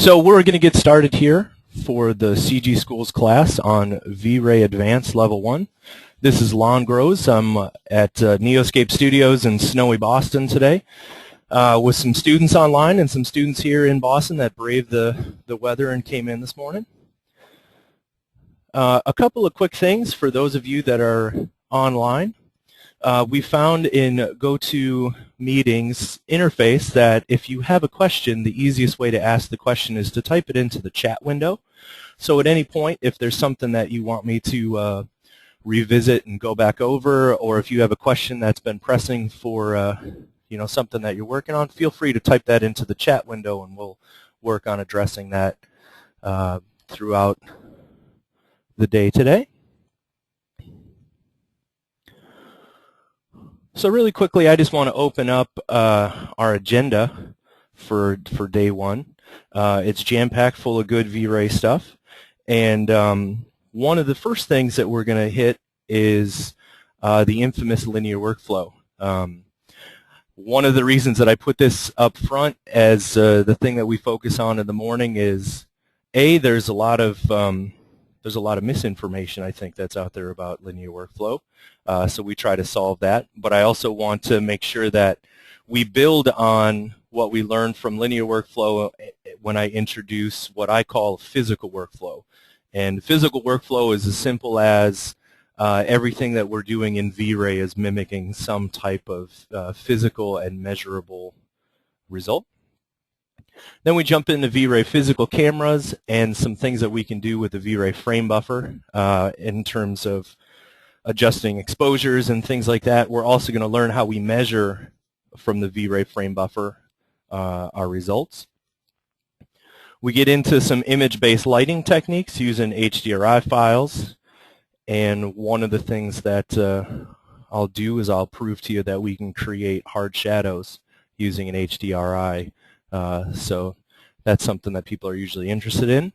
So we're going to get started here for the CG Schools class on VRay Advanced Level 1. This is Lon Groves. I'm at Neoscape Studios in snowy Boston today with some students online and some students here in Boston that braved the weather and came in this morning. A couple of quick things for those of you that are online. We found in GoToMeetings interface that if you have a question, the easiest way to ask the question is to type it into the chat window. So at any point, if there's something that you want me to revisit and go back over, or if you have a question that's been pressing for something that you're working on, feel free to type that into the chat window, and we'll work on addressing that throughout the day today. So really quickly, I just want to open up our agenda for day one. It's jam-packed full of good VRay stuff. And one of the first things that we're going to hit is the infamous linear workflow. One of the reasons that I put this up front as the thing that we focus on in the morning is, there's a lot of misinformation, I think, that's out there about linear workflow. So we try to solve that. But I also want to make sure that we build on what we learned from linear workflow when I introduce what I call physical workflow. And physical workflow is as simple as everything that we're doing in VRay is mimicking some type of physical and measurable result. Then we jump into VRayPhysical cameras and some things that we can do with the VRay frame buffer in terms of adjusting exposures and things like that. We're also going to learn how we measure from the VRay frame buffer our results. We get into some image-based lighting techniques using HDRI files, and one of the things that I'll do is I'll prove to you that we can create hard shadows using an HDRI. So that's something that people are usually interested in.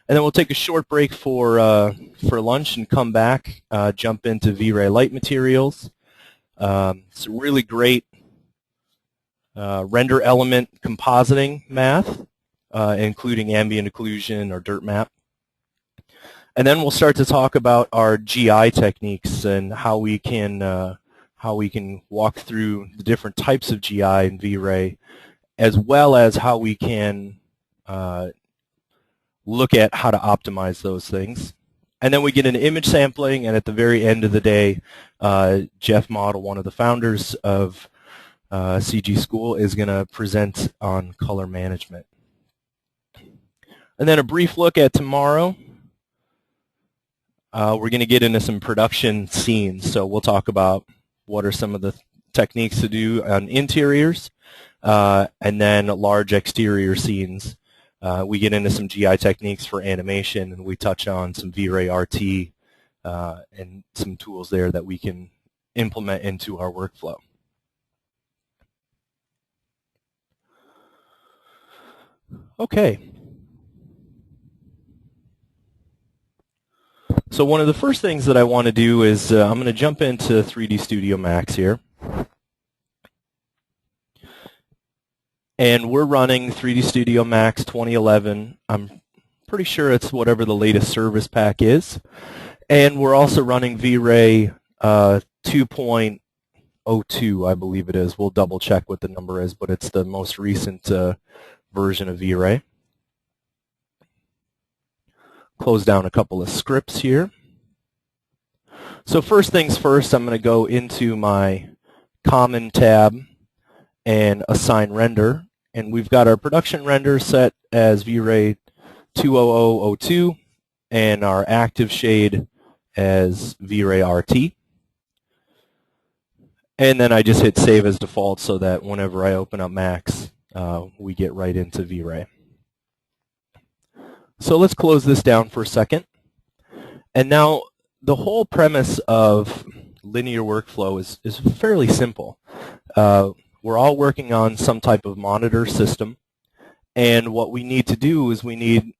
And then we'll take a short break for lunch and come back, jump into VRayLightMtl. It's a really great render element compositing math, including ambient occlusion or dirt map. And then we'll start to talk about our GI techniques and how we can walk through the different types of GI in VRay, as well as how we can look at how to optimize those things. And then we get an image sampling, and at the very end of the day, Jeff Model, one of the founders of CG School, is going to present on color management. And then a brief look at tomorrow. We're going to get into some production scenes, so we'll talk about what are some of the techniques to do on interiors, and then large exterior scenes. We get into some GI techniques for animation, and we touch on some VRay RT and some tools there that we can implement into our workflow. Okay. So one of the first things that I want to do is I'm going to jump into 3D Studio Max here. And we're running 3D Studio Max 2011. I'm pretty sure it's whatever the latest service pack is. And we're also running VRay 2.02, I believe it is. We'll double check what the number is, but it's the most recent version of VRay. Close down a couple of scripts here. So first things first, I'm going to go into my Common tab and assign render. And we've got our production render set as VRay 20002 and our active shade as VRay RT. And then I just hit save as default so that whenever I open up Max, we get right into VRay. So let's close this down for a second. And now the whole premise of linear workflow is fairly simple. We're all working on some type of monitor system, and what we need to do is we need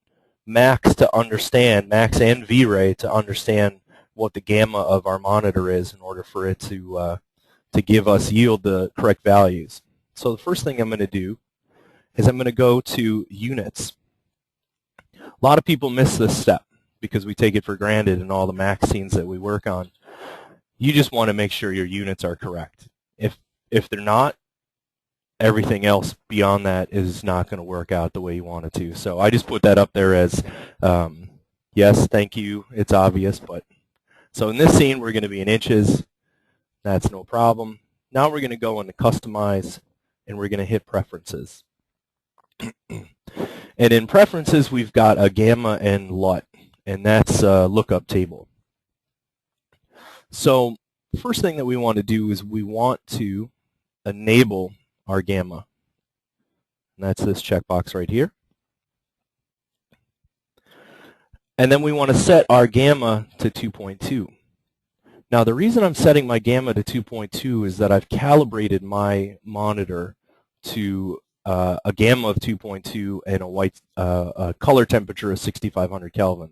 Max and VRay to understand what the gamma of our monitor is in order for it to yield the correct values. So the first thing I'm going to do is I'm going to go to Units, A lot of people miss this step because we take it for granted in all the Max scenes that we work on. You just want to make sure your units are correct. If they're not, everything else beyond that is not going to work out the way you want it to. So I just put that up there as, yes, thank you, it's obvious. But so in this scene, we're going to be in inches. That's no problem. Now we're going to go into Customize, and we're going to hit Preferences. And in Preferences, we've got a gamma and LUT, and that's a lookup table. So first thing that we want to do is we want to enable our gamma. And that's this checkbox right here. And then we want to set our gamma to 2.2. Now the reason I'm setting my gamma to 2.2 is that I've calibrated my monitor to a gamma of 2.2 and a color temperature of 6500 Kelvin.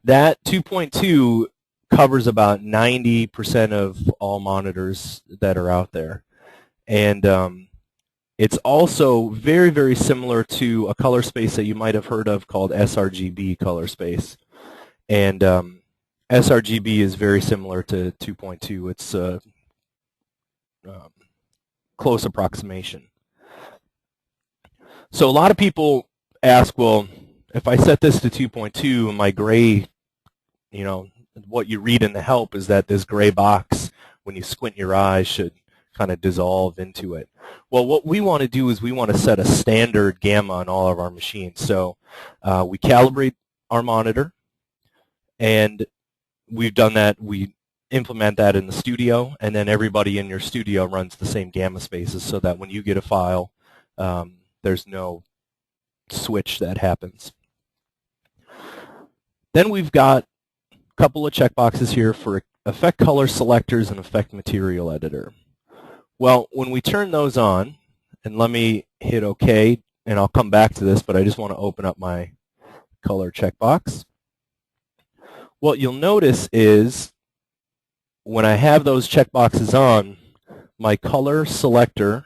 That 2.2 covers about 90% of all monitors that are out there. And it's also very, very similar to a color space that you might have heard of called sRGB color space. And sRGB is very similar to 2.2. It's a close approximation. So a lot of people ask, well, if I set this to 2.2, my gray, you know, what you read in the help is that this gray box, when you squint your eyes, should kind of dissolve into it. Well, what we want to do is we want to set a standard gamma on all of our machines. So we calibrate our monitor, and we've done that. We implement that in the studio, and then everybody in your studio runs the same gamma spaces so that when you get a file, there's no switch that happens. Then we've got a couple of checkboxes here for effect color selectors and effect material editor. Well, when we turn those on, and let me hit OK, and I'll come back to this, but I just want to open up my color checkbox. What you'll notice is when I have those checkboxes on, my color selector,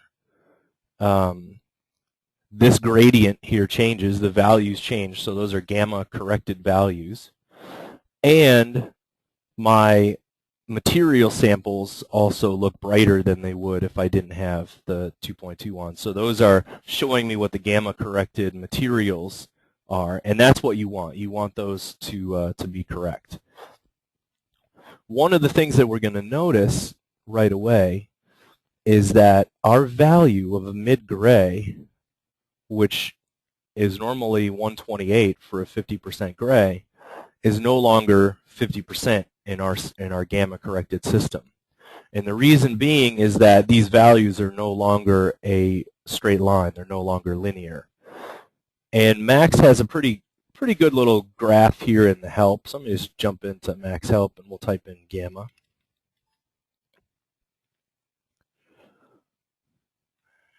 this gradient here changes, the values change, so those are gamma corrected values. And my material samples also look brighter than they would if I didn't have the 2.2 on. So those are showing me what the gamma corrected materials are, and that's what you want. You want those to be correct. One of the things that we're going to notice right away is that our value of a mid-gray, which is normally 128 for a 50% gray, is no longer 50% in our gamma corrected system. And the reason being is that these values are no longer a straight line. They're no longer linear. And Max has a pretty good little graph here in the help. So let me just jump into Max help and we'll type in gamma.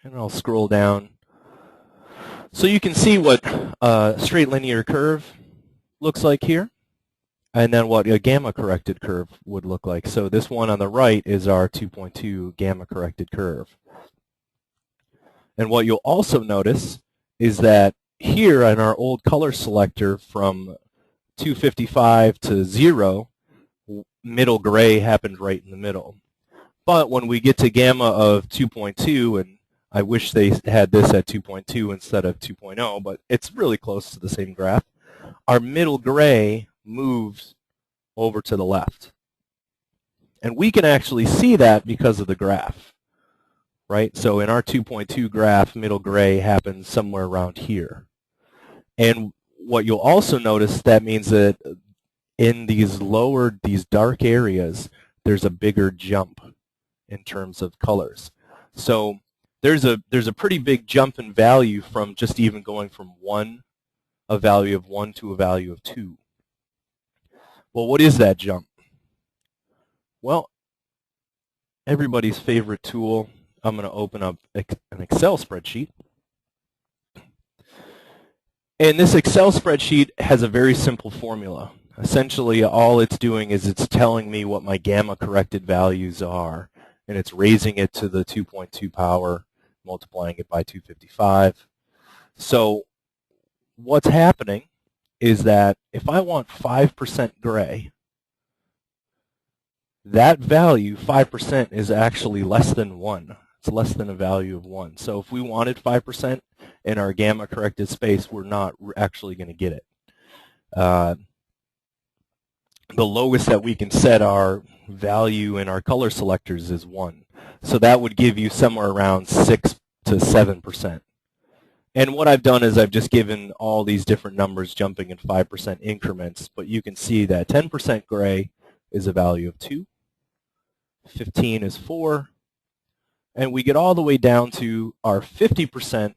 And I'll scroll down. So you can see what a straight linear curve looks like here, and then what a gamma corrected curve would look like. So this one on the right is our 2.2 gamma corrected curve. And what you'll also notice is that here in our old color selector from 255 to 0, middle gray happened right in the middle. But when we get to gamma of 2.2, and I wish they had this at 2.2 instead of 2.0, but it's really close to the same graph, our middle gray moves over to the left. And we can actually see that because of the graph, right? So in our 2.2 graph, middle gray happens somewhere around here. And what you'll also notice, that means that in these dark areas, there's a bigger jump in terms of colors. So there's a pretty big jump in value from just even going from a value of 1 to a value of 2. Well, what is that jump? Well, everybody's favorite tool, I'm going to open up an Excel spreadsheet. And this Excel spreadsheet has a very simple formula. Essentially, all it's doing is it's telling me what my gamma corrected values are, and it's raising it to the 2.2 power, multiplying it by 255. So what's happening is that if I want 5% gray, that value, 5%, is actually less than 1. It's less than a value of 1. So if we wanted 5% in our gamma corrected space, we're not actually going to get it. The lowest that we can set our value in our color selectors is 1. So that would give you somewhere around 6 to 7%. And what I've done is I've just given all these different numbers jumping in 5% increments, but you can see that 10% gray is a value of 2, 15 is 4, and we get all the way down to our 50%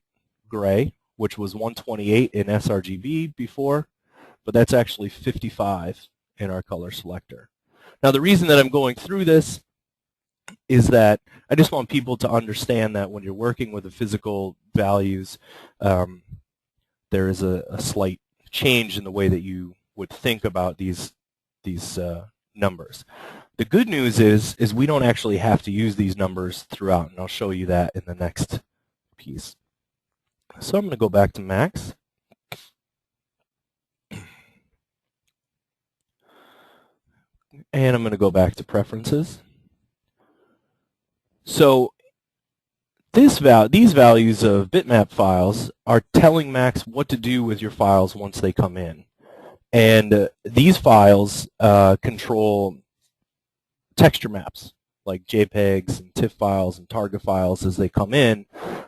gray, which was 128 in sRGB before, but that's actually 55 in our color selector. Now the reason that I'm going through this is that I just want people to understand that when you're working with the physical values, there is a slight change in the way that you would think about these numbers. The good news is we don't actually have to use these numbers throughout, and I'll show you that in the next piece. So I'm going to go back to Max. And I'm going to go back to Preferences. So these values of bitmap files are telling Max what to do with your files once they come in. And these files control texture maps, like JPEGs and TIFF files and target files as they come in.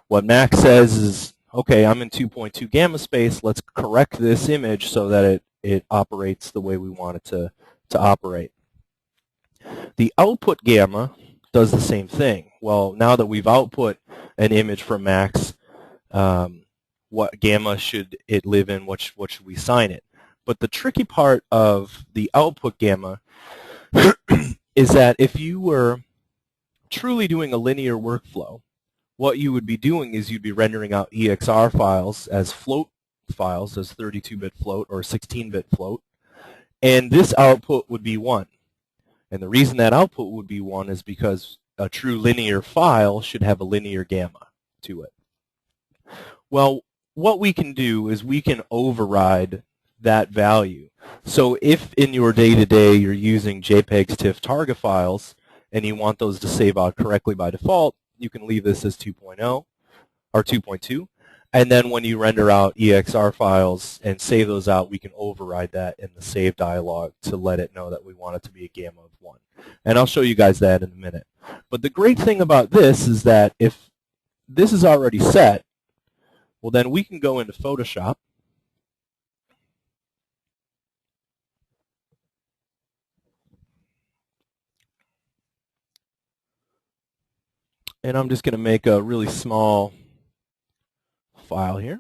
What Max says is, okay, I'm in 2.2 gamma space, let's correct this image so that it operates the way we want it to operate. The output gamma does the same thing. Well, now that we've output an image from Max, what gamma should it live in? What should we assign it? But the tricky part of the output gamma is that if you were truly doing a linear workflow, what you would be doing is you'd be rendering out EXR files as float files, as 32-bit float or 16-bit float, and this output would be 1. And the reason that output would be 1 is because a true linear file should have a linear gamma to it. Well, what we can do is we can override that value. So if in your day-to-day you're using JPEGs, TIFF, target files, and you want those to save out correctly by default, you can leave this as 2.0 or 2.2. And then when you render out EXR files and save those out, we can override that in the save dialog to let it know that we want it to be a gamma of 1. And I'll show you guys that in a minute. But the great thing about this is that if this is already set, well then we can go into Photoshop. And I'm just going to make a really small file here.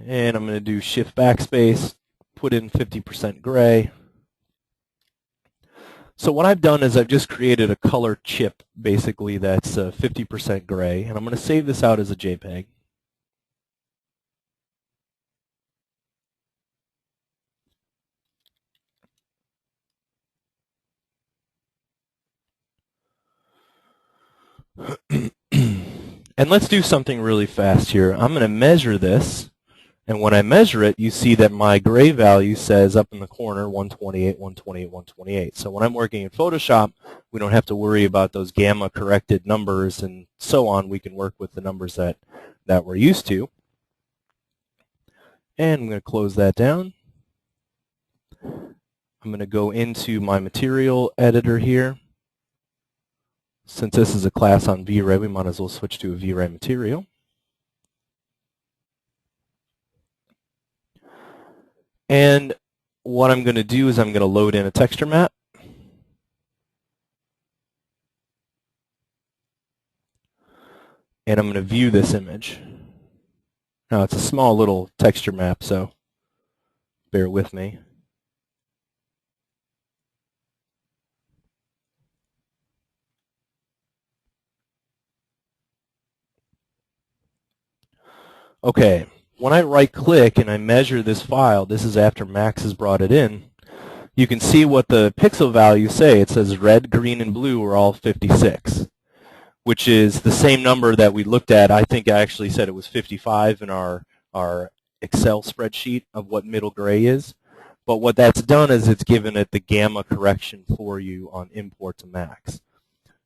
And I'm going to do Shift Backspace, put in 50% gray. So what I've done is I've just created a color chip, basically, that's 50% gray. And I'm going to save this out as a JPEG. And let's do something really fast here. I'm going to measure this, and when I measure it, you see that my gray value says up in the corner 128, 128, 128. So when I'm working in Photoshop, we don't have to worry about those gamma corrected numbers and so on. We can work with the numbers that we're used to. And I'm going to close that down. I'm going to go into my material editor here. Since this is a class on VRay, we might as well switch to a VRay material. And what I'm going to do is I'm going to load in a texture map. And I'm going to view this image. Now it's a small little texture map, so bear with me. Okay, when I right-click and I measure this file, this is after Max has brought it in, you can see what the pixel values say. It says red, green, and blue are all 56. which is the same number that we looked at. I think I actually said it was 55 in our Excel spreadsheet of what middle gray is. But what that's done is it's given it the gamma correction for you on import to max.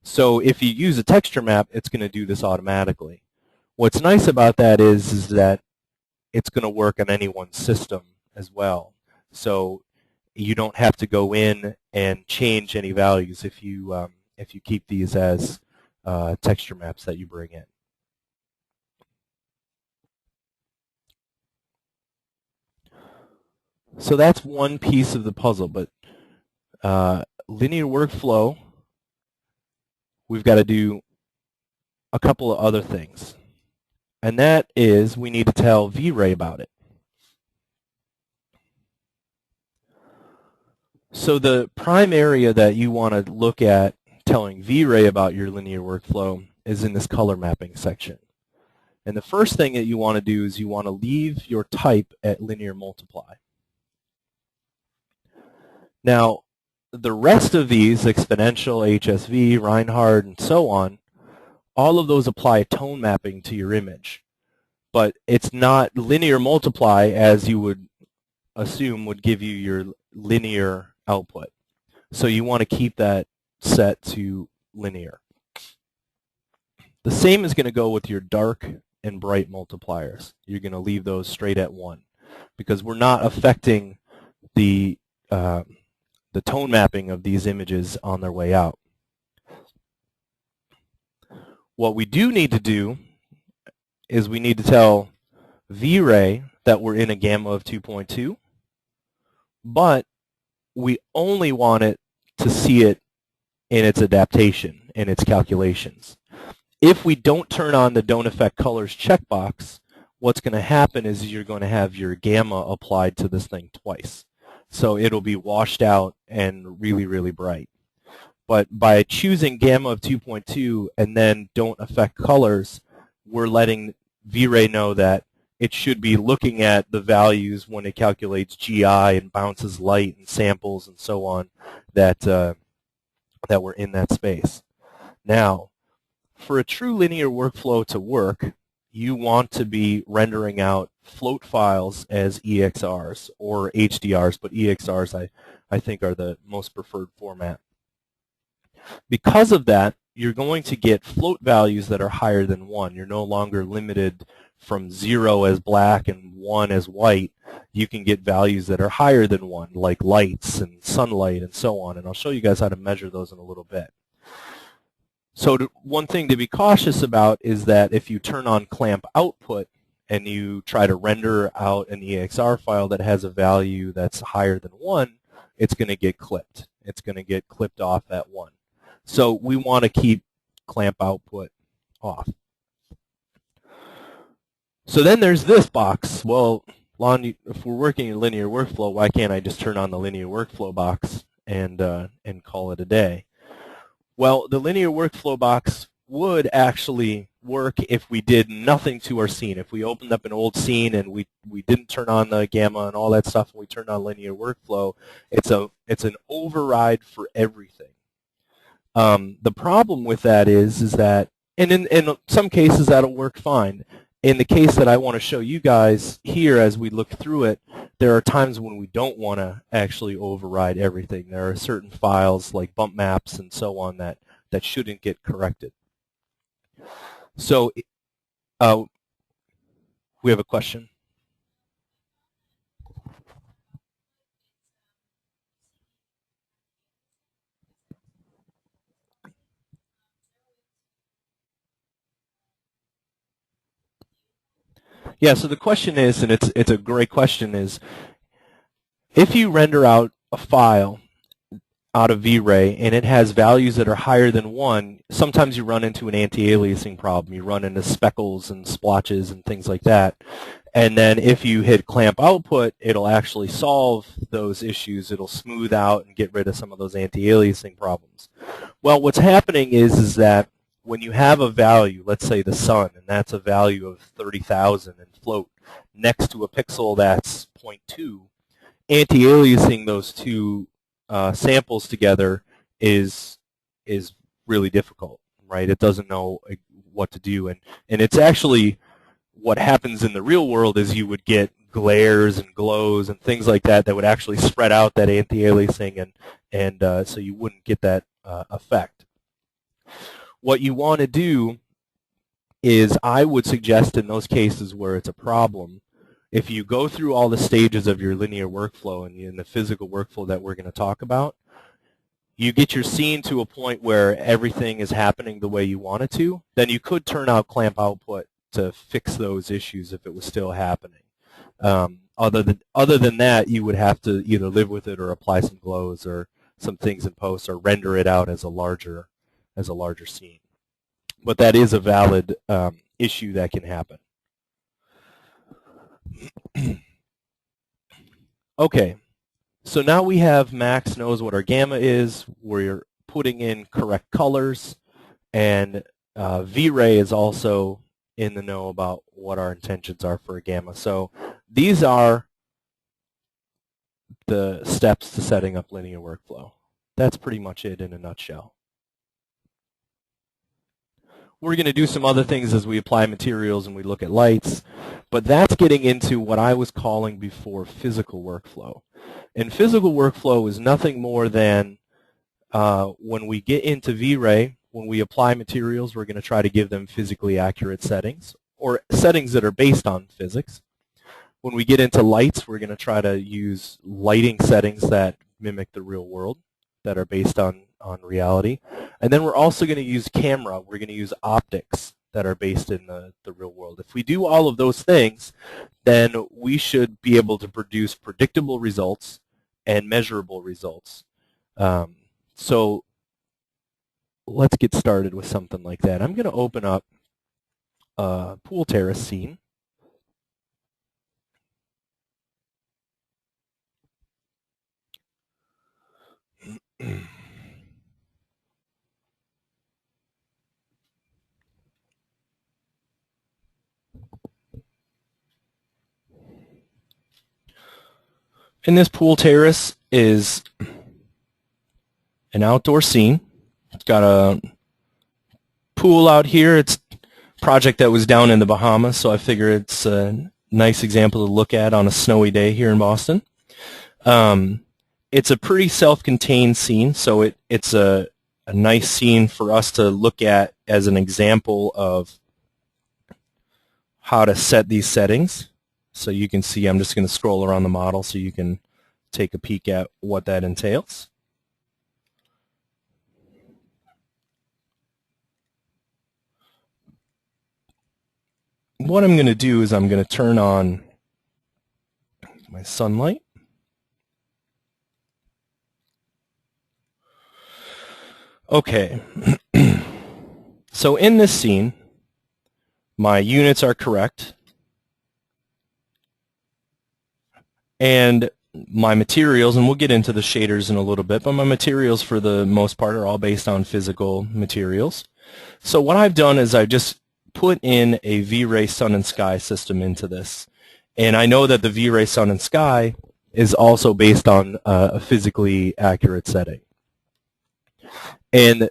So if you use a texture map, it's going to do this automatically. What's nice about that is that it's going to work on anyone's system as well. So you don't have to go in and change any values if you keep these as texture maps that you bring in. So that's one piece of the puzzle, but linear workflow, we've got to do a couple of other things. And that is we need to tell VRay about it. So the prime area that you want to look at telling VRay about your linear workflow is in this color mapping section. And the first thing that you want to do is you want to leave your type at linear multiply. Now, the rest of these, exponential, HSV, Reinhardt, and so on, all of those apply tone mapping to your image. But it's not linear multiply, as you would assume would give you your linear output. So you want to keep that set to linear. The same is going to go with your dark and bright multipliers. You're going to leave those straight at 1 because we're not affecting the tone mapping of these images on their way out. What we do need to do is we need to tell VRay that we're in a gamma of 2.2, but we only want it to see it in its adaptation, in its calculations. If we don't turn on the don't affect colors checkbox, what's going to happen is you're going to have your gamma applied to this thing twice. So it'll be washed out and really, really bright. But by choosing gamma of 2.2 and then don't affect colors, we're letting VRay know that it should be looking at the values when it calculates GI and bounces light and samples and so on that, that were in that space. Now, for a true linear workflow to work, you want to be rendering out float files as EXRs or HDRs, but EXRs I think are the most preferred format. Because of that, you're going to get float values that are higher than 1. You're no longer limited from 0 as black and 1 as white. You can get values that are higher than 1, like lights and sunlight and so on, and I'll show you guys how to measure those in a little bit. So one thing to be cautious about is that if you turn on clamp output and you try to render out an EXR file that has a value that's higher than 1, it's going to get clipped. It's going to get clipped off at 1. So we want to keep clamp output off. So then there's this box. Well, Lon, if we're working in linear workflow, why can't I just turn on the linear workflow box and call it a day? Well, the linear workflow box would actually work if we did nothing to our scene. If we opened up an old scene and we didn't turn on the gamma and all that stuff, and we turned on linear workflow, it's an override for everything. The problem with that is that, and in some cases that'll work fine. In the case that I want to show you guys here as we look through it, there are times when we don't want to actually override everything. There are certain files like bump maps and so on that shouldn't get corrected. So we have a question. Yeah, so the question is, and it's a great question, is if you render out a file out of VRay and it has values that are higher than 1, sometimes you run into an anti-aliasing problem. You run into speckles and splotches and things like that. And then if you hit clamp output, it'll actually solve those issues. It'll smooth out and get rid of some of those anti-aliasing problems. Well, what's happening is that when you have a value, let's say the sun, and that's a value of 30,000 in float, next to a pixel that's 0.2, anti-aliasing those two samples together is really difficult. right? It doesn't know what to do, and it's actually what happens in the real world is you would get glares and glows and things like that that would actually spread out that anti-aliasing, and so you wouldn't get that effect. What you want to do is, I would suggest in those cases where it's a problem, if you go through all the stages of your linear workflow and in the physical workflow that we're going to talk about, you get your scene to a point where everything is happening the way you want it to, then you could turn out clamp output to fix those issues if it was still happening. Other than that, you would have to either live with it or apply some glows or some things in post or render it out as a larger scene. But that is a valid issue that can happen. Okay, so now we have Max knows what our gamma is. We're putting in correct colors, and VRay is also in the know about what our intentions are for a gamma. So these are the steps to setting up linear workflow. That's pretty much it in a nutshell. We're going to do some other things as we apply materials and we look at lights, but that's getting into what I was calling before physical workflow. And physical workflow is nothing more than when we get into VRay, when we apply materials, we're going to try to give them physically accurate settings, or settings that are based on physics. When we get into lights, we're going to try to use lighting settings that mimic the real world, that are based on reality. And then we're also going to use camera. We're going to use optics that are based in the real world. If we do all of those things, then we should be able to produce predictable results and measurable results. So let's get started with something like that. I'm going to open up a pool terrace scene. And this pool terrace is an outdoor scene. It's got a pool out here. It's a project that was down in the Bahamas, so I figure it's a nice example to look at on a snowy day here in Boston. It's a pretty self-contained scene, so it's a nice scene for us to look at as an example of how to set these settings. So you can see, I'm just going to scroll around the model so you can take a peek at what that entails. What I'm going to do is I'm going to turn on my sunlight. Okay, so in this scene, my units are correct, and my materials, and we'll get into the shaders in a little bit, but my materials for the most part are all based on physical materials. So what I've done is I just put in a VRay Sun and Sky system into this, and I know that the VRay Sun and Sky is also based on a physically accurate setting. And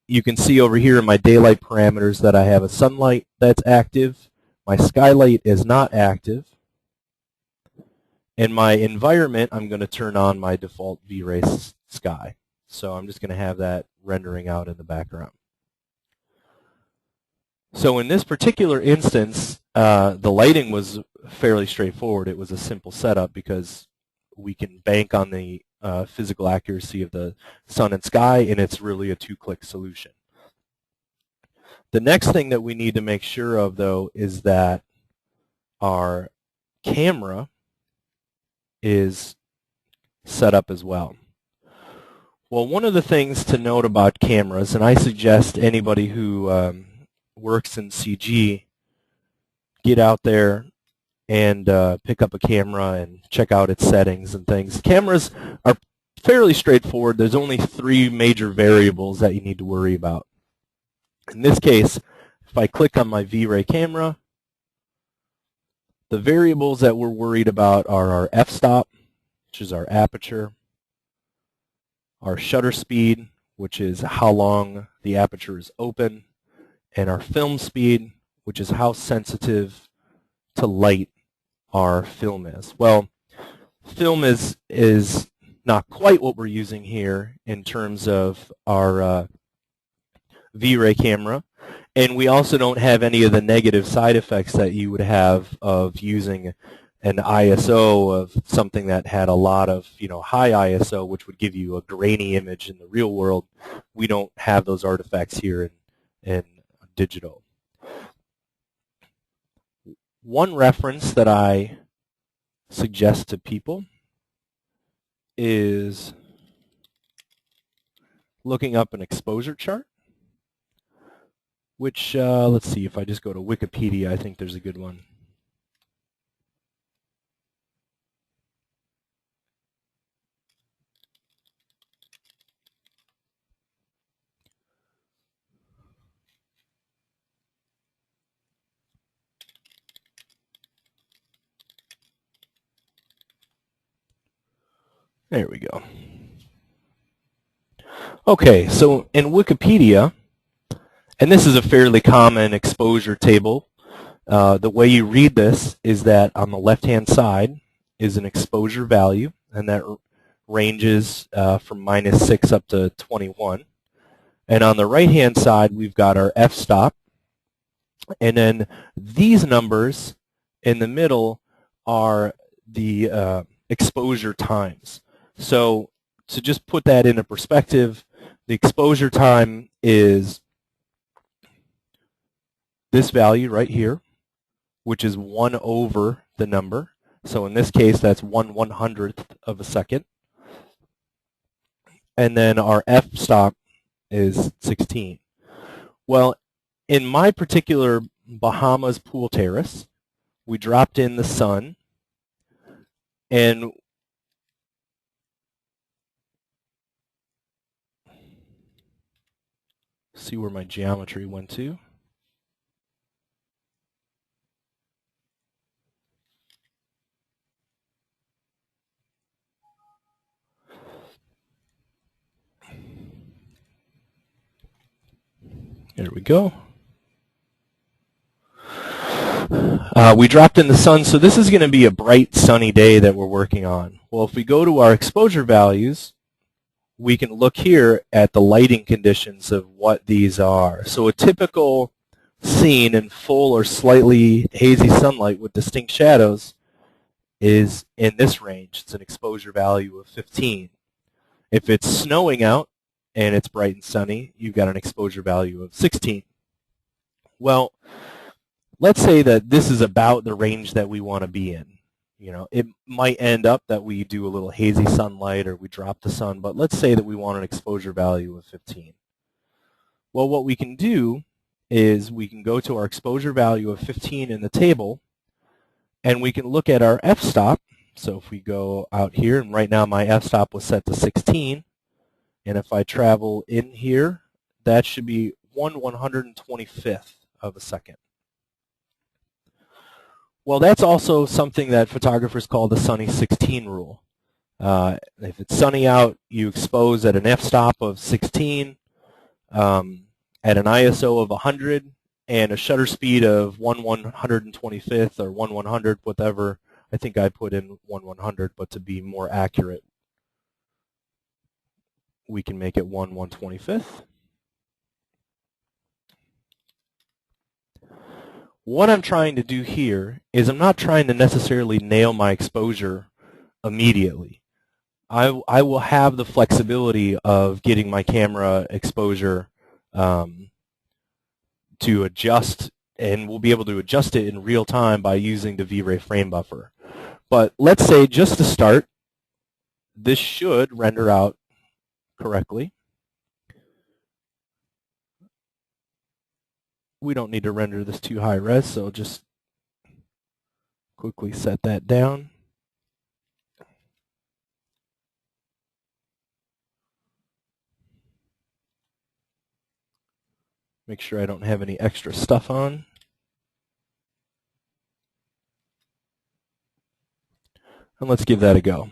you can see over here in my daylight parameters that I have a sunlight that's active, my skylight is not active, and my environment, I'm going to turn on my default VRay Sky. So I'm just going to have that rendering out in the background. So in this particular instance, the lighting was fairly straightforward. It was a simple setup because we can bank on the physical accuracy of the sun and sky, and it's really a two-click solution. The next thing that we need to make sure of, though, is that our camera is set up as well. Well, one of the things to note about cameras, and I suggest anybody who works in CG get out there and pick up a camera and check out its settings and things. Cameras are fairly straightforward. There's only 3 major variables that you need to worry about. In this case, if I click on my VRay camera, the variables that we're worried about are our f-stop, which is our aperture, our shutter speed, which is how long the aperture is open, and our film speed, which is how sensitive to light our film is. Well, film is not quite what we're using here in terms of our VRay camera, and we also don't have any of the negative side effects that you would have of using an ISO of something that had a lot of, high ISO, which would give you a grainy image in the real world. We don't have those artifacts here in digital. One reference that I suggest to people is looking up an exposure chart, which, let's see, if I just go to Wikipedia, I think there's a good one. There we go. Okay, so in Wikipedia, and this is a fairly common exposure table, the way you read this is that on the left-hand side is an exposure value, and that ranges from -6 up to 21. And on the right-hand side, we've got our f-stop, and then these numbers in the middle are the exposure times. So to just put that into perspective, the exposure time is this value right here, which is 1 over the number. So in this case, that's 1/100th of a second. And then our f-stop is 16. Well, in my particular Bahamas pool terrace, we dropped in the sun, and see where my geometry went to. There we go. We dropped in the sun, so this is going to be a bright sunny day that we're working on. Well, if we go to our exposure values, we can look here at the lighting conditions of what these are. So a typical scene in full or slightly hazy sunlight with distinct shadows is in this range. It's an exposure value of 15. If it's snowing out and it's bright and sunny, you've got an exposure value of 16. Well, let's say that this is about the range that we want to be in. It might end up that we do a little hazy sunlight or we drop the sun, but let's say that we want an exposure value of 15. Well, what we can do is we can go to our exposure value of 15 in the table, and we can look at our f-stop. So if we go out here, and right now my f-stop was set to 16, and if I travel in here, that should be 1/125th of a second. Well, that's also something that photographers call the sunny 16 rule. If it's sunny out, you expose at an f-stop of 16, at an ISO of 100, and a shutter speed of 1/125th or 1/100th, whatever. I think I put in 1/100, but to be more accurate, we can make it 1/125th. What I'm trying to do here is I'm not trying to necessarily nail my exposure immediately. I will have the flexibility of getting my camera exposure to adjust, and we'll be able to adjust it in real time by using the VRay frame buffer. But let's say just to start, this should render out correctly. We don't need to render this too high res, so just quickly set that down. Make sure I don't have any extra stuff on. And let's give that a go.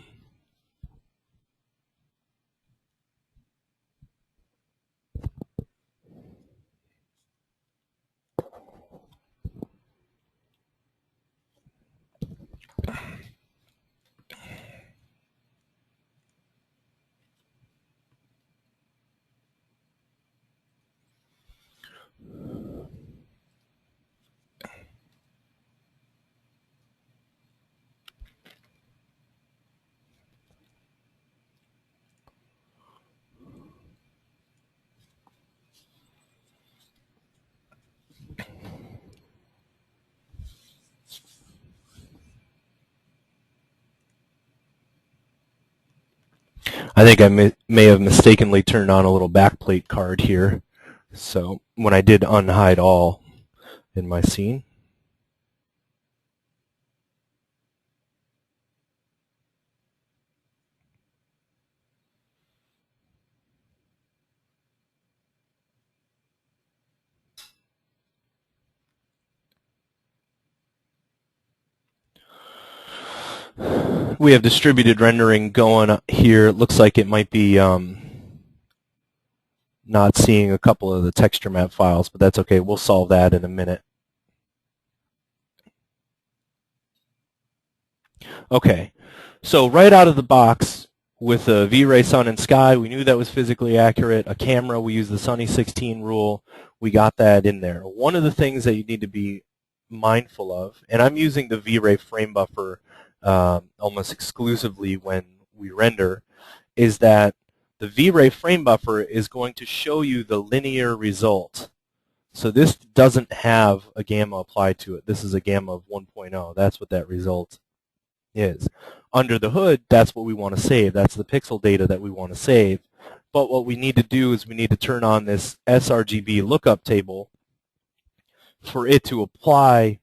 I think I may have mistakenly turned on a little backplate card here. So when I did unhide all in my scene. We have distributed rendering going here. It looks like it might be not seeing a couple of the texture map files, but that's okay. We'll solve that in a minute. Okay, so right out of the box with a VRay Sun and Sky, we knew that was physically accurate. A camera, we used the Sunny 16 rule. We got that in there. One of the things that you need to be mindful of, and I'm using the VRay frame buffer almost exclusively when we render, is that the VRay frame buffer is going to show you the linear result. So this doesn't have a gamma applied to it. This is a gamma of 1.0. That's what that result is. Under the hood, that's what we want to save. That's the pixel data that we want to save. But what we need to do is we need to turn on this sRGB lookup table for it to apply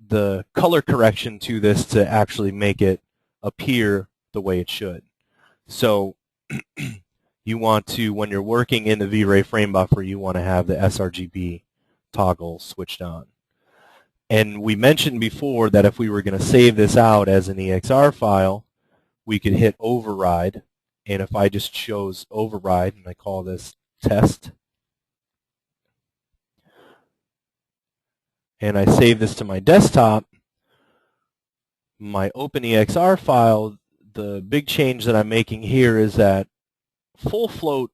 the color correction to this to actually make it appear the way it should. So you want to, when you're working in the VRay frame buffer, you want to have the sRGB toggle switched on. And we mentioned before that if we were going to save this out as an EXR file, we could hit override. And if I just chose override, and I call this test, and I save this to my desktop, my OpenEXR file, the big change that I'm making here is that full float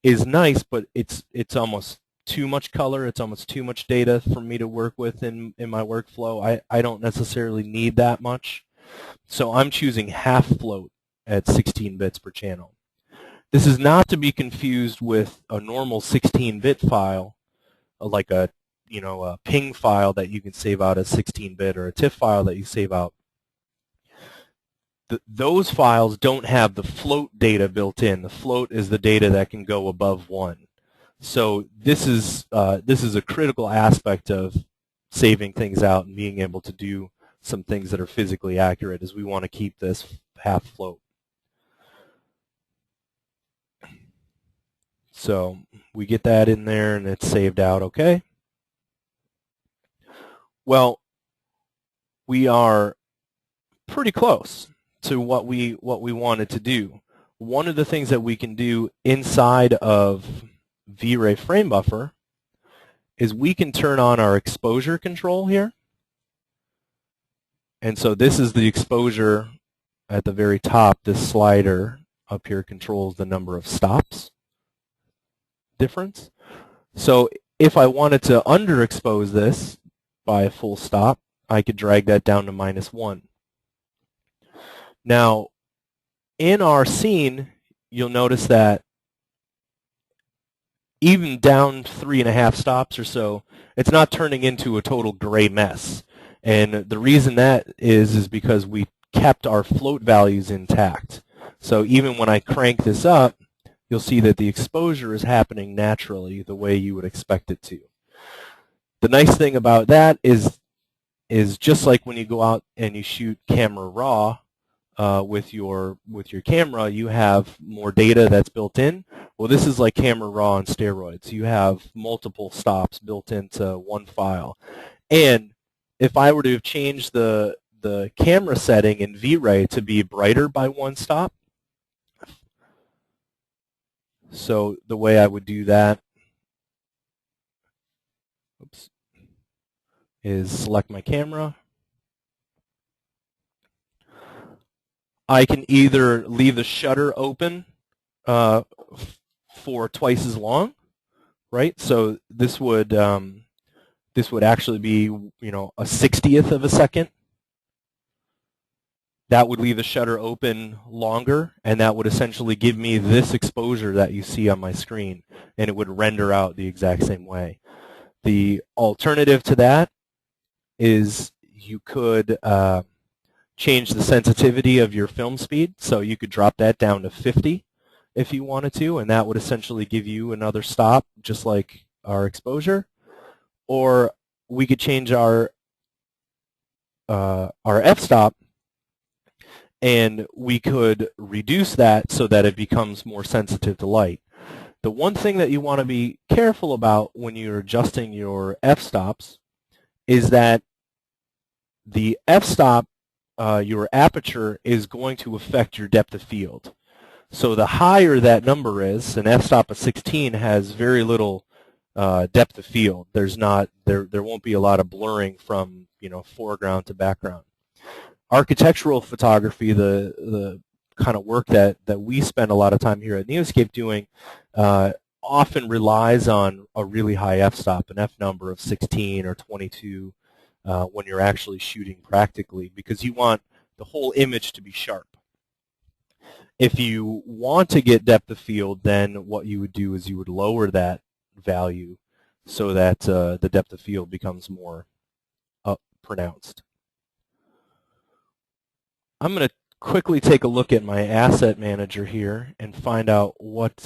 is nice, but it's almost too much color. It's almost too much data for me to work with in my workflow. I don't necessarily need that much. So I'm choosing half float at 16 bits per channel. This is not to be confused with a normal 16-bit file, like a ping file that you can save out as 16-bit or a TIFF file that you save out. Those files don't have the float data built in. The float is the data that can go above 1. So this is a critical aspect of saving things out and being able to do some things that are physically accurate, is we want to keep this half float. So we get that in there and it's saved out okay. Well, we are pretty close to what we wanted to do. One of the things that we can do inside of VRay frame buffer is we can turn on our exposure control here. And so this is the exposure at the very top. This slider up here controls the number of stops difference. So if I wanted to underexpose this by a full stop, I could drag that down to -1. Now, in our scene, you'll notice that even down 3.5 stops or so, it's not turning into a total gray mess. And the reason that is because we kept our float values intact. So even when I crank this up, you'll see that the exposure is happening naturally the way you would expect it to. The nice thing about that is just like when you go out and you shoot camera raw with your camera, you have more data that's built in. Well, this is like camera raw on steroids. You have multiple stops built into one file. And if I were to have changed the camera setting in VRay to be brighter by 1 stop, so the way I would do that is select my camera. I can either leave the shutter open for twice as long, right? So this would actually be, you know, a 60th of a second. That would leave the shutter open longer, and that would essentially give me this exposure that you see on my screen, and it would render out the exact same way. The alternative to that is you could change the sensitivity of your film speed, so you could drop that down to 50 if you wanted to, and that would essentially give you another stop, just like our exposure. Or we could change our f-stop, and we could reduce that so that it becomes more sensitive to light. The one thing that you want to be careful about when you're adjusting your f-stops is that the f-stop, your aperture, is going to affect your depth of field. So the higher that number is, an f-stop of 16 has very little depth of field. There won't be a lot of blurring from, you know, foreground to background. Architectural photography, the kind of work that we spend a lot of time here at Neoscape doing, often relies on a really high f-stop, an f number of 16 or 22 when you're actually shooting practically, because you want the whole image to be sharp. If you want to get depth of field, then what you would do is you would lower that value so that the depth of field becomes more pronounced. I'm going to quickly take a look at my asset manager here and find out what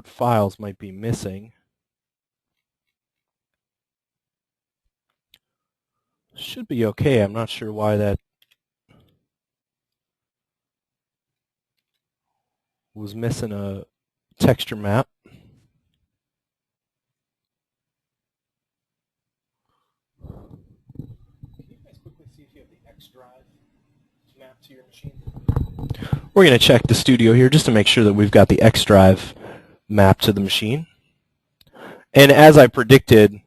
files might be missing. Should be okay. I'm not sure why that was missing a texture map. To your machine. We're going to check the studio here just to make sure that we've got the X drive mapped to the machine. And as I predicted,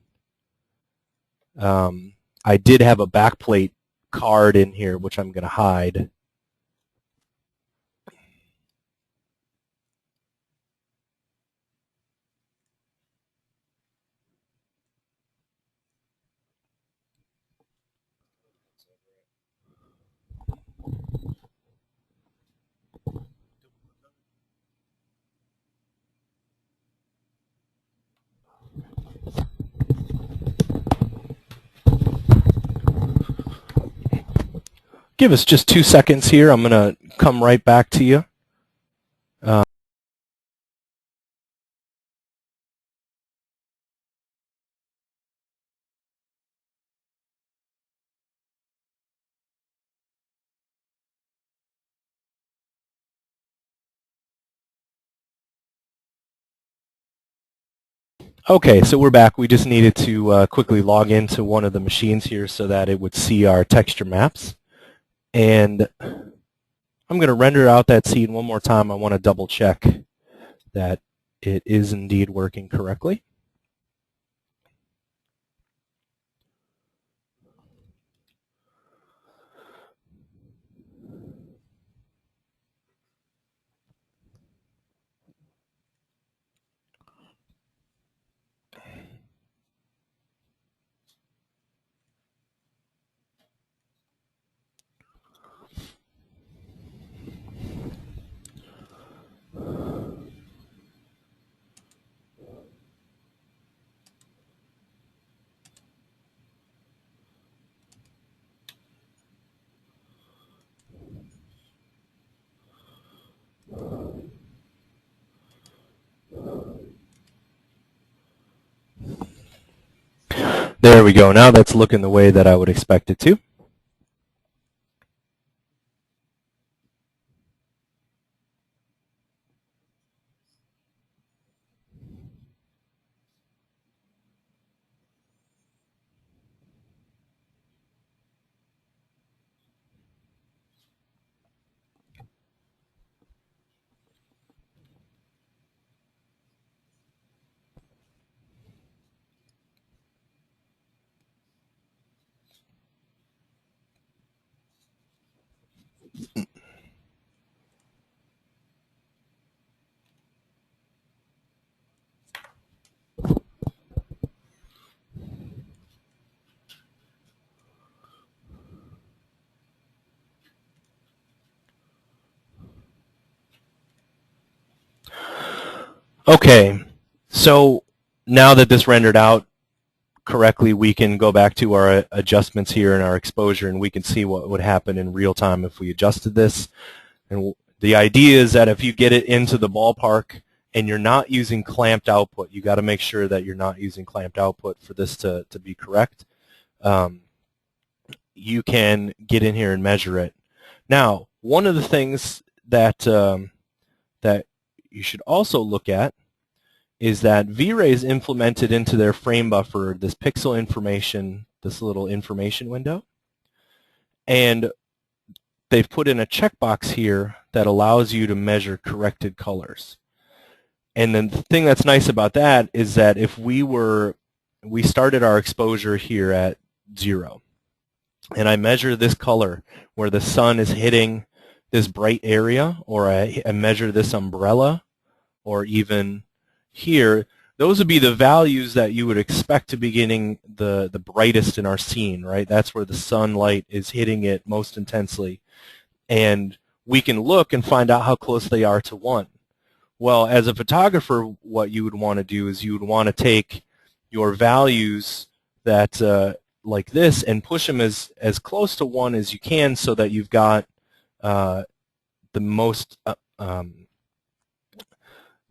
I did have a backplate card in here, which I'm going to hide. Give us just 2 seconds here. I'm going to come right back to you. Okay, so we're back. We just needed to quickly log into one of the machines here so that it would see our texture maps. And I'm going to render out that scene one more time. I want to double check that it is indeed working correctly. There we go. Now that's looking the way that I would expect it to. Okay, so now that this rendered out correctly, we can go back to our adjustments here in our exposure, and we can see what would happen in real time if we adjusted this. And the idea is that if you get it into the ballpark and you're not using clamped output, you got to make sure that you're not using clamped output for this to be correct. You can get in here and measure it. Now, one of the things that that you should also look at is that VRay is implemented into their frame buffer this pixel information, this little information window, and they've put in a checkbox here that allows you to measure corrected colors. And then the thing that's nice about that is that if we started our exposure here at 0, and I measure this color where the sun is hitting this bright area, or I measure this umbrella, or even here, those would be the values that you would expect to be getting the brightest in our scene, right? That's where the sunlight is hitting it most intensely. And we can look and find out how close they are to 1. Well, as a photographer, what you would want to do is you would want to take your values that like this and push them as close to 1 as you can, so that you've got the most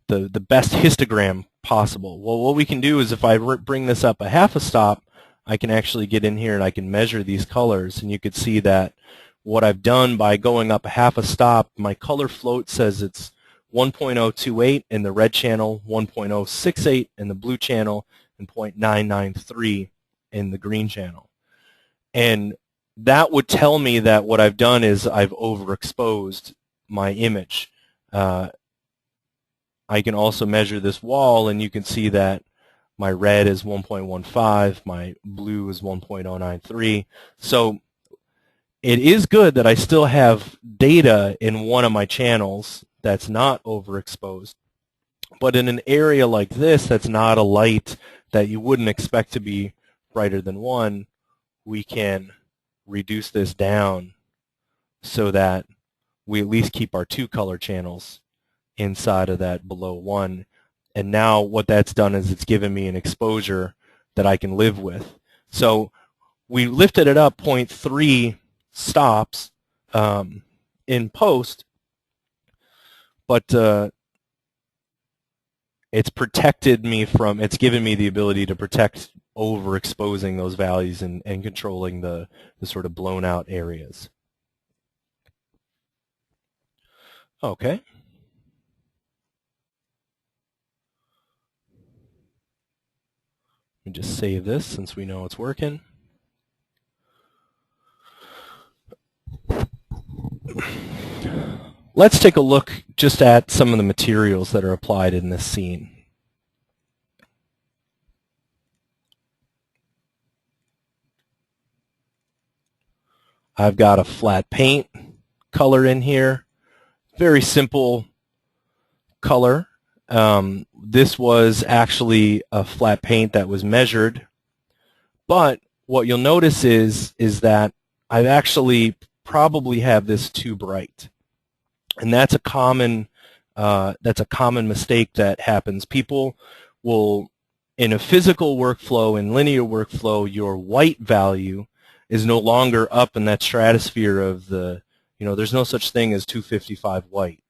the best histogram possible. Well, what we can do is if I bring this up a half a stop, I can actually get in here and I can measure these colors, and you could see that what I've done by going up a half a stop, my color float says it's 1.028 in the red channel, 1.068 in the blue channel, and 0.993 in the green channel. And that would tell me that what I've done is I've overexposed my image. I can also measure this wall, and you can see that my red is 1.15, my blue is 1.093. So it is good that I still have data in one of my channels that's not overexposed. But in an area like this that's not a light that you wouldn't expect to be brighter than 1, we can reduce this down so that we at least keep our 2 color channels inside of that below 1. And now what that's done is it's given me an exposure that I can live with. So we lifted it up 0.3 stops in post, but it's protected me from, it's given me the ability to protect overexposing those values and controlling the sort of blown out areas. Okay. Let me just save this since we know it's working. Let's take a look just at some of the materials that are applied in this scene. I've got a flat paint color in here. Very simple color. This was actually a flat paint that was measured, but what you'll notice is that I've actually probably have this too bright, and that's a common mistake that happens. People will, in a physical workflow, in linear workflow, your white value is no longer up in that stratosphere of the, there's no such thing as 255 white.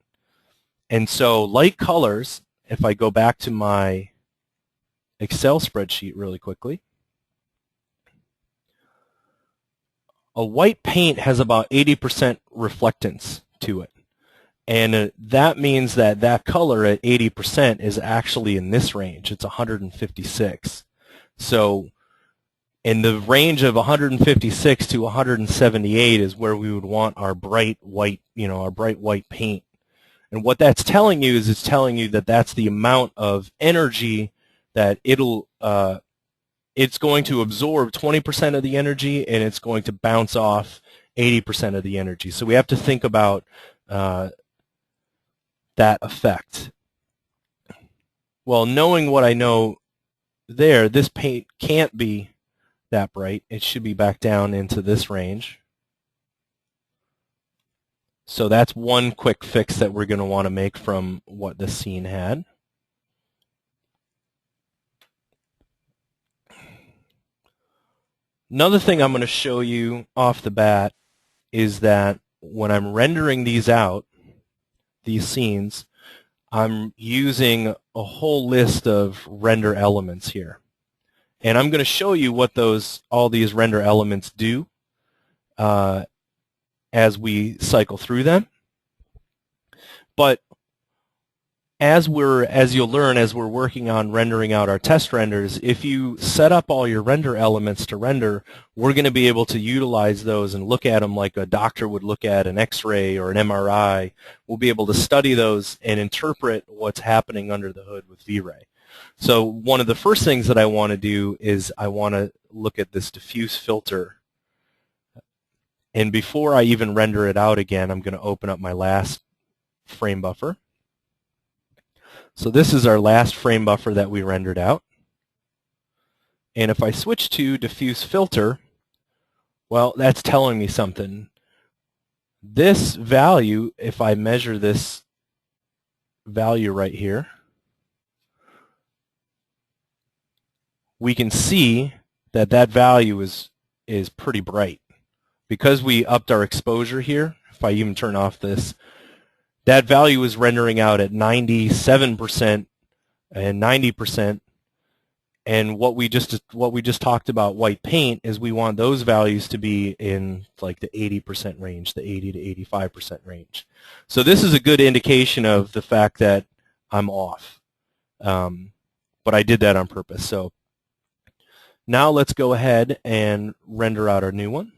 And so light colors, if I go back to my Excel spreadsheet really quickly, a white paint has about 80% reflectance to it. And that means that that color at 80% is actually in this range. It's 156. So in the range of 156 to 178 is where we would want our bright white, our bright white paint. And what that's telling you is it's telling you that that's the amount of energy that it's going to absorb 20% of the energy, and it's going to bounce off 80% of the energy. So we have to think about that effect. Well, knowing what I know there, this paint can't be that bright. It should be back down into this range. So that's one quick fix that we're going to want to make from what this scene had. Another thing I'm going to show you off the bat is that when I'm rendering these out, these scenes, I'm using a whole list of render elements here. And I'm going to show you what all these render elements do as we cycle through them. But as you'll learn as we're working on rendering out our test renders, if you set up all your render elements to render, we're going to be able to utilize those and look at them like a doctor would look at an X-ray or an MRI. We'll be able to study those and interpret what's happening under the hood with VRay. So one of the first things that I want to do is I want to look at this diffuse filter. And before I even render it out again, I'm going to open up my last frame buffer. So this is our last frame buffer that we rendered out. And if I switch to diffuse filter, well, that's telling me something. This value, if I measure this value right here, we can see that that value is pretty bright. Because we upped our exposure here, if I even turn off this, that value is rendering out at 97% and 90%. And what we just talked about white paint is we want those values to be in like the 80% range, the 80 to 85% range. So this is a good indication of the fact that I'm off. But I did that on purpose. So now let's go ahead and render out our new one.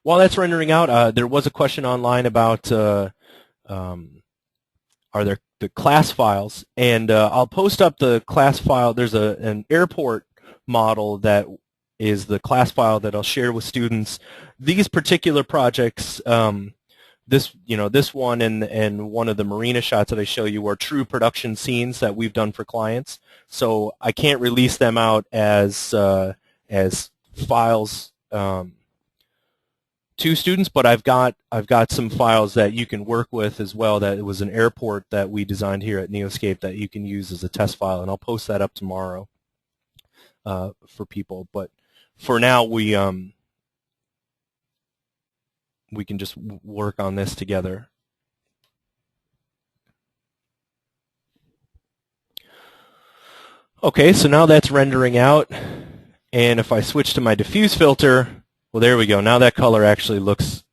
While that's rendering out, there was a question online about are there the class files, and I'll post up the class file. There's an airport model that is the class file that I'll share with students. These particular projects, this one and one of the marina shots that I show you are true production scenes that we've done for clients. So I can't release them out as files to students, but I've got some files that you can work with as well. That it was an airport that we designed here at Neoscape that you can use as a test file, and I'll post that up tomorrow for people. But for now, we can just work on this together. Okay, so now that's rendering out, and if I switch to my diffuse filter, well, there we go. Now that color actually looks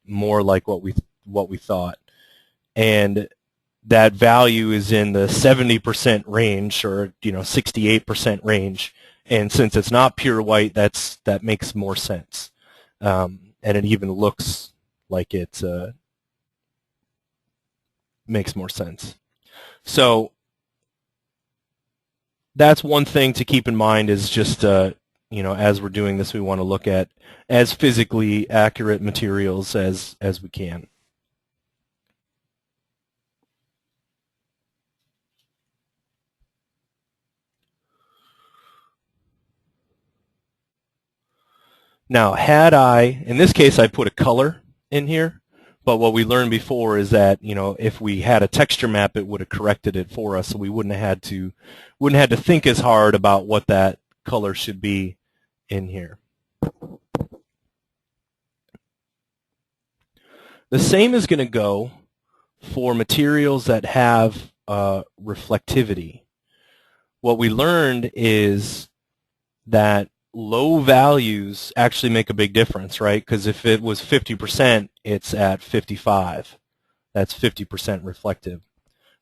more like what we thought, and that value is in the 70% range, or 68% range. And since it's not pure white, that makes more sense, and it even looks like it makes more sense. So that's one thing to keep in mind, is just as we're doing this, we want to look at as physically accurate materials as we can. Now, in this case, I put a color in here, but what we learned before is that if we had a texture map, it would have corrected it for us, so we wouldn't have had to think as hard about what that color should be in here. The same is going to go for materials that have reflectivity. What we learned is that low values actually make a big difference, right? Because if it was 50%, it's at 55. That's 50% reflective.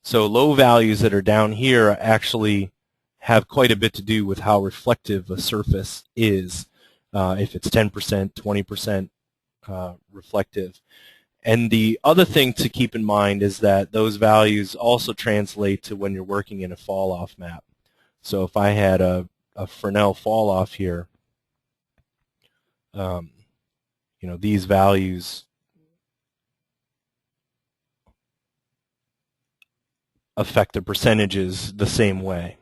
So low values that are down here actually have quite a bit to do with how reflective a surface is, if it's 10%, 20% reflective. And the other thing to keep in mind is that those values also translate to when you're working in a fall-off map. So if I had a Fresnel fall-off here, these values affect the percentages the same way.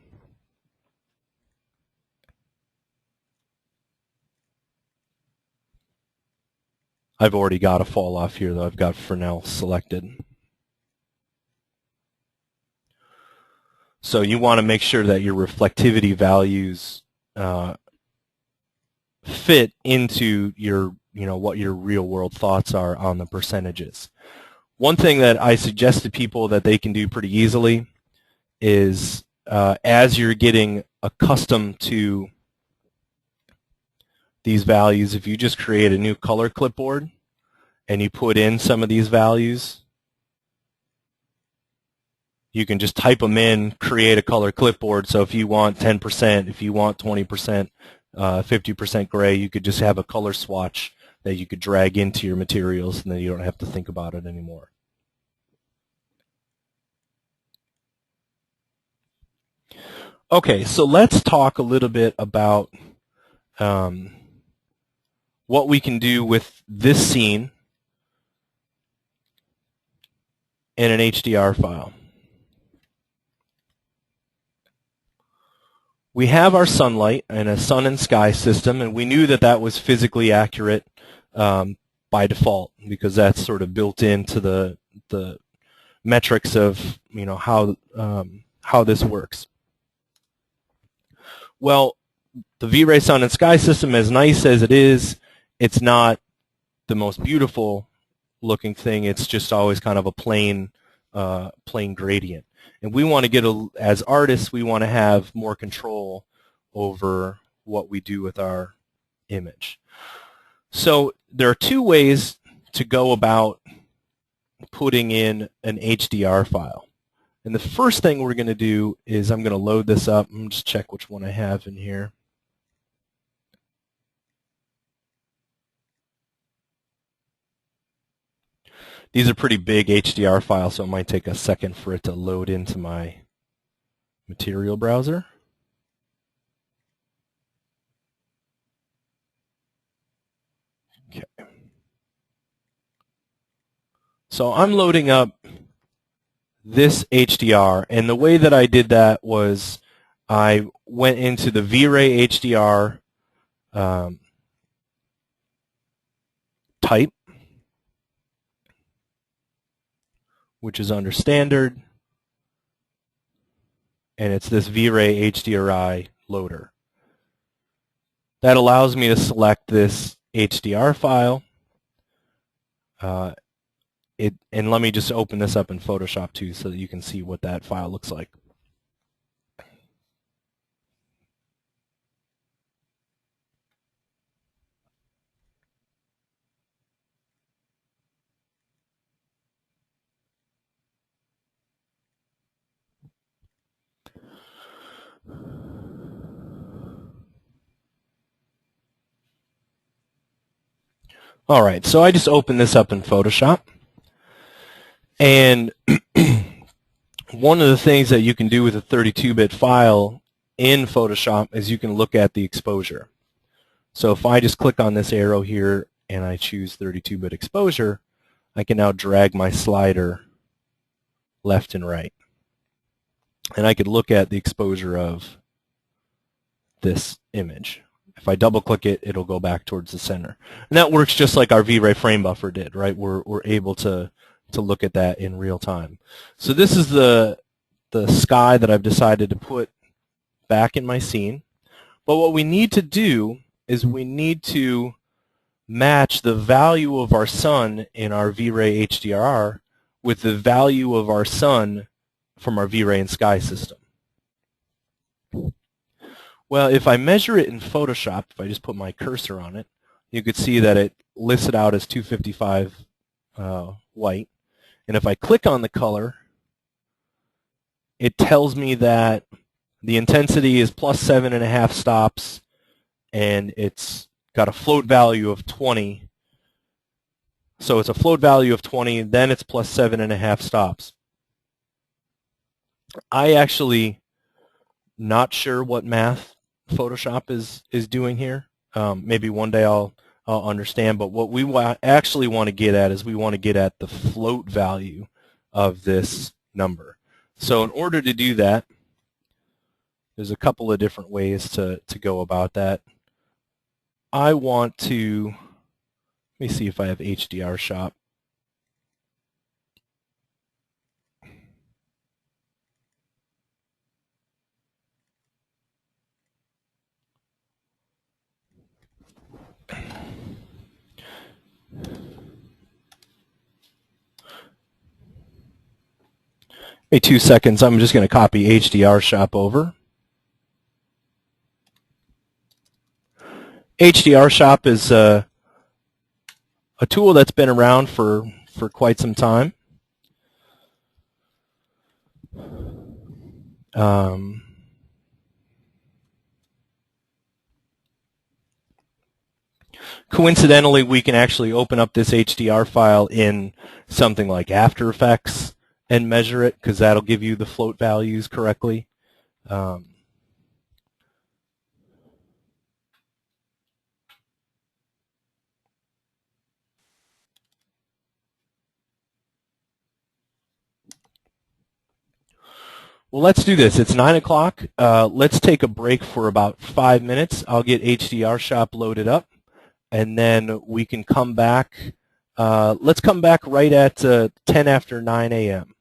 I've already got a fall off here, though. I've got Fresnel selected. So you want to make sure that your reflectivity values fit into your, what your real-world thoughts are on the percentages. One thing that I suggest to people that they can do pretty easily is as you're getting accustomed to these values, if you just create a new color clipboard and you put in some of these values, you can just type them in, create a color clipboard. So if you want 10%, if you want 20%, 50% gray, you could just have a color swatch that you could drag into your materials, and then you don't have to think about it anymore. Okay, so let's talk a little bit about what we can do with this scene in an HDR file. We have our sunlight and a sun and sky system, and we knew that that was physically accurate by default because that's sort of built into the metrics of how this works. Well, the VRay sun and sky system, as nice as it is, it's not the most beautiful looking thing. It's just always kind of a plain gradient. And we want to get, as artists, we want to have more control over what we do with our image. So there are two ways to go about putting in an HDR file. And the first thing we're going to do is I'm going to load this up and just check which one I have in here. These are pretty big HDR files, so it might take a second for it to load into my material browser. Okay. So I'm loading up this HDR, and the way that I did that was I went into the VRay HDR type, which is under standard, and it's this VRay HDRI loader. That allows me to select this HDR file. And let me just open this up in Photoshop too so that you can see what that file looks like. All right, so I just opened this up in Photoshop. And one of the things that you can do with a 32-bit file in Photoshop is you can look at the exposure. So if I just click on this arrow here and I choose 32-bit exposure, I can now drag my slider left and right. And I could look at the exposure of this image. If I double-click it, it'll go back towards the center. And that works just like our VRay frame buffer did, right? We're able to look at that in real time. So this is the sky that I've decided to put back in my scene. But what we need to do is we need to match the value of our sun in our VRay HDR with the value of our sun from our VRay and sky system. Well, if I measure it in Photoshop, if I just put my cursor on it, you could see that it lists it out as 255 white. And if I click on the color, it tells me that the intensity is plus 7.5 stops, and it's got a float value of 20. So it's a float value of 20, then it's plus 7.5 stops. I actually not sure what math Photoshop is doing here. Maybe one day I'll understand, but what we actually want to get at is we want to get at the float value of this number. So in order to do that, there's a couple of different ways to go about that. I want to, let me see if I have HDR Shop. Hey, 2 seconds. I'm just going to copy HDR Shop over. HDR Shop is a tool that's been around for quite some time. Coincidentally, we can actually open up this HDR file in something like After Effects and measure it, because that'll give you the float values correctly. Well, let's do this. It's 9 o'clock. Let's take a break for about 5 minutes. I'll get HDR Shop loaded up, and then we can come back. Let's come back right at 10 after 9 a.m.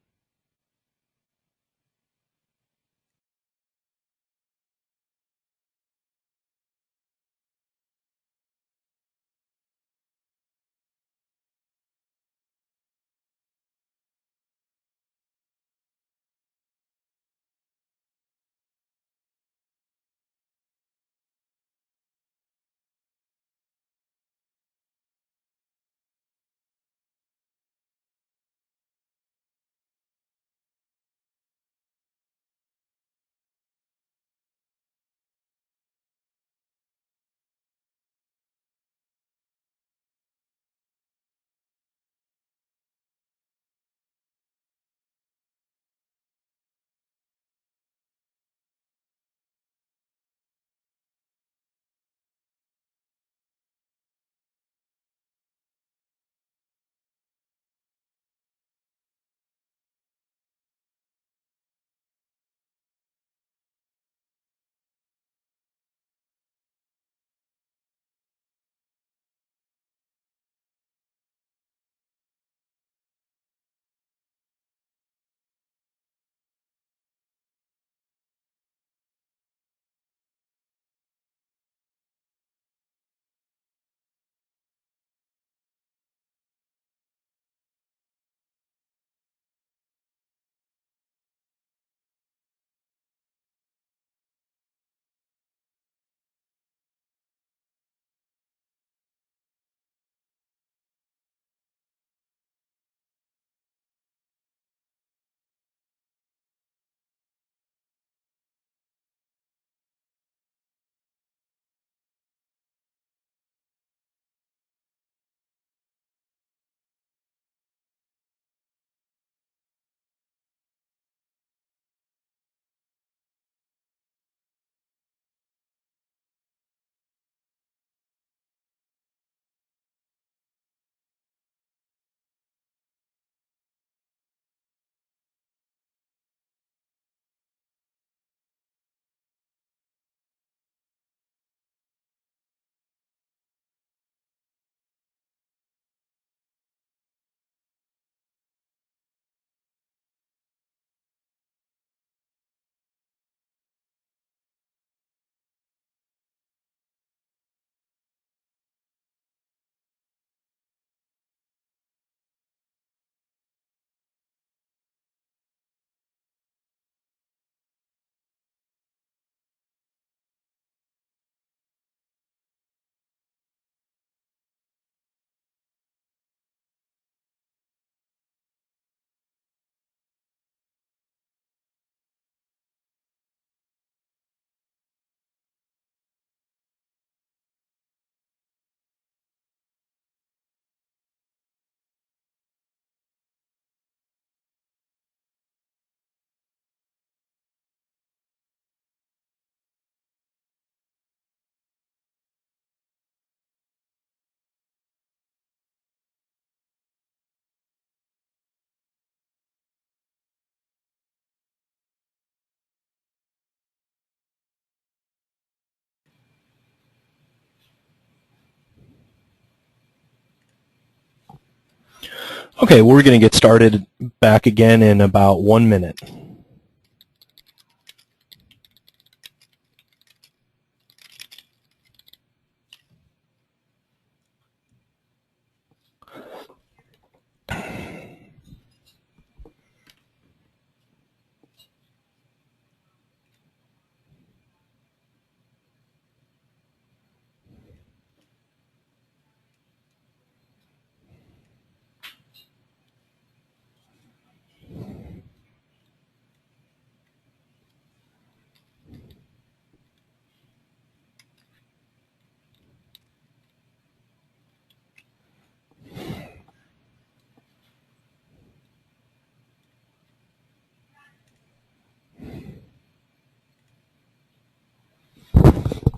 Okay, we're going to get started back again in about 1 minute.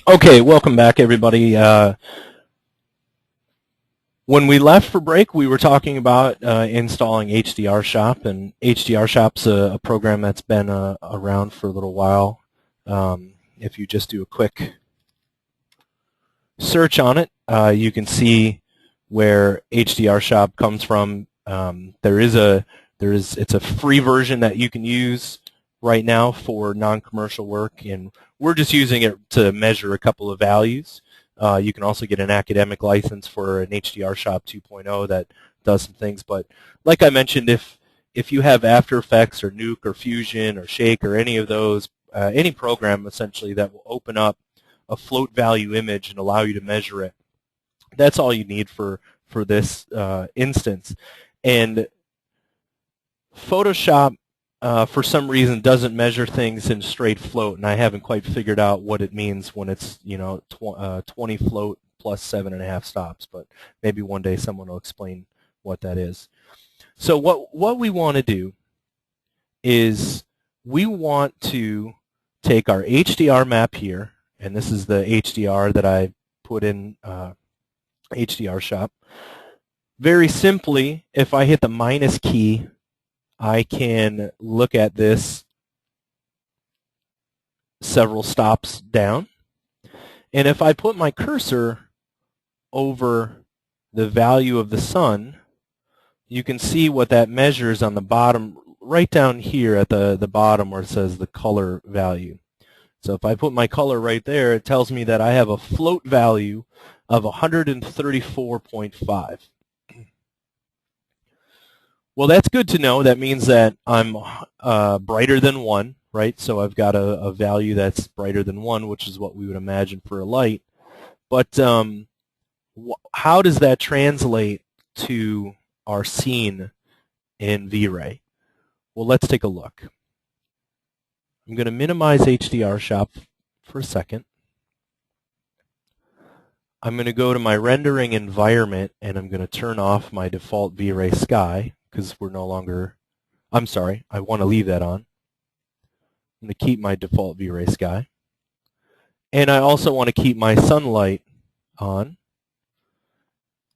Okay, welcome back, everybody. When we left for break, we were talking about installing HDR Shop, and HDR Shop's a program that's been around for a little while. If you just do a quick search on it, you can see where HDR Shop comes from. It's a free version that you can use right now for non-commercial work, and we're just using it to measure a couple of values. You can also get an academic license for an HDR Shop 2.0 that does some things. But like I mentioned, if you have After Effects or Nuke or Fusion or Shake or any of those, any program essentially that will open up a float value image and allow you to measure it, that's all you need for this instance. And Photoshop, for some reason, doesn't measure things in straight float, and I haven't quite figured out what it means when it's 20 float plus 7.5 stops. But maybe one day someone will explain what that is. So what we want to do is we want to take our HDR map here, and this is the HDR that I put in HDR Shop. Very simply, if I hit the minus key, I can look at this several stops down. And if I put my cursor over the value of the sun, you can see what that measures on the bottom, right down here at the bottom where it says the color value. So if I put my color right there, it tells me that I have a float value of 134.5. Well, that's good to know. That means that I'm brighter than 1, right? So I've got a value that's brighter than 1, which is what we would imagine for a light. But how does that translate to our scene in VRay? Well, let's take a look. I'm going to minimize HDR Shop for a second. I'm going to go to my rendering environment, and I'm going to turn off my default VRay Sky, because we're no longer, I'm sorry, I want to leave that on. I'm going to keep my default VRay Sky. And I also want to keep my sunlight on.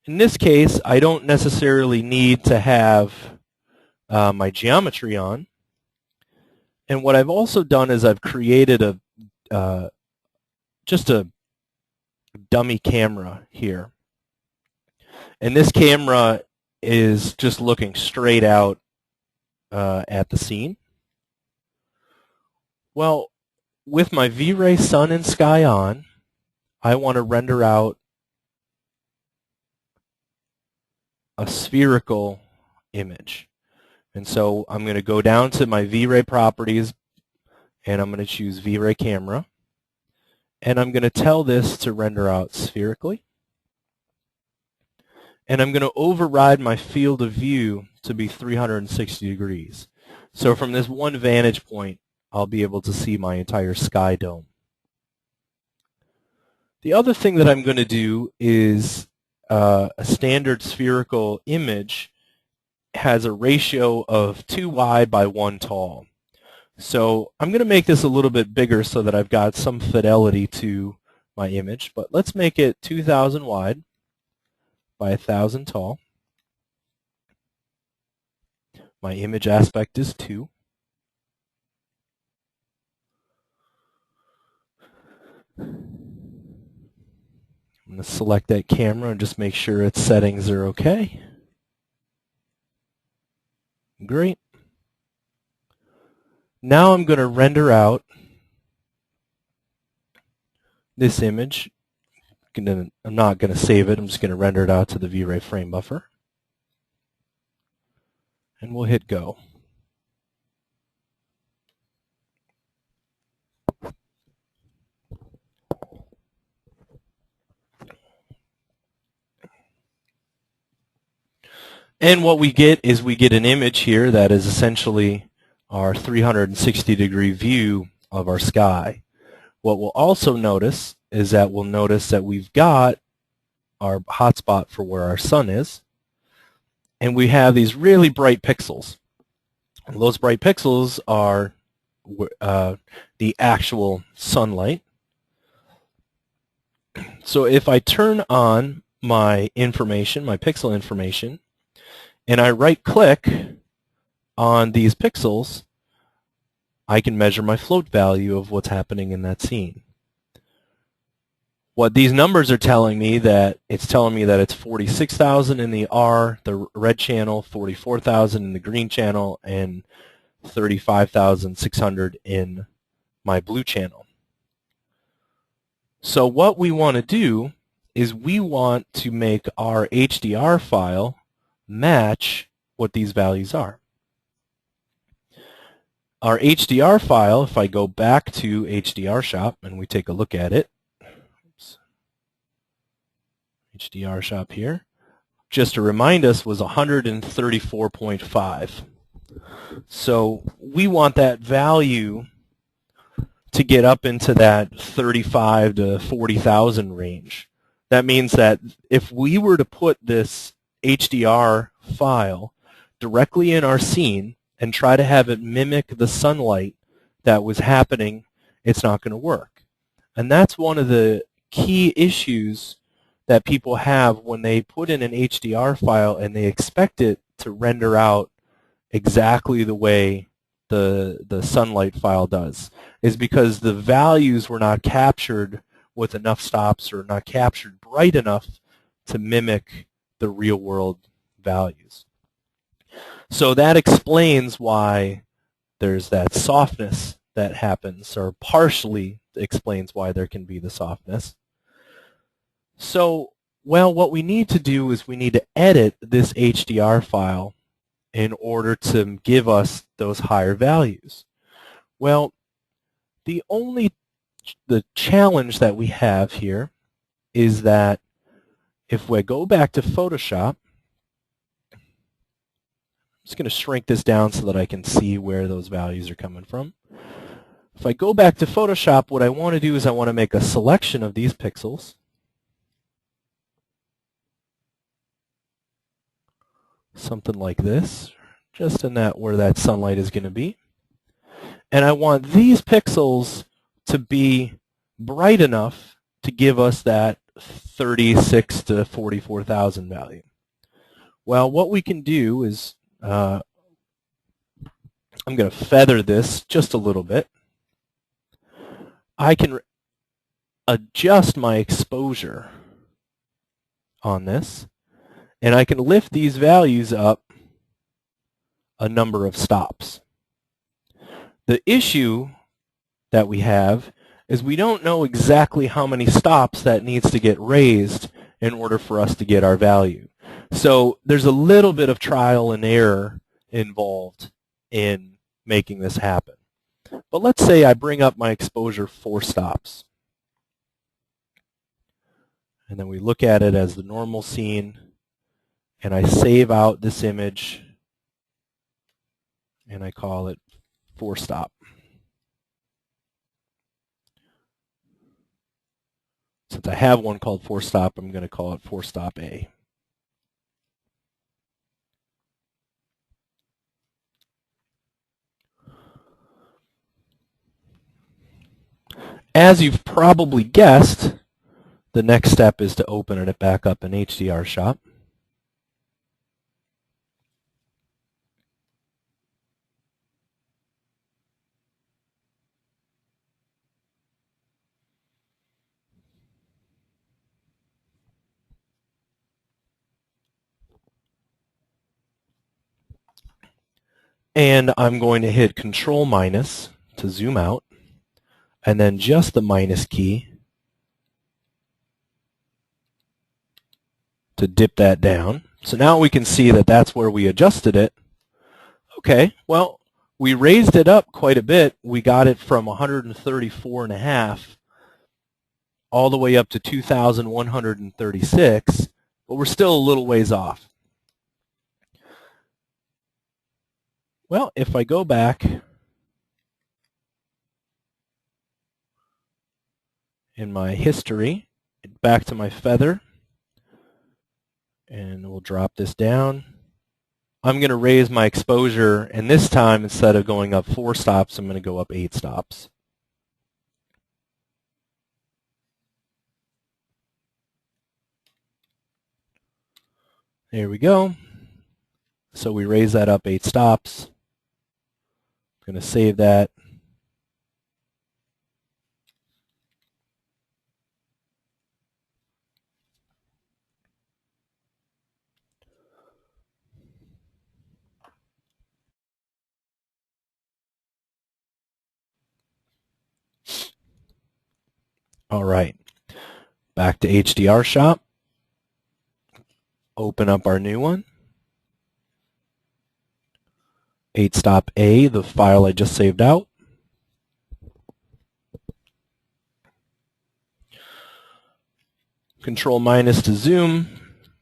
In this case, I don't necessarily need to have my geometry on. And what I've also done is I've created just a dummy camera here. And this camera is just looking straight out at the scene. Well, with my VRay Sun and Sky on, I want to render out a spherical image. And so I'm going to go down to my VRay properties, and I'm going to choose VRay Camera. And I'm going to tell this to render out spherically. And I'm going to override my field of view to be 360 degrees. So from this one vantage point, I'll be able to see my entire sky dome. The other thing that I'm going to do is a standard spherical image has a ratio of 2 wide by 1 tall. So I'm going to make this a little bit bigger so that I've got some fidelity to my image. But let's make it 2,000 wide by 1,000 tall. My image aspect is 2. I'm going to select that camera and just make sure its settings are okay. Great. Now I'm going to render out this image. I'm not going to save it. I'm just going to render it out to the VRay frame buffer. And we'll hit go. And what we get is we get an image here that is essentially our 360-degree view of our sky. What we'll also notice is that we've got our hotspot for where our sun is, and we have these really bright pixels. And those bright pixels are the actual sunlight. So if I turn on my information, my pixel information, and I right-click on these pixels, I can measure my float value of what's happening in that scene. What these numbers are telling me that it's 46,000 in the R, the red channel, 44,000 in the green channel, and 35,600 in my blue channel. So what we want to do is we want to make our HDR file match what these values are. Our HDR file, if I go back to HDR Shop and we take a look at it, HDR Shop here, just to remind us, was 134.5. So we want that value to get up into that 35 to 40,000 range. That means that if we were to put this HDR file directly in our scene and try to have it mimic the sunlight that was happening, it's not going to work. And that's one of the key issues that people have when they put in an HDR file and they expect it to render out exactly the way the sunlight file does, is because the values were not captured with enough stops or not captured bright enough to mimic the real world values. So that explains why there's that softness that happens, or partially explains why there can be the softness. So, well, what we need to do is we need to edit this HDR file in order to give us those higher values. Well, the challenge that we have here is that if we go back to Photoshop, I'm just going to shrink this down so that I can see where those values are coming from. If I go back to Photoshop, what I want to do is I want to make a selection of these pixels. Something like this, just in that where that sunlight is going to be. And I want these pixels to be bright enough to give us that 36 to 44,000 value. Well, what we can do is I'm going to feather this just a little bit. I can adjust my exposure on this, and I can lift these values up a number of stops. The issue that we have is we don't know exactly how many stops that needs to get raised in order for us to get our value. So there's a little bit of trial and error involved in making this happen. But let's say I bring up my exposure 4 stops. And then we look at it as the normal scene, and I save out this image, and I call it 4 stop. Since I have one called 4 stop, I'm going to call it 4 stop A. As you've probably guessed, the next step is to open it back up in HDR Shop. And I'm going to hit Control minus to zoom out, and then just the minus key to dip that down. So now we can see that that's where we adjusted it. Okay, well, we raised it up quite a bit. We got it from 134.5 all the way up to 2,136, but we're still a little ways off. Well, if I go back in my history, back to my feather, and we'll drop this down. I'm going to raise my exposure, and this time, instead of going up 4 stops, I'm going to go up 8 stops. There we go. So we raise that up 8 stops. I'm going to save that. All right, back to HDR Shop. Open up our new one. 8 stop A, the file I just saved out. Control minus to zoom,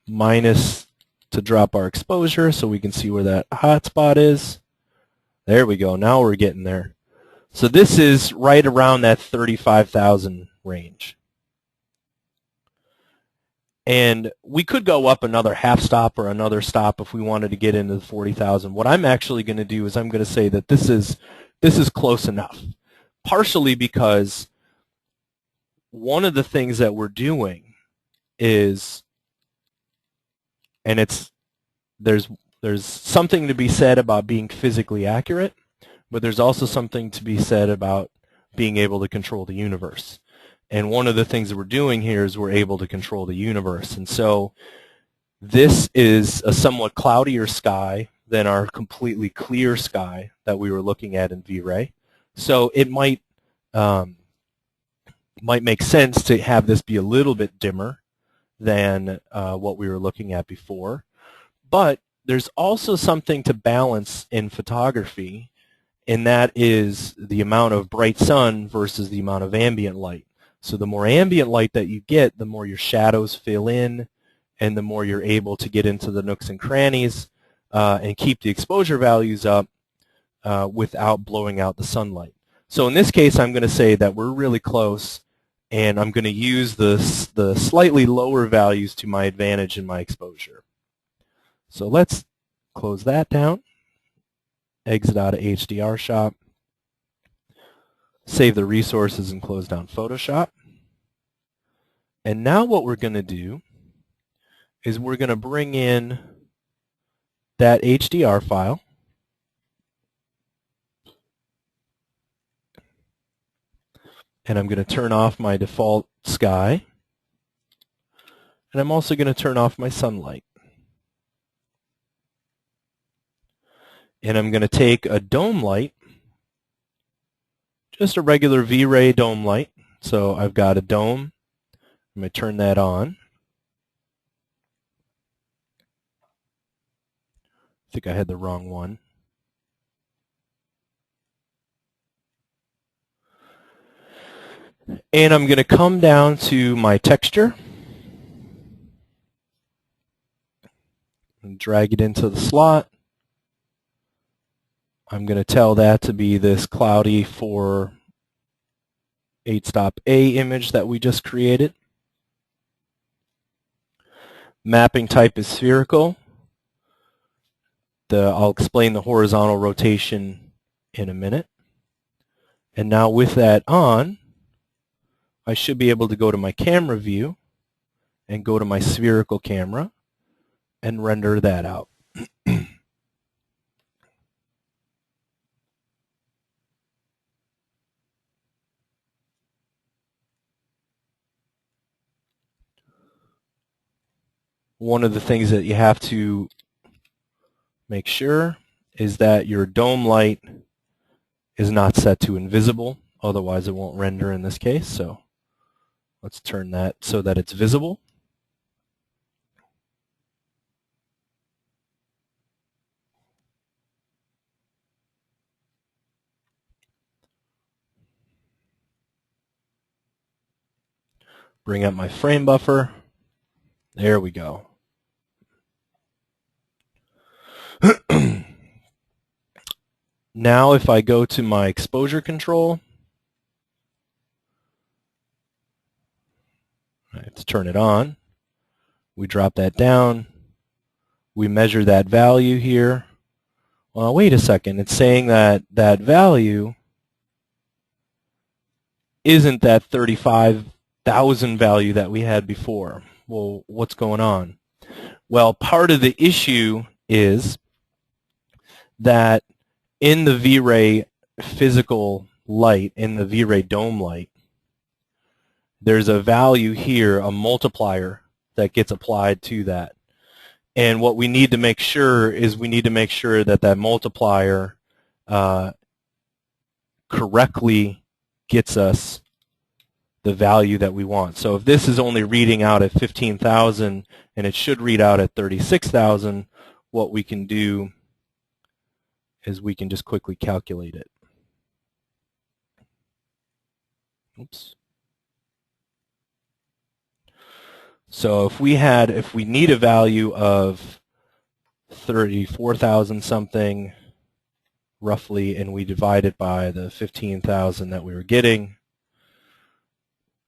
minus to drop our exposure so we can see where that hotspot is. There we go, now we're getting there. So this is right around that 35,000 range. And we could go up another half stop or another stop if we wanted to get into the 40,000. What I'm actually going to do is I'm going to say that this is close enough. Partially because one of the things that we're doing is, and there's something to be said about being physically accurate, but there's also something to be said about being able to control the universe. And one of the things that we're doing here is we're able to control the universe. And so this is a somewhat cloudier sky than our completely clear sky that we were looking at in VRay. So it might make sense to have this be a little bit dimmer than what we were looking at before. But there's also something to balance in photography, and that is the amount of bright sun versus the amount of ambient light. So the more ambient light that you get, the more your shadows fill in, and the more you're able to get into the nooks and crannies and keep the exposure values up without blowing out the sunlight. So in this case, I'm going to say that we're really close, and I'm going to use the slightly lower values to my advantage in my exposure. So let's close that down, exit out of HDR Shop, save the resources and close down Photoshop. And now what we're going to do is we're going to bring in that HDR file. And I'm going to turn off my default sky. And I'm also going to turn off my sunlight. And I'm going to take a dome light, just a regular VRay dome light. So I've got a dome. I'm going to turn that on. I think I had the wrong one. And I'm going to come down to my texture and drag it into the slot. I'm going to tell that to be this cloudy for 8 stop A image that we just created. Mapping type is spherical. I'll explain the horizontal rotation in a minute. And now with that on, I should be able to go to my camera view and go to my spherical camera and render that out. One of the things that you have to make sure is that your dome light is not set to invisible, otherwise it won't render in this case. So let's turn that so that it's visible. Bring up my frame buffer. There we go. Now if I go to my exposure control, I have to turn it on. We drop that down. We measure that value here. Well, wait a second. It's saying that that value isn't that 35,000 value that we had before. Well, what's going on? Well, part of the issue is that in the VRay physical light, in the VRay dome light, there's a value here, a multiplier that gets applied to that. And what we need to make sure is we need to make sure that that multiplier correctly gets us the value that we want. So if this is only reading out at 15,000 and it should read out at 36,000, what we can do is we can just quickly calculate it. Oops. So if we need a value of 34,000 something roughly, and we divide it by the 15,000 that we were getting,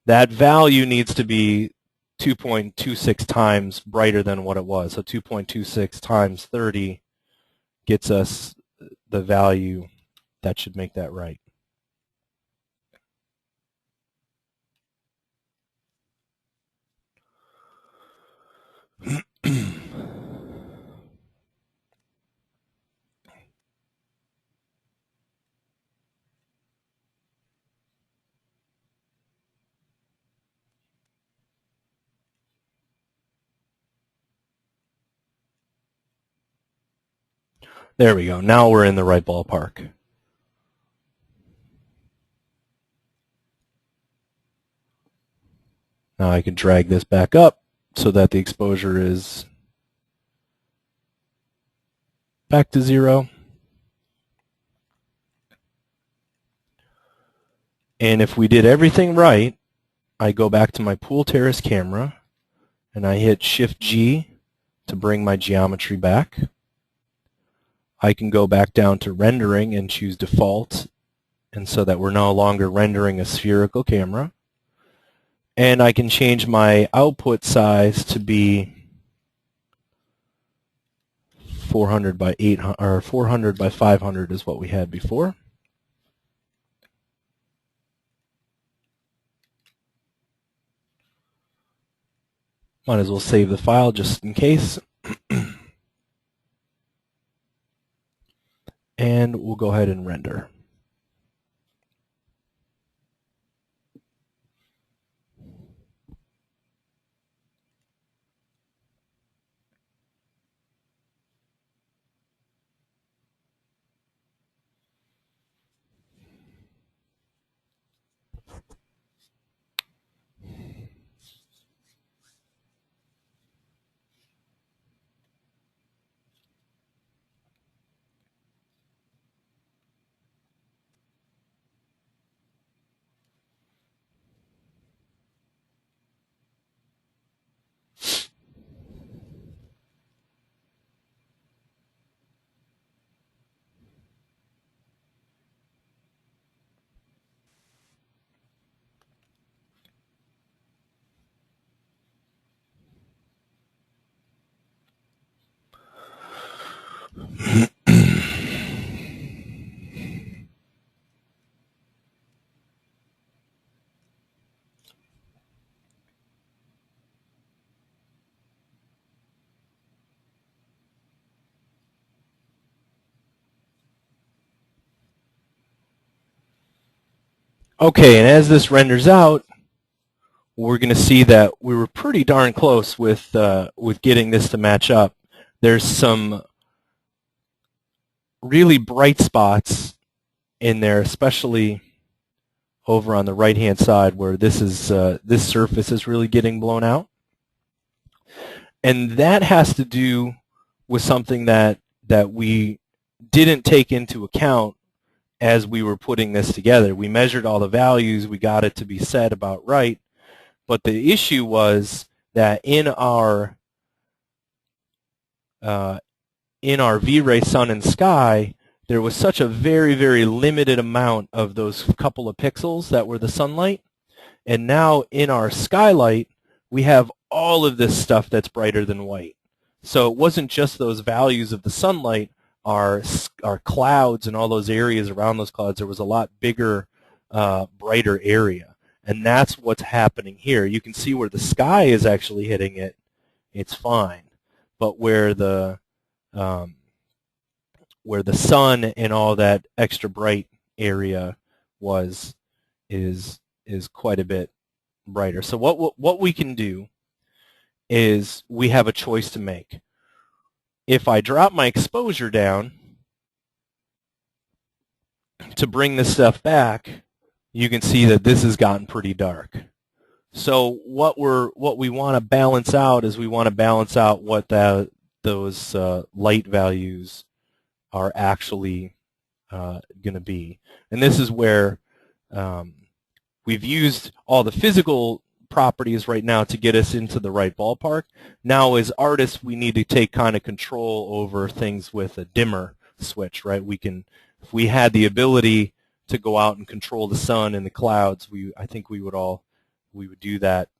that value needs to be 2.26 times brighter than what it was. So 2.26 times 30 gets us the value that should make that right. There we go. Now we're in the right ballpark. Now I can drag this back up so that the exposure is back to 0. And if we did everything right, I go back to my pool terrace camera and I hit Shift-G to bring my geometry back. I can go back down to rendering and choose default, and so that we're no longer rendering a spherical camera. And I can change my output size to be 400 by 800, or 400 by 500 is what we had before. Might as well save the file just in case. And we'll go ahead and render. Okay, and as this renders out, we're going to see that we were pretty darn close with getting this to match up. There's some really bright spots in there, especially over on the right-hand side where this surface is really getting blown out. And that has to do with something that we didn't take into account as we were putting this together. We measured all the values, we got it to be set about right, but the issue was that in our VRay Sun and Sky, there was such a very, very limited amount of those couple of pixels that were the sunlight. And now in our skylight, we have all of this stuff that's brighter than white. So it wasn't just those values of the sunlight, our clouds and all those areas around those clouds. There was a lot bigger, brighter area. And that's what's happening here. You can see where the sky is actually hitting it, it's fine. But where the sun and all that extra bright area is quite a bit brighter. So what we can do is we have a choice to make. If I drop my exposure down to bring this stuff back, you can see that this has gotten pretty dark. So what we want to balance out is we want to balance out what those light values are actually going to be. And this is where we've used all the physical properties right now to get us into the right ballpark. Now as artists, we need to take kind of control over things with a dimmer switch, right? If we had the ability to go out and control the sun and the clouds, I think we would do that.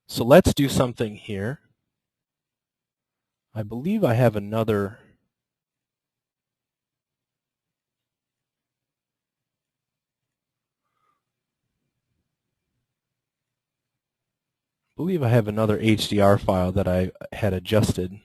So let's do something here. I believe I have another. I believe I have another HDR file that I had adjusted.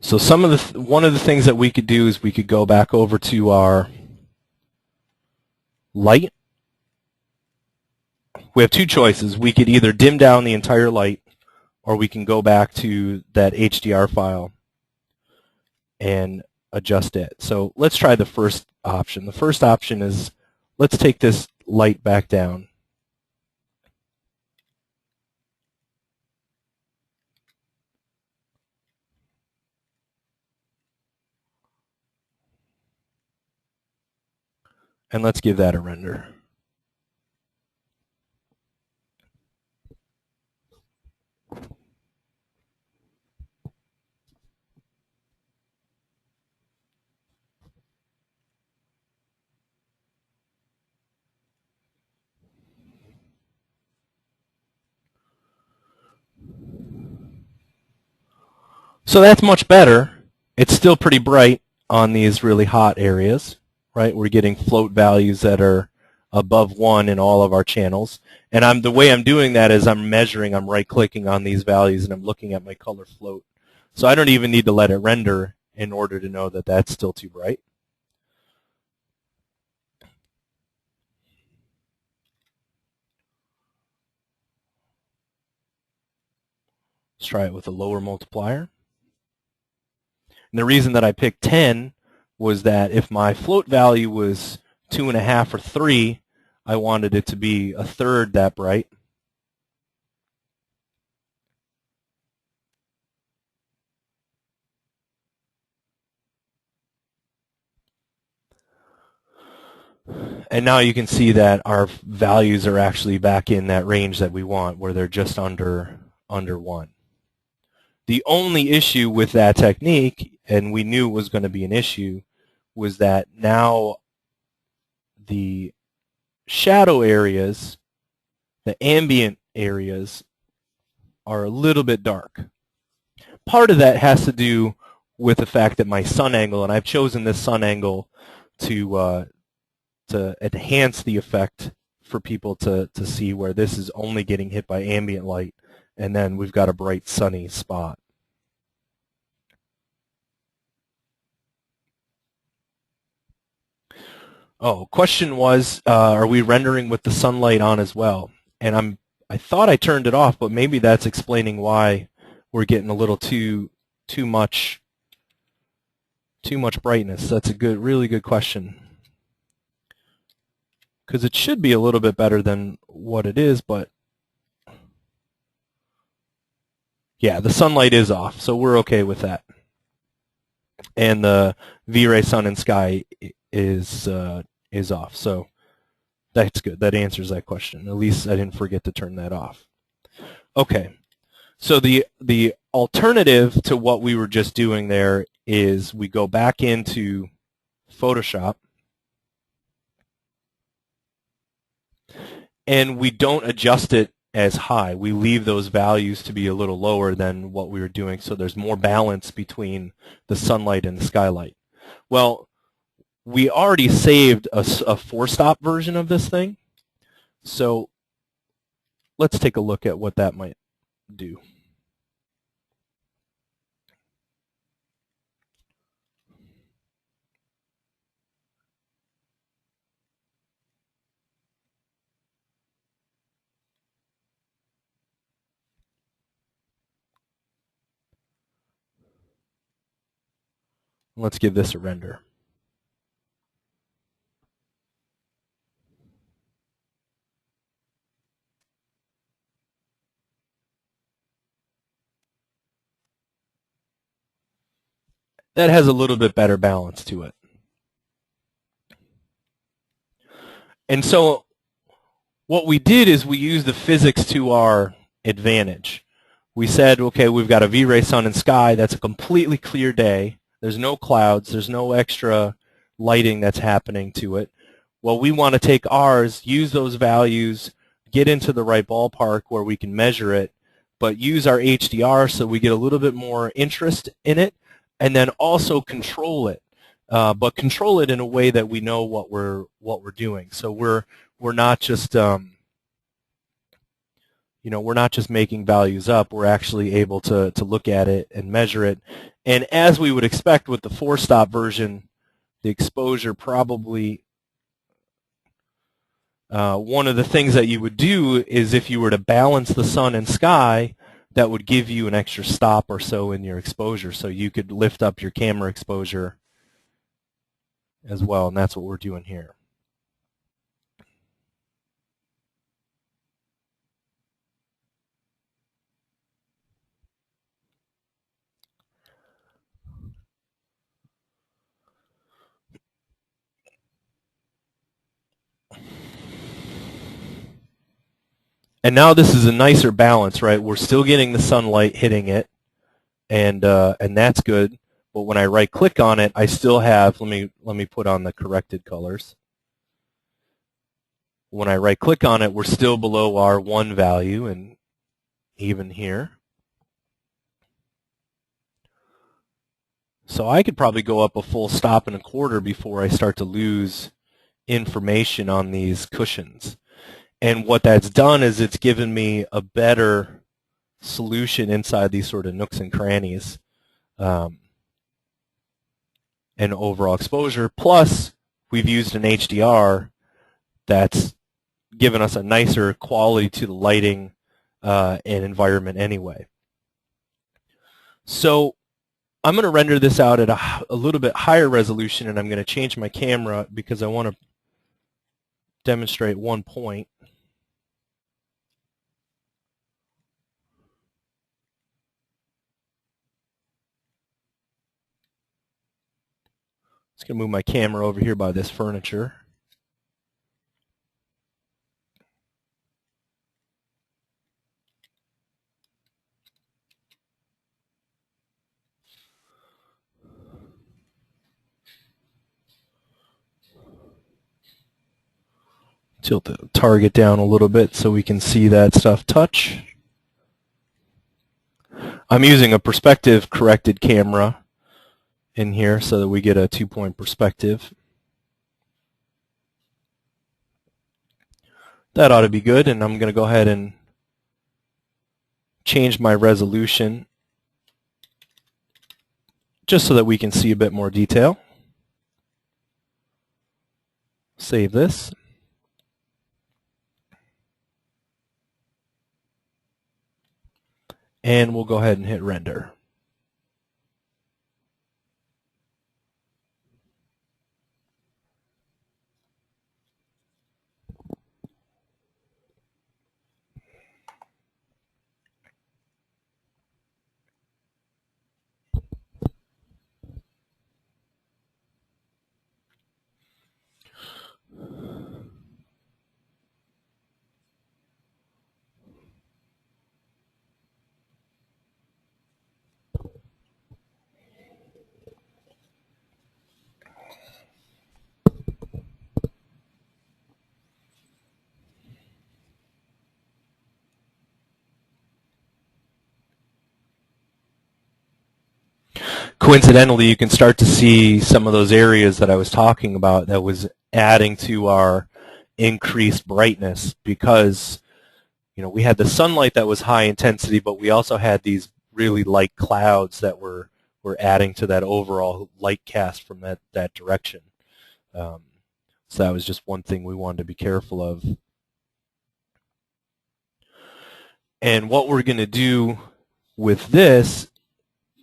So one of the things that we could do is we could go back over to our light. We have two choices. We could either dim down the entire light, or we can go back to that HDR file and adjust it. So let's try the first option. The first option is, let's take this light back down. And let's give that a render. So that's much better. It's still pretty bright on these really hot areas, right? We're getting float values that are above 1 in all of our channels. And the way I'm doing that is I'm right-clicking on these values, and I'm looking at my color float. So I don't even need to let it render in order to know that that's still too bright. Let's try it with a lower multiplier. And the reason that I picked 10 was that if my float value was 2.5 or 3, I wanted it to be a third that bright. And now you can see that our values are actually back in that range that we want, where they're just under 1. The only issue with that technique, and we knew it was going to be an issue, was that now the shadow areas, the ambient areas, are a little bit dark. Part of that has to do with the fact that my sun angle, and I've chosen this sun angle to enhance the effect for people to see where this is only getting hit by ambient light, and then we've got a bright sunny spot. Oh, question was, are we rendering with the sunlight on as well? And I thought I turned it off, but maybe that's explaining why we're getting a little too much brightness. That's a really good question. Because it should be a little bit better than what it is, but yeah, the sunlight is off, so we're okay with that. And the VRay Sun and Sky is off, so that's good. That answers that question. At least I didn't forget to turn that off. Okay, so the alternative to what we were just doing there is we go back into Photoshop and we don't adjust it as high. We leave those values to be a little lower than what we were doing, so there's more balance between the sunlight and the skylight. Well, we already saved a 4-stop version of this thing, so let's take a look at what that might do. Let's give this a render. That has a little bit better balance to it. And so what we did is we used the physics to our advantage. We said, okay, we've got a VRay Sun and Sky. That's a completely clear day. There's no clouds. There's no extra lighting that's happening to it. Well, we want to take ours, use those values, get into the right ballpark where we can measure it, but use our HDR so we get a little bit more interest in it, and then also control it. But control it in a way that we know what we're doing. So we're not just we're not just making values up. We're actually able to look at it and measure it. And as we would expect with the 4-stop version, the exposure probably one of the things that you would do is if you were to balance the sun and sky, that would give you an extra stop or so in your exposure. So you could lift up your camera exposure as well, and that's what we're doing here. And now this is a nicer balance, right? We're still getting the sunlight hitting it, and that's good. But when I right-click on it, I still have. Let me put on the corrected colors. When I right-click on it, we're still below our 1 value, and even here. So I could probably go up a full stop and a quarter before I start to lose information on these cushions. And what that's done is it's given me a better solution inside these sort of nooks and crannies and overall exposure. Plus, we've used an HDR that's given us a nicer quality to the lighting and environment anyway. So I'm going to render this out at a little bit higher resolution, and I'm going to change my camera because I want to demonstrate one point. Just going to move my camera over here by this furniture. Tilt the target down a little bit so we can see that stuff touch. I'm using a perspective corrected camera in here so that we get a 2-point perspective. That ought to be good, and I'm going to go ahead and change my resolution just so that we can see a bit more detail. Save this. And we'll go ahead and hit render. Coincidentally, you can start to see some of those areas that I was talking about that was adding to our increased brightness, because we had the sunlight that was high intensity, but we also had these really light clouds that were adding to that overall light cast from that direction. So that was just one thing we wanted to be careful of. And what we're going to do with this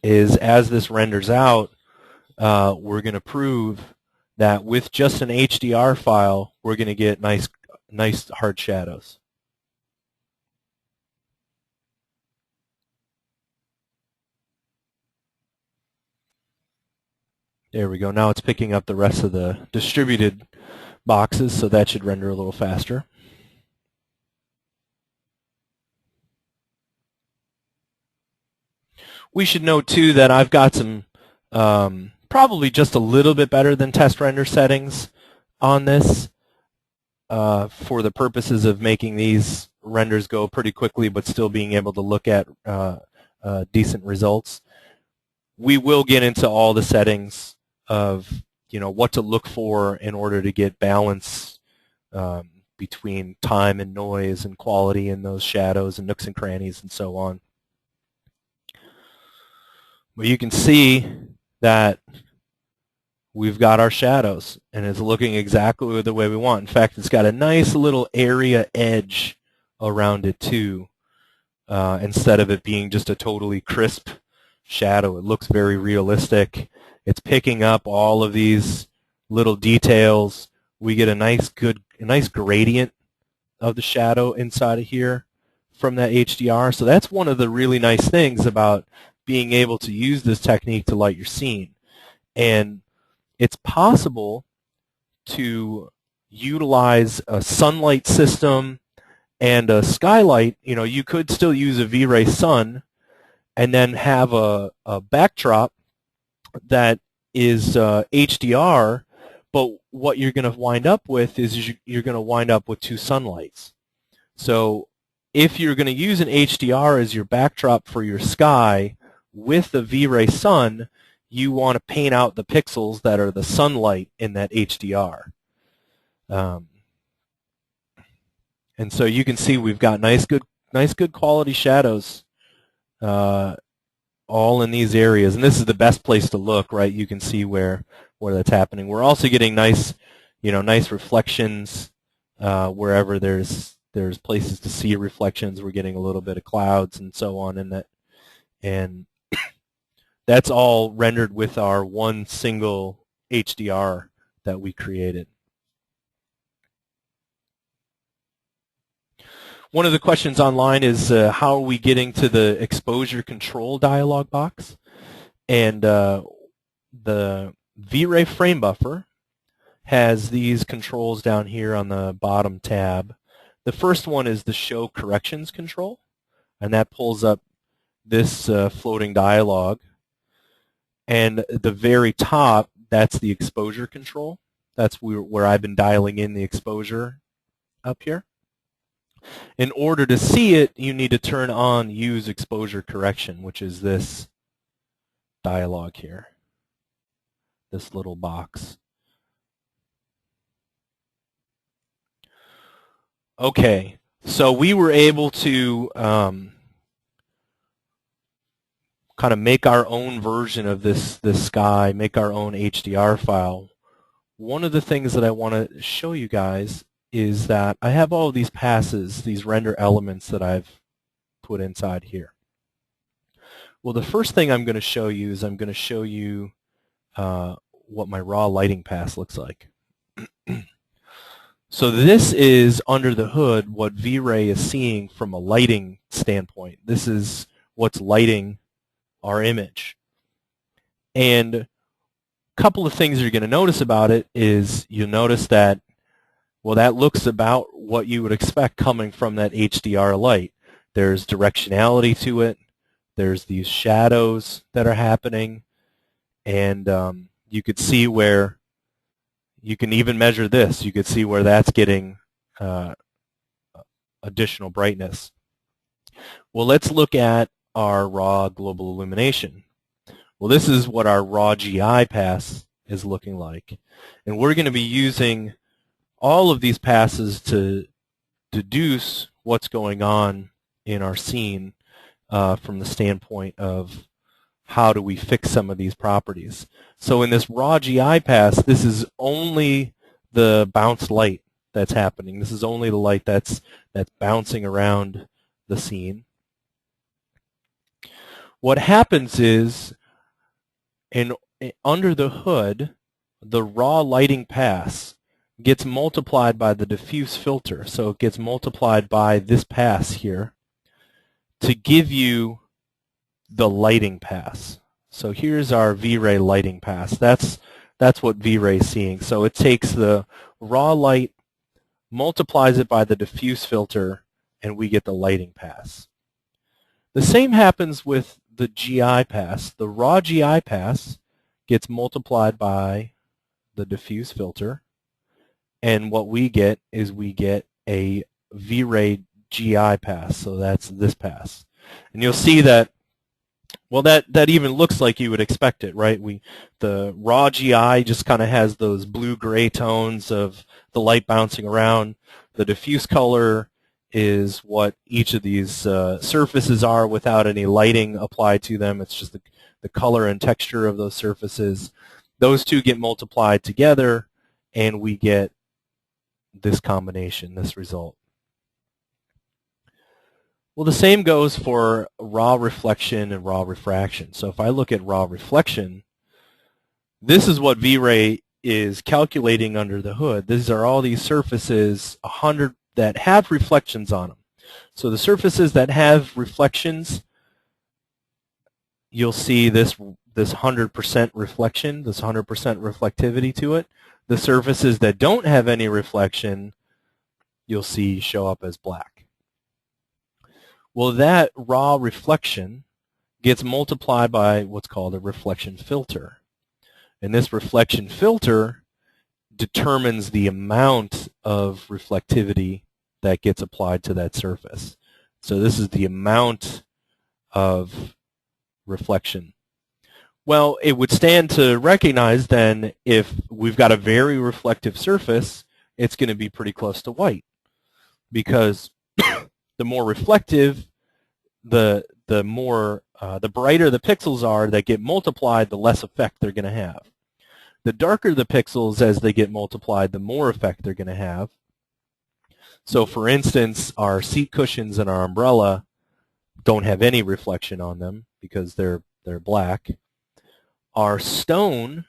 is, as this renders out, we're going to prove that with just an HDR file, we're going to get nice hard shadows. There we go. Now it's picking up the rest of the distributed boxes, so that should render a little faster. We should note, too, that I've got some probably just a little bit better than test render settings on this for the purposes of making these renders go pretty quickly but still being able to look at decent results. We will get into all the settings of what to look for in order to get balance between time and noise and quality and those shadows and nooks and crannies and so on. But you can see that we've got our shadows, and it's looking exactly the way we want. In fact, it's got a nice little area edge around it too, instead of it being just a totally crisp shadow. It looks very realistic. It's picking up all of these little details. We get a nice gradient of the shadow inside of here from that HDR. So that's one of the really nice things about being able to use this technique to light your scene. And it's possible to utilize a sunlight system and a skylight. You could still use a VRay Sun and then have a backdrop that is HDR, but what you're going to wind up with is you're going to wind up with two sunlights. So if you're going to use an HDR as your backdrop for your sky with the VRay Sun, you want to paint out the pixels that are the sunlight in that HDR. And so you can see we've got nice good quality shadows all in these areas, and this is the best place to look, right? You can see where that's happening. We're also getting nice reflections wherever there's places to see reflections. We're getting a little bit of clouds and so on in that, and that's all rendered with our one single HDR that we created. One of the questions online is how are we getting to the exposure control dialog box? And the VRay frame buffer has these controls down here on the bottom tab. The first one is the show corrections control, and that pulls up this floating dialog. And at the very top, that's the exposure control. That's where I've been dialing in the exposure up here. In order to see it, you need to turn on Use Exposure Correction, which is this dialog here, this little box. Okay, so we were able to kind of make our own version of this sky, make our own HDR file one of the things that I want to show you guys is that I have all of these passes, these render elements that I've put inside here. Well, the first thing I'm going to show you is I'm going to show you what my raw lighting pass looks like. So this is under the hood what VRay is seeing from a lighting standpoint. This is what's lighting our image. And a couple of things you're going to notice about it is you'll notice that, well, that looks about what you would expect coming from that HDR light. There's directionality to it. There's these shadows that are happening. And you could see where you can even measure this. You could see where that's getting additional brightness. Well, let's look at our raw global illumination. Well, this is what our raw GI pass is looking like. And we're going to be using all of these passes to deduce what's going on in our scene from the standpoint of how do we fix some of these properties. So in this raw GI pass, this is only the bounce light that's happening. This is only the light that's bouncing around the scene. What happens is, under the hood, the raw lighting pass gets multiplied by the diffuse filter. So it gets multiplied by this pass here to give you the lighting pass. So here's our VRay lighting pass. That's what VRay is seeing. So it takes the raw light, multiplies it by the diffuse filter, and we get the lighting pass. The same happens with the GI pass. The raw GI pass gets multiplied by the diffuse filter, and what we get is we get a VRay GI pass. So that's this pass. And you'll see that, well, that even looks like you would expect it, right? The raw GI just kind of has those blue-gray tones of the light bouncing around. The diffuse color is what each of these surfaces are without any lighting applied to them. It's just the color and texture of those surfaces. Those two get multiplied together, and we get this combination, this result. Well, the same goes for raw reflection and raw refraction. So if I look at raw reflection, this is what VRay is calculating under the hood. These are all these surfaces, 100 that have reflections on them. So the surfaces that have reflections, you'll see this 100% reflection, this 100% reflectivity to it. The surfaces that don't have any reflection, you'll see show up as black. Well, that raw reflection gets multiplied by what's called a reflection filter. And this reflection filter determines the amount of reflectivity that gets applied to that surface. So this is the amount of reflection. Well, it would stand to recognize then if we've got a very reflective surface, it's going to be pretty close to white, because the more reflective, the brighter the pixels are that get multiplied, the less effect they're going to have. The darker the pixels as they get multiplied, the more effect they're going to have. So for instance, our seat cushions and our umbrella don't have any reflection on them because they're black. Our stone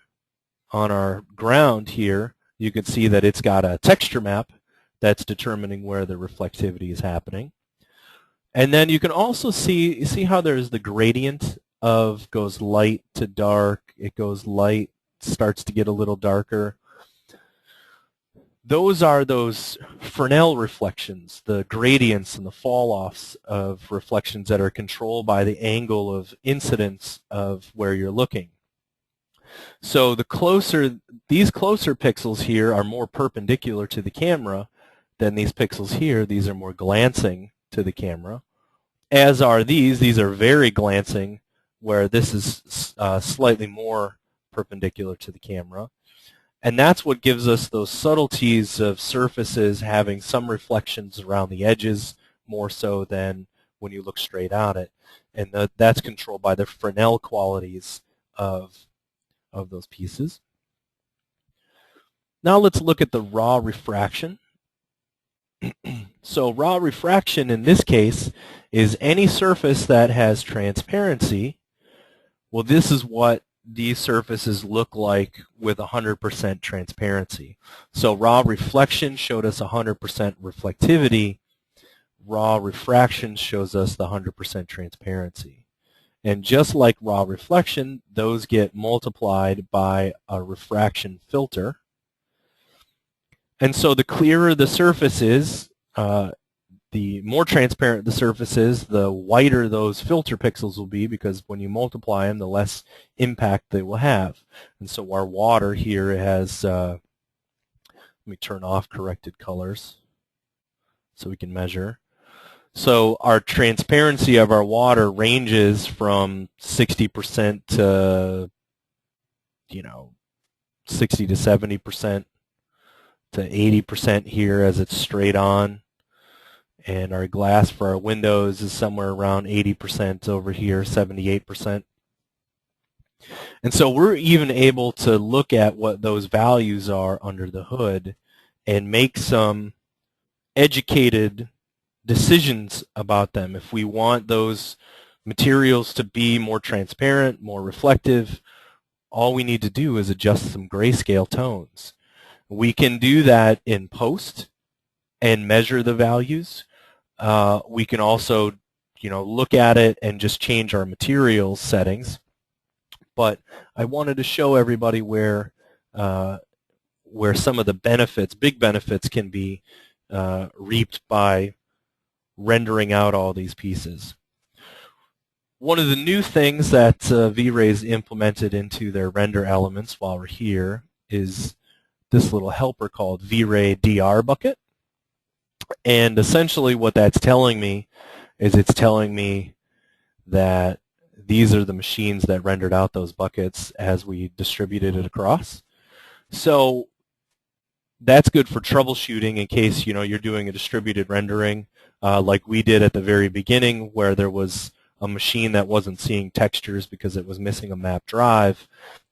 on our ground here, you can see that it's got a texture map that's determining where the reflectivity is happening. And then you can also see how there's the gradient of goes light to dark, it goes light, starts to get a little darker. Those are those Fresnel reflections, the gradients and the fall-offs of reflections that are controlled by the angle of incidence of where you're looking. So these closer pixels here are more perpendicular to the camera than these pixels here. These are more glancing to the camera. As are these are very glancing, where this is slightly more perpendicular to the camera. And that's what gives us those subtleties of surfaces having some reflections around the edges more so than when you look straight at it. And that's controlled by the Fresnel qualities of those pieces. Now let's look at the raw refraction. So raw refraction in this case is any surface that has transparency. Well, this is what these surfaces look like with 100% transparency. So raw reflection showed us 100% reflectivity. Raw refraction shows us the 100% transparency. And just like raw reflection, those get multiplied by a refraction filter. And so the clearer the surface is, the more transparent the surface is, the whiter those filter pixels will be, because when you multiply them, the less impact they will have. And so our water here has, let me turn off corrected colors so we can measure. So our transparency of our water ranges from 60% to, 60 to 70%. To 80% here as it's straight on, and our glass for our windows is somewhere around 80% over here, 78%. And so we're even able to look at what those values are under the hood and make some educated decisions about them. If we want those materials to be more transparent, more reflective, all we need to do is adjust some grayscale tones. We can do that in post and measure the values. We can also, look at it and just change our materials settings. But I wanted to show everybody where some of the benefits, big benefits, can be reaped by rendering out all these pieces. One of the new things that VRay's implemented into their render elements while we're here is this little helper called VRay DR bucket. And essentially what that's telling me is it's telling me that these are the machines that rendered out those buckets as we distributed it across. So that's good for troubleshooting in case you're doing a distributed rendering like we did at the very beginning, where there was a machine that wasn't seeing textures because it was missing a map drive.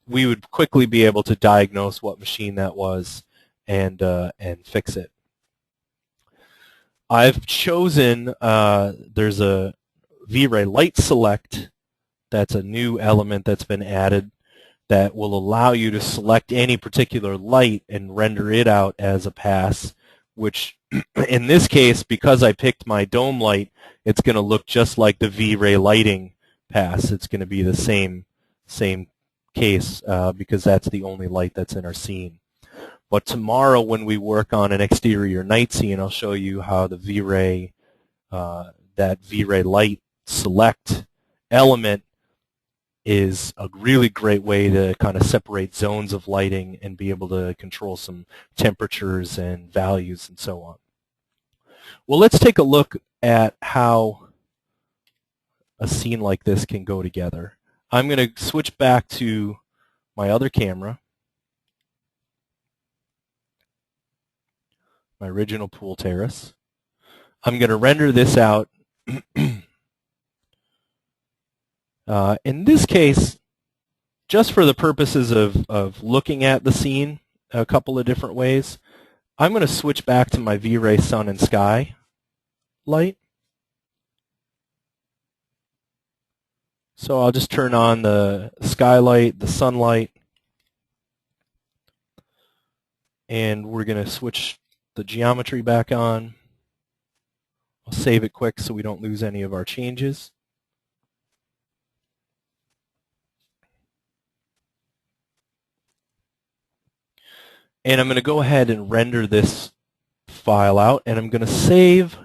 We would quickly be able to diagnose what machine that was and fix it. I've chosen, there's a VRay Light Select, that's a new element that's been added that will allow you to select any particular light and render it out as a pass, which in this case, because I picked my dome light, it's going to look just like the VRay lighting pass. It's going to be the same case because that's the only light that's in our scene. But tomorrow when we work on an exterior night scene, I'll show you how the VRay, that VRay Light Select element is a really great way to kind of separate zones of lighting and be able to control some temperatures and values and so on. Well, let's take a look at how a scene like this can go together. I'm going to switch back to my other camera, my original pool terrace. I'm going to render this out. In this case, just for the purposes of looking at the scene a couple of different ways, I'm going to switch back to my VRay Sun and Sky light. So I'll just turn on the skylight, the sunlight, and we're going to switch the geometry back on. I'll save it quick so we don't lose any of our changes. And I'm going to go ahead and render this file out, and I'm going to save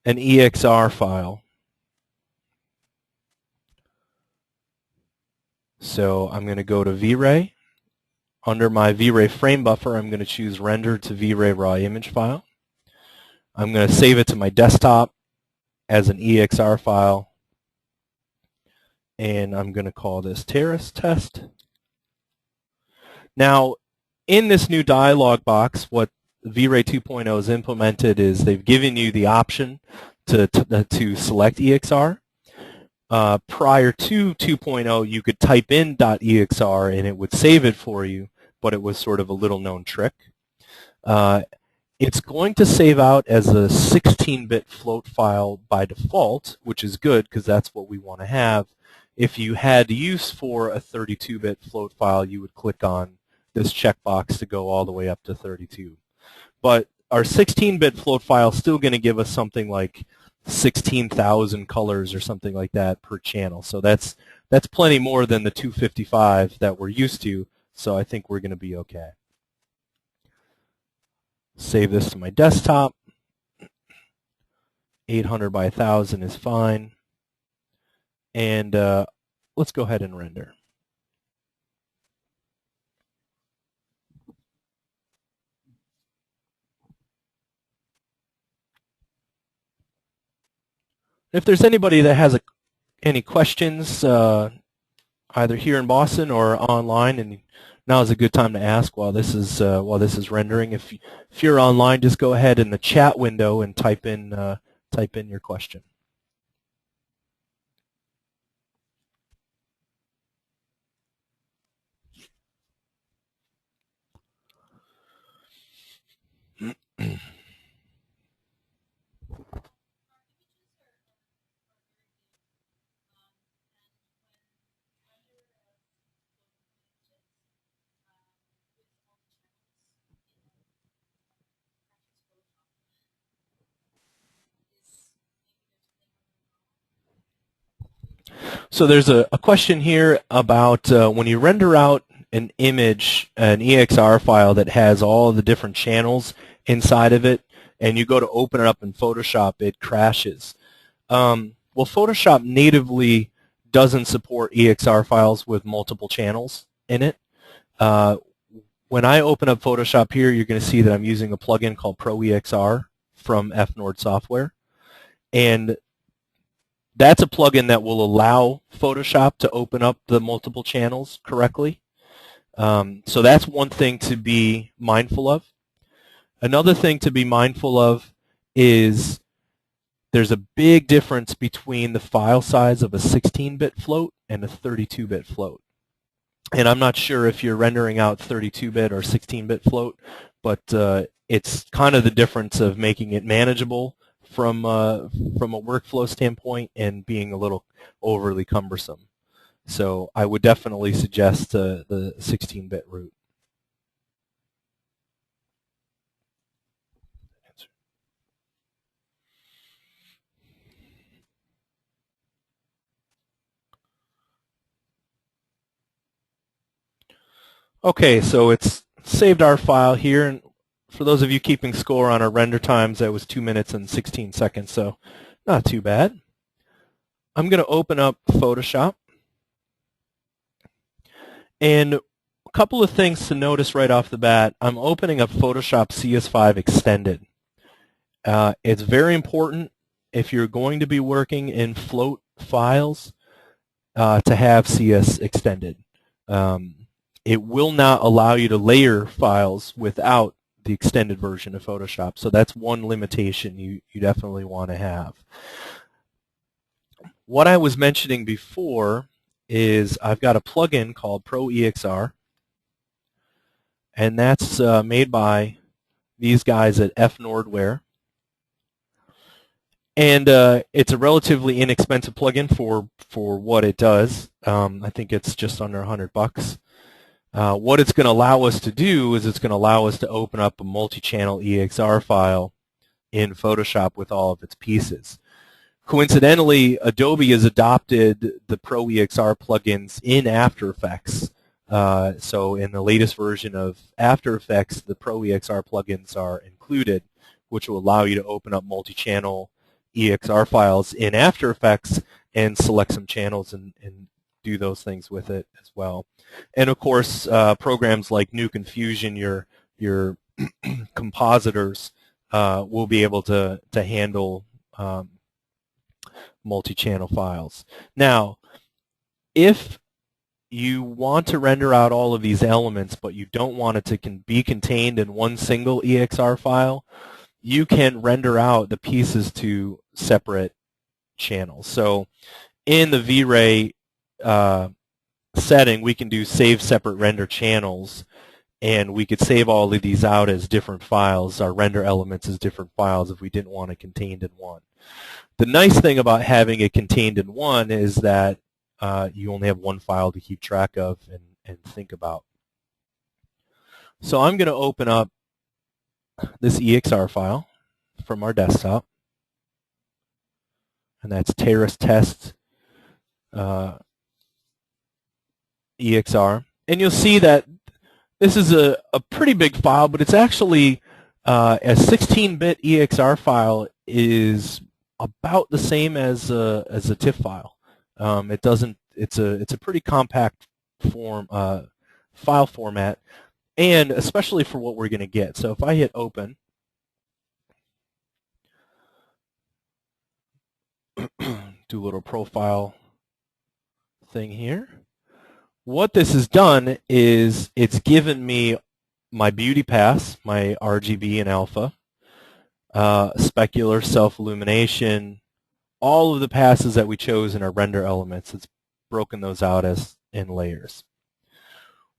an EXR file. So I'm going to go to VRay. Under my VRay frame buffer, I'm going to choose Render to VRay Raw Image File. I'm going to save it to my desktop as an EXR file, and I'm going to call this Terrace Test. Now, in this new dialog box, what VRay 2.0 has implemented is they've given you the option to select EXR. Prior to 2.0, you could type in .exr and it would save it for you, but it was sort of a little-known trick. It's going to save out as a 16-bit float file by default, which is good because that's what we want to have. If you had use for a 32-bit float file, you would click on this checkbox to go all the way up to 32. But our 16-bit float file is still going to give us something like 16,000 colors or something like that per channel. So that's plenty more than the 255 that we're used to, so I think we're going to be okay. Save this to my desktop. 800 by 1000 is fine. And let's go ahead and render. If there's anybody that has any questions, either here in Boston or online, and now is a good time to ask while this is rendering. If you're online, just go ahead in the chat window and type in your question. So there's a question here about when you render out an image, an EXR file that has all the different channels inside of it, and you go to open it up in Photoshop, it crashes. Well, Photoshop natively doesn't support EXR files with multiple channels in it. When I open up Photoshop here, you're going to see that I'm using a plugin called ProEXR from FNord Software. And that's a plugin that will allow Photoshop to open up the multiple channels correctly. So that's one thing to be mindful of. Another thing to be mindful of is there's a big difference between the file size of a 16-bit float and a 32-bit float. And I'm not sure if you're rendering out 32-bit or 16-bit float, but it's kind of the difference of making it manageable from a workflow standpoint and being a little overly cumbersome. So I would definitely suggest the 16-bit route. Okay, so it's saved our file here, and for those of you keeping score on our render times, that was 2 minutes and 16 seconds, so not too bad. I'm going to open up Photoshop. And a couple of things to notice right off the bat. I'm opening up Photoshop CS5 Extended. It's very important if you're going to be working in float files to have CS Extended. It will not allow you to layer files without the extended version of Photoshop. So that's one limitation you definitely want to have. What I was mentioning before is I've got a plugin called ProEXR, and that's made by these guys at FNordware. And it's a relatively inexpensive plugin for what it does. I think it's just under $100. What it's going to allow us to do is it's going to allow us to open up a multi-channel EXR file in Photoshop with all of its pieces. Coincidentally, Adobe has adopted the ProEXR plugins in After Effects. So in the latest version of After Effects, the ProEXR plugins are included, which will allow you to open up multi-channel EXR files in After Effects and select some channels and do those things with it as well. And of course, programs like Nuke and Fusion, your compositors, will be able to handle multi-channel files. Now, if you want to render out all of these elements, but you don't want it to be contained in one single EXR file, you can render out the pieces to separate channels. So in the VRay setting, we can do save separate render channels, and we could save all of these out as different files, our render elements as different files if we didn't want it contained in one. The nice thing about having it contained in one is that you only have one file to keep track of and think about. So I'm going to open up this EXR file from our desktop, and that's Terrace Test EXR. And you'll see that this is a pretty big file, but it's actually a 16-bit EXR file is about the same as a TIFF file. It's a pretty compact file format, and especially for what we're going to get. So if I hit open, do a little profile thing here. What this has done is it's given me my beauty pass, my RGB and alpha, specular, self-illumination, all of the passes that we chose in our render elements. It's broken those out as in layers.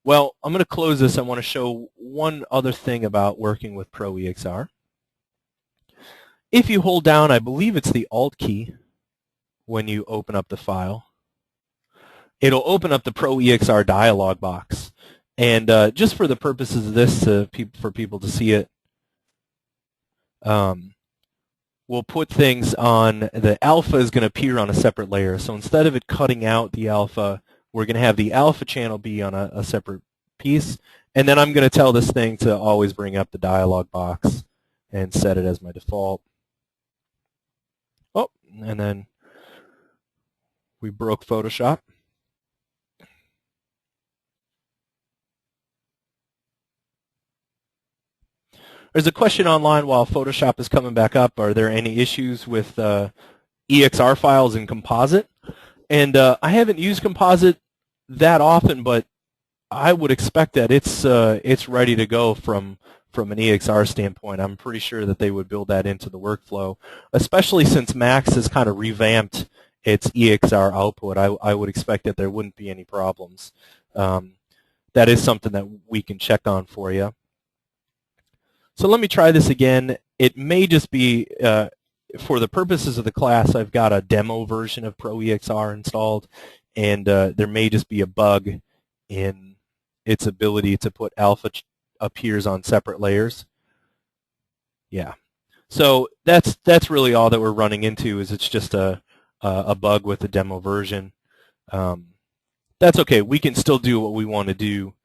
Well, I'm going to close this. I want to show one other thing about working with Pro EXR. If you hold down, I believe it's the Alt key when you open up the file, it'll open up the Pro EXR dialog box. And just for the purposes of this, for people to see it, we'll put things on, the alpha is going to appear on a separate layer. So instead of it cutting out the alpha, we're going to have the alpha channel be on a separate piece. And then I'm going to tell this thing to always bring up the dialog box and set it as my default. Oh, and then we broke Photoshop. There's a question online while Photoshop is coming back up. Are there any issues with EXR files in Composite? And I haven't used Composite that often, but I would expect that it's ready to go from an EXR standpoint. I'm pretty sure that they would build that into the workflow, especially since Max has kind of revamped its EXR output. I would expect that there wouldn't be any problems. That is something that we can check on for you. So let me try this again. It may just be, for the purposes of the class, I've got a demo version of Pro EXR installed, and there may just be a bug in its ability to put alpha appears on separate layers. Yeah. So that's really all that we're running into, is it's just a bug with the demo version. That's okay. We can still do what we want to do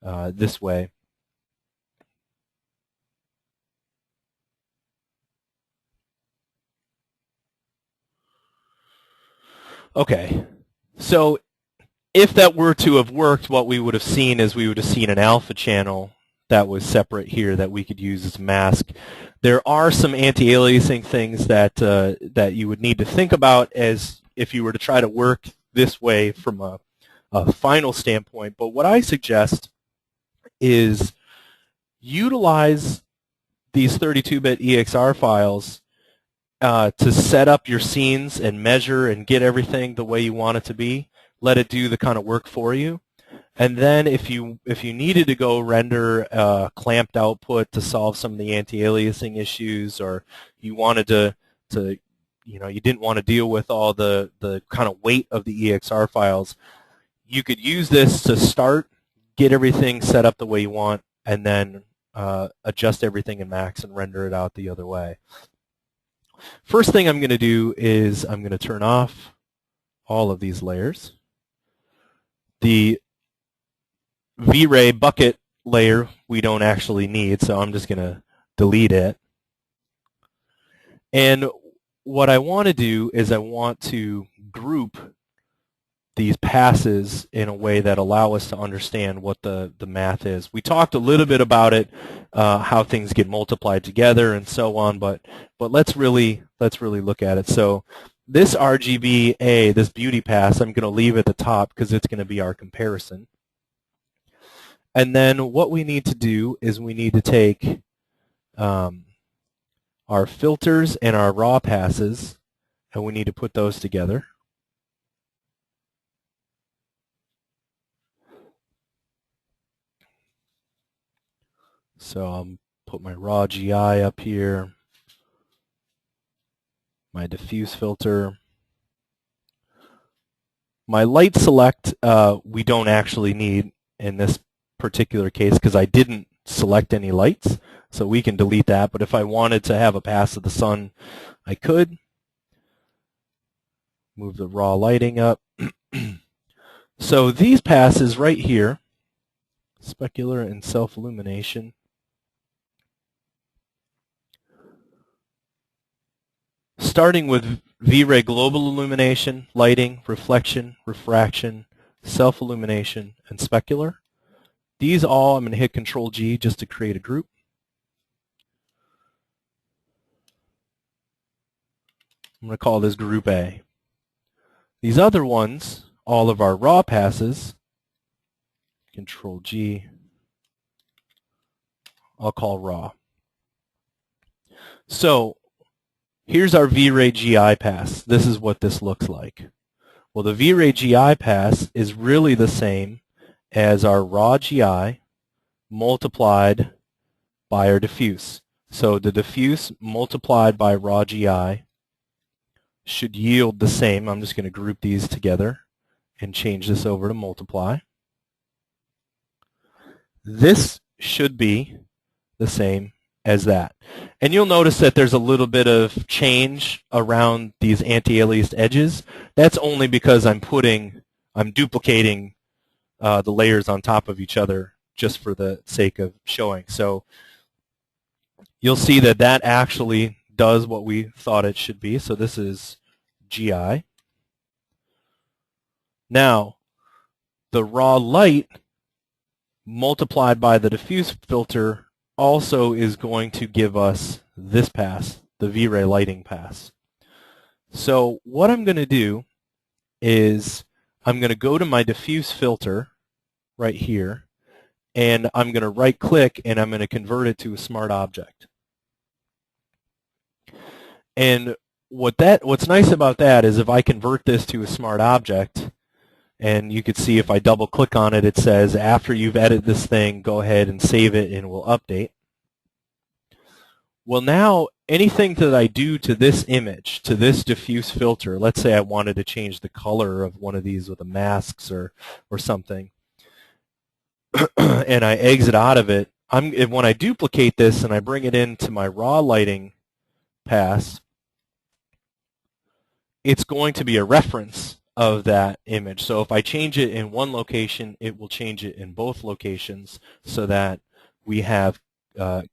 this way. Okay, so if that were to have worked, what we would have seen is we would have seen an alpha channel that was separate here that we could use as a mask. There are some anti-aliasing things that that you would need to think about as if you were to try to work this way from a final standpoint. But what I suggest is utilize these 32-bit EXR files to set up your scenes and measure and get everything the way you want it to be. Let it do the kind of work for you. And then if you needed to go render clamped output to solve some of the anti-aliasing issues, or you wanted to you didn't want to deal with all the kind of weight of the EXR files, you could use this to start, get everything set up the way you want, and then adjust everything in Max and render it out the other way. First thing I'm going to do is I'm going to turn off all of these layers. The VRay bucket layer we don't actually need, so I'm just going to delete it. And what I want to do is I want to group these passes in a way that allow us to understand what the math is. We talked a little bit about it, how things get multiplied together and so on, but let's really look at it. So this RGBA, this beauty pass, I'm going to leave at the top because it's going to be our comparison. And then what we need to do is we need to take our filters and our raw passes, and we need to put those together. So I'll put my raw GI up here, my diffuse filter. My light select we don't actually need in this particular case because I didn't select any lights, so we can delete that. But if I wanted to have a pass of the sun, I could. Move the raw lighting up. So these passes right here, specular and self-illumination, starting with VRay global illumination, lighting, reflection, refraction, self-illumination, and specular. These all, I'm going to hit Control-G just to create a group. I'm going to call this Group A. These other ones, all of our raw passes, Control-G, I'll call raw. So here's our VRay GI pass. This is what this looks like. Well, the VRay GI pass is really the same as our raw GI multiplied by our diffuse. So the diffuse multiplied by raw GI should yield the same. I'm just going to group these together and change this over to multiply. This should be the same as that. And you'll notice that there's a little bit of change around these anti-aliased edges. That's only because I'm duplicating the layers on top of each other just for the sake of showing. So you'll see that that actually does what we thought it should be. So this is GI. Now, the raw light multiplied by the diffuse filter also is going to give us this pass, the VRay lighting pass. So what I'm going to do is I'm going to go to my diffuse filter right here, and I'm going to right click and I'm going to convert it to a smart object. And what's nice about that is if I convert this to a smart object, and you can see if I double click on it, it says after you've edited this thing, go ahead and save it and it will update. Well, now anything that I do to this image, to this diffuse filter, let's say I wanted to change the color of one of these with the masks or something, and I exit out of it, when I duplicate this and I bring it into my raw lighting pass, it's going to be a reference of that image. So if I change it in one location, it will change it in both locations so that we have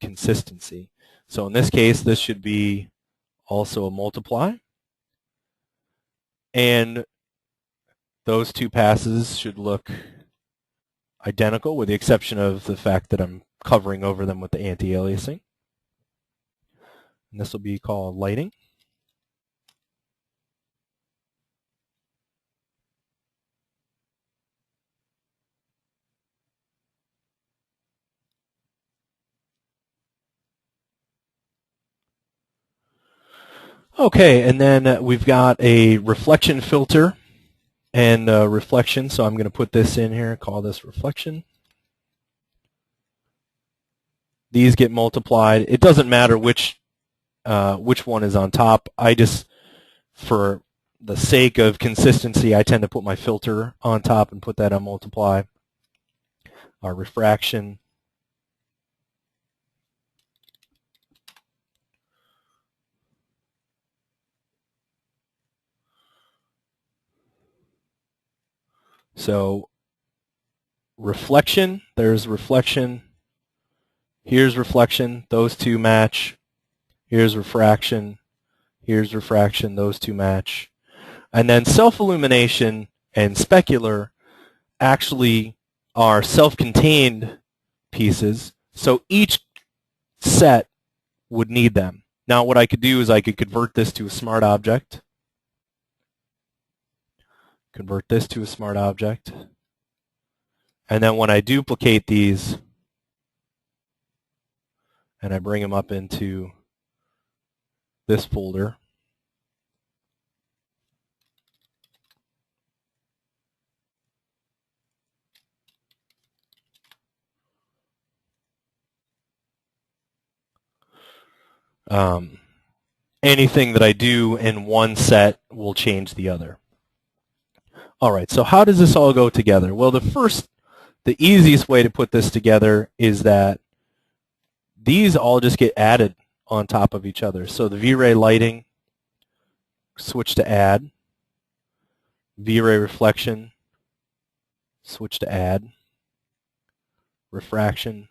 consistency. So in this case, this should be also a multiply. And those two passes should look identical with the exception of the fact that I'm covering over them with the anti-aliasing. And this will be called lighting. Okay, and then we've got a reflection filter and reflection, so I'm going to put this in here, call this reflection. These get multiplied. It doesn't matter which one is on top. I just, for the sake of consistency, I tend to put my filter on top and put that on multiply. Our refraction. So reflection, there's reflection, here's reflection, those two match, here's refraction, those two match. And then self-illumination and specular actually are self-contained pieces, so each set would need them. Now what I could do is I could convert this to a smart object. Convert this to a smart object. And then when I duplicate these and I bring them up into this folder, anything that I do in one set will change the other. All right, so how does this all go together? Well, the easiest way to put this together is that these all just get added on top of each other. So the VRay lighting, switch to add. VRay reflection, switch to add. Refraction,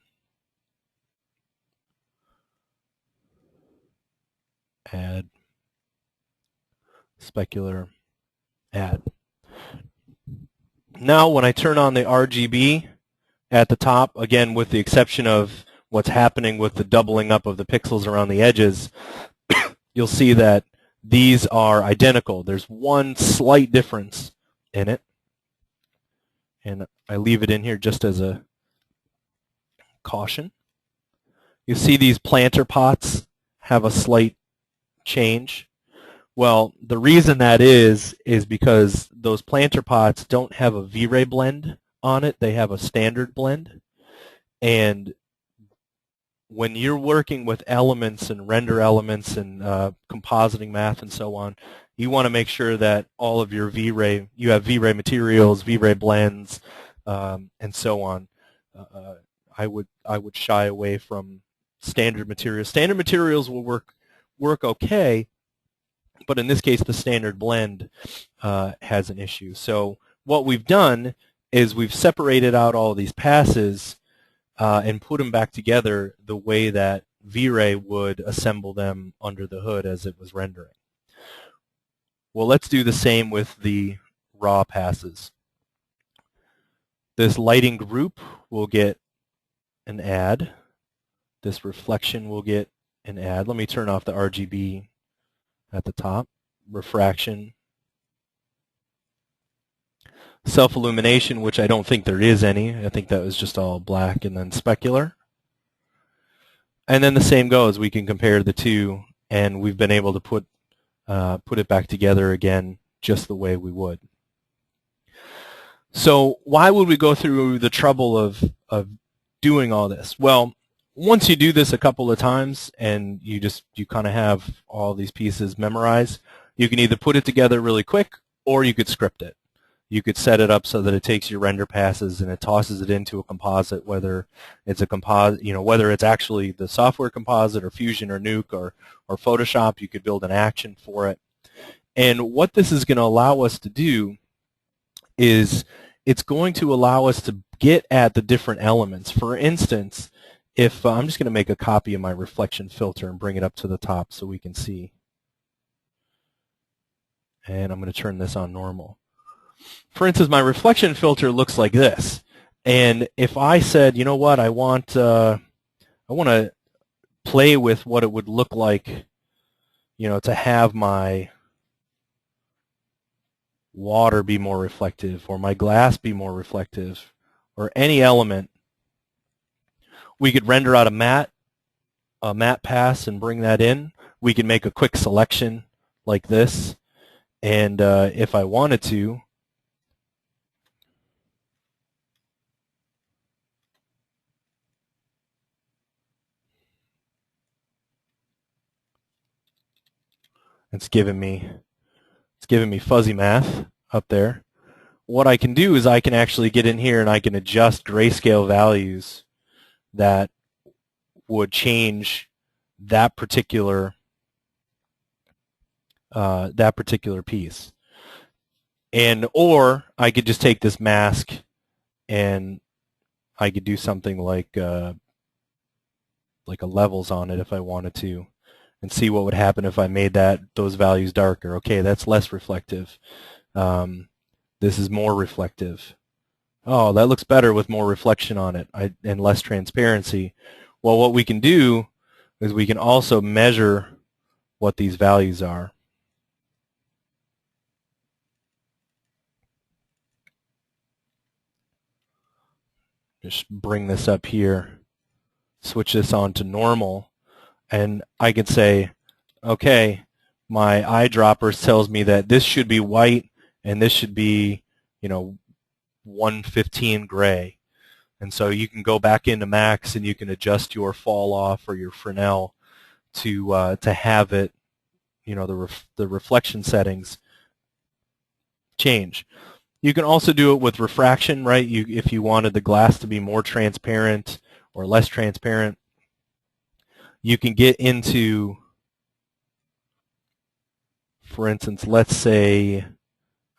add. Specular, add. Now when I turn on the RGB at the top, again with the exception of what's happening with the doubling up of the pixels around the edges, you'll see that these are identical. There's one slight difference in it, and I leave it in here just as a caution. You see these planter pots have a slight change. Well, the reason that is because those planter pots don't have a VRay blend on it. They have a standard blend. And when you're working with elements and render elements and compositing math and so on, you want to make sure that all of your VRay, you have VRay materials, VRay blends, and so on. I would shy away from standard materials. Standard materials will work okay, but in this case, the standard blend has an issue. So what we've done is we've separated out all these passes and put them back together the way that VRay would assemble them under the hood as it was rendering. Well, let's do the same with the raw passes. This lighting group will get an add. This reflection will get an add. Let me turn off the RGB at the top. Refraction. Self-illumination, which I don't think there is any. I think that was just all black, and then specular. And then the same goes. We can compare the two, and we've been able to put it back together again just the way we would. So why would we go through the trouble of doing all this? Well, once you do this a couple of times and you kind of have all these pieces memorized, you can either put it together really quick or you could script it. You could set it up so that it takes your render passes and it tosses it into a composite, whether it's a composite, whether it's actually the software composite or Fusion or Nuke or Photoshop. You could build an action for it. And what this is going to allow us to do is it's going to allow us to get at the different elements. For instance, if I'm just going to make a copy of my reflection filter and bring it up to the top so we can see. And I'm going to turn this on normal. For instance, my reflection filter looks like this. And if I said, you know what, I want to play with what it would look like, to have my water be more reflective or my glass be more reflective or any element, we could render out a matte pass and bring that in. We can make a quick selection like this, and if I wanted to, it's giving me fuzzy math up there. What I can do is I can actually get in here and I can adjust grayscale values that would change that particular piece. Or I could just take this mask and I could do something like a levels on it if I wanted to, and see what would happen if I made those values darker. Okay, that's less reflective. This is more reflective. Oh, that looks better with more reflection on it and less transparency. Well, what we can do is we can also measure what these values are. Just bring this up here, switch this on to normal, and I could say, okay, my eyedroppers tells me that this should be white and this should be, 115 gray. And so you can go back into Max and you can adjust your fall off or your Fresnel to have it, the reflection settings change. You can also do it with refraction, right? If you wanted the glass to be more transparent or less transparent, you can get into, for instance, let's say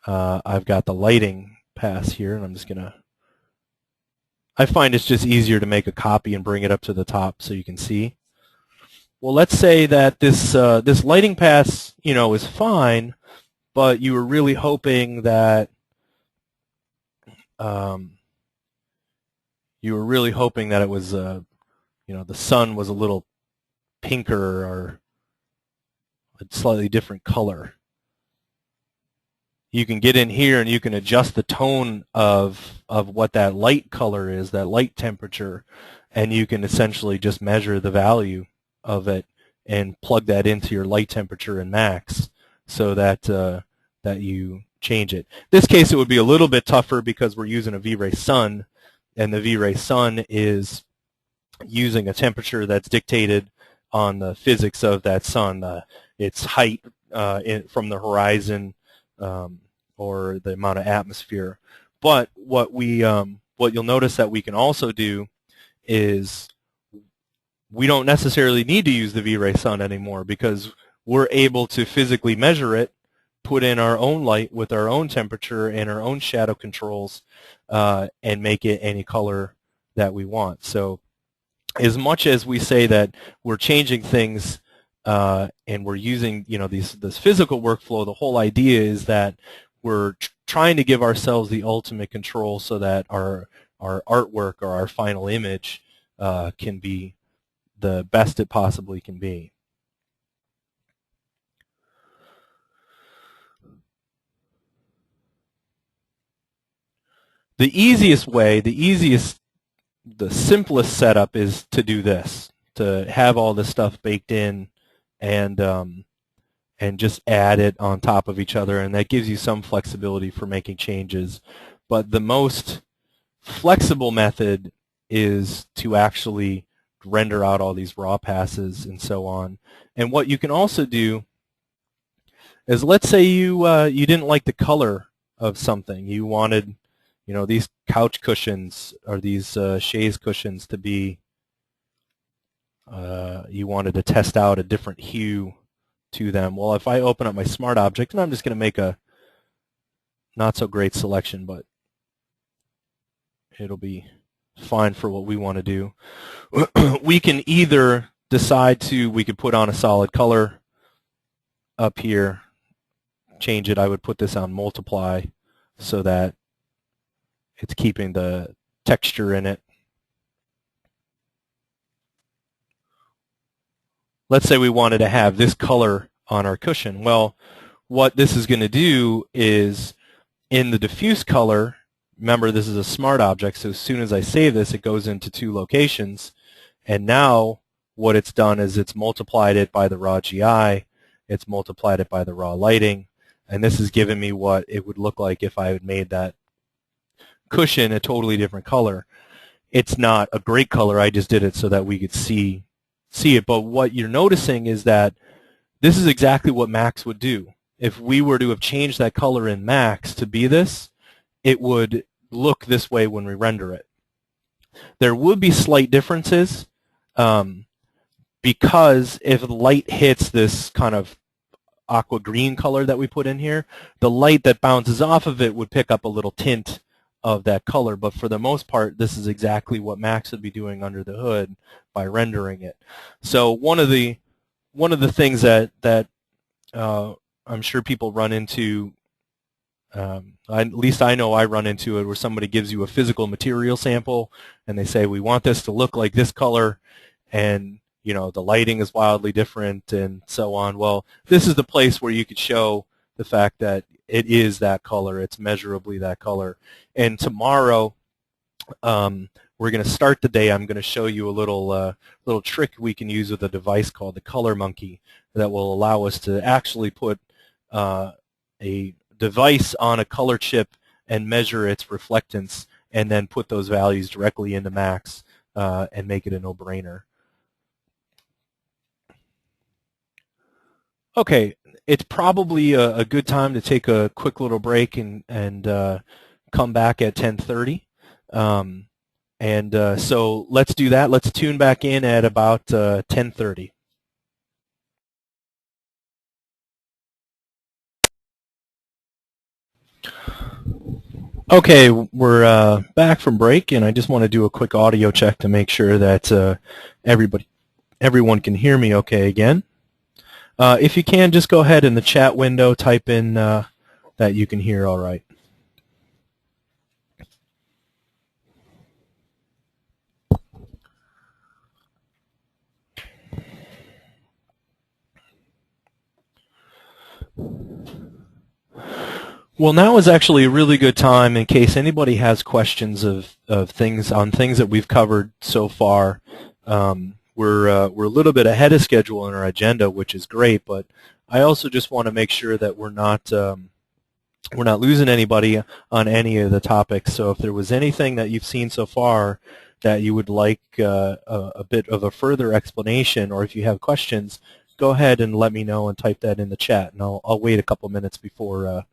I've got the lighting pass here, and I'm just going to, I find it's just easier to make a copy and bring it up to the top so you can see. Well, let's say that this lighting pass, is fine, but you were really hoping that it was, the sun was a little pinker or a slightly different color. You can get in here and you can adjust the tone of what that light color is, that light temperature, and you can essentially just measure the value of it and plug that into your light temperature and max so that that you change it. In this case, it would be a little bit tougher because we're using a VRay Sun, and the VRay Sun is using a temperature that's dictated on the physics of that sun, its height from the horizon, or the amount of atmosphere. But what you'll notice that we can also do is we don't necessarily need to use the VRay Sun anymore because we're able to physically measure it, put in our own light with our own temperature and our own shadow controls, and make it any color that we want. So as much as we say that we're changing things and we're using this physical workflow, the whole idea is that we're trying to give ourselves the ultimate control so that our artwork or our final image can be the best it possibly can be. The easiest way, the simplest setup is to do this, to have all this stuff baked in and just add it on top of each other, and that gives you some flexibility for making changes. But the most flexible method is to actually render out all these raw passes and so on. And what you can also do is, let's say you didn't like the color of something. You wanted these couch cushions or these chaise cushions to be, you wanted to test out a different hue to them. Well, if I open up my smart object, and I'm just going to make a not so great selection, but it'll be fine for what we want to do. We can either decide we could put on a solid color up here, change it. I would put this on multiply so that it's keeping the texture in it. Let's say we wanted to have this color on our cushion. Well, what this is going to do is, in the diffuse color, remember this is a smart object, so as soon as I save this, it goes into 2 locations. And now what it's done is it's multiplied it by the raw GI, it's multiplied it by the raw lighting, and this has given me what it would look like if I had made that cushion a totally different color. It's not a great color, I just did it so that we could see it. But what you're noticing is that this is exactly what Max would do. If we were to have changed that color in Max to be this, it would look this way when we render it. There would be slight differences because if the light hits this kind of aqua green color that we put in here, the light that bounces off of it would pick up a little tint of that color, but for the most part, this is exactly what Max would be doing under the hood by rendering it. So one of the things that I'm sure people run into, at least I know I run into it, where somebody gives you a physical material sample and they say, we want this to look like this color, and the lighting is wildly different and so on. Well, this is the place where you could show the fact that it is that color, it's measurably that color. And tomorrow, we're going to start the day. I'm going to show you a little trick we can use with a device called the Color Monkey that will allow us to actually put a device on a color chip and measure its reflectance, and then put those values directly into Max and make it a no-brainer. Okay, it's probably a good time to take a quick little break and come back at 10:30. So let's do that. Let's tune back in at about 10:30. Okay, we're back from break, and I just want to do a quick audio check to make sure that everyone can hear me okay again. If you can, just go ahead in the chat window, type in that you can hear all right. Well, now is actually a really good time in case anybody has questions of things that we've covered so far. We're a little bit ahead of schedule in our agenda, which is great, but I also just want to make sure that we're not losing anybody on any of the topics. So if there was anything that you've seen so far that you would like a bit of a further explanation, or if you have questions, go ahead and let me know and type that in the chat, and I'll wait a couple minutes before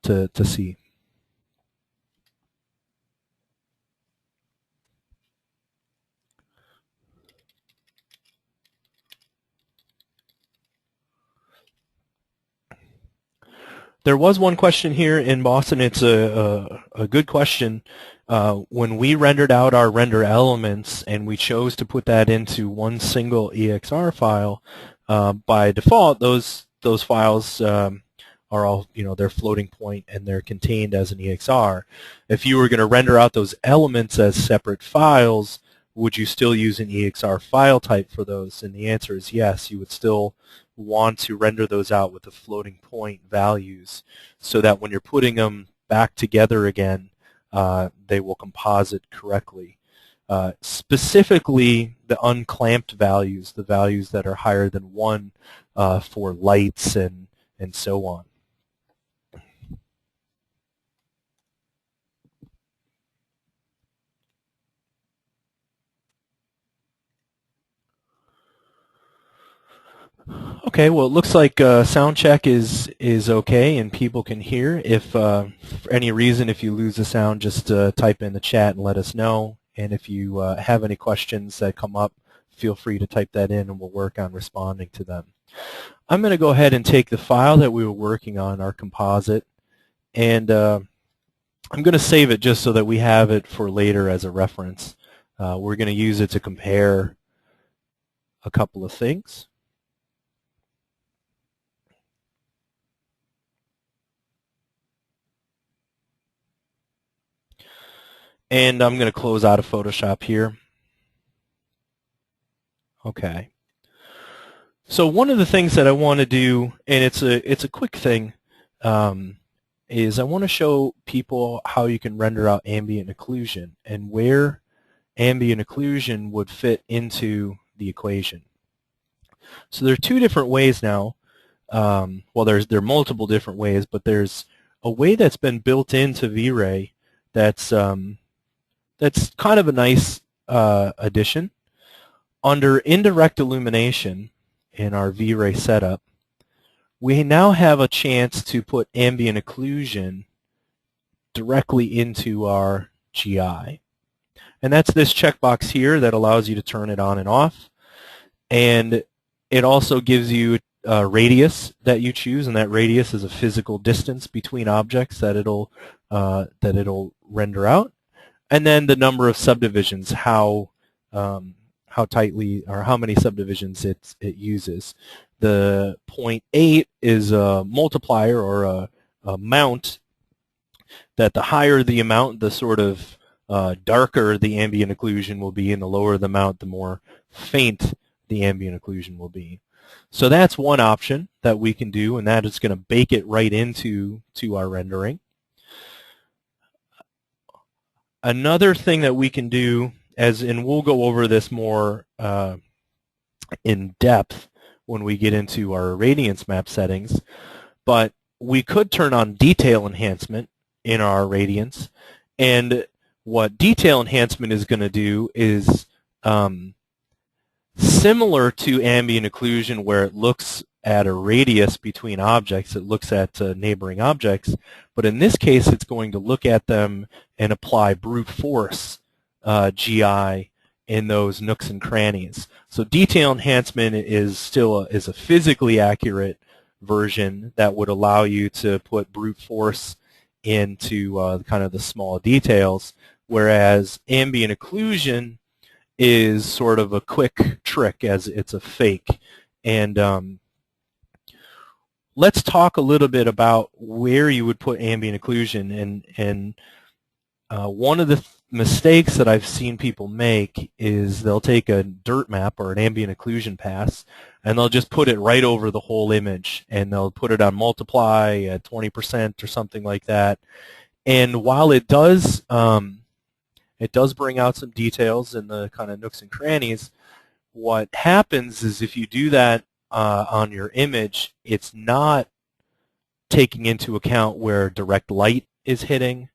to see. There was one question here in Boston. It's a good question. When we rendered out our render elements and we chose to put that into one single EXR file, by default, those files are all, they're floating point and they're contained as an EXR. If you were going to render out those elements as separate files, would you still use an EXR file type for those? And the answer is yes. You would still want to render those out with the floating point values so that when you're putting them back together again, they will composite correctly. Specifically, the unclamped values, the values that are higher than 1 for lights and so on. Okay, well, it looks like sound check is okay and people can hear. If for any reason, if you lose the sound, just type in the chat and let us know. And if you have any questions that come up, feel free to type that in and we'll work on responding to them. I'm going to go ahead and take the file that we were working on, our composite, and I'm going to save it just so that we have it for later as a reference. We're going to use it to compare a couple of things. And I'm going to close out of Photoshop here. Okay. So one of the things that I want to do, and it's a quick thing, is I want to show people how you can render out ambient occlusion and where ambient occlusion would fit into the equation. So there are two different ways now. Well, there are multiple different ways, but there's a way that's been built into VRay that's kind of a nice addition. Under indirect illumination in our VRay setup, we now have a chance to put ambient occlusion directly into our GI. And that's this checkbox here that allows you to turn it on and off. And it also gives you a radius that you choose, and that radius is a physical distance between objects that it'll render out. And then the number of subdivisions, how tightly or how many subdivisions it uses. The 0.8 is a multiplier or a mount that the higher the amount, the sort of darker the ambient occlusion will be, and the lower the amount, the more faint the ambient occlusion will be. So that's one option that we can do, and that is going to bake it right into our rendering. Another thing that we can do, and we'll go over this more in depth when we get into our radiance map settings, but we could turn on detail enhancement in our radiance, and what detail enhancement is going to do is similar to ambient occlusion, where it looks at a radius between objects. It looks at neighboring objects. But in this case, it's going to look at them and apply brute force GI in those nooks and crannies. So detail enhancement is still a physically accurate version that would allow you to put brute force into kind of the small details, whereas ambient occlusion is sort of a quick trick, as it's a fake. And let's talk a little bit about where you would put ambient occlusion. And one of the mistakes that I've seen people make is they'll take a dirt map or an ambient occlusion pass and they'll just put it right over the whole image, and they'll put it on multiply at 20% or something like that. And while it does bring out some details in the kind of nooks and crannies, what happens is if you do that on your image, it's not taking into account where direct light is hitting,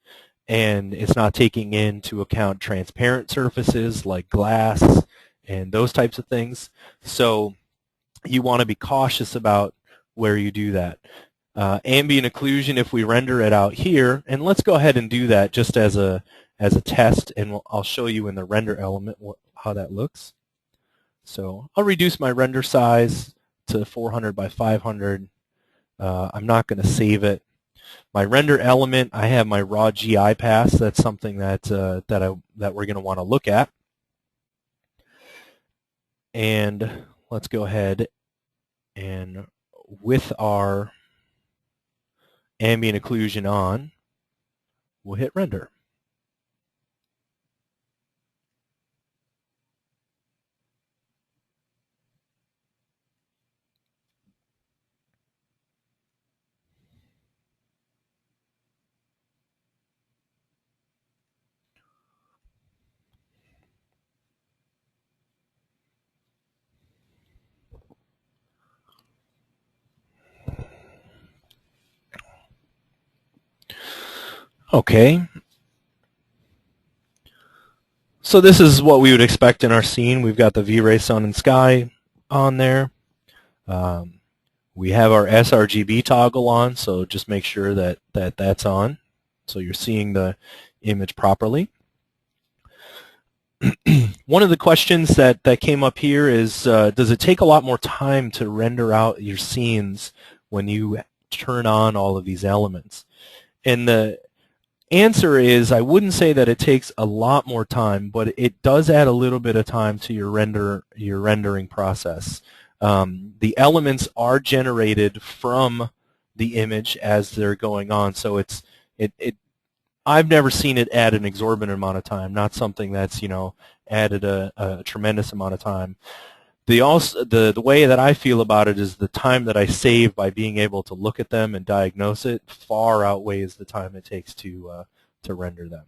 and it's not taking into account transparent surfaces like glass and those types of things. So you want to be cautious about where you do that. Ambient occlusion, if we render it out here, and let's go ahead and do that just as a test, and I'll show you in the render element how that looks. So I'll reduce my render size to 400 by 500. I'm not going to save it. My render element, I have my raw GI pass. That's something that that we're going to want to look at. And let's go ahead and with our ambient occlusion on, we'll hit render. Okay, so this is what we would expect in our scene. We've got the VRay sun and sky on there. We have our sRGB toggle on, so just make sure that that's on, so you're seeing the image properly. One of the questions that came up here is, does it take a lot more time to render out your scenes when you turn on all of these elements? And the answer is, I wouldn't say that it takes a lot more time, but it does add a little bit of time to your rendering process. The elements are generated from the image as they're going on, so I've never seen it add an exorbitant amount of time, not something that's, you know, added a tremendous amount of time. The way that I feel about it is the time that I save by being able to look at them and diagnose it far outweighs the time it takes to render them.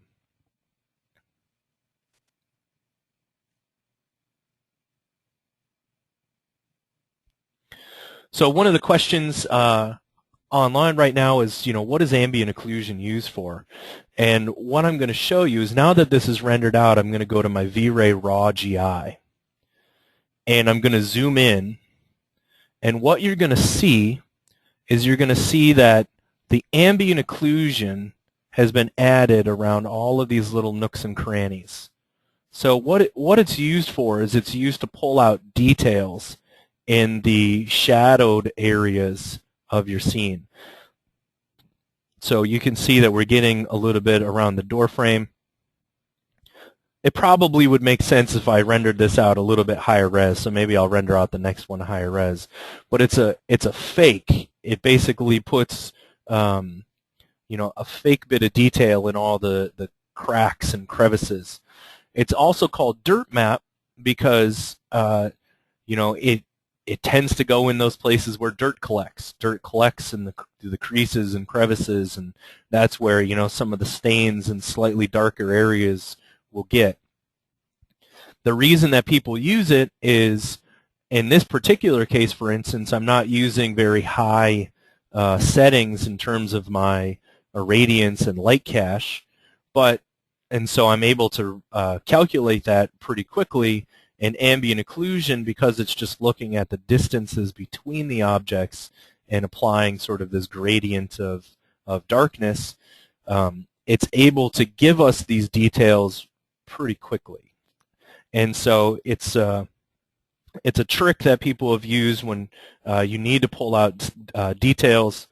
So one of the questions online right now is, you know, what is ambient occlusion used for? And what I'm going to show you is, now that this is rendered out, I'm going to go to my VRay raw GI. And I'm going to zoom in, and what you're going to see is you're going to see that the ambient occlusion has been added around all of these little nooks and crannies. So what it's used for is it's used to pull out details in the shadowed areas of your scene. So you can see that we're getting a little bit around the door frame. It probably would make sense if I rendered this out a little bit higher res, so maybe I'll render out the next one higher res. But it's a fake. It basically puts you know, a fake bit of detail in all the cracks and crevices. It's also called dirt map because you know, it tends to go in those places where dirt collects. Dirt collects in the creases and crevices, and that's where, you know, some of the stains and slightly darker areas will get. The reason that people use it is, in this particular case, for instance, I'm not using very high settings in terms of my irradiance and light cache, and so I'm able to calculate that pretty quickly And ambient occlusion, because it's just looking at the distances between the objects and applying sort of this gradient of darkness, it's able to give us these details pretty quickly. And so it's a trick that people have used when you need to pull out details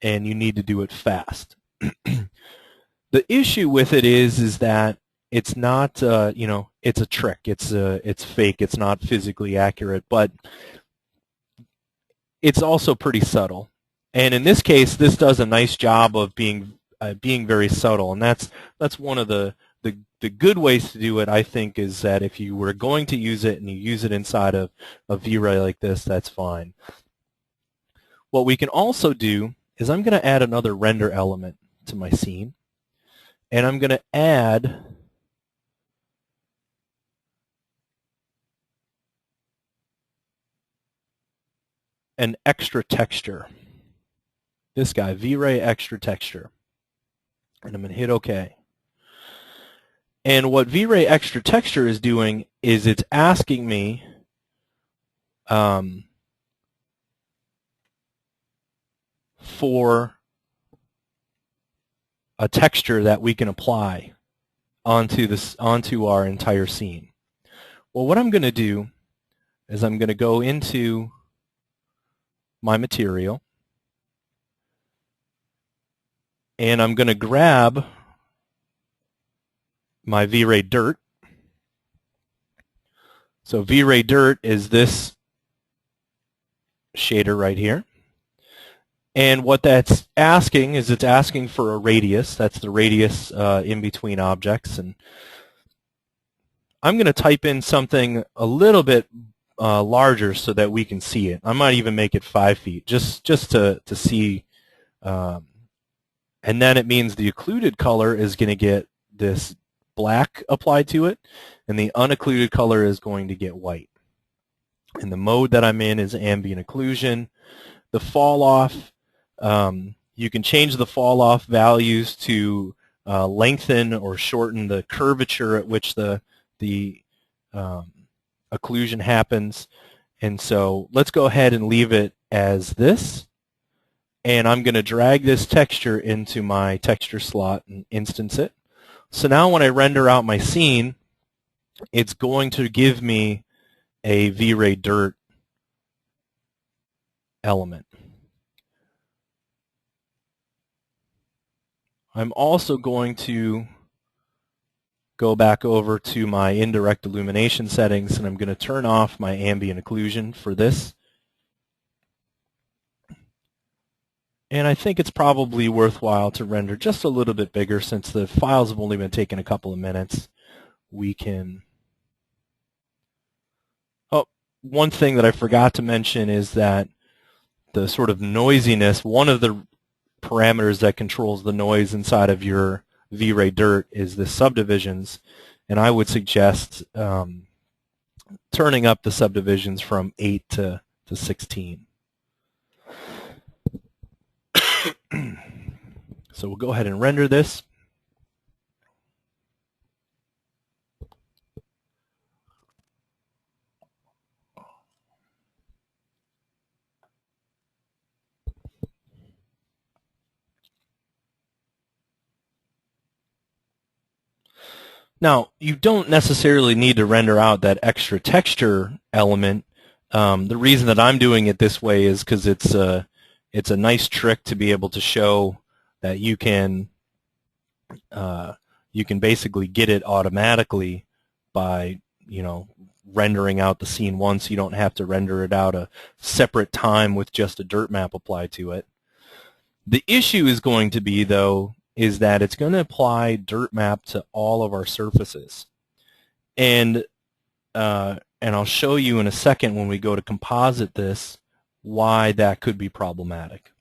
and you need to do it fast. The issue with it is that it's not, you know, it's a trick. It's fake. It's not physically accurate, but it's also pretty subtle. And in this case, this does a nice job of being very subtle, and that's one of the good ways to do it, I think, is that if you were going to use it and you use it inside of a VRay like this, that's fine. What we can also do is I'm going to add another render element to my scene, and I'm going to add an extra texture. This guy, VRay extra texture. And I'm going to hit OK. And what VRay extra texture is doing is it's asking me for a texture that we can apply onto our entire scene. Well, what I'm going to do is I'm going to go into my material, and I'm going to grab my VRay Dirt. So VRay Dirt is this shader right here. And what that's asking is it's asking for a radius. That's the radius in between objects. And I'm going to type in something a little bit larger so that we can see it. I might even make it 5 feet just to see. And then it means the occluded color is going to get this black applied to it, and the unoccluded color is going to get white. And the mode that I'm in is ambient occlusion. The fall off, you can change the fall off values to lengthen or shorten the curvature at which the occlusion happens. And so let's go ahead and leave it as this. And I'm going to drag this texture into my texture slot and instance it. So now when I render out my scene, it's going to give me a VRay Dirt element. I'm also going to go back over to my indirect illumination settings, and I'm going to turn off my ambient occlusion for this. And I think it's probably worthwhile to render just a little bit bigger since the files have only been taking a couple of minutes. We can... Oh, one thing that I forgot to mention is that the sort of noisiness, one of the parameters that controls the noise inside of your VRay Dirt is the subdivisions, and I would suggest turning up the subdivisions from 8 to 16. So we'll go ahead and render this. Now, you don't necessarily need to render out that extra texture element. The reason that I'm doing it this way is because it's a nice trick to be able to show that you can basically get it automatically by, you know, rendering out the scene once. You don't have to render it out a separate time with just a dirt map applied to it. The issue is going to be, though, is that it's going to apply dirt map to all of our surfaces. And I'll show you in a second when we go to composite this why that could be problematic.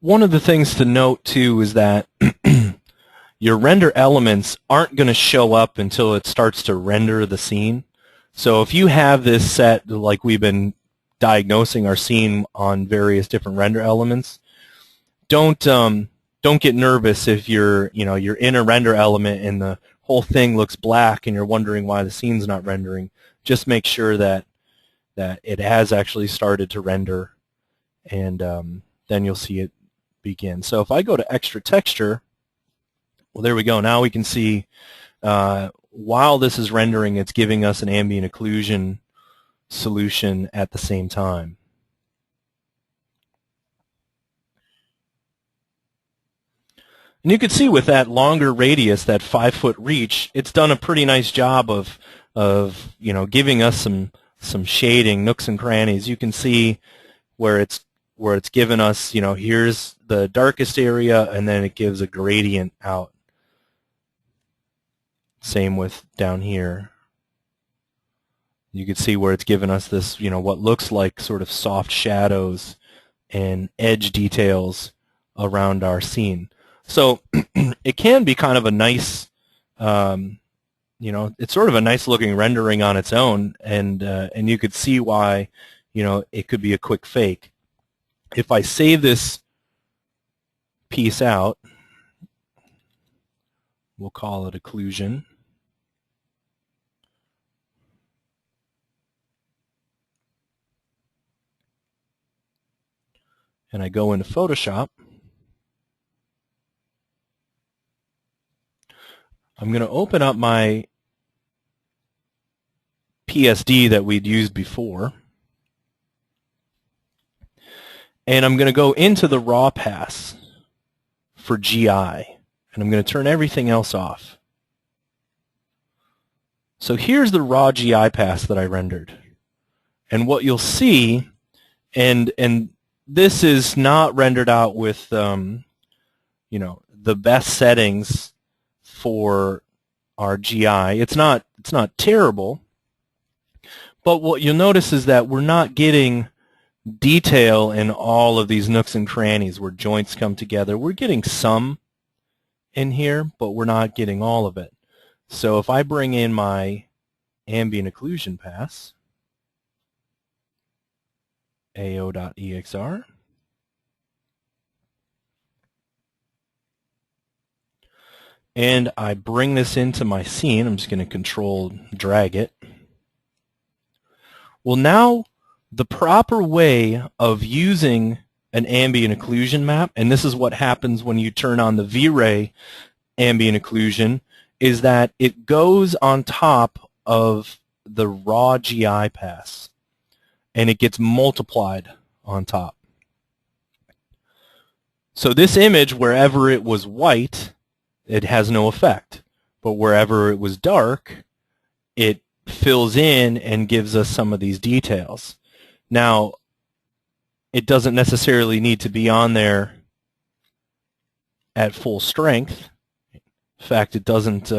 one of the things to note too is that your render elements aren't going to show up until it starts to render the scene. So if you have this set, like we've been diagnosing our scene on various different render elements, don't get nervous if you're in a render element and the whole thing looks black and you're wondering why the scene's not rendering. Just make sure that it has actually started to render, and then you'll see it begin. So if I go to extra texture, well, there we go. Now we can see while this is rendering, it's giving us an ambient occlusion solution at the same time. And you can see with that longer radius, that 5-foot reach, it's done a pretty nice job of giving us some shading, nooks and crannies. You can see where it's given us, here's the darkest area, and then it gives a gradient out. Same with down here. You can see where it's given us this, what looks like sort of soft shadows and edge details around our scene. So it can be kind of a nice, it's sort of a nice looking rendering on its own, and you could see why, it could be a quick fake. If I save this piece out, we'll call it occlusion. And I go into Photoshop. I'm going to open up my PSD that we'd used before. And I'm going to go into the raw pass for GI. And I'm going to turn everything else off. So here's the raw GI pass that I rendered. And what you'll see, and this is not rendered out with the best settings for our GI. It's not terrible, but what you'll notice is that we're not getting detail in all of these nooks and crannies where joints come together. We're getting some in here, but we're not getting all of it. So if I bring in my ambient occlusion pass, AO.EXR, and I bring this into my scene, I'm just going to control drag it. Well, now the proper way of using an ambient occlusion map, and this is what happens when you turn on the VRay ambient occlusion, is that it goes on top of the raw GI pass, and it gets multiplied on top. So this image, wherever it was white, it has no effect, but wherever it was dark, it fills in and gives us some of these details. Now, it doesn't necessarily need to be on there at full strength. In fact, it doesn't,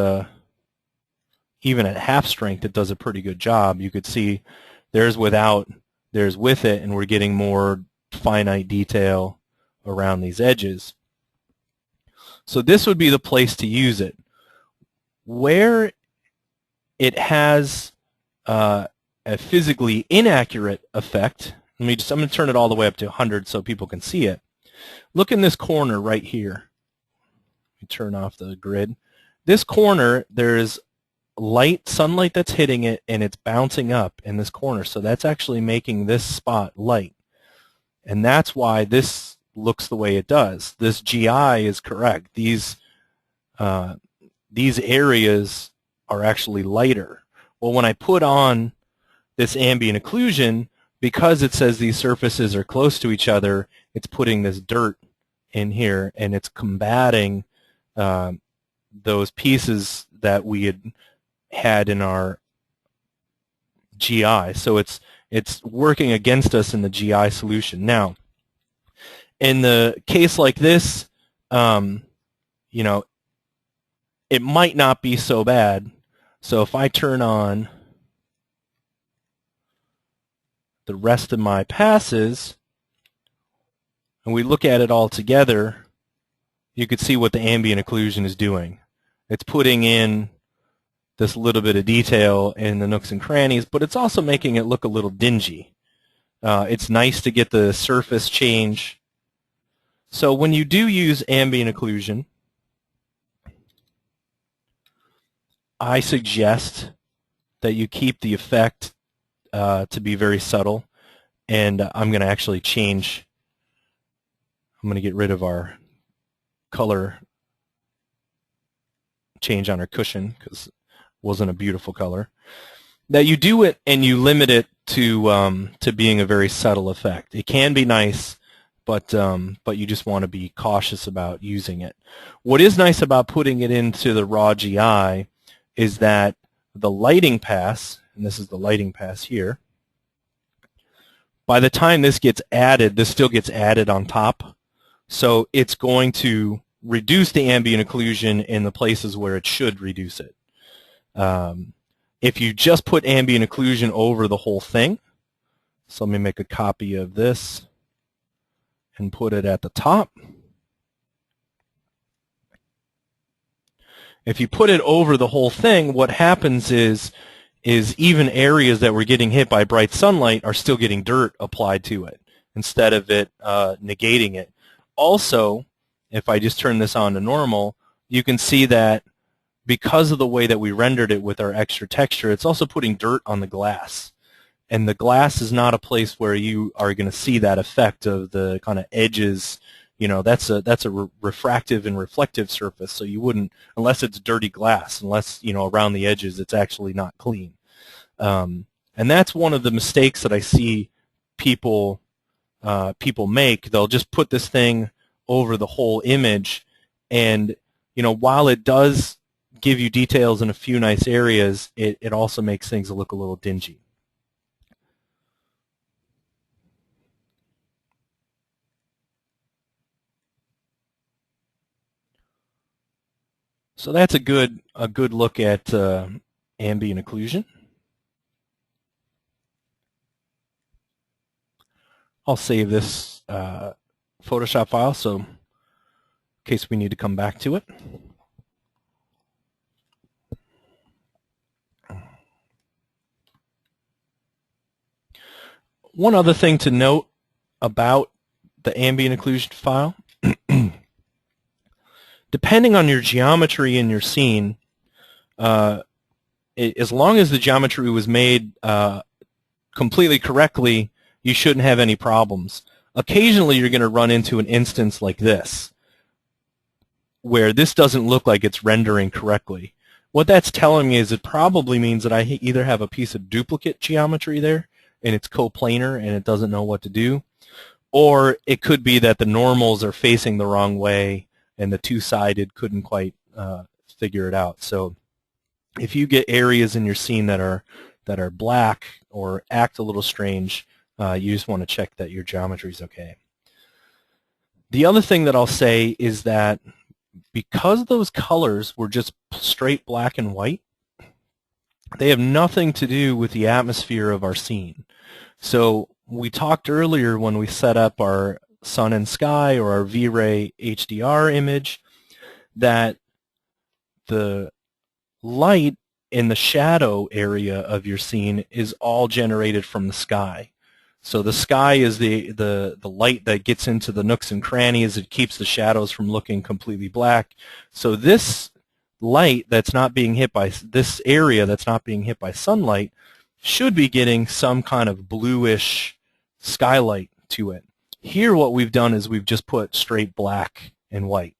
even at half strength, it does a pretty good job. You could see there's without, there's with it, and we're getting more finite detail around these edges. So this would be the place to use it. Where it has a physically inaccurate effect, I'm going to turn it all the way up to 100 so people can see it. Look in this corner right here. Let me turn off the grid. This corner, there's sunlight that's hitting it, and it's bouncing up in this corner. So that's actually making this spot light. And that's why this looks the way it does. This GI is correct. These areas are actually lighter. Well, when I put on this ambient occlusion, because it says these surfaces are close to each other, it's putting this dirt in here, and it's combating those pieces that we had in our GI. So it's working against us in the GI solution. Now, in the case like this, it might not be so bad. So if I turn on the rest of my passes, and we look at it all together, you could see what the ambient occlusion is doing. It's putting in this little bit of detail in the nooks and crannies, but it's also making it look a little dingy. It's nice to get the surface change. So when you do use ambient occlusion, I suggest that you keep the effect to be very subtle, and I'm going to actually change. I'm going to get rid of our color change on our cushion because it wasn't a beautiful color. That you do it and you limit it to being a very subtle effect. It can be nice, but you just want to be cautious about using it. What is nice about putting it into the raw GI is that the lighting pass, and this is the lighting pass here, by the time this gets added, this still gets added on top. So it's going to reduce the ambient occlusion in the places where it should reduce it. If you just put ambient occlusion over the whole thing, so let me make a copy of this and put it at the top. If you put it over the whole thing, what happens is even areas that were getting hit by bright sunlight are still getting dirt applied to it instead of it negating it. Also, if I just turn this on to normal, you can see that because of the way that we rendered it with our extra texture, it's also putting dirt on the glass. And the glass is not a place where you are going to see that effect of the kind of edges. You know, that's a refractive and reflective surface, so you wouldn't, unless it's dirty glass, unless, you know, around the edges it's actually not clean. And that's one of the mistakes that I see people make. They'll just put this thing over the whole image, and, you know, while it does give you details in a few nice areas, it also makes things look a little dingy. So that's a good look at ambient occlusion. I'll save this Photoshop file so in case we need to come back to it. One other thing to note about the ambient occlusion file, depending on your geometry in your scene, as long as the geometry was made completely correctly, you shouldn't have any problems. Occasionally you're going to run into an instance like this, where this doesn't look like it's rendering correctly. What that's telling me is it probably means that I either have a piece of duplicate geometry there, and it's coplanar and it doesn't know what to do, or it could be that the normals are facing the wrong way and the two-sided couldn't quite figure it out. So if you get areas in your scene that are black or act a little strange, you just want to check that your geometry is okay. The other thing that I'll say is that because those colors were just straight black and white, they have nothing to do with the atmosphere of our scene. So we talked earlier when we set up our sun and sky or our VRay HDR image that the light in the shadow area of your scene is all generated from the sky. So the sky is the light that gets into the nooks and crannies. It keeps the shadows from looking completely black. So this light that's not being hit by, this area that's not being hit by sunlight, should be getting some kind of bluish skylight to it. Here what we've done is we've just put straight black and white.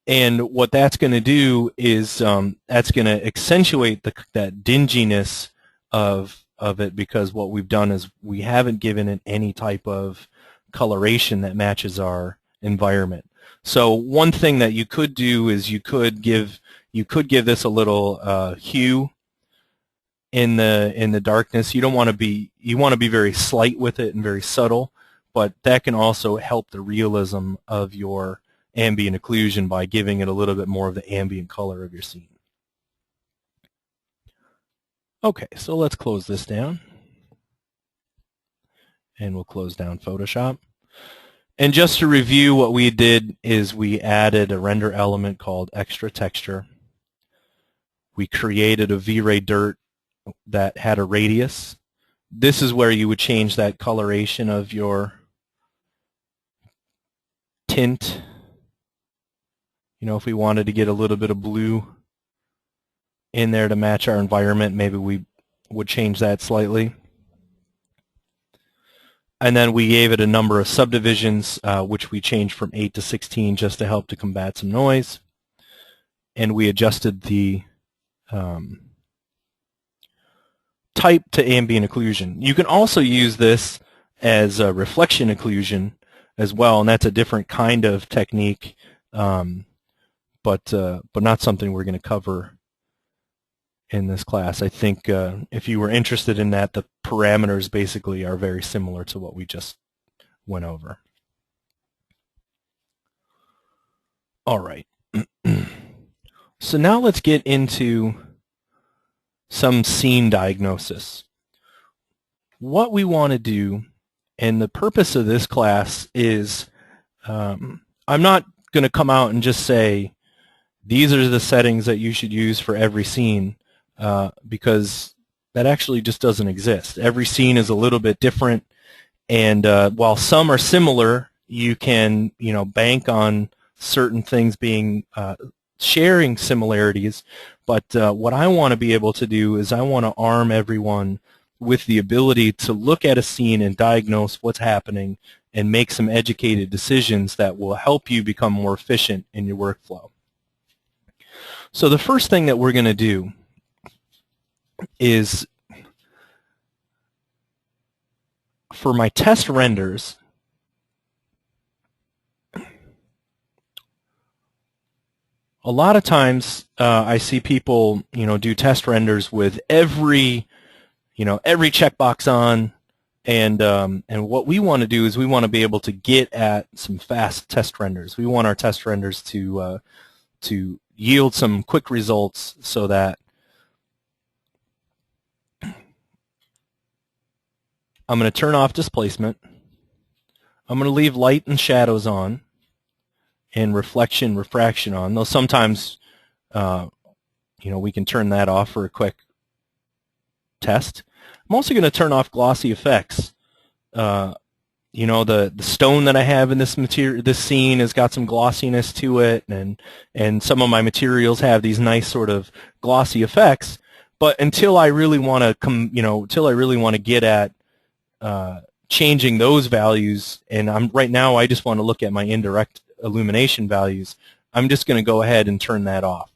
And what that's going to do is that's going to accentuate that dinginess of it, because what we've done is we haven't given it any type of coloration that matches our environment. So one thing that you could do is you could give this a little hue in the darkness. You want to be very slight with it and very subtle, but that can also help the realism of your ambient occlusion by giving it a little bit more of the ambient color of your scene. Okay, so let's close this down, and we'll close down Photoshop. And just to review, what we did is we added a render element called extra texture. We created a VRay dirt that had a radius. This is where you would change that coloration of your tint. You know, if we wanted to get a little bit of blue in there to match our environment, maybe we would change that slightly. And then we gave it a number of subdivisions, which we changed from 8 to 16 just to help to combat some noise. And we adjusted the type to ambient occlusion. You can also use this as a reflection occlusion as well, and that's a different kind of technique, but not something we're going to cover in this class. I think if you were interested in that, the parameters basically are very similar to what we just went over. All right. So now let's get into some scene diagnosis. What we want to do, and the purpose of this class is, I'm not going to come out and just say, these are the settings that you should use for every scene, because that actually just doesn't exist. Every scene is a little bit different, and while some are similar, you can, you know, bank on certain things being sharing similarities. But what I want to be able to do is I want to arm everyone with the ability to look at a scene and diagnose what's happening and make some educated decisions that will help you become more efficient in your workflow. So the first thing that we're going to do is, for my test renders, a lot of times I see people, you know, do test renders with every checkbox on, and what we want to do is we want to be able to get at some fast test renders. We want our test renders to yield some quick results, so that I'm going to turn off displacement. I'm going to leave light and shadows on, and reflection, refraction on. Though sometimes, you know, we can turn that off for a quick test. I'm also going to turn off glossy effects. You know, the stone that I have in this scene has got some glossiness to it, and some of my materials have these nice sort of glossy effects. But until I really want to get at changing those values, and right now I just want to look at my indirect illumination values, I'm just going to go ahead and turn that off.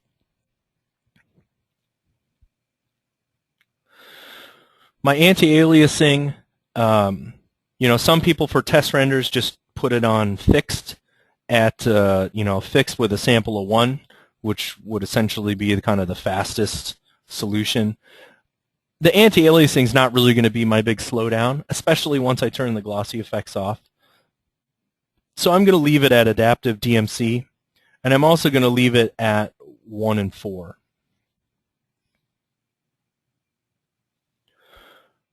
My anti-aliasing, you know, some people for test renders just put it on fixed at, you know, fixed with a sample of 1, which would essentially be kind of the fastest solution. The anti-aliasing is not really going to be my big slowdown, especially once I turn the glossy effects off. So I'm going to leave it at adaptive DMC, and I'm also going to leave it at 1 and 4.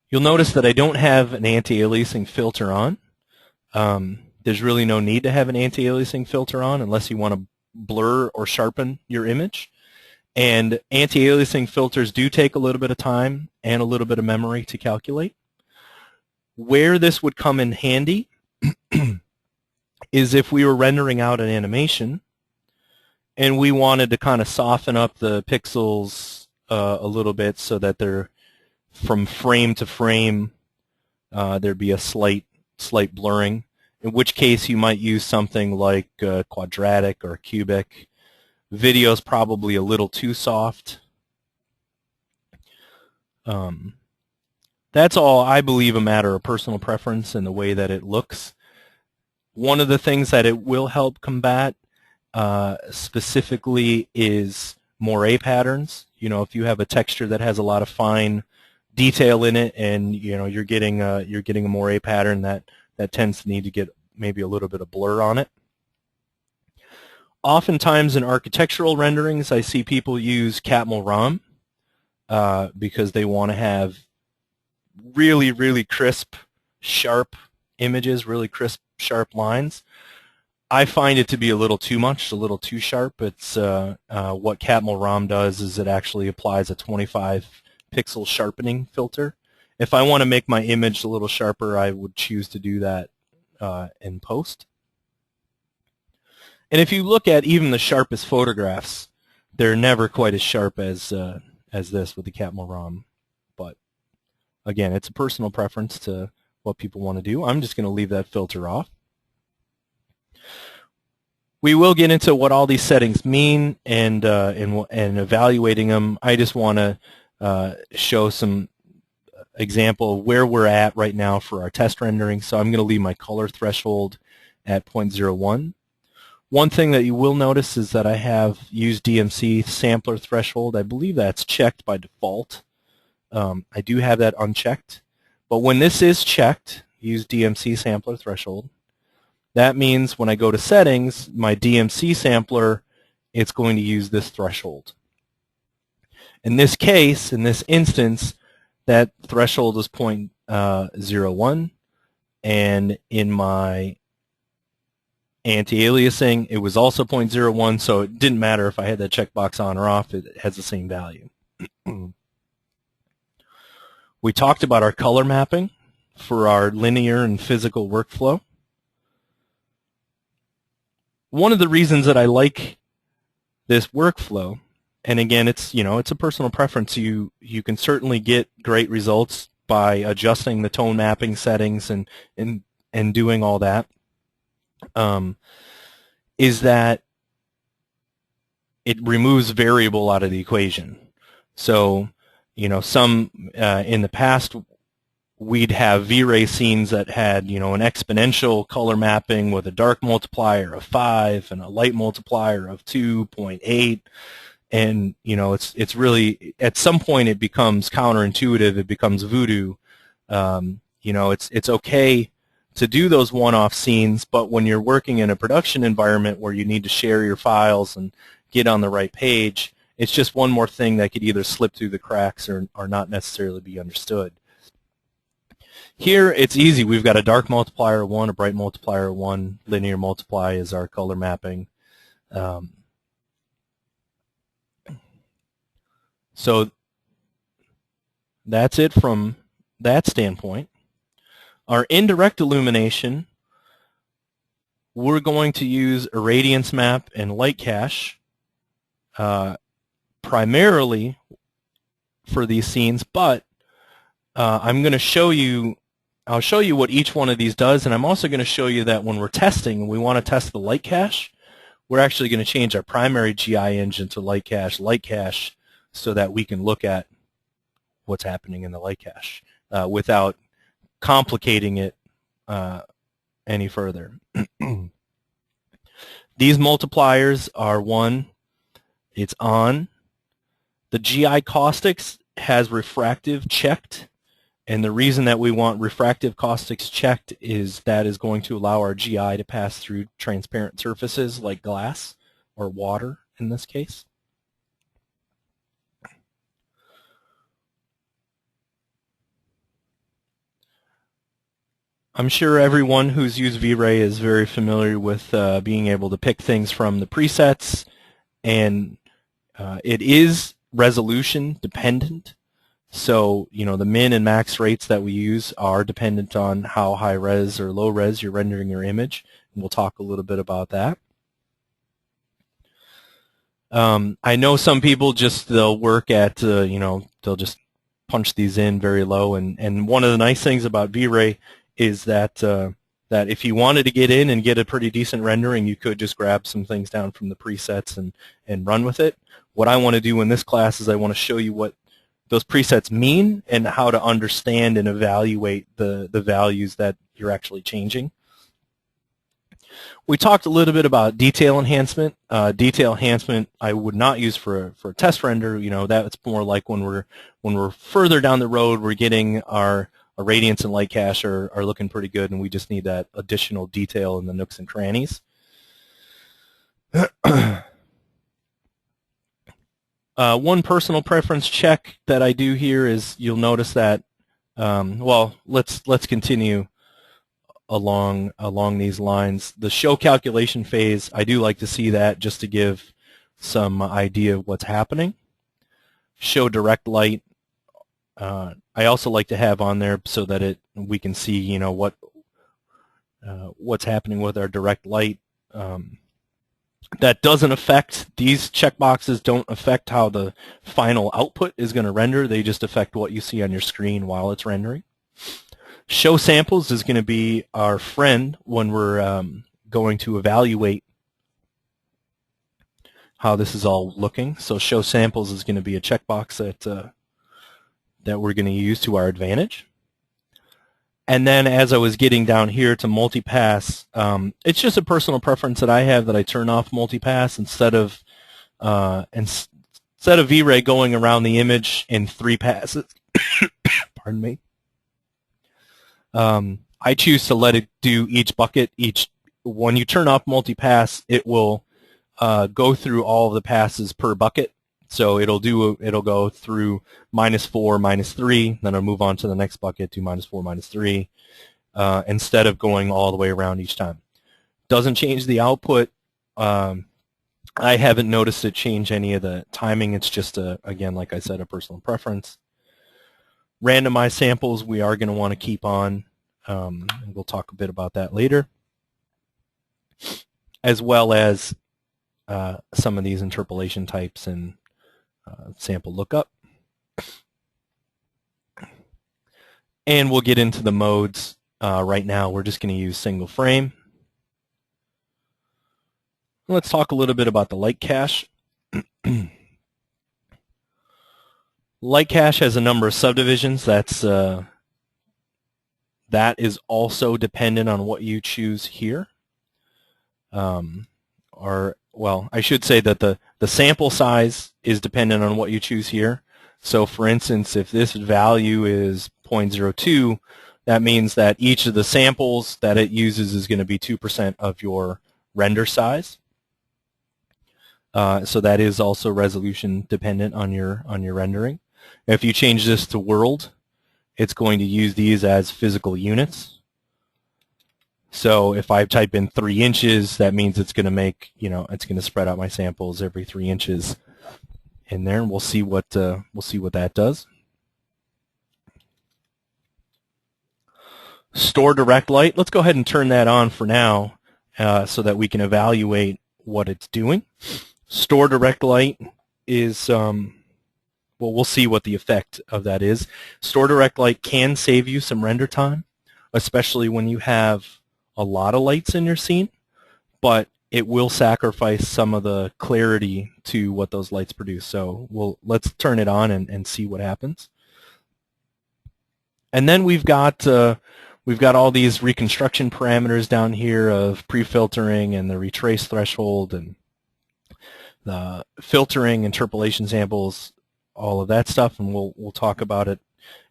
You'll notice that I don't have an anti-aliasing filter on. There's really no need to have an anti-aliasing filter on unless you want to blur or sharpen your image. And anti-aliasing filters do take a little bit of time and a little bit of memory to calculate. Where this would come in handy is if we were rendering out an animation and we wanted to kind of soften up the pixels a little bit so that they're from frame to frame, there'd be a slight blurring, in which case you might use something like quadratic or cubic. Video's probably a little too soft. That's all, I believe, a matter of personal preference and the way that it looks. One of the things that it will help combat specifically is moire patterns. You know, if you have a texture that has a lot of fine detail in it, and you know you're getting a moire pattern that tends to need to get maybe a little bit of blur on it. Oftentimes in architectural renderings, I see people use Catmull ROM because they want to have really crisp, sharp images, really crisp sharp lines. I find it to be a little too much, a little too sharp. It's what Catmull ROM does is it actually applies a 25 pixel sharpening filter. If I want to make my image a little sharper, I would choose to do that in post. And if you look at even the sharpest photographs, they're never quite as sharp as this with the Catmull ROM. But again, it's a personal preference to what people want to do. I'm just going to leave that filter off. We will get into what all these settings mean and evaluating them. I just want to show some example of where we're at right now for our test rendering. So I'm going to leave my color threshold at 0.01. One thing that you will notice is that I have used DMC sampler threshold. I believe that's checked by default. I do have that unchecked. But when this is checked, use DMC sampler threshold. That means when I go to settings, my DMC sampler, it's going to use this threshold. In this case, in this instance, that threshold is 0.01, and in my anti-aliasing, it was also 0.01, so it didn't matter if I had that checkbox on or off, it has the same value. We talked about our color mapping for our linear and physical workflow. One of the reasons that I like this workflow, and again, it's a personal preference. You can certainly get great results by adjusting the tone mapping settings and doing all that. Is that it removes variable out of the equation. So, some in the past we'd have VRay scenes that had, an exponential color mapping with a dark multiplier of 5 and a light multiplier of 2.8. And, it's really, at some point it becomes counterintuitive, it becomes voodoo. It's okay to do those one-off scenes, but when you're working in a production environment where you need to share your files and get on the right page, it's just one more thing that could either slip through the cracks or not necessarily be understood. Here, it's easy. We've got a dark multiplier of 1, a bright multiplier of 1, linear multiply is our color mapping. So that's it from that standpoint. Our indirect illumination, we're going to use irradiance map and light cache primarily for these scenes, but I'm going to show you, I'll show you what each one of these does, and I'm also going to show you that when we're testing and we want to test the light cache, we're actually going to change our primary GI engine to light cache, so that we can look at what's happening in the light cache without complicating it any further. These multipliers are 1, it's on. The GI caustics has refractive checked, and the reason that we want refractive caustics checked is that is going to allow our GI to pass through transparent surfaces like glass or water in this case. I'm sure everyone who's used VRay is very familiar with being able to pick things from the presets, and it is resolution dependent. So, the min and max rates that we use are dependent on how high res or low res you're rendering your image, and we'll talk a little bit about that. I know some people they'll work at, they'll just punch these in very low, and one of the nice things about VRay is that that if you wanted to get in and get a pretty decent rendering, you could just grab some things down from the presets and run with it. What I want to do in this class is I want to show you what those presets mean and how to understand and evaluate the values that you're actually changing. We talked a little bit about detail enhancement. Detail enhancement I would not use for a test render. That's more like when we're further down the road, we're getting our radiance and light cache are looking pretty good, and we just need that additional detail in the nooks and crannies. One personal preference check that I do here is you'll notice that, well, let's continue along these lines. The show calculation phase, I do like to see that just to give some idea of what's happening. Show direct light, I also like to have on there so that we can see, you know, what's happening with our direct light. That doesn't affect, these checkboxes don't affect how the final output is going to render. They just affect what you see on your screen while it's rendering. Show samples is going to be our friend when we're going to evaluate how this is all looking. So show samples is going to be a checkbox that we're going to use to our advantage. And then as I was getting down here to multipass, it's just a personal preference that I have that I turn off multipass instead of VRay going around the image in 3 passes. Pardon me. I choose to let it do each bucket. When you turn off multipass, it will go through all of the passes per bucket. So it'll go through -4, -3, then it'll move on to the next bucket, do -4, -3, instead of going all the way around each time. Doesn't change the output. I haven't noticed it change any of the timing. It's just, again, like I said, a personal preference. Randomized samples we are going to want to keep on, and we'll talk a bit about that later, as well as some of these interpolation types and sample lookup. And we'll get into the modes. Right now we're just going to use single frame. Let's talk a little bit about the light cache. Light cache has a number of subdivisions. That is also dependent on what you choose here. Well, I should say that the sample size is dependent on what you choose here. So for instance, if this value is 0.02, that means that each of the samples that it uses is going to be 2% of your render size. So that is also resolution dependent on your rendering. If you change this to world, it's going to use these as physical units. So if I type in 3 inches, that means it's going to make, you know, it's going to spread out my samples every 3 inches in there, and we'll see what that does. Store direct light. Let's go ahead and turn that on for now, so that we can evaluate what it's doing. Store direct light is, well, we'll see what the effect of that is. Store direct light can save you some render time, especially when you have a lot of lights in your scene, but it will sacrifice some of the clarity to what those lights produce. So let's turn it on and see what happens. And then we've got all these reconstruction parameters down here of pre-filtering and the retrace threshold and the filtering, interpolation samples, all of that stuff, and we'll talk about it.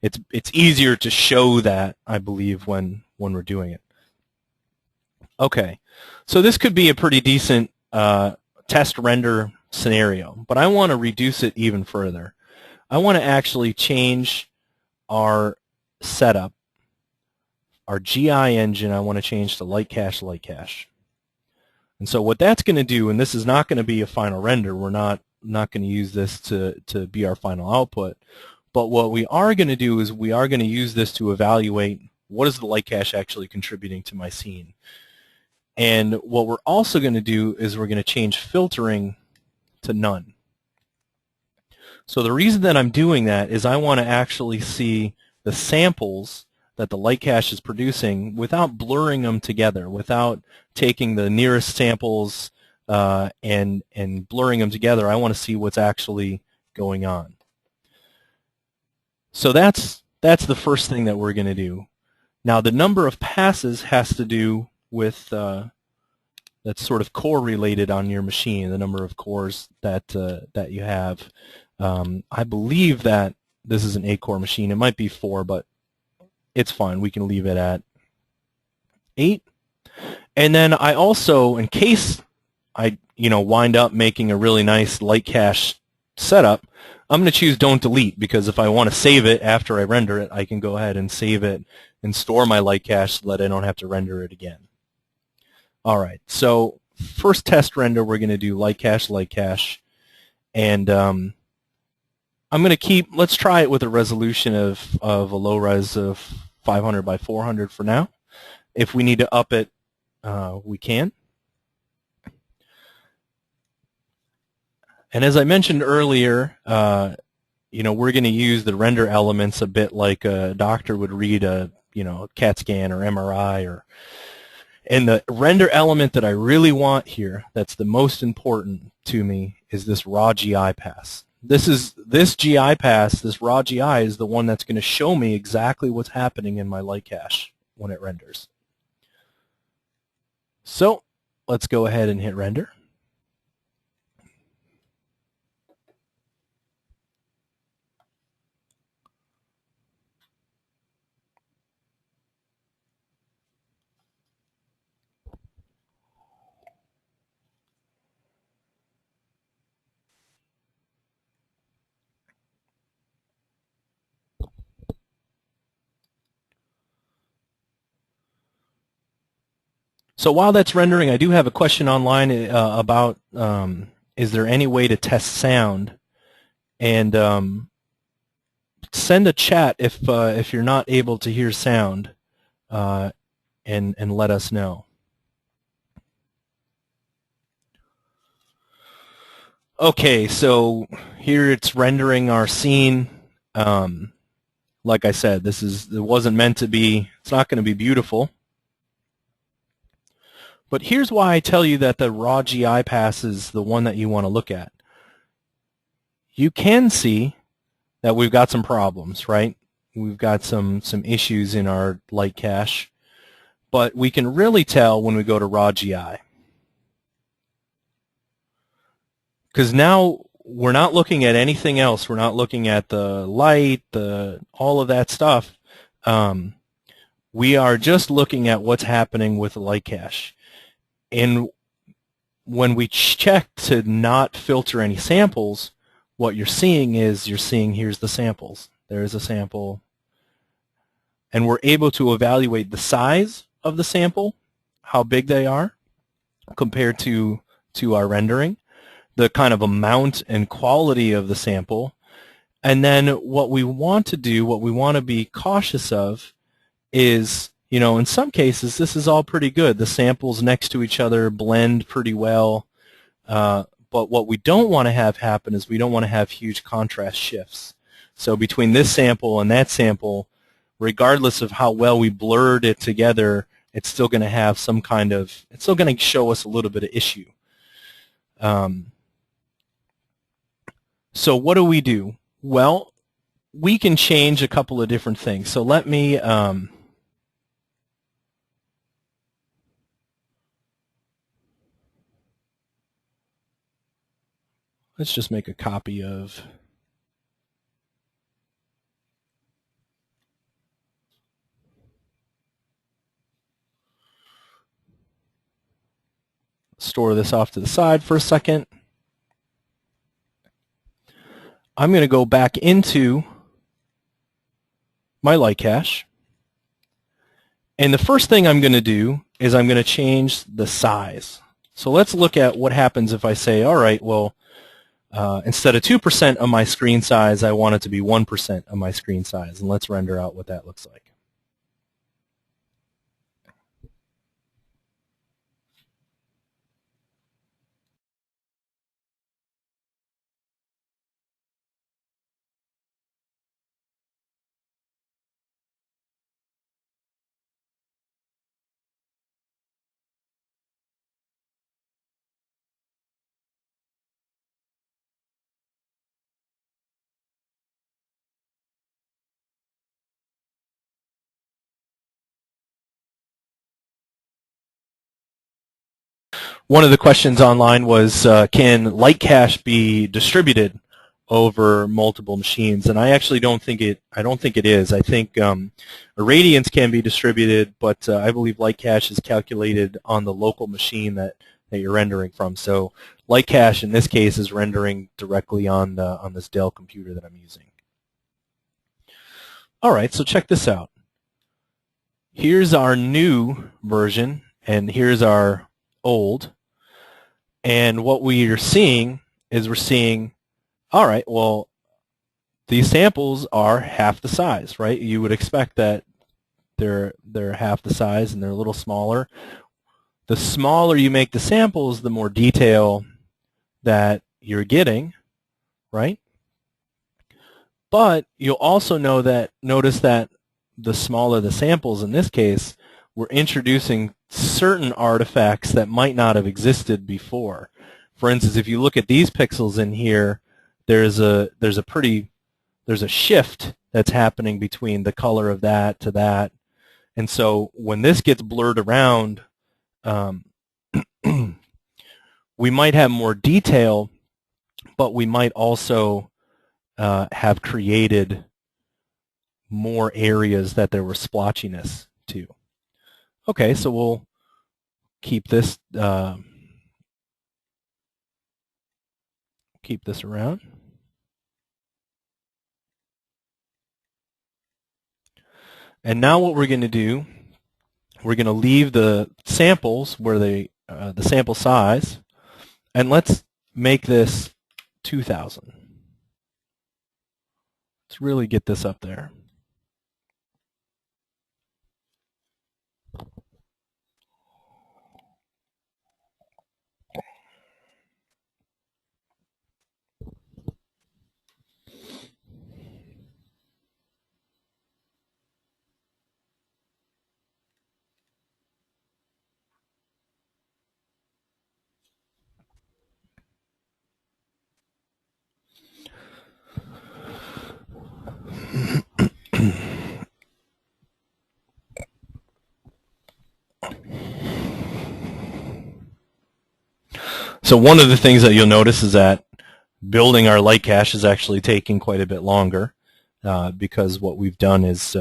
It's easier to show that, I believe, when we're doing it. Okay, so this could be a pretty decent test render scenario, but I want to reduce it even further. I want to actually change our setup, our GI engine. I want to change to light cache, light cache. And so what that's going to do, and this is not going to be a final render, we're not going to use this to be our final output, but what we are going to do is we are going to use this to evaluate what is the light cache actually contributing to my scene. And what we're also going to do is we're going to change filtering to none. So the reason that I'm doing that is I want to actually see the samples that the light cache is producing without blurring them together, without taking the nearest samples and blurring them together. I want to see what's actually going on. So that's the first thing that we're going to do. Now the number of passes has to do with that's sort of core related on your machine, the number of cores that you have. I believe that this is an 8-core machine. It might be 4, but it's fine. We can leave it at 8. And then I also, in case I wind up making a really nice light cache setup, I'm going to choose don't delete, because if I want to save it after I render it, I can go ahead and save it and store my light cache so that I don't have to render it again. All right, so first test render, we're going to do light cache, and I'm going to keep, let's try it with a resolution of a low res of 500 by 400 for now. If we need to up it, we can. And as I mentioned earlier, you know, we're going to use the render elements a bit like a doctor would read a, you know, CAT scan or MRI. And the render element that I really want here, that's the most important to me, is this raw GI pass. This GI pass, this raw GI, is the one that's going to show me exactly what's happening in my light cache when it renders. So let's go ahead and hit render. So while that's rendering, I do have a question online about is there any way to test sound? And send a chat if you're not able to hear sound, and let us know. Okay, so here it's rendering our scene. Like I said, it wasn't meant to be. It's not going to be beautiful. But here's why I tell you that the raw GI pass is the one that you want to look at. You can see that we've got some problems, right? We've got some issues in our light cache, but we can really tell when we go to raw GI. Because now we're not looking at anything else. We're not looking at the light, all of that stuff. We are just looking at what's happening with the light cache. And when we check to not filter any samples, what you're seeing is here's the samples. There's a sample. And we're able to evaluate the size of the sample, how big they are compared to our rendering, the kind of amount and quality of the sample. And then what we want to do, what we want to be cautious of is, you know, in some cases, this is all pretty good. The samples next to each other blend pretty well. But what we don't want to have happen is we don't want to have huge contrast shifts. So between this sample and that sample, regardless of how well we blurred it together, it's still going to have some kind of, it's still going to show us a little bit of issue. So what do? Well, we can change a couple of different things. So let me let's just make a copy of store this off to the side for a second. I'm going to go back into my light cache. And the first thing I'm going to do is I'm going to change the size. So let's look at what happens if I say, all right, well, instead of 2% of my screen size, I want it to be 1% of my screen size. And let's render out what that looks like. One of the questions online was, can light cache be distributed over multiple machines? And I actually don't think it is. I think irradiance can be distributed, but I believe light cache is calculated on the local machine that you're rendering from. So light cache in this case is rendering directly on this Dell computer that I'm using. All right, so check this out. here's our new version, and here's our old. And what we are seeing is we're seeing, all right, well, these samples are half the size, right? You would expect that they're half the size and they're a little smaller. The smaller you make the samples, the more detail that you're getting, right? But you'll also notice that the smaller the samples in this case, we're introducing certain artifacts that might not have existed before. For instance, if you look at these pixels in here, there's a shift that's happening between the color of that to that. And so when this gets blurred around, we might have more detail, but we might also have created more areas that there was splotchiness to. Okay, so we'll keep this around. And now what we're going to do, we're going to leave the samples where the sample size, and let's make this 2,000. Let's really get this up there. So one of the things that you'll notice is that building our light cache is actually taking quite a bit longer because what we've done is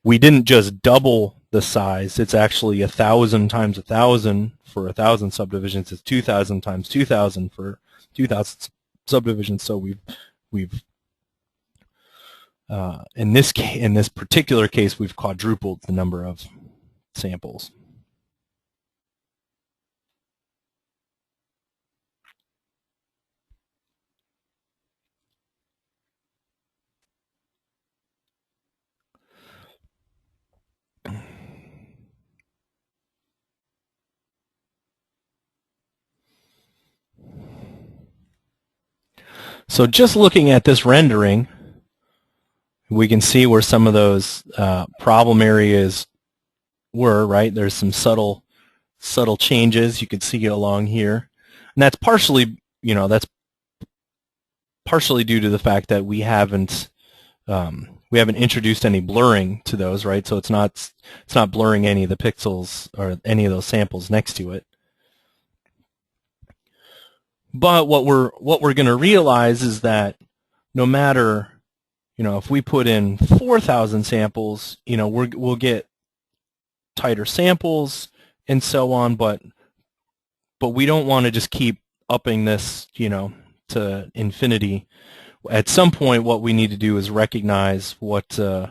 we didn't just double the size. It's actually 1,000 times 1,000 for 1,000 subdivisions. It's 2,000 times 2,000 for 2,000 subdivisions. So we've in this particular case, we've quadrupled the number of samples. So just looking at this rendering, we can see where some of those problem areas were, right? There's some subtle changes you can see along here. And that's partially, that's partially due to the fact that we haven't introduced any blurring to those, right? So it's not blurring any of the pixels or any of those samples next to it. But what we're going to realize is that no matter, if we put in 4,000 samples, we'll get tighter samples and so on. But we don't want to just keep upping this, to infinity. At some point, what we need to do is recognize what we'll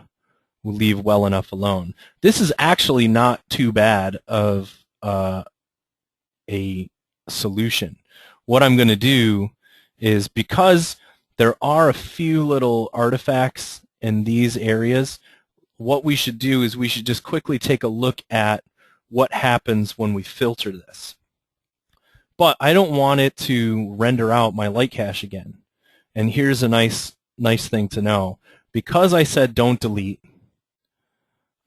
leave well enough alone. This is actually not too bad of a solution. What I'm going to do is, because there are a few little artifacts in these areas, what we should do is we should just quickly take a look at what happens when we filter this. But I don't want it to render out my light cache again. And here's a nice thing to know. Because I said don't delete,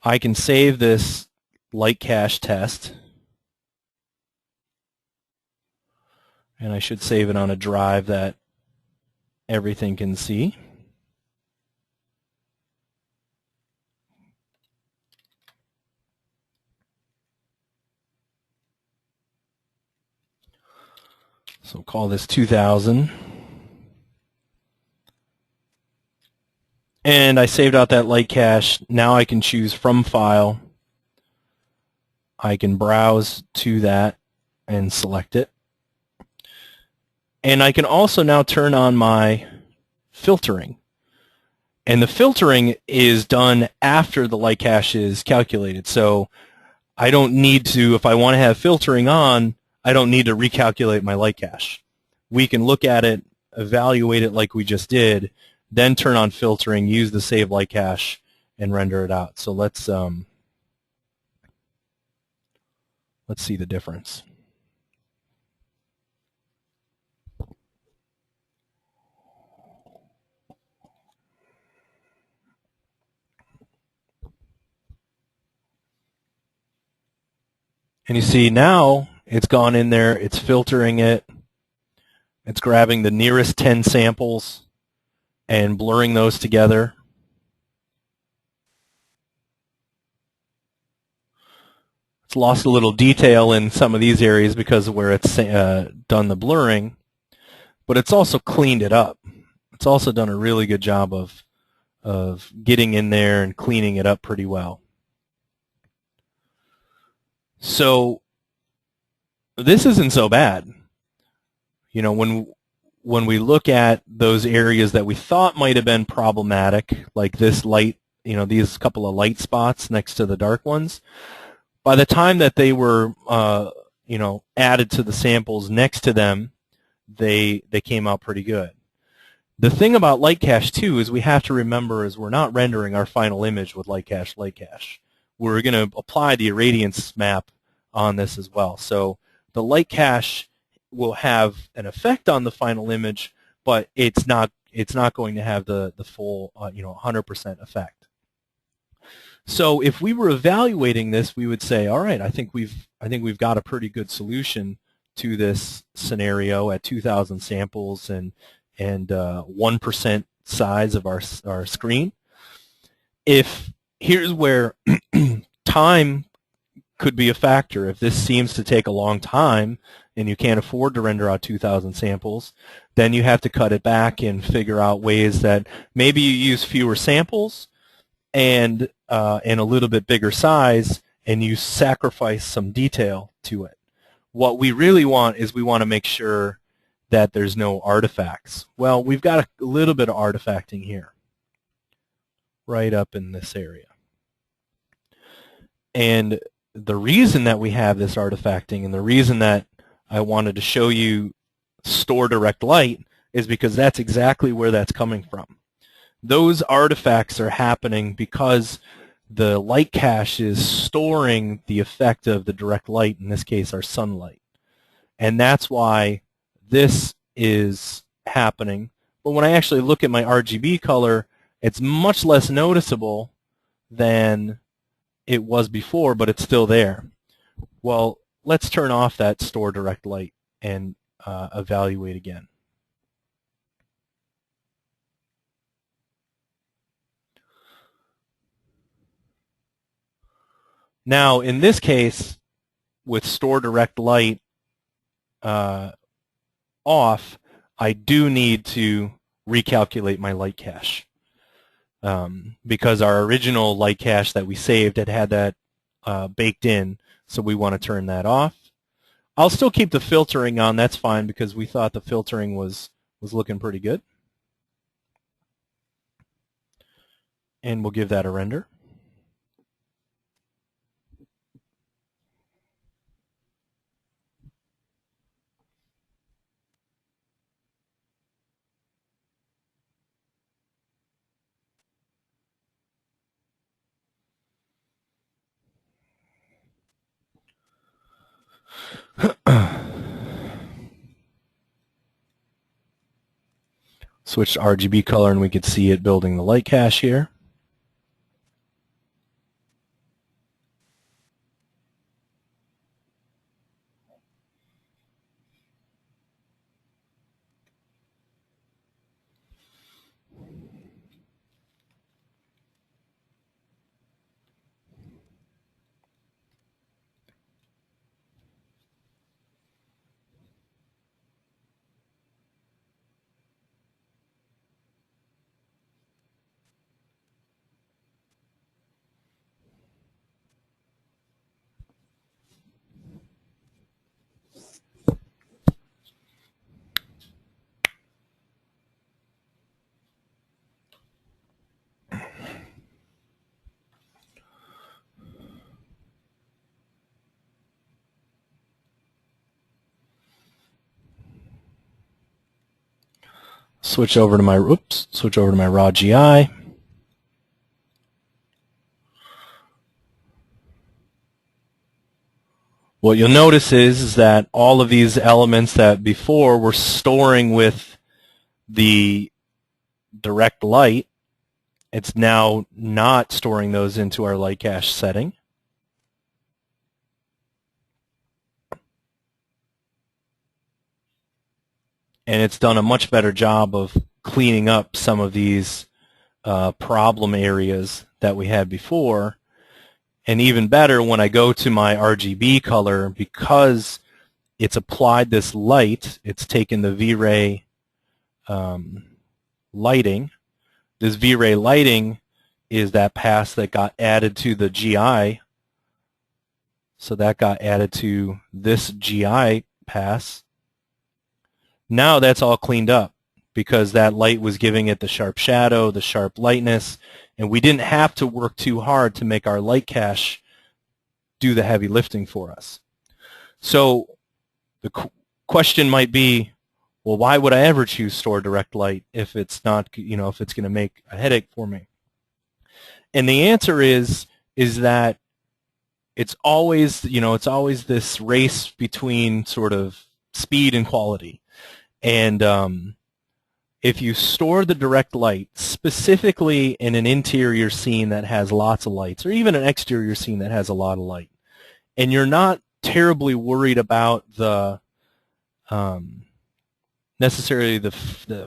I can save this light cache test. And I should save it on a drive that everything can see. So call this 2,000. And I saved out that light cache. Now I can choose from file. I can browse to that and select it. And I can also now turn on my filtering. And the filtering is done after the light cache is calculated. So I don't need to, if I want to have filtering on, I don't need to recalculate my light cache. We can look at it, evaluate it like we just did, then turn on filtering, use the save light cache, and render it out. So let's see the difference. And you see now it's gone in there, it's filtering it, it's grabbing the nearest 10 samples and blurring those together. It's lost a little detail in some of these areas because of where it's done the blurring, but it's also cleaned it up. It's also done a really good job of getting in there and cleaning it up pretty well. So this isn't so bad. You know, when we look at those areas that we thought might have been problematic, like this light, you know, these couple of light spots next to the dark ones, by the time that they were, you know, added to the samples next to them, they came out pretty good. The thing about light cache too is we have to remember is we're not rendering our final image with light cache. We're going to apply the irradiance map on this as well. So the light cache will have an effect on the final image, but it's not going to have the full you know, 100% effect. So if we were evaluating this, we would say, all right, I think we've got a pretty good solution to this scenario at 2,000 samples and 1% size of our screen. If here's where time could be a factor. If this seems to take a long time and you can't afford to render out 2,000 samples, then you have to cut it back and figure out ways that maybe you use fewer samples and a little bit bigger size, and you sacrifice some detail to it. What we really want is we want to make sure that there's no artifacts. Well, we've got a little bit of artifacting here, right up in this area. And the reason that we have this artifacting and the reason that I wanted to show you store direct light is because that's exactly where that's coming from. Those artifacts are happening because the light cache is storing the effect of the direct light, in this case our sunlight. And that's why this is happening. But when I actually look at my RGB color, it's much less noticeable than it was before, but it's still there. Well, let's turn off that store direct light and evaluate again. Now, in this case, with store direct light off, I do need to recalculate my light cache because our original light cache that we saved had that baked in, so we want to turn that off. I'll still keep the filtering on, that's fine, because we thought the filtering was looking pretty good. And we'll give that a render. Switch to RGB color and we could see it building the light cache here. Switch over to my raw GI. What you'll notice is that all of these elements that before were storing with the direct light, it's now not storing those into our light cache setting. And it's done a much better job of cleaning up some of these problem areas that we had before. And even better, when I go to my RGB color, because it's applied this light, it's taken the VRay lighting. This VRay lighting is that pass that got added to the GI. So that got added to this GI pass. Now that's all cleaned up because that light was giving it the sharp shadow, the sharp lightness, and we didn't have to work too hard to make our light cache do the heavy lifting for us. So the question might be, well, why would I ever choose store direct light if it's not, if it's going to make a headache for me? And the answer is that it's always, it's always this race between sort of speed and quality. And if you store the direct light specifically in an interior scene that has lots of lights, or even an exterior scene that has a lot of light, and you're not terribly worried about the necessarily the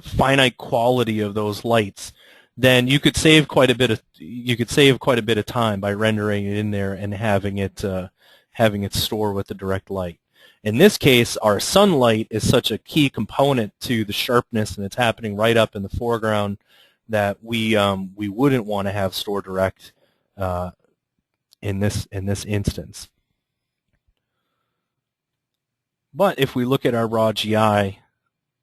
finite quality of those lights, then you could save quite a bit of time by rendering it in there and having it store with the direct light. In this case, our sunlight is such a key component to the sharpness, and it's happening right up in the foreground, that we wouldn't want to have store direct in this instance. But if we look at our raw GI,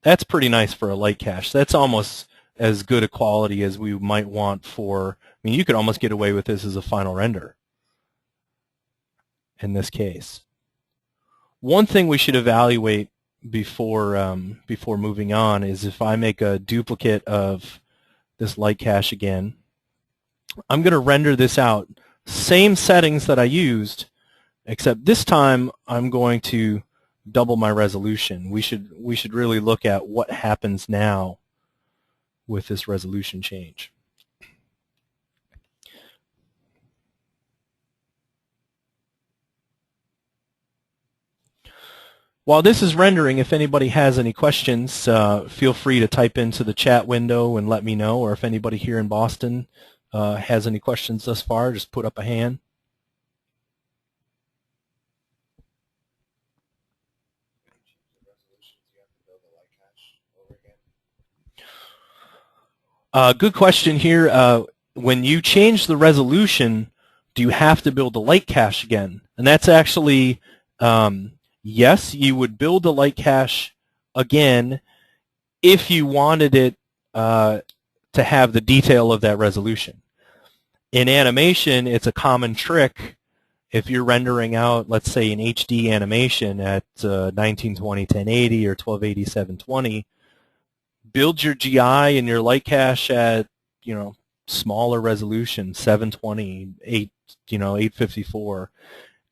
that's pretty nice for a light cache. That's almost as good a quality as we might want for, you could almost get away with this as a final render in this case. One thing we should evaluate before moving on is if I make a duplicate of this light cache again, I'm going to render this out. Same settings that I used, except this time I'm going to double my resolution. We should really look at what happens now with this resolution change. While this is rendering, if anybody has any questions, feel free to type into the chat window and let me know, or if anybody here in Boston has any questions thus far, just put up a hand. Good question here. When you change the resolution, do you have to build a light cache again? And that's actually, yes, you would build a light cache again if you wanted it to have the detail of that resolution. In animation, it's a common trick. If you're rendering out, let's say, an HD animation at 1920 1080 or 1280 720, build your GI and your light cache at, smaller resolution, 720, 854,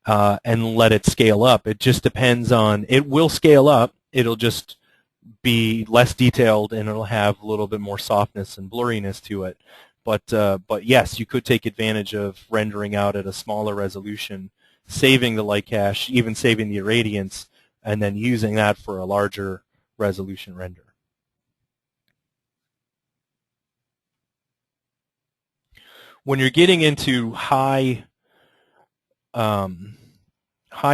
and let it scale up. It just depends on, it will scale up. It'll just be less detailed and it'll have a little bit more softness and blurriness to it. But yes, you could take advantage of rendering out at a smaller resolution, saving the light cache, even saving the irradiance, and then using that for a larger resolution render. When you're getting into high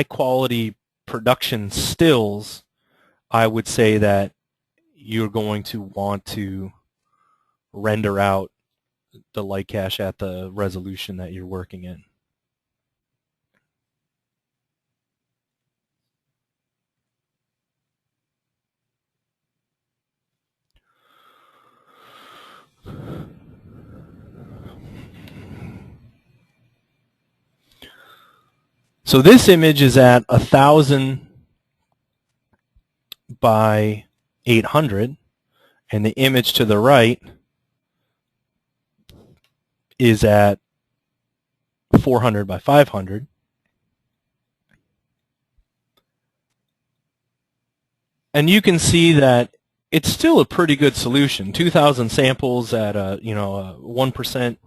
quality production stills, I would say that you're going to want to render out the light cache at the resolution that you're working in. So this image is at 1000 by 800, and the image to the right is at 400 by 500. And you can see that it's still a pretty good solution. 2,000 samples at a 1%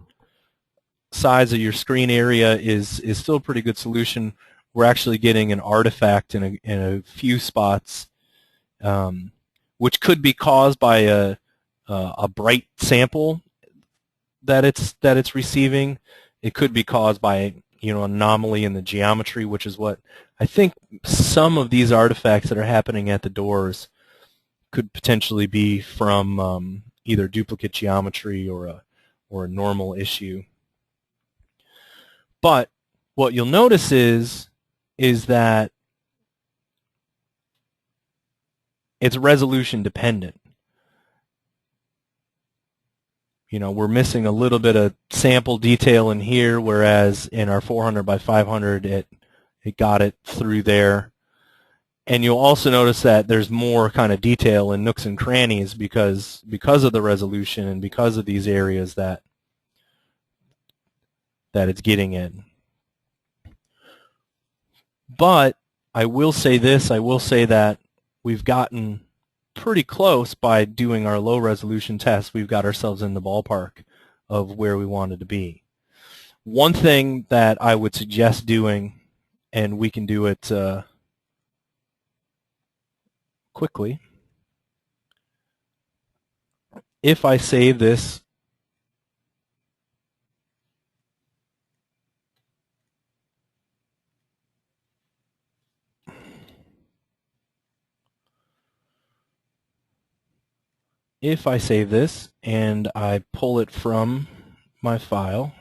size of your screen area is still a pretty good solution. We're actually getting an artifact in a few spots, which could be caused by a bright sample that it's receiving. It could be caused by anomaly in the geometry, which is what I think some of these artifacts that are happening at the doors could potentially be from either duplicate geometry or a normal issue. But what you'll notice is that it's resolution dependent. We're missing a little bit of sample detail in here, whereas in our 400 by 500 it got it through there. And you'll also notice that there's more kind of detail in nooks and crannies because of the resolution and because of these areas that it's getting in. But I will say this, I will say that we've gotten pretty close by doing our low resolution test. We've got ourselves in the ballpark of where we wanted to be. One thing that I would suggest doing, and we can do it quickly, if I save this and I pull it from my file,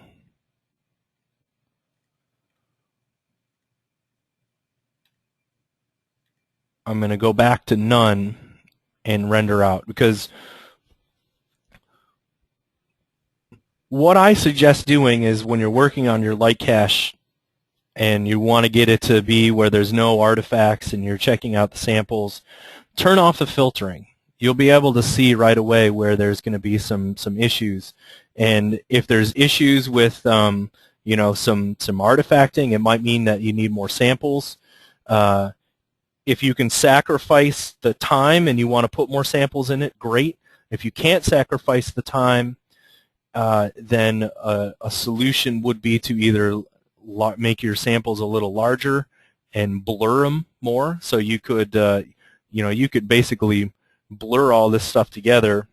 I'm going to go back to none and render out, because what I suggest doing is when you're working on your light cache and you want to get it to be where there's no artifacts and you're checking out the samples, turn off the filtering. You'll be able to see right away where there's going to be some issues. And if there's issues with some artifacting, it might mean that you need more samples. If you can sacrifice the time and you want to put more samples in it, great. If you can't sacrifice the time, then a solution would be to either make your samples a little larger and blur them more. So you could, you could basically blur all this stuff together,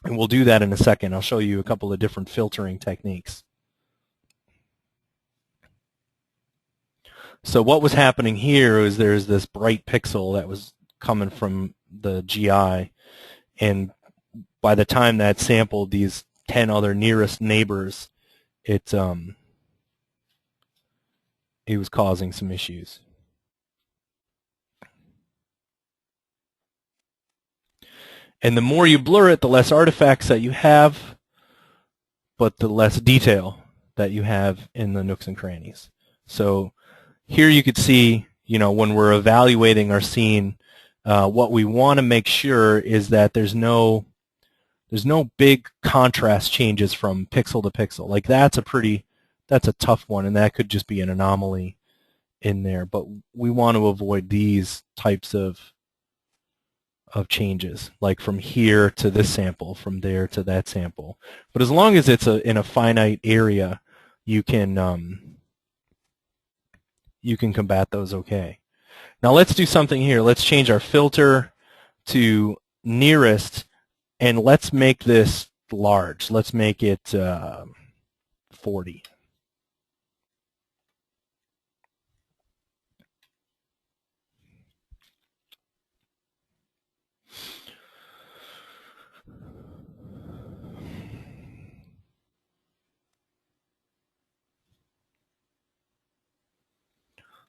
and we'll do that in a second. I'll show you a couple of different filtering techniques. So what was happening here is there's this bright pixel that was coming from the GI, and by the time that sampled these 10 other nearest neighbors, it was causing some issues. And the more you blur it, the less artifacts that you have, but the less detail that you have in the nooks and crannies. So here you could see, when we're evaluating our scene, what we want to make sure is that there's no big contrast changes from pixel to pixel. Like that's a tough one, and that could just be an anomaly in there. But we want to avoid these types of changes, like from here to this sample, from there to that sample. But as long as it's in a finite area, you can combat those okay. Now let's do something here. Let's change our filter to nearest, and let's make this large. Let's make it 40.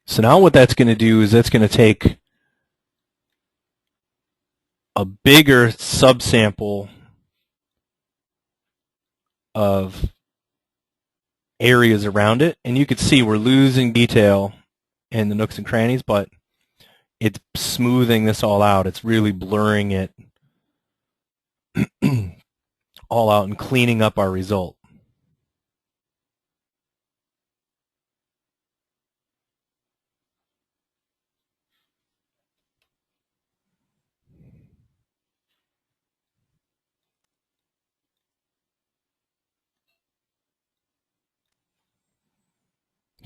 So now what that's going to do is that's going to take a bigger subsample of areas around it, and you can see we're losing detail in the nooks and crannies, but it's smoothing this all out. It's really blurring it all out and cleaning up our result.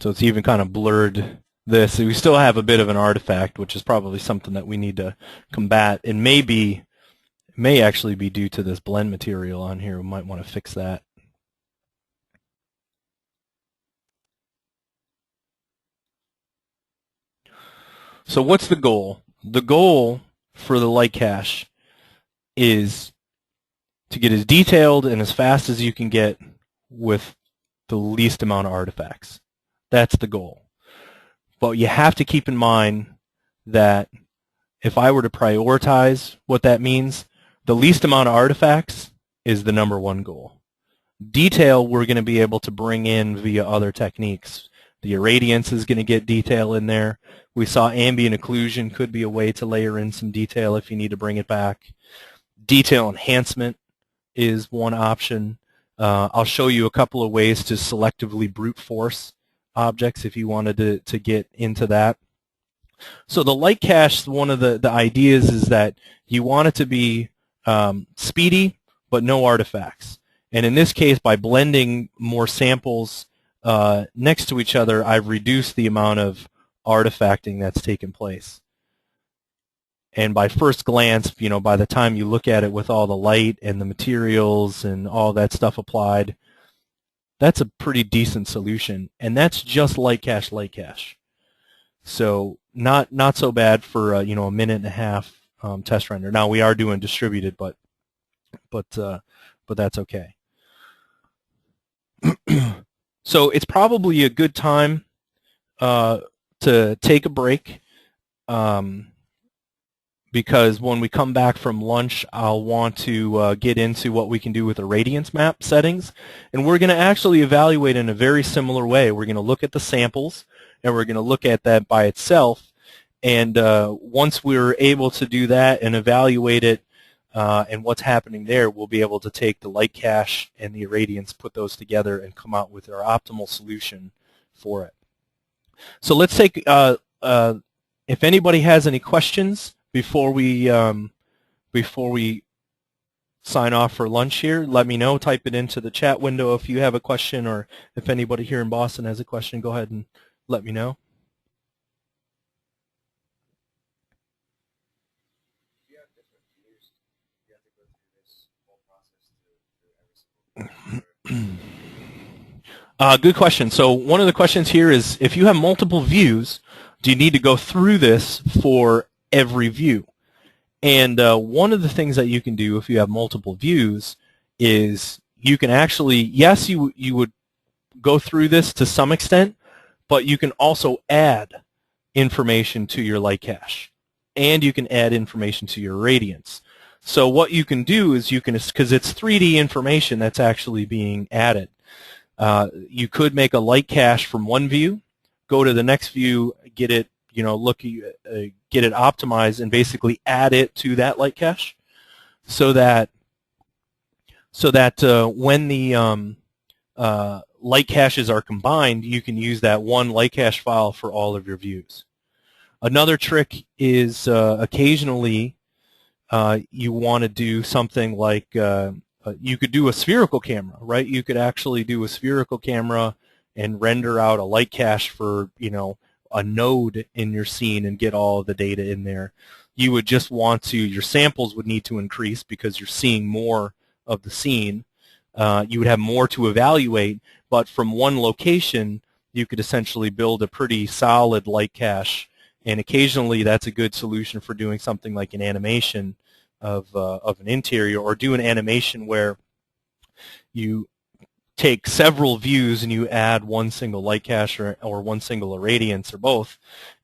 So it's even kind of blurred this. We still have a bit of an artifact, which is probably something that we need to combat. And may actually be due to this blend material on here. We might want to fix that. So what's the goal? The goal for the light cache is to get as detailed and as fast as you can get with the least amount of artifacts. That's the goal. But you have to keep in mind that if I were to prioritize what that means, the least amount of artifacts is the #1 goal. Detail we're going to be able to bring in via other techniques. The irradiance is going to get detail in there. We saw ambient occlusion could be a way to layer in some detail if you need to bring it back. Detail enhancement is one option. I'll show you a couple of ways to selectively brute force objects if you wanted to get into that. So the light cache, one of the ideas is that you want it to be speedy but no artifacts. And in this case, by blending more samples next to each other, I've reduced the amount of artifacting that's taken place. And by first glance, you know, by the time you look at it with all the light and the materials and all that stuff applied, that's a pretty decent solution. And that's just light cache. So not so bad for you know, a 1.5 minute test render. Now we are doing distributed, but that's okay. So it's probably a good time to take a break, because when we come back from lunch, I'll want to get into what we can do with the radiance map settings, and we're going to actually evaluate in a very similar way. We're going to look at the samples, and we're going to look at that by itself, and once we're able to do that and evaluate it and what's happening there, we'll be able to take the light cache and the irradiance, put those together, and come out with our optimal solution for it. So let's take, if anybody has any questions before we sign off for lunch here, let me know. Type it into the chat window if you have a question, or if anybody here in Boston has a question, go ahead and let me know. Good question. So one of the questions here is, if you have multiple views, do you need to go through this for every view? And one of the things that you can do if you have multiple views is you can actually, yes, you would go through this to some extent, but you can also add information to your light cache, and you can add information to your irradiance. So what you can do is you can, because it's 3D information that's actually being added, you could make a light cache from one view, go to the next view, get it, you know, get it optimized, and basically add it to that light cache, so that when the light caches are combined, you can use that one light cache file for all of your views. Another trick is occasionally you want to do something like you could do a spherical camera, right? You could actually do a spherical camera and render out a light cache for, you know, a node in your scene and get all of the data in there. You would just want to, your samples would need to increase because you're seeing more of the scene. You would have more to evaluate, but from one location, you could essentially build a pretty solid light cache. And occasionally, that's a good solution for doing something like an animation of an interior, or do an animation where you take several views and you add one single light cache or one single irradiance, or both,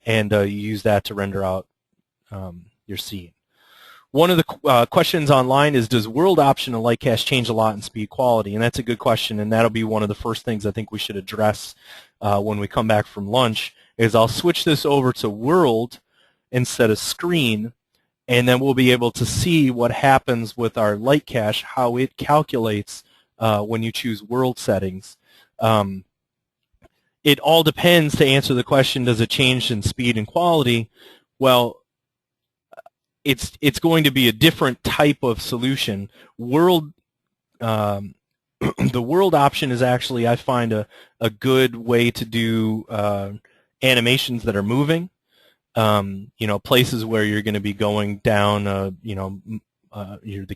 and you use that to render out your scene. One of the questions online is, does world option and light cache change a lot in speed quality? And that's a good question, and that'll be one of the first things I think we should address when we come back from lunch, is I'll switch this over to world instead of screen, and then we'll be able to see what happens with our light cache, how it calculates when you choose world settings. It all depends, to answer the question, does it change in speed and quality? Well, it's going to be a different type of solution. The world option is actually, I find, a good way to do animations that are moving. Places where you're going to be going down, the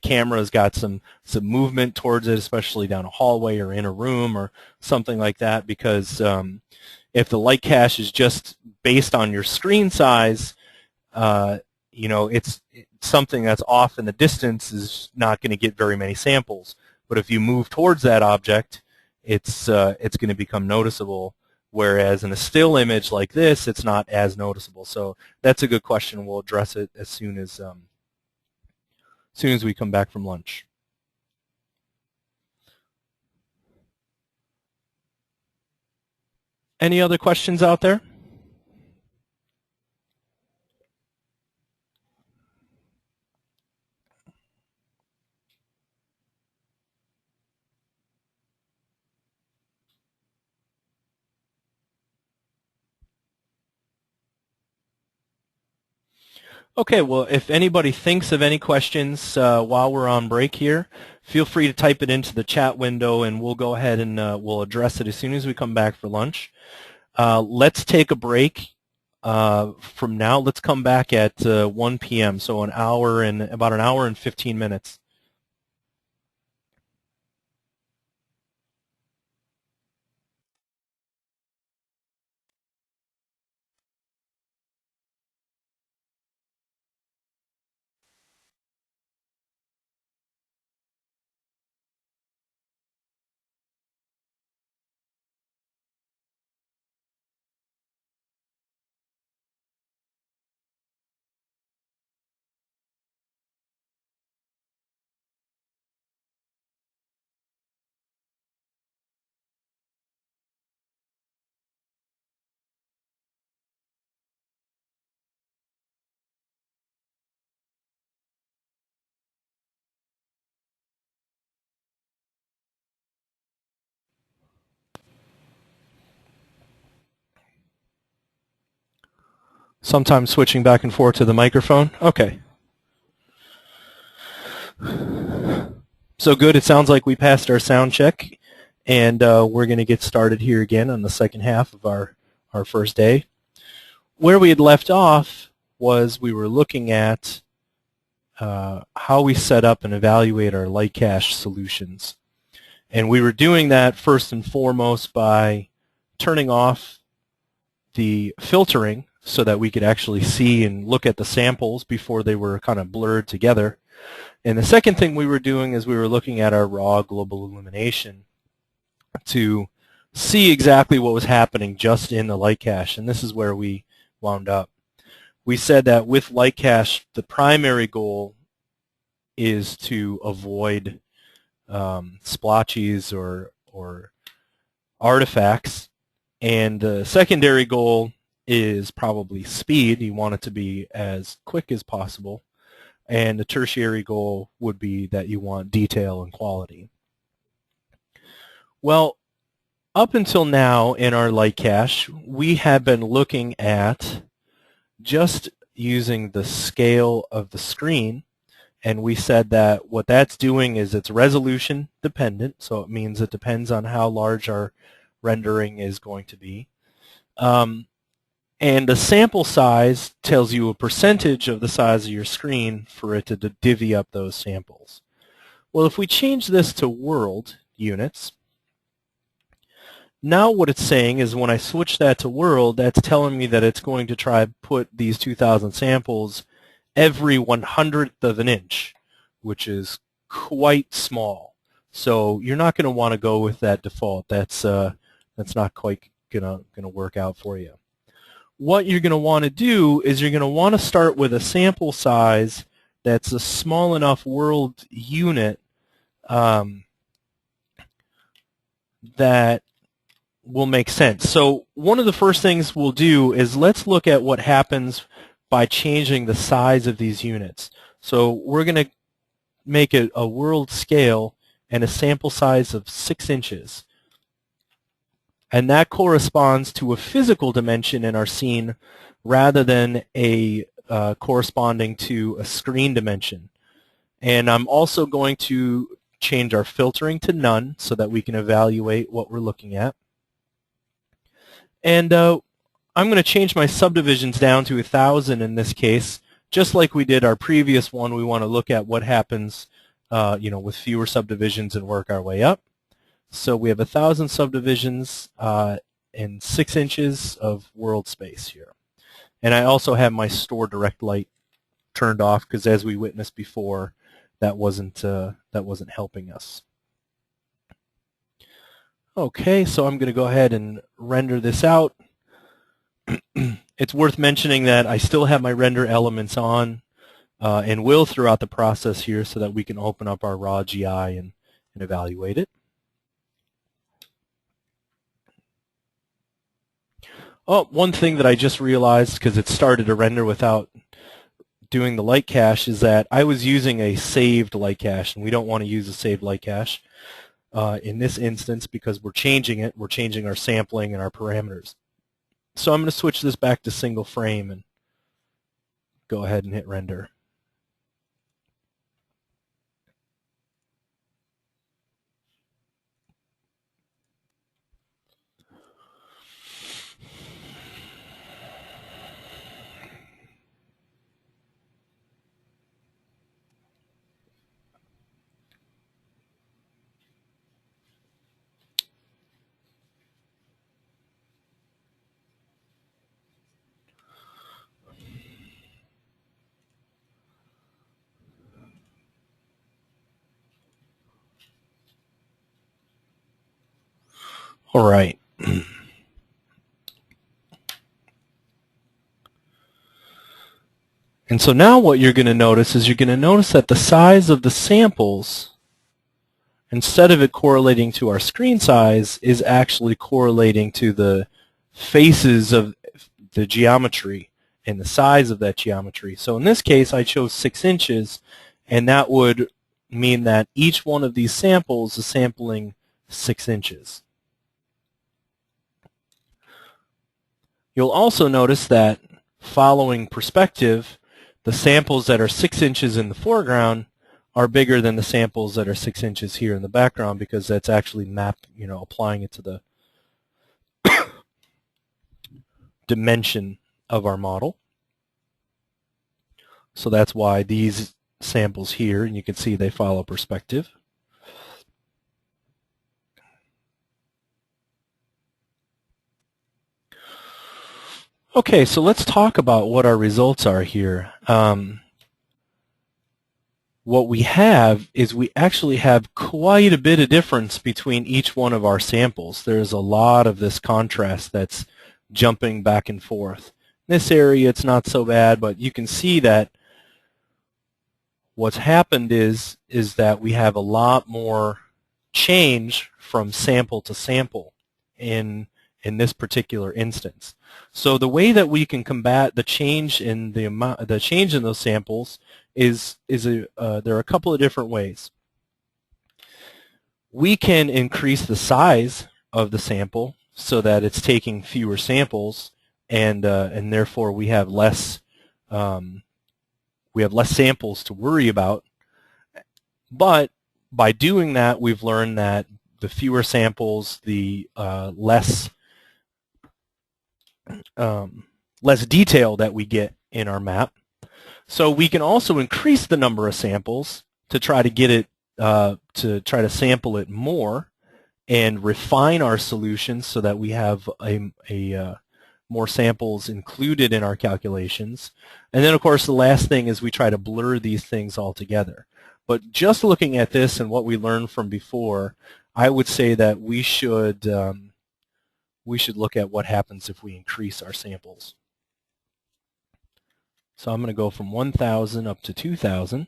camera's got some movement towards it, especially down a hallway or in a room or something like that, because if the light cache is just based on your screen size, it's something that's off in the distance is not going to get very many samples. But if you move towards that object, it's going to become noticeable. Whereas in a still image like this, it's not as noticeable. So that's a good question. We'll address it as soon as we come back from lunch. Any other questions out there? Okay, well, if anybody thinks of any questions while we're on break here, feel free to type it into the chat window, and we'll go ahead and we'll address it as soon as we come back for lunch. Let's take a break from now. Let's come back at 1 p.m., so about an hour and 15 minutes. Sometimes switching back and forth to the microphone. Okay. So good. It sounds like we passed our sound check, and we're going to get started here again on the second half of our first day. Where we had left off was we were looking at how we set up and evaluate our light cache solutions. And we were doing that first and foremost by turning off the filtering so that we could actually see and look at the samples before they were kind of blurred together. And the second thing we were doing is we were looking at our raw global illumination to see exactly what was happening just in the light cache. And this is where we wound up. We said that with light cache, the primary goal is to avoid splotches or artifacts, and the secondary goal is probably speed. You want it to be as quick as possible, and the tertiary goal would be that you want detail and quality. Well, up until now in our light cache, we have been looking at just using the scale of the screen, and we said that what that's doing is it's resolution dependent, so it means it depends on how large our rendering is going to be. And the sample size tells you a percentage of the size of your screen for it to divvy up those samples. Well, if we change this to world units, now what it's saying is when I switch that to world, that's telling me that it's going to try to put these 2,000 samples every 100th of an inch, which is quite small. So you're not going to want to go with that default. That's not quite gonna work out for you. What you're going to want to do is you're going to want to start with a sample size that's a small enough world unit that will make sense. So one of the first things we'll do is let's look at what happens by changing the size of these units. So we're going to make it a world scale and a sample size of 6 inches. And that corresponds to a physical dimension in our scene rather than a corresponding to a screen dimension. And I'm also going to change our filtering to none so that we can evaluate what we're looking at. And I'm going to change my subdivisions down to 1,000 in this case. Just like we did our previous one, we want to look at what happens with fewer subdivisions and work our way up. So we have 1,000 subdivisions and 6 inches of world space here. And I also have my store direct light turned off because, as we witnessed before, that wasn't helping us. Okay, so I'm going to go ahead and render this out. It's worth mentioning that I still have my render elements on and will throughout the process here so that we can open up our raw GI and evaluate it. Oh, one thing that I just realized, because it started to render without doing the light cache, is that I was using a saved light cache, and we don't want to use a saved light cache in this instance because we're changing it. We're changing our sampling and our parameters. So I'm going to switch this back to single frame and go ahead and hit render. All right. And so now what you're going to notice is you're going to notice that the size of the samples, instead of it correlating to our screen size, is actually correlating to the faces of the geometry and the size of that geometry. So in this case, I chose 6 inches, and that would mean that each one of these samples is sampling 6 inches. You'll also notice that following perspective, the samples that are 6 inches in the foreground are bigger than the samples that are 6 inches here in the background, because that's actually applying it to the dimension of our model. So that's why these samples here, and you can see they follow perspective. Okay, so let's talk about what our results are here. What we have is we actually have quite a bit of difference between each one of our samples. There's a lot of this contrast that's jumping back and forth. In this area it's not so bad, but you can see that what's happened is that we have a lot more change from sample to sample in this particular instance. So the way that we can combat the change in the change in those samples is there are a couple of different ways. We can increase the size of the sample so that it's taking fewer samples, and therefore we have less samples to worry about. But by doing that, we've learned that the fewer samples, the less detail that we get in our map. So we can also increase the number of samples to try to get it to try to sample it more and refine our solutions so that we have more samples included in our calculations. And then, of course, the last thing is we try to blur these things all together. But just looking at this and what we learned from before, I would say that we should look at what happens if we increase our samples. So I'm going to go from 1,000 up to 2,000.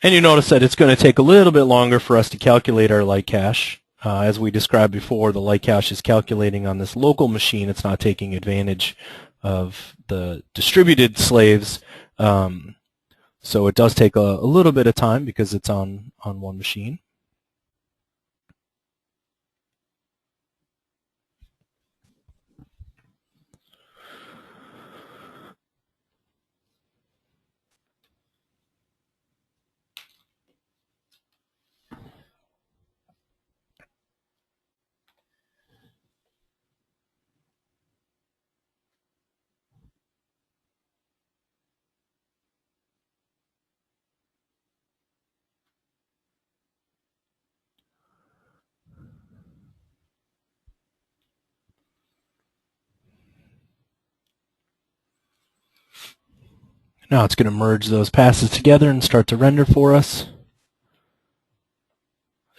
And you notice that it's going to take a little bit longer for us to calculate our light cache. As we described before, the light cache is calculating on this local machine. It's not taking advantage of the distributed slaves. So it does take a little bit of time because it's on one machine. Now it's going to merge those passes together and start to render for us.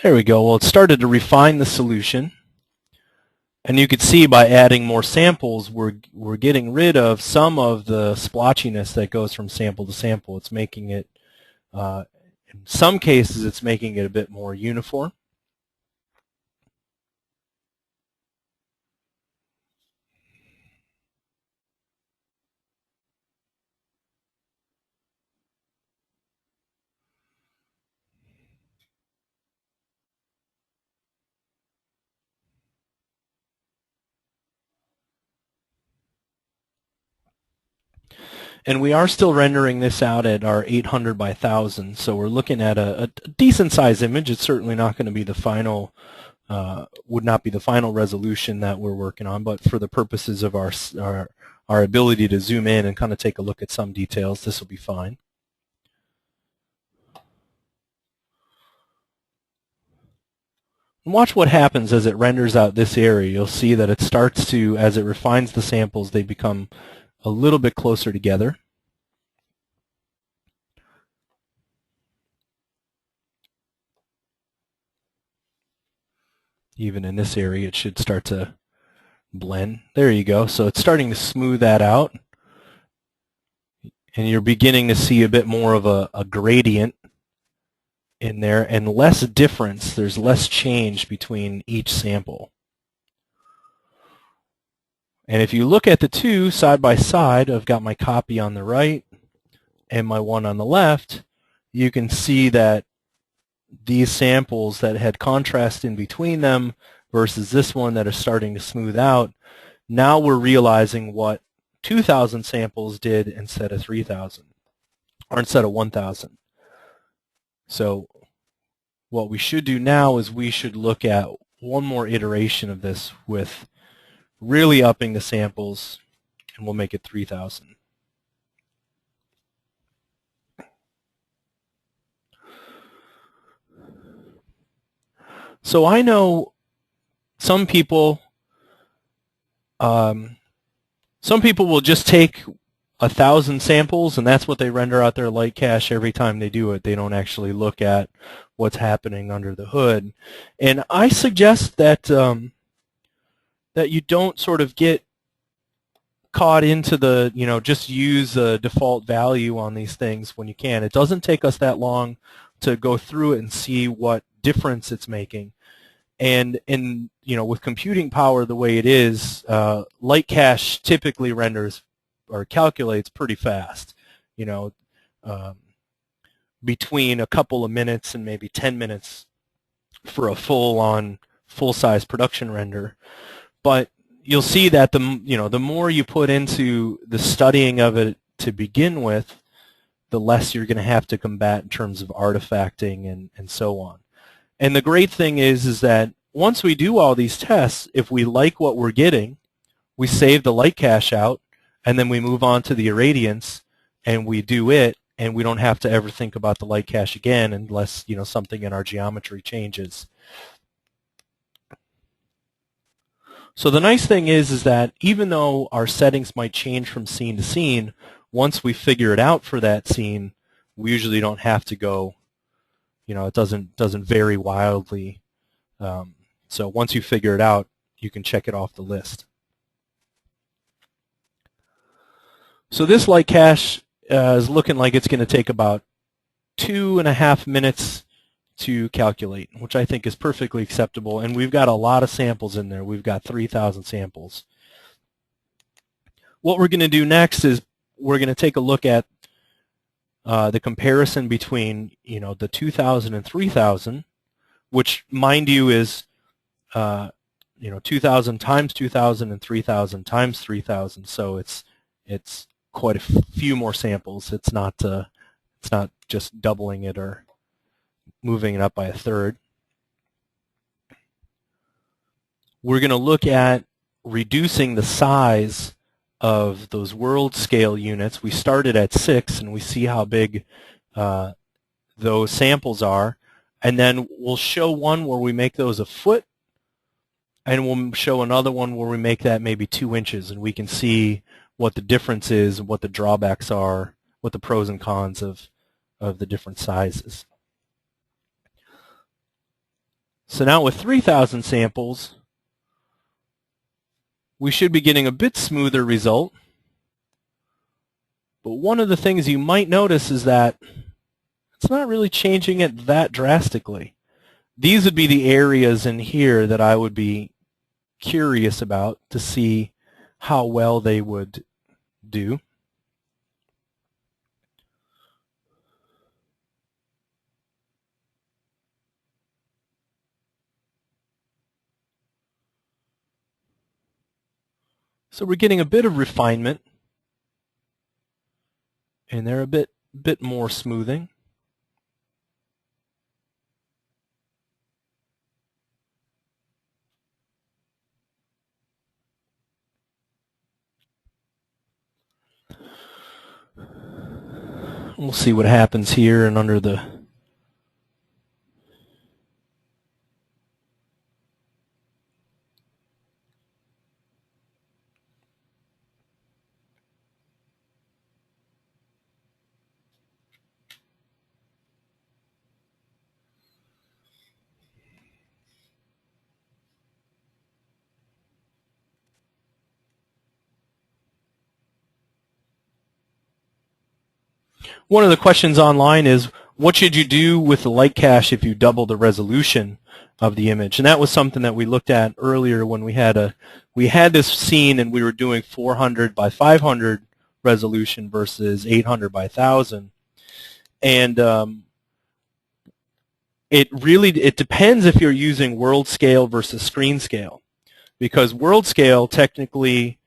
There we go. Well, it started to refine the solution. And you can see by adding more samples, we're getting rid of some of the splotchiness that goes from sample to sample. It's making it, in some cases, it's making it a bit more uniform. And we are still rendering this out at our 800 by 1000, so we're looking at a decent size image. It's certainly not going to be the final, would not be the final resolution that we're working on, but for the purposes of our ability to zoom in and kind of take a look at some details, this will be fine. And watch what happens as it renders out this area. You'll see that it starts to, as it refines the samples, they become a little bit closer together. Even in this area, it should start to blend. There you go. So it's starting to smooth that out. And you're beginning to see a bit more of a gradient in there and less difference. There's less change between each sample. And if you look at the two side by side, I've got my copy on the right and my one on the left, you can see that these samples that had contrast in between them versus this one that are starting to smooth out, now we're realizing what 2,000 samples did instead of 3,000, or instead of 1,000. So what we should do now is we should look at one more iteration of this with really upping the samples, and we'll make it 3,000. So I know some people will just take 1,000 samples and that's what they render out their light cache every time they do it. They don't actually look at what's happening under the hood. And I suggest that that you don't sort of get caught into the, just use a default value on these things when you can. It doesn't take us that long to go through it and see what difference it's making. And with computing power the way it is, light cache typically renders or calculates pretty fast. Between a couple of minutes and maybe 10 minutes for a full-size production render. But you'll see that the more you put into the studying of it to begin with, the less you're going to have to combat in terms of artifacting and so on. And the great thing is that once we do all these tests, if we like what we're getting, we save the light cache out, and then we move on to the irradiance, and we do it, and we don't have to ever think about the light cache again unless something in our geometry changes. So the nice thing is that even though our settings might change from scene to scene, once we figure it out for that scene, we usually don't have to go, it doesn't vary wildly. So once you figure it out, you can check it off the list. So this light cache is looking like it's going to take about 2.5 minutes to calculate, which I think is perfectly acceptable. And we've got a lot of samples in there. We've got 3,000 samples. What we're going to do next is we're going to take a look at the comparison between, the 2,000 and 3,000, which, mind you, is 2,000 times 2,000 and 3,000 times 3,000. So it's quite a few more samples. It's not just doubling it or moving it up by a third. We're going to look at reducing the size of those world scale units. We started at 6, and we see how big those samples are. And then we'll show one where we make those a foot, and we'll show another one where we make that maybe 2 inches, and we can see what the difference is, what the drawbacks are, what the pros and cons of the different sizes. So now with 3,000 samples, we should be getting a bit smoother result. But one of the things you might notice is that it's not really changing it that drastically. These would be the areas in here that I would be curious about to see how well they would do. So we're getting a bit of refinement, and they're a bit more smoothing. We'll see what happens here and under the One of the questions online is, what should you do with the light cache if you double the resolution of the image? And that was something that we looked at earlier when we had this scene and we were doing 400 by 500 resolution versus 800 by 1000. And it depends if you're using world scale versus screen scale, because world scale, technically,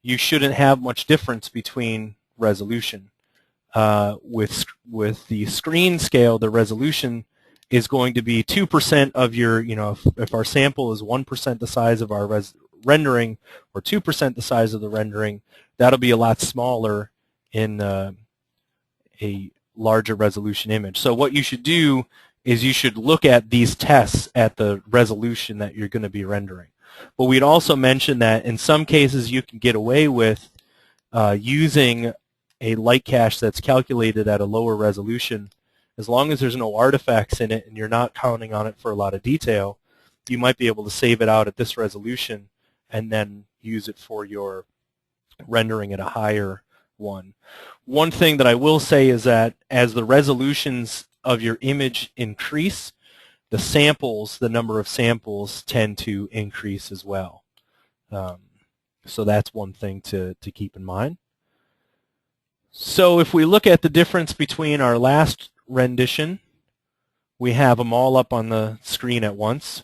you shouldn't have much difference between resolution. With the screen scale, the resolution is going to be 2% of your, if our sample is 1% the size of our rendering or 2% the size of the rendering, that'll be a lot smaller in a larger resolution image. So what you should do is you should look at these tests at the resolution that you're going to be rendering. But we'd also mention that in some cases you can get away with using a light cache that's calculated at a lower resolution. As long as there's no artifacts in it and you're not counting on it for a lot of detail, you might be able to save it out at this resolution and then use it for your rendering at a higher one. One thing that I will say is that as the resolutions of your image increase, the number of samples tend to increase as well. So that's one thing to keep in mind. So if we look at the difference between our last rendition, we have them all up on the screen at once.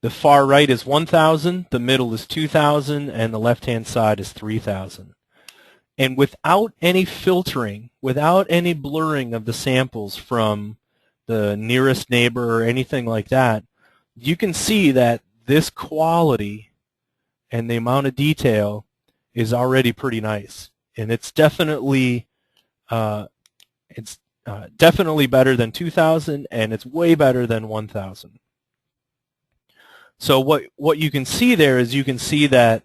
The far right is 1,000, the middle is 2,000, and the left-hand side is 3,000. And without any filtering, without any blurring of the samples from the nearest neighbor or anything like that, you can see that this quality and the amount of detail is already pretty nice, and it's definitely better than 2,000, and it's way better than 1,000. So what you can see there is you can see that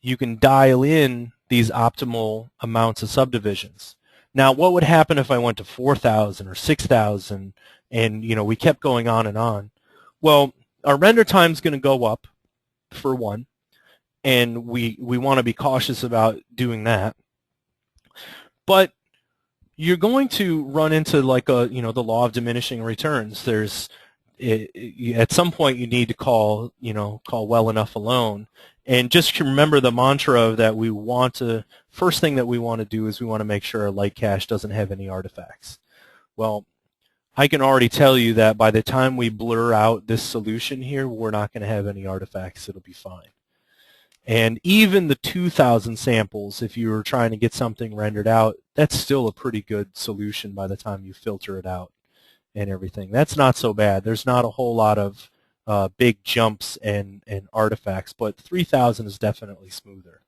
you can dial in these optimal amounts of subdivisions. Now, what would happen if I went to 4,000 or 6,000 and we kept going on and on? Well, our render time is going to go up, for one, and we want to be cautious about doing that. But you're going to run into like the law of diminishing returns. At some point you need to call well enough alone, and just remember the mantra that first thing that we want to do is we want to make sure our light cache doesn't have any artifacts. Well, I can already tell you that by the time we blur out this solution here, we're not going to have any artifacts. It'll be fine. And even the 2,000 samples, if you were trying to get something rendered out, that's still a pretty good solution by the time you filter it out and everything. That's not so bad. There's not a whole lot of big jumps and artifacts, but 3,000 is definitely smoother.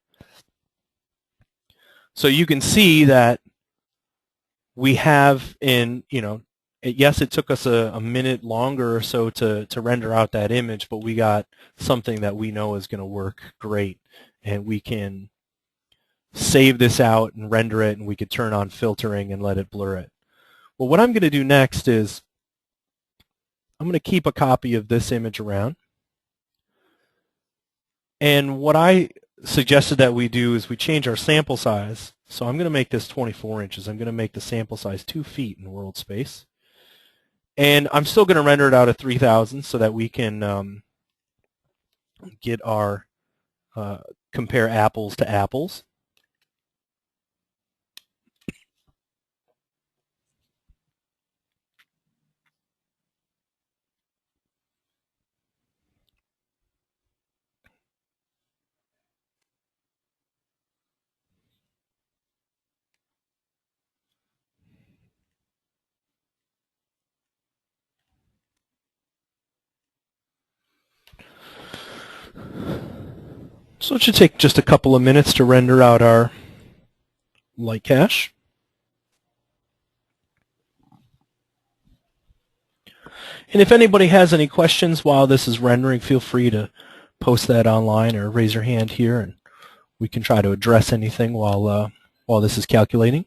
So you can see that we have yes, it took us a minute longer or so to render out that image, but we got something that we know is going to work great, and we can save this out and render it, and we could turn on filtering and let it blur it. Well, what I'm going to do next is I'm going to keep a copy of this image around, and what I suggested that we do is we change our sample size. So I'm going to make this 24 inches. I'm going to make the sample size 2 feet in world space. And I'm still going to render it out at 3,000 so that we can get our compare apples to apples. So it should take just a couple of minutes to render out our light cache. And if anybody has any questions while this is rendering, feel free to post that online or raise your hand here, and we can try to address anything while this is calculating.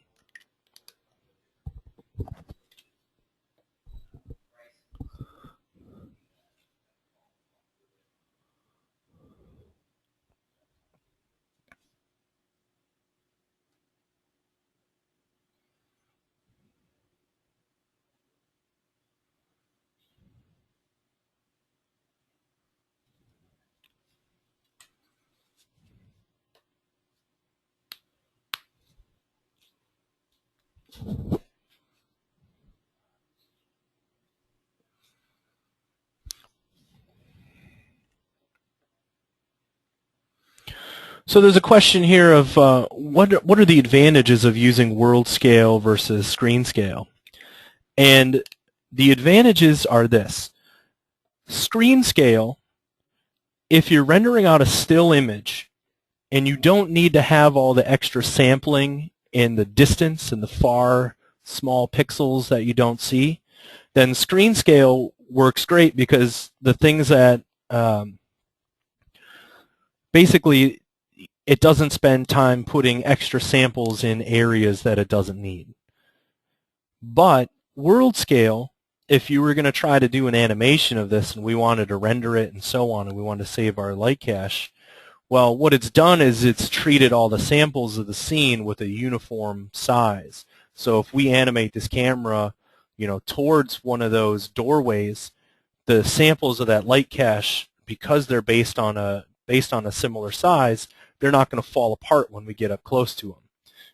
So there's a question here of what are the advantages of using world scale versus screen scale? And the advantages are this. Screen scale, if you're rendering out a still image and you don't need to have all the extra sampling in the distance and the far small pixels that you don't see, then screen scale works great because the things that basically it doesn't spend time putting extra samples in areas that it doesn't need. But world scale, if you were going to try to do an animation of this and we wanted to render it and so on, and we wanted to save our light cache, well, what it's done is it's treated all the samples of the scene with a uniform size. So if we animate this camera, towards one of those doorways, the samples of that light cache, because they're based on a similar size, they're not going to fall apart when we get up close to them.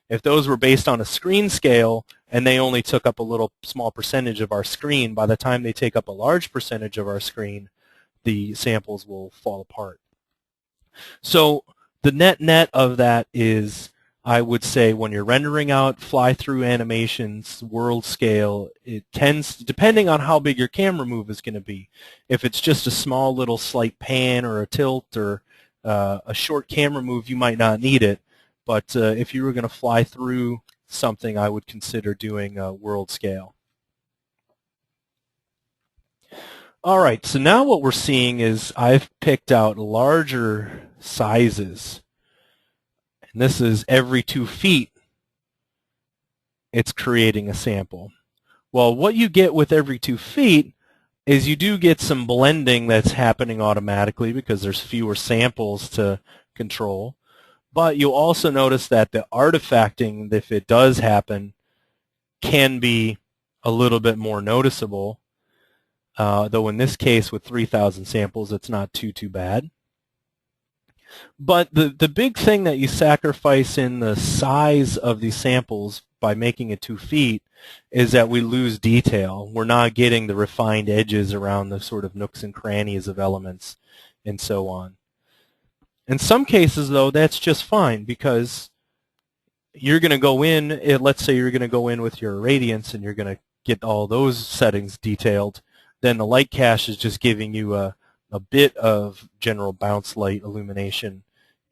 If those were based on a screen scale and they only took up a little small percentage of our screen, by the time they take up a large percentage of our screen, the samples will fall apart. So the net of that is, I would say, when you're rendering out fly-through animations, world scale, it tends, depending on how big your camera move is going to be. If it's just a small little slight pan or a tilt or a short camera move, you might not need it. But if you were going to fly through something, I would consider doing world scale. All right, so now what we're seeing is I've picked out larger sizes. And this is every 2 feet, it's creating a sample. Well, what you get with every 2 feet is you do get some blending that's happening automatically because there's fewer samples to control, but you'll also notice that the artifacting, if it does happen, can be a little bit more noticeable, though in this case with 3,000 samples it's not too bad. But the big thing that you sacrifice in the size of these samples by making it 2 feet is that we lose detail. We're not getting the refined edges around the sort of nooks and crannies of elements and so on. In some cases, though, that's just fine because you're going to go in, let's say you're going to go in with your irradiance and you're going to get all those settings detailed, then the light cache is just giving you a bit of general bounce light illumination,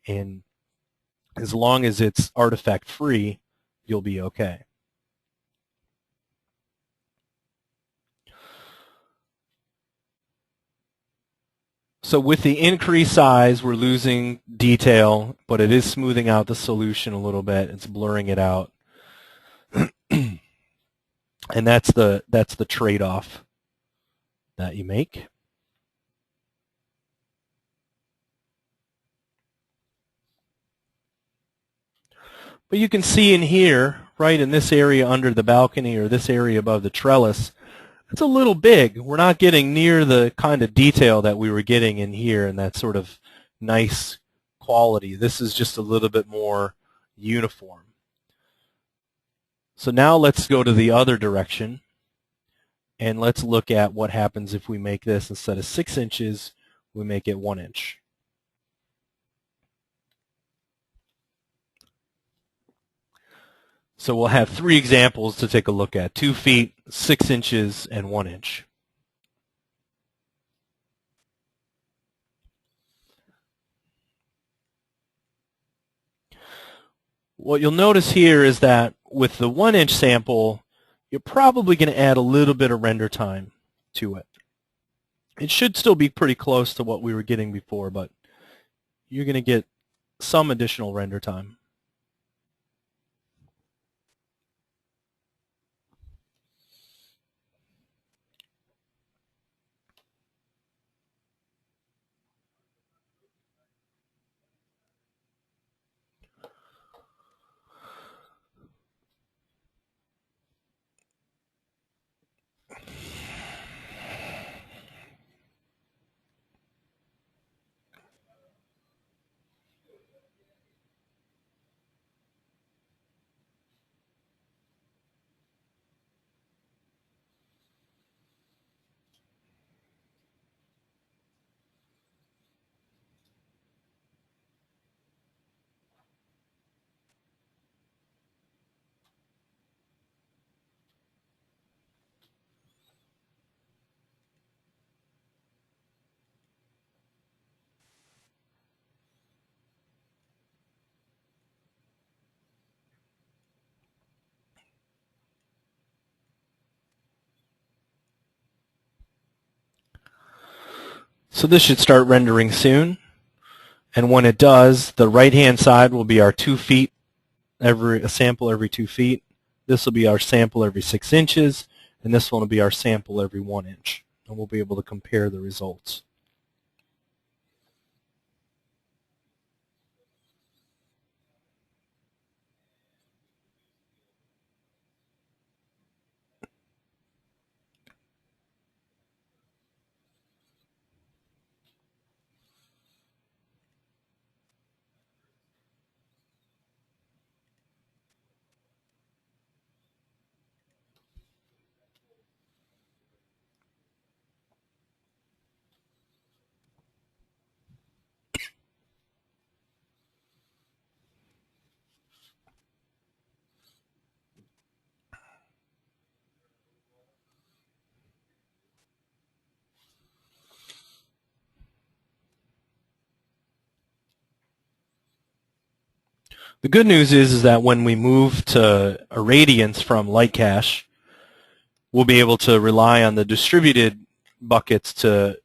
and as long as it's artifact free, you'll be okay. So with the increased size, we're losing detail, but it is smoothing out the solution a little bit. It's blurring it out. And that's the trade-off that you make. But you can see in here, right in this area under the balcony or this area above the trellis, it's a little big. We're not getting near the kind of detail that we were getting in here and that sort of nice quality. This is just a little bit more uniform. So now let's go to the other direction and let's look at what happens if we make this, instead of 6 inches, we make it 1 inch. So we'll have 3 examples to take a look at: 2 feet, 6 inches, and 1 inch. What you'll notice here is that with the 1 inch sample, you're probably going to add a little bit of render time to it. It should still be pretty close to what we were getting before, but you're going to get some additional render time. So this should start rendering soon, and when it does, the right-hand side will be our 2 feet, a sample every 2 feet. This will be our sample every 6 inches, and this one will be our sample every 1 inch, and we'll be able to compare the results. The good news is that when we move to irradiance from light cache, we'll be able to rely on the distributed buckets to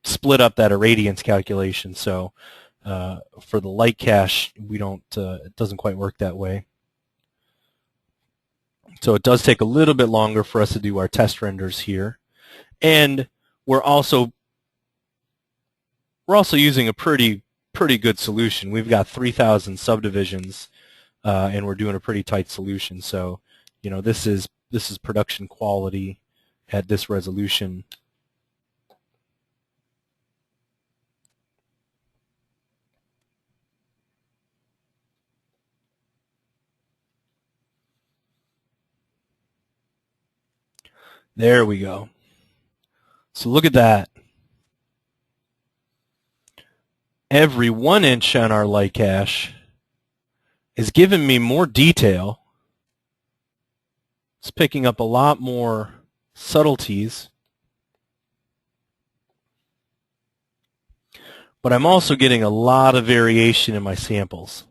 split up that irradiance calculation. So for the light cache, we don't. It doesn't quite work that way. So it does take a little bit longer for us to do our test renders here, and we're also using a pretty pretty good solution. We've got 3,000 subdivisions, and we're doing a pretty tight solution. So, you know, this is production quality at this resolution. There we go. So look at that. Every 1 inch on our light cache is giving me more detail. It's picking up a lot more subtleties. But I'm also getting a lot of variation in my samples.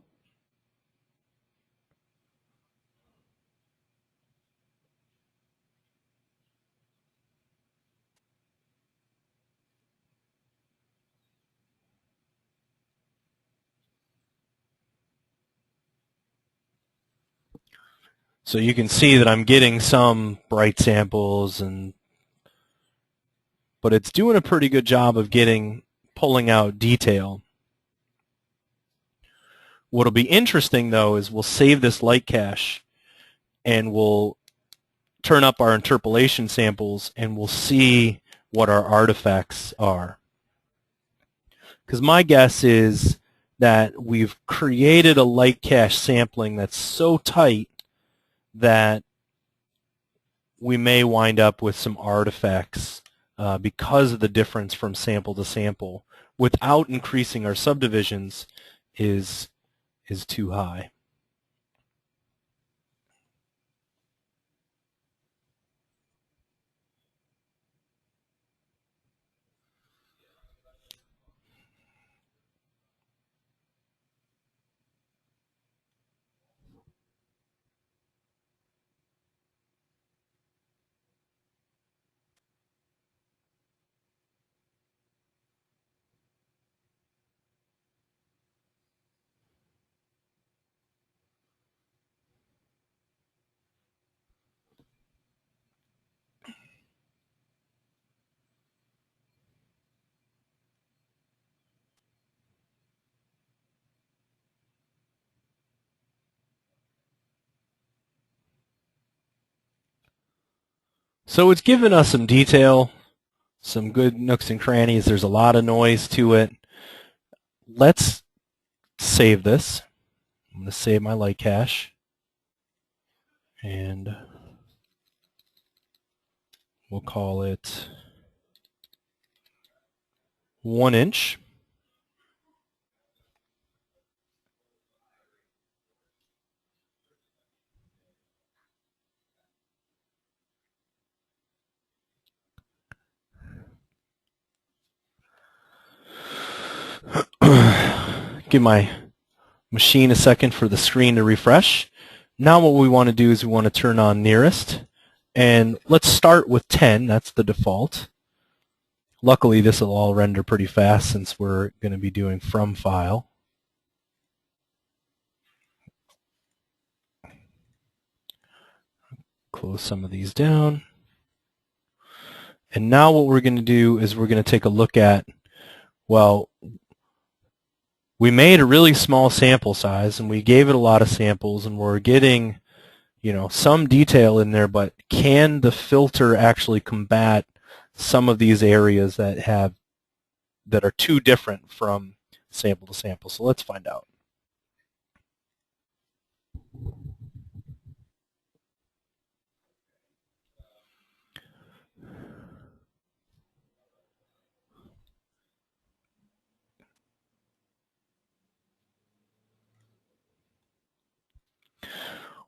So you can see that I'm getting some bright samples, but it's doing a pretty good job of pulling out detail. What'll be interesting though is we'll save this light cache and we'll turn up our interpolation samples and we'll see what our artifacts are. Because my guess is that we've created a light cache sampling that's so tight that we may wind up with some artifacts because of the difference from sample to sample without increasing our subdivisions is too high. So it's given us some detail, some good nooks and crannies. There's a lot of noise to it. Let's save this. I'm going to save my light cache. And we'll call it 1 inch. Give my machine a second for the screen to refresh. Now what we want to do is we want to turn on nearest. And let's start with 10. That's the default. Luckily, this will all render pretty fast since we're going to be doing from file. Close some of these down. And now what we're going to do is we're going to take a look at, well, we made a really small sample size and we gave it a lot of samples and we're getting, you know, some detail in there, but can the filter actually combat some of these areas that are too different from sample to sample? So let's find out.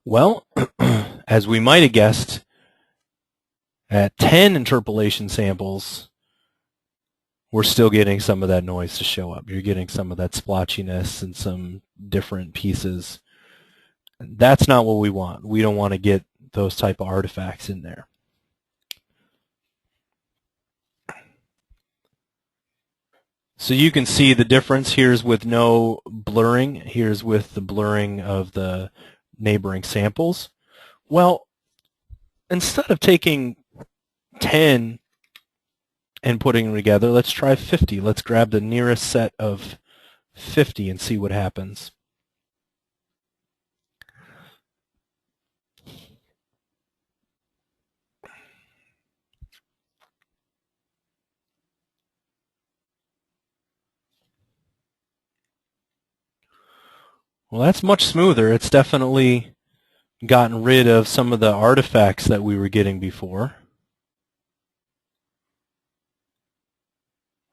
Well, as we might have guessed, at 10 interpolation samples, we're still getting some of that noise to show up. You're getting some of that splotchiness and some different pieces. That's not what we want. We don't want to get those type of artifacts in there. So you can see the difference. Here's with no blurring. Here's with the blurring of the neighboring samples. Well, instead of taking 10 and putting them together, let's try 50. Let's grab the nearest set of 50 and see what happens. Well, that's much smoother. It's definitely gotten rid of some of the artifacts that we were getting before.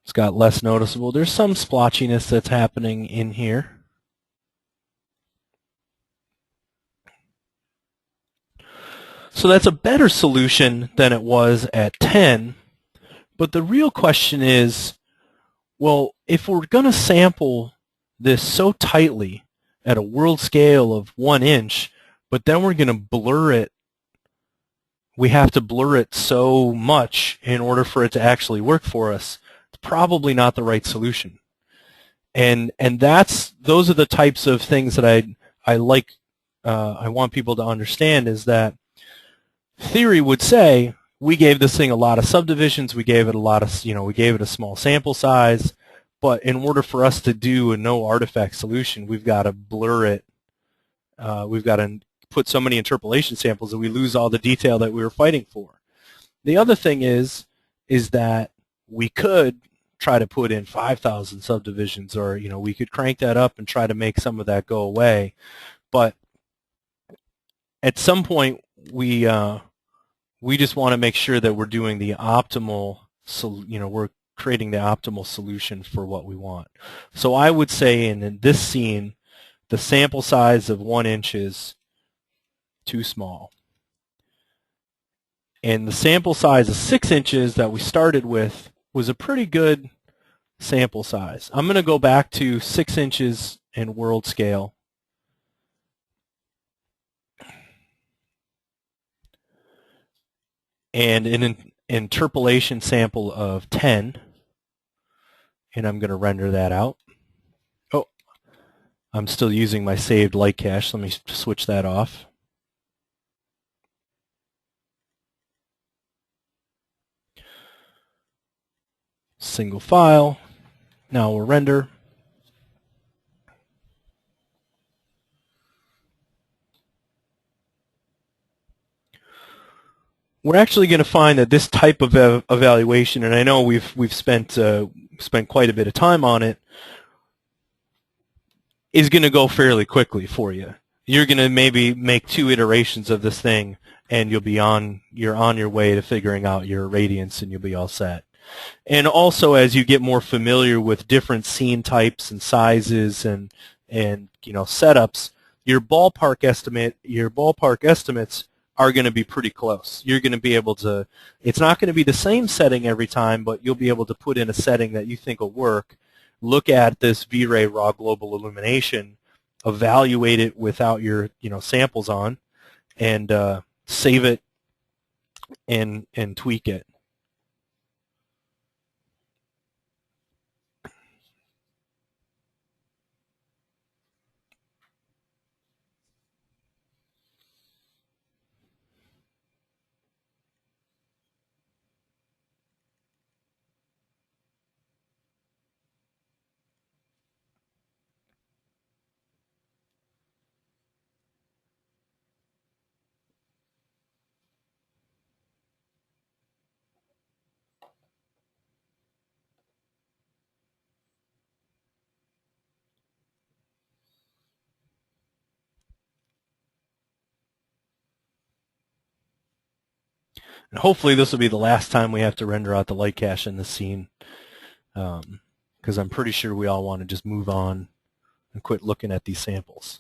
It's got less noticeable. There's some splotchiness that's happening in here. So that's a better solution than it was at 10. But the real question is, well, if we're going to sample this so tightly at a world scale of 1 inch, but then we're going to blur it, we have to blur it so much in order for it to actually work for us, it's probably not the right solution. And those are the types of things that I want people to understand, is that theory would say we gave this thing a lot of subdivisions, we gave it we gave it a small sample size, but in order for us to do a no artifact solution, we've got to blur it. We've got to put so many interpolation samples that we lose all the detail that we were fighting for. The other thing is that we could try to put in 5,000 subdivisions, or we could crank that up and try to make some of that go away. But at some point, we just want to make sure that we're doing the optimal, we're creating the optimal solution for what we want. So I would say in this scene, the sample size of 1 inch is too small. And the sample size of 6 inches that we started with was a pretty good sample size. I'm going to go back to 6 inches in world scale. And an interpolation sample of 10. And I'm going to render that out. Oh, I'm still using my saved light cache. Let me switch that off. Single file. Now we'll render. We're actually going to find that this type of evaluation, and I know we've spent quite a bit of time on it, is going to go fairly quickly for you. You're going to maybe make 2 iterations of this thing, and you're on your way to figuring out your irradiance, and you'll be all set. And also, as you get more familiar with different scene types and sizes and setups, your ballpark estimates are going to be pretty close. You're going to be able to, it's not going to be the same setting every time, but you'll be able to put in a setting that you think will work, look at this VRay raw global illumination, evaluate it without your samples on, and save it and tweak it. And hopefully this will be the last time we have to render out the light cache in this scene, because I'm pretty sure we all want to just move on and quit looking at these samples.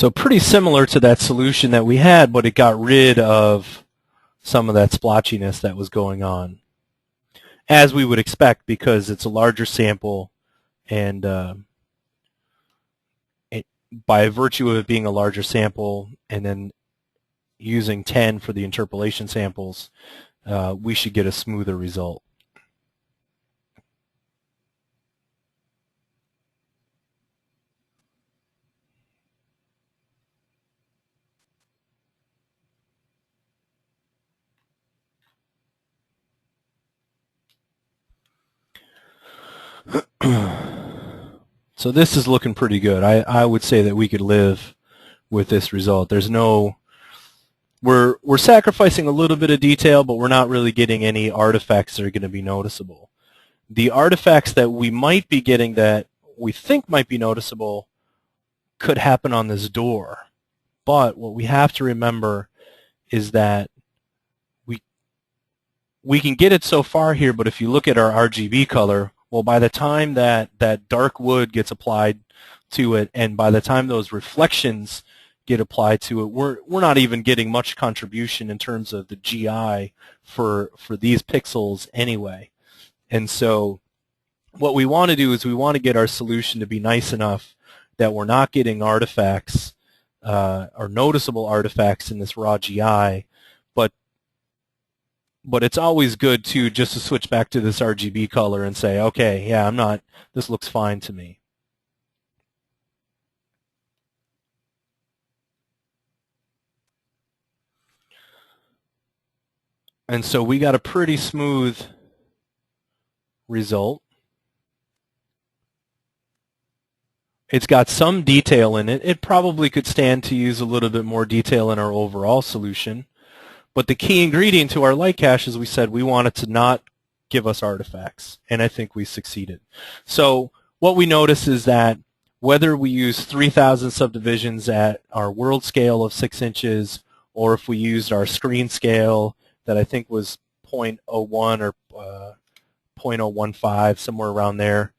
So pretty similar to that solution that we had, but it got rid of some of that splotchiness that was going on, as we would expect, because it's a larger sample, and by virtue of it being a larger sample and then using 10 for the interpolation samples, we should get a smoother result. So this is looking pretty good. I would say that we could live with this result. There's no, we're sacrificing a little bit of detail, but we're not really getting any artifacts that are going to be noticeable. The artifacts that we might be getting that we think might be noticeable could happen on this door. But what we have to remember is that we can get it so far here, but if you look at our RGB color, well, by the time that dark wood gets applied to it, and by the time those reflections get applied to it, we're not even getting much contribution in terms of the GI for these pixels anyway. And so what we want to do is we want to get our solution to be nice enough that we're not getting artifacts or noticeable artifacts in this raw GI, but it's always good to just to switch back to this RGB color and say, okay, yeah, this looks fine to me. And so we got a pretty smooth result. It's got some detail in it. It probably could stand to use a little bit more detail in our overall solution. But the key ingredient to our light cache, as we said, we want it to not give us artifacts, and I think we succeeded. So what we notice is that whether we use 3,000 subdivisions at our world scale of 6 inches, or if we used our screen scale that I think was 0.01 or 0.015, somewhere around there,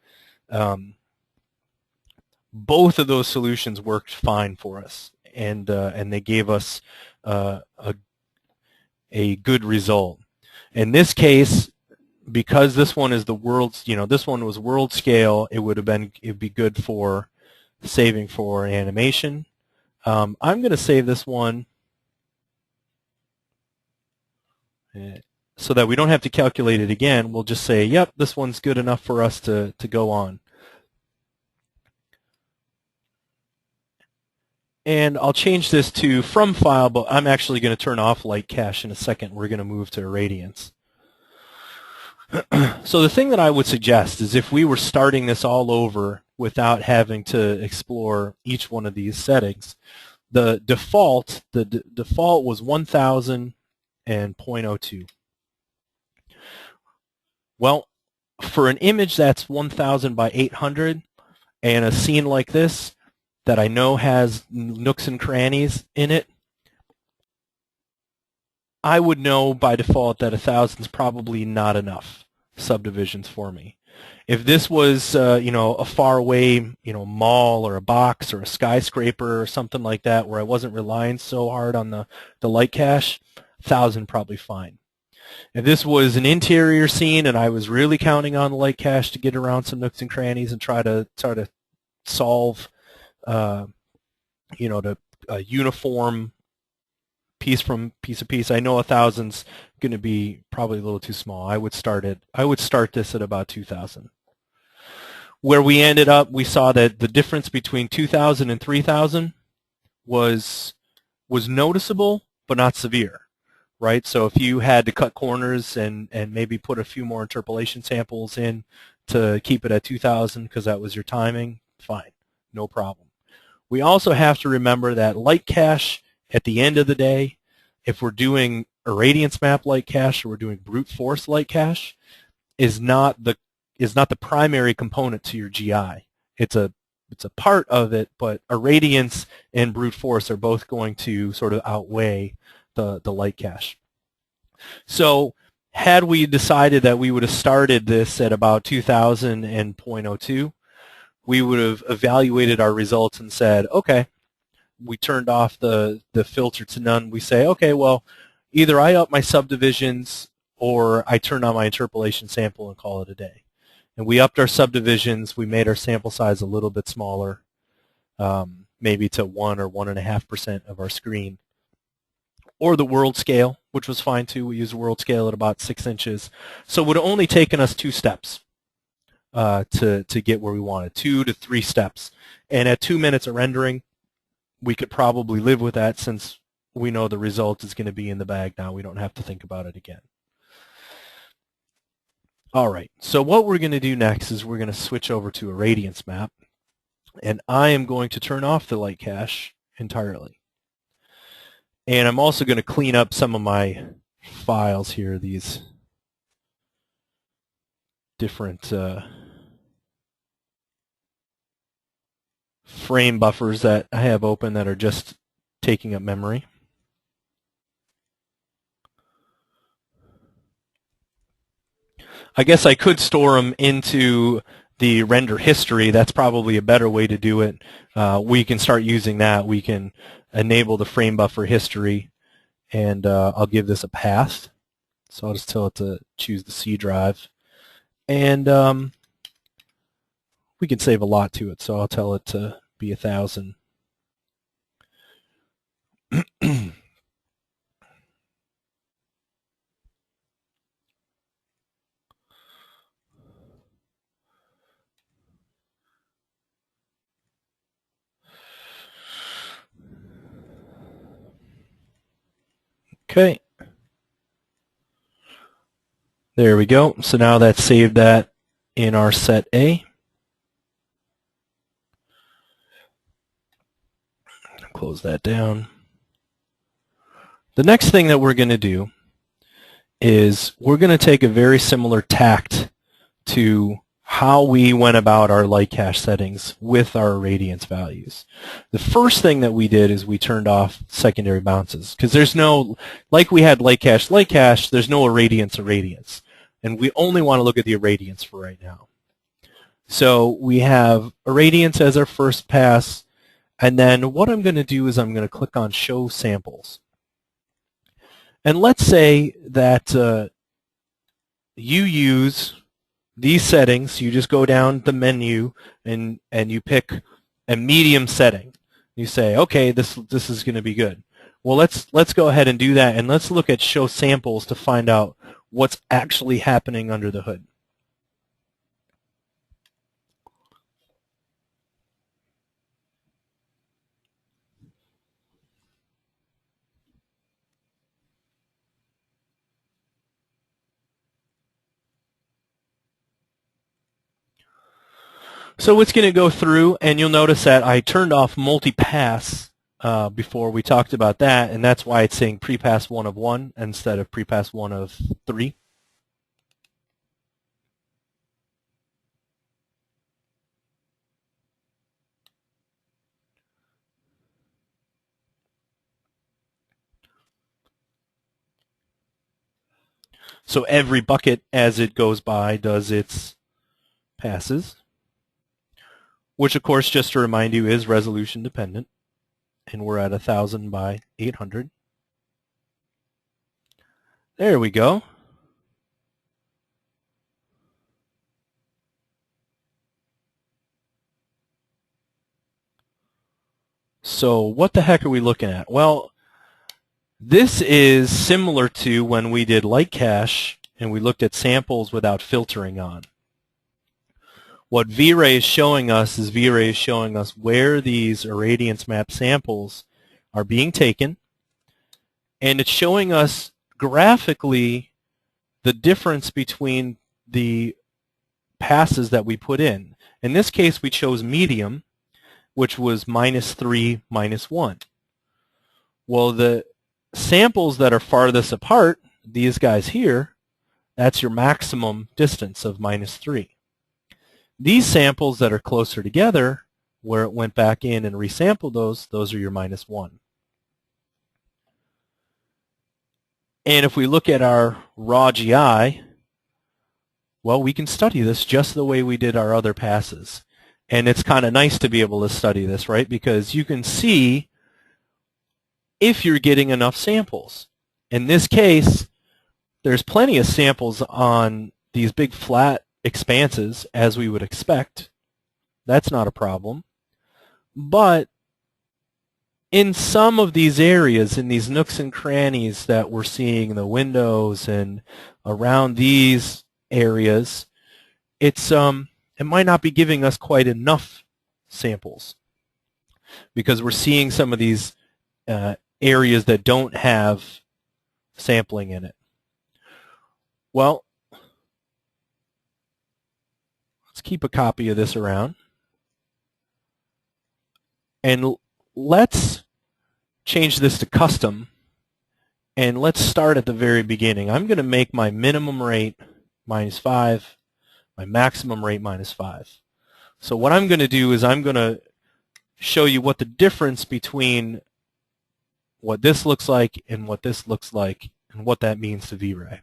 both of those solutions worked fine for us, and they gave us a good result. In this case, because this one is the world's, this one was world scale, it'd be good for saving for animation. I'm going to save this one so that we don't have to calculate it again. We'll just say, yep, this one's good enough for us to go on. And I'll change this to from file, but I'm actually going to turn off light cache in a second. We're going to move to irradiance. So the thing that I would suggest is if we were starting this all over without having to explore each one of these settings, the default was 1000 and 0.02. Well, for an image that's 1000 by 800 and a scene like this, that I know has nooks and crannies in it, I would know by default that 1000 is probably not enough subdivisions for me. If this was, a far away, mall or a box or a skyscraper or something like that, where I wasn't relying so hard on the light cache, 1000 probably fine. If this was an interior scene and I was really counting on the light cache to get around some nooks and crannies and try to solve a uniform piece of piece. I know 1000's going to be probably a little too small. I would start this at about 2000. Where we ended up, we saw that the difference between 2000 and 3000 was noticeable, but not severe, right? So if you had to cut corners and maybe put a few more interpolation samples in to keep it at 2000 because that was your timing, fine, no problem. We also have to remember that light cache, at the end of the day, if we're doing irradiance map light cache or we're doing brute force light cache, is not the primary component to your GI. It's a part of it, but irradiance and brute force are both going to sort of outweigh the light cache. So had we decided that we would have started this at about 2000 and 0.02, we would have evaluated our results and said, okay, we turned off the filter to none, we say, okay, well, either I up my subdivisions or I turn on my interpolation sample and call it a day. And we upped our subdivisions, we made our sample size a little bit smaller, maybe to 1 or 1.5% of our screen. Or the world scale, which was fine too. We used world scale at about 6 inches. So it would have only taken us 2 steps to get where we wanted, 2 to 3 steps. And at 2 minutes of rendering, we could probably live with that since we know the result is going to be in the bag now. We don't have to think about it again. All right, so what we're going to do next is we're going to switch over to a radiance map, and I am going to turn off the light cache entirely. And I'm also going to clean up some of my files here, these different frame buffers that I have open that are just taking up memory. I guess I could store them into the render history. That's probably a better way to do it. We can start using that. We can enable the frame buffer history, and I'll give this a path. So I'll just tell it to choose the C drive. And we can save a lot to it, so I'll tell it to be 1,000. Okay. There we go. So now that's saved that in our set A. Close that down. The next thing that we're going to do is we're going to take a very similar tact to how we went about our light cache settings with our irradiance values. The first thing that we did is we turned off secondary bounces, because there's no, like we had light cache, there's no irradiance. And we only want to look at the irradiance for right now. So we have irradiance as our first pass, and then what I'm going to do is I'm going to click on Show Samples. And let's say that you use these settings. You just go down the menu and you pick a medium setting. You say, okay, this is going to be good. Well, let's go ahead and do that, and let's look at Show Samples to find out what's actually happening under the hood. So it's going to go through, and you'll notice that I turned off multi-pass before we talked about that, and that's why it's saying pre-pass 1 of 1 instead of pre-pass 1 of 3. So every bucket as it goes by does its passes, which of course, just to remind you, is resolution dependent. And we're at 1,000 by 800. There we go. So what the heck are we looking at? Well, this is similar to when we did light cache and we looked at samples without filtering on. What VRay is showing us is VRay is showing us where these irradiance map samples are being taken, and it's showing us graphically the difference between the passes that we put in. In this case, we chose medium, which was -3, -1. Well, the samples that are farthest apart, these guys here, that's your maximum distance of -3. These samples that are closer together, where it went back in and resampled those are your -1. And if we look at our raw GI, well, we can study this just the way we did our other passes. And it's kind of nice to be able to study this, right? Because you can see if you're getting enough samples. In this case, there's plenty of samples on these big flat expanses, as we would expect. That's not a problem. But in some of these areas, in these nooks and crannies that we're seeing in the windows and around these areas, it might not be giving us quite enough samples, because we're seeing some of these areas that don't have sampling in it. Well, let's keep a copy of this around, and let's change this to custom, and let's start at the very beginning. I'm going to make my minimum rate -5, my maximum rate -5. So what I'm going to do is I'm going to show you what the difference between what this looks like and what this looks like, and what that means to VRay.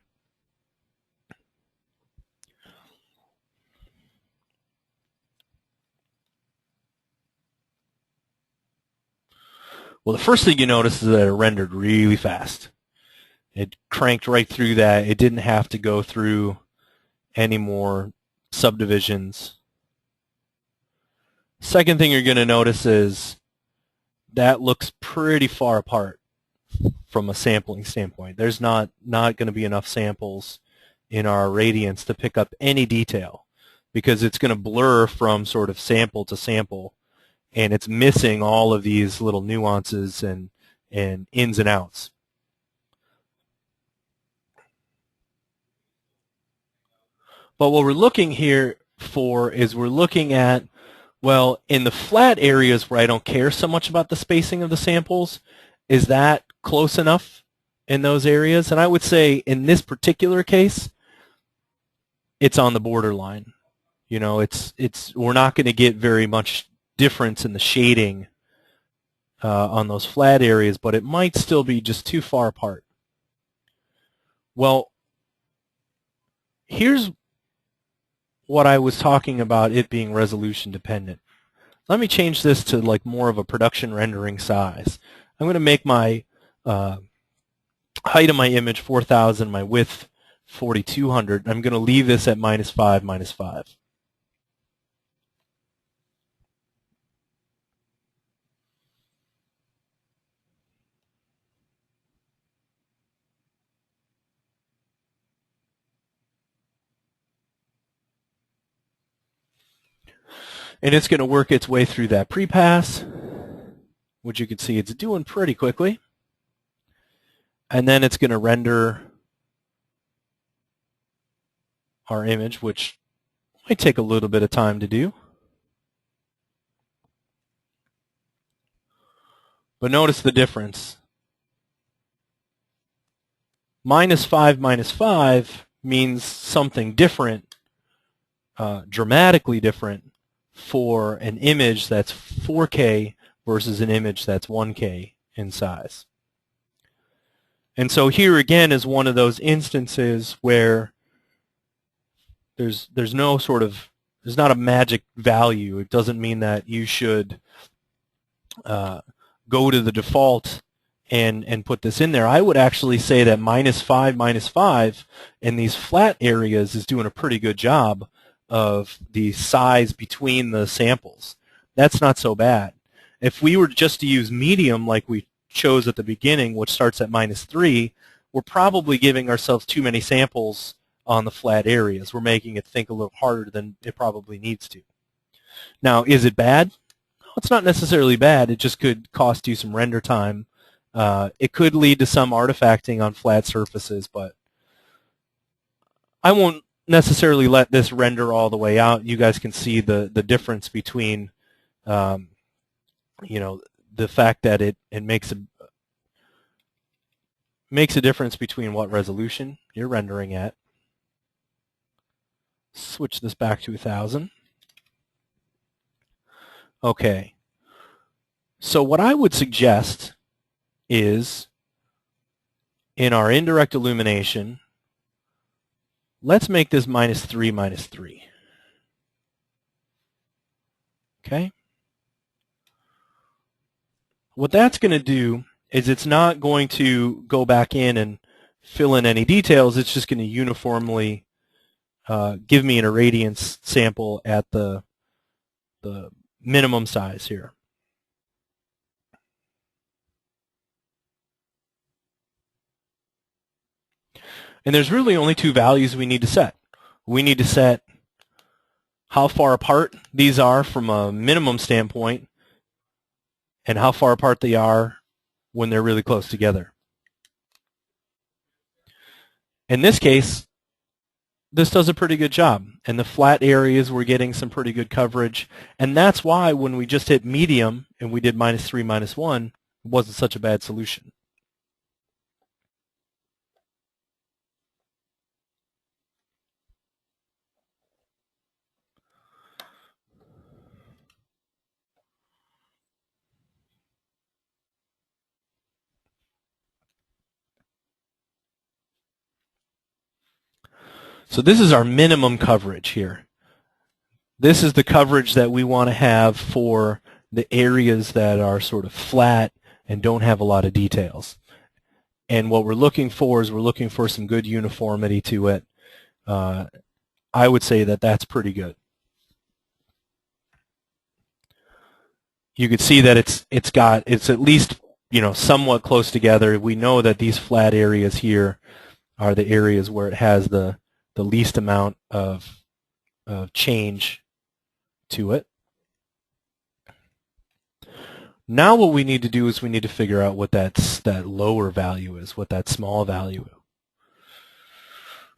Well, the first thing you notice is that it rendered really fast. It cranked right through that. It didn't have to go through any more subdivisions. Second thing you're going to notice is that looks pretty far apart from a sampling standpoint. There's not going to be enough samples in our radiance to pick up any detail, because it's going to blur from sort of sample to sample, and it's missing all of these little nuances and ins and outs. But what we're looking here for is we're looking at, well, in the flat areas where I don't care so much about the spacing of the samples, is that close enough in those areas? And I would say in this particular case, it's on the borderline. You know, we're not going to get very much difference in the shading on those flat areas, but it might still be just too far apart. Well, here's what I was talking about, it being resolution dependent. Let me change this to like more of a production rendering size. I'm going to make my height of my image 4,000, my width 4,200. I'm going to leave this at -5, -5. And it's going to work its way through that prepass, which you can see it's doing pretty quickly. And then it's going to render our image, which might take a little bit of time to do. But notice the difference. -5, -5 means something different, dramatically different, for an image that's 4K versus an image that's 1K in size. And so here again is one of those instances where there's not a magic value. It doesn't mean that you should go to the default and put this in there. I would actually say that -5, -5 in these flat areas is doing a pretty good job of the size between the samples. That's not so bad. If we were just to use medium like we chose at the beginning, which starts at -3, we're probably giving ourselves too many samples on the flat areas. We're making it think a little harder than it probably needs to. Now, is it bad? No, it's not necessarily bad. It just could cost you some render time. It could lead to some artifacting on flat surfaces, but I won't necessarily let this render all the way out. You guys can see the difference between you know, the fact that it makes a difference between what resolution you're rendering at. Switch this back to 1,000. Okay. So what I would suggest is, in our indirect illumination, let's make this -3, -3. Okay? What that's going to do is it's not going to go back in and fill in any details. It's just going to uniformly give me an irradiance sample at the minimum size here. And there's really only two values we need to set. We need to set how far apart these are from a minimum standpoint and how far apart they are when they're really close together. In this case, this does a pretty good job. And the flat areas, we're getting some pretty good coverage. And that's why when we just hit medium and we did -3, -1, it wasn't such a bad solution. So this is our minimum coverage here. This is the coverage that we want to have for the areas that are sort of flat and don't have a lot of details. And what we're looking for is we're looking for some good uniformity to it. I would say that that's pretty good. You could see that it's at least, you know, somewhat close together. We know that these flat areas here are the areas where it has the least amount of change to it. Now what we need to do is we need to figure out what that lower value is, what that small value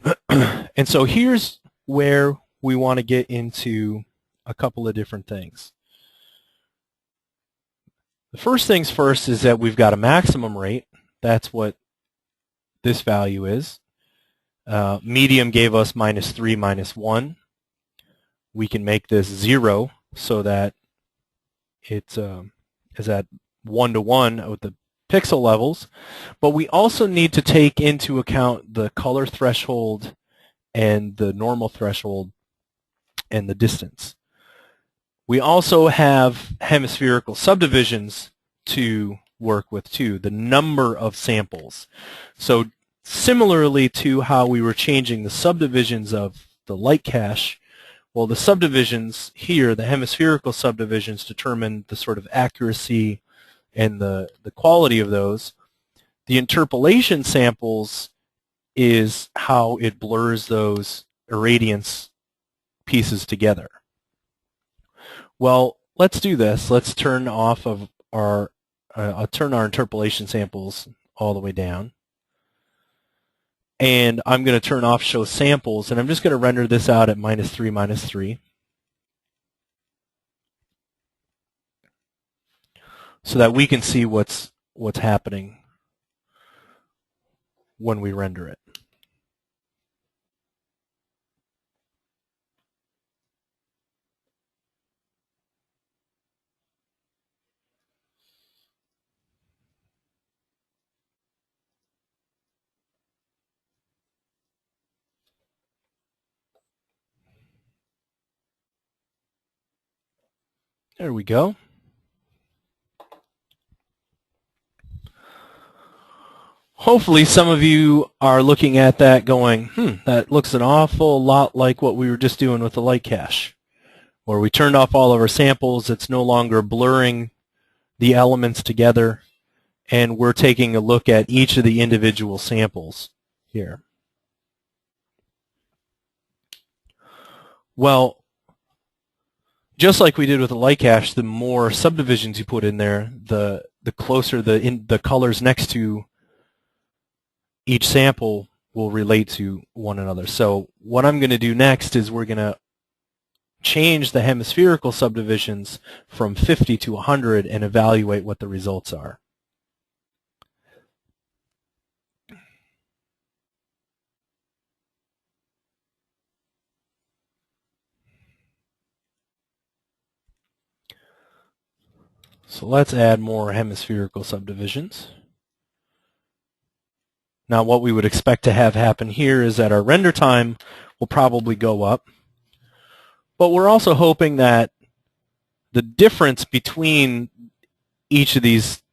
is. And so here's where we want to get into a couple of different things. The first things first is that we've got a maximum rate. That's what this value is. Medium gave us -3, -1. We can make this 0 so that it is at 1:1 with the pixel levels. But we also need to take into account the color threshold and the normal threshold and the distance. We also have hemispherical subdivisions to work with too, the number of samples. So similarly to how we were changing the subdivisions of the light cache, well, the subdivisions here, the hemispherical subdivisions, determine the sort of accuracy and the quality of those. The interpolation samples is how it blurs those irradiance pieces together. Well, let's do this. Let's turn off of our turn our interpolation samples all the way down. And I'm going to turn off show samples, and I'm just going to render this out at -3, -3. So that we can see what's happening when we render it. There we go. Hopefully some of you are looking at that going, that looks an awful lot like what we were just doing with the light cache, where we turned off all of our samples. It's no longer blurring the elements together, and we're taking a look at each of the individual samples here. Well, just like we did with the light cache, the more subdivisions you put in there, the closer the colors next to each sample will relate to one another. So what I'm going to do next is we're going to change the hemispherical subdivisions from 50 to 100 and evaluate what the results are. So let's add more hemispherical subdivisions. Now what we would expect to have happen here is that our render time will probably go up, but we're also hoping that the difference between each of these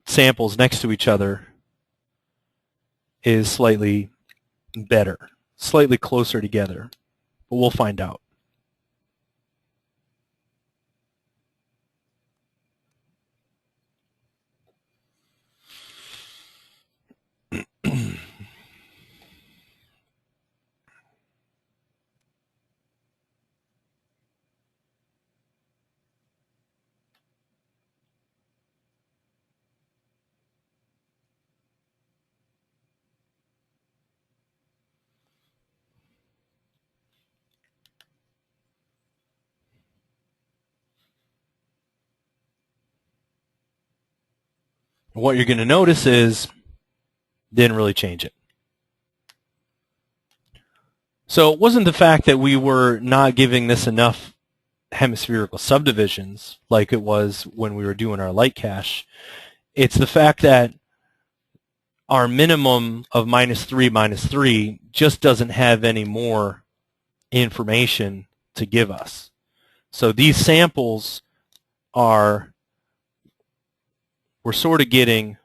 samples next to each other is slightly better, slightly closer together, but we'll find out. What you're going to notice is didn't really change it. So it wasn't the fact that we were not giving this enough hemispherical subdivisions like it was when we were doing our light cache. It's the fact that our minimum of -3, -3 just doesn't have any more information to give us. So these samples we're sort of getting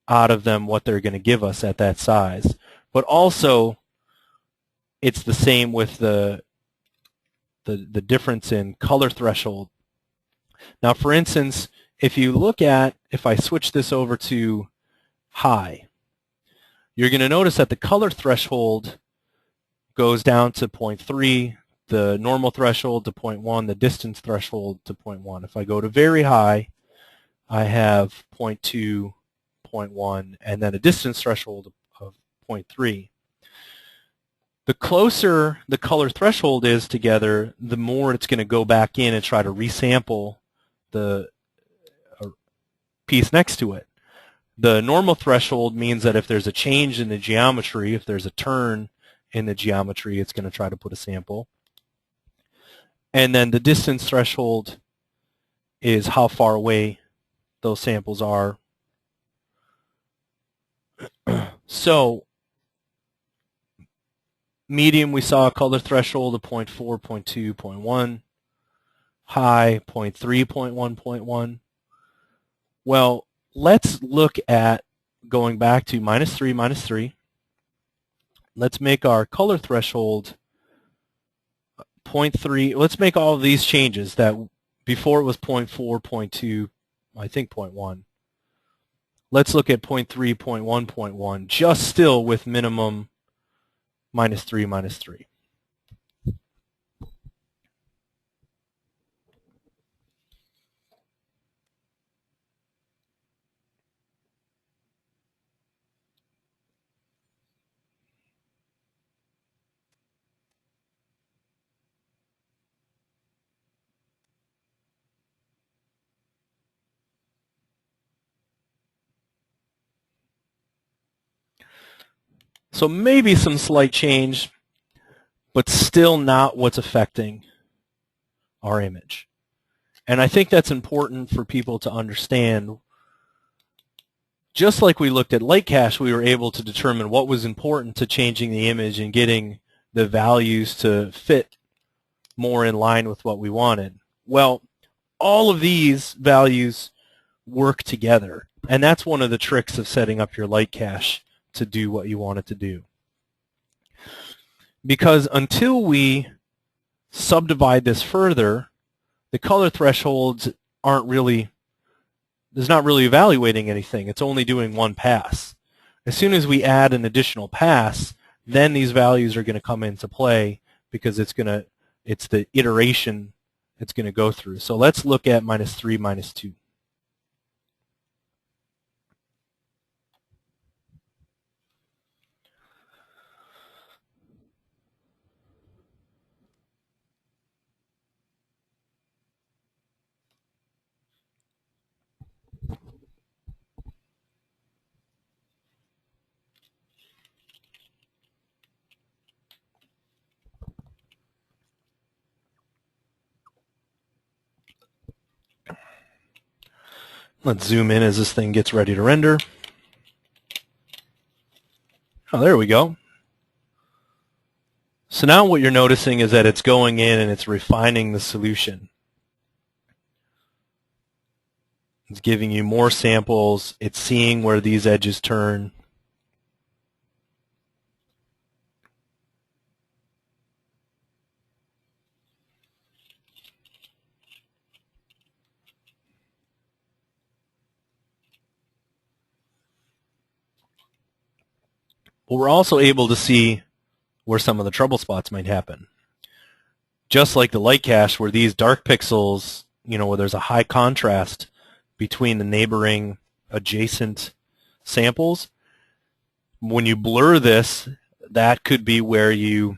out of them what they're going to give us at that size. But also, it's the same with the difference in color threshold. Now, for instance, if I switch this over to high, you're going to notice that the color threshold goes down to 0.3, the normal threshold to 0.1, the distance threshold to 0.1. If I go to very high, I have 0.2, 0.1, and then a distance threshold of 0.3. The closer the color threshold is together, the more it's going to go back in and try to resample the piece next to it. The normal threshold means that if there's a change in the geometry, if there's a turn in the geometry, it's going to try to put a sample. And then the distance threshold is how far away those samples are. So medium, we saw a color threshold of 0.4, 0.2, 0.1. High, 0.3, 0.1, 0.1. Well, let's look at going back to -3, -3. Let's make our color threshold 0.3. Let's make all of these changes that before it was 0.4, 0.2, I think 0.1. Let's look at 0.3, 0.1, 0.1, just still with minimum -3, -3. So maybe some slight change, but still not what's affecting our image. And I think that's important for people to understand. Just like we looked at light cache, we were able to determine what was important to changing the image and getting the values to fit more in line with what we wanted. Well, all of these values work together, and that's one of the tricks of setting up your light cache to do what you want it to do. Because until we subdivide this further, the color thresholds aren't really, it's not really evaluating anything. It's only doing one pass. As soon as we add an additional pass, then these values are going to come into play because it's the iteration it's going to go through. So let's look at -3, -2. Let's zoom in as this thing gets ready to render. Oh, there we go. So now what you're noticing is that it's going in and it's refining the solution. It's giving you more samples. It's seeing where these edges turn. But we're also able to see where some of the trouble spots might happen. Just like the light cache, where these dark pixels, where there's a high contrast between the neighboring adjacent samples, when you blur this, that could be where you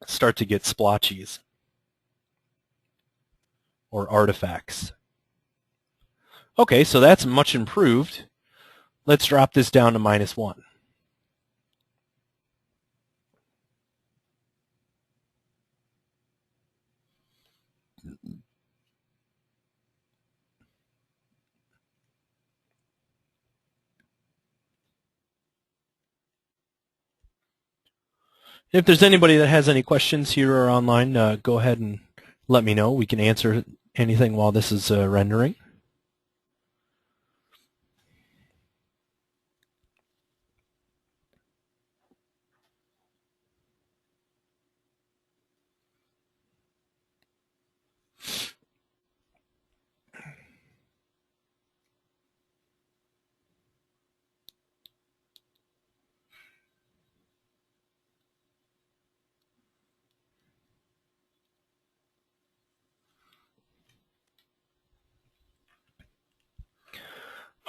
start to get splotches or artifacts. Okay, so that's much improved. Let's drop this down to -1. If there's anybody that has any questions here or online, go ahead and let me know. We can answer anything while this is rendering.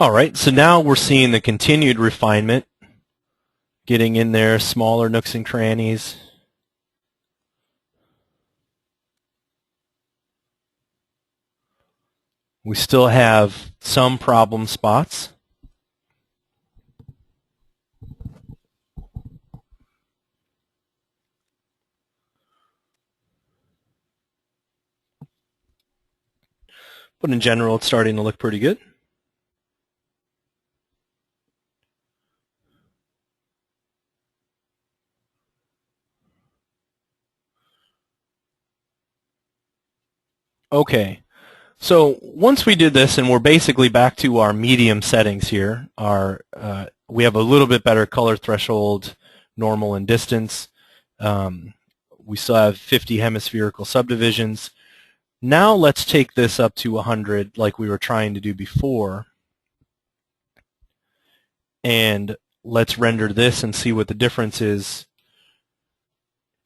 All right, so now we're seeing the continued refinement, getting in there, smaller nooks and crannies. We still have some problem spots. But in general, it's starting to look pretty good. Okay, so once we did this, and we're basically back to our medium settings here, we have a little bit better color threshold, normal and distance. We still have 50 hemispherical subdivisions. Now let's take this up to 100 like we were trying to do before. And let's render this and see what the difference is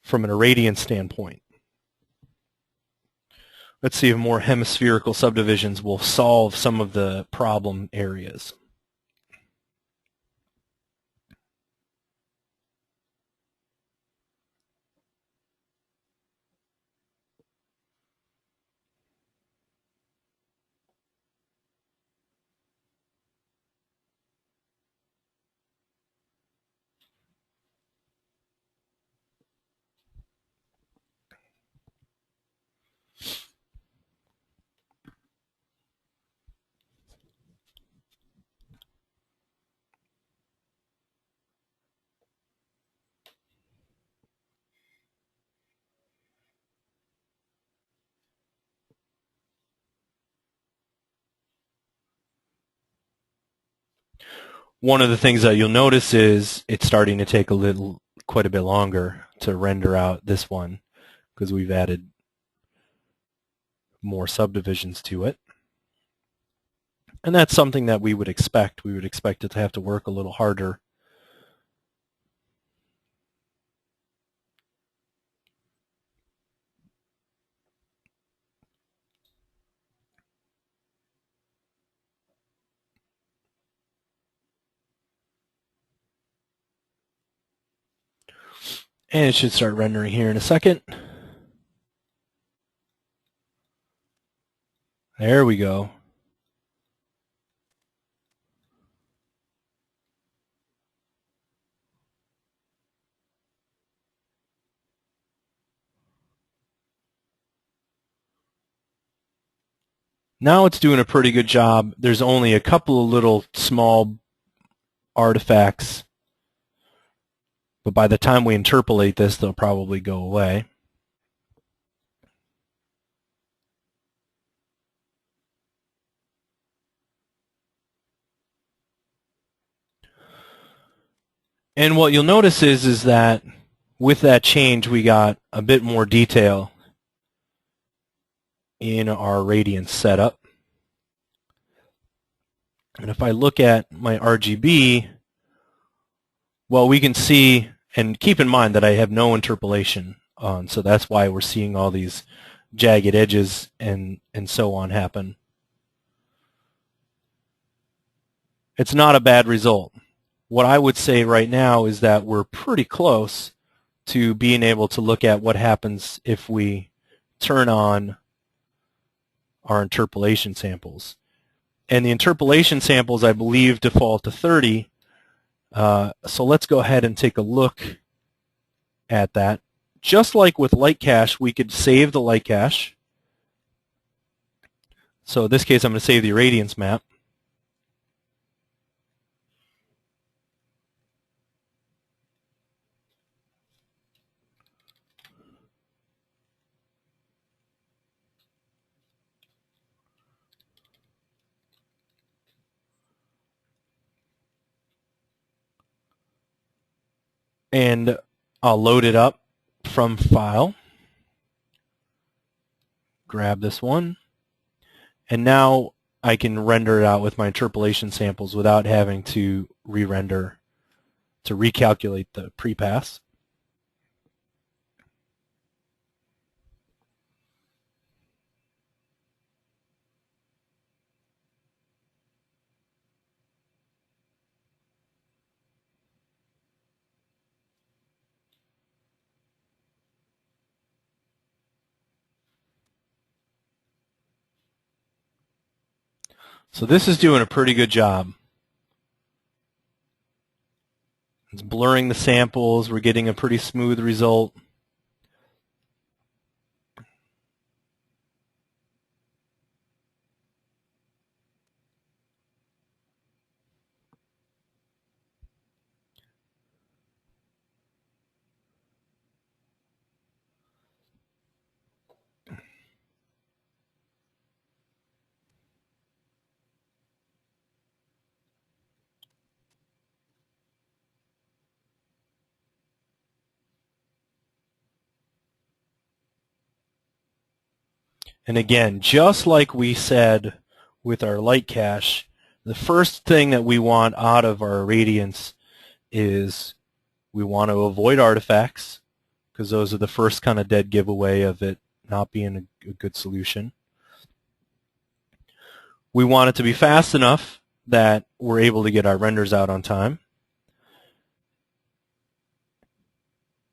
from an irradiance standpoint. Let's see if more hemispherical subdivisions will solve some of the problem areas. One of the things that you'll notice is it's starting to take quite a bit longer to render out this one because we've added more subdivisions to it. And that's something that we would expect. We would expect it to have to work a little harder. And it should start rendering here in a second. There we go. Now it's doing a pretty good job. There's only a couple of little small artifacts, but by the time we interpolate this, they'll probably go away. And what you'll notice is that with that change, we got a bit more detail in our radiance setup. And if I look at my RGB, well, we can see, and keep in mind that I have no interpolation on, so that's why we're seeing all these jagged edges and so on happen. It's not a bad result. What I would say right now is that we're pretty close to being able to look at what happens if we turn on our interpolation samples. And the interpolation samples, I believe, default to 30. So let's go ahead and take a look at that. Just like with light cache, we could save the light cache. So in this case, I'm going to save the irradiance map. And I'll load it up from File, grab this one, and now I can render it out with my interpolation samples without having to re-render to recalculate the pre-pass. So this is doing a pretty good job. It's blurring the samples. We're getting a pretty smooth result. And again, just like we said with our light cache, the first thing that we want out of our irradiance is we want to avoid artifacts, because those are the first kind of dead giveaway of it not being a good solution. We want it to be fast enough that we're able to get our renders out on time.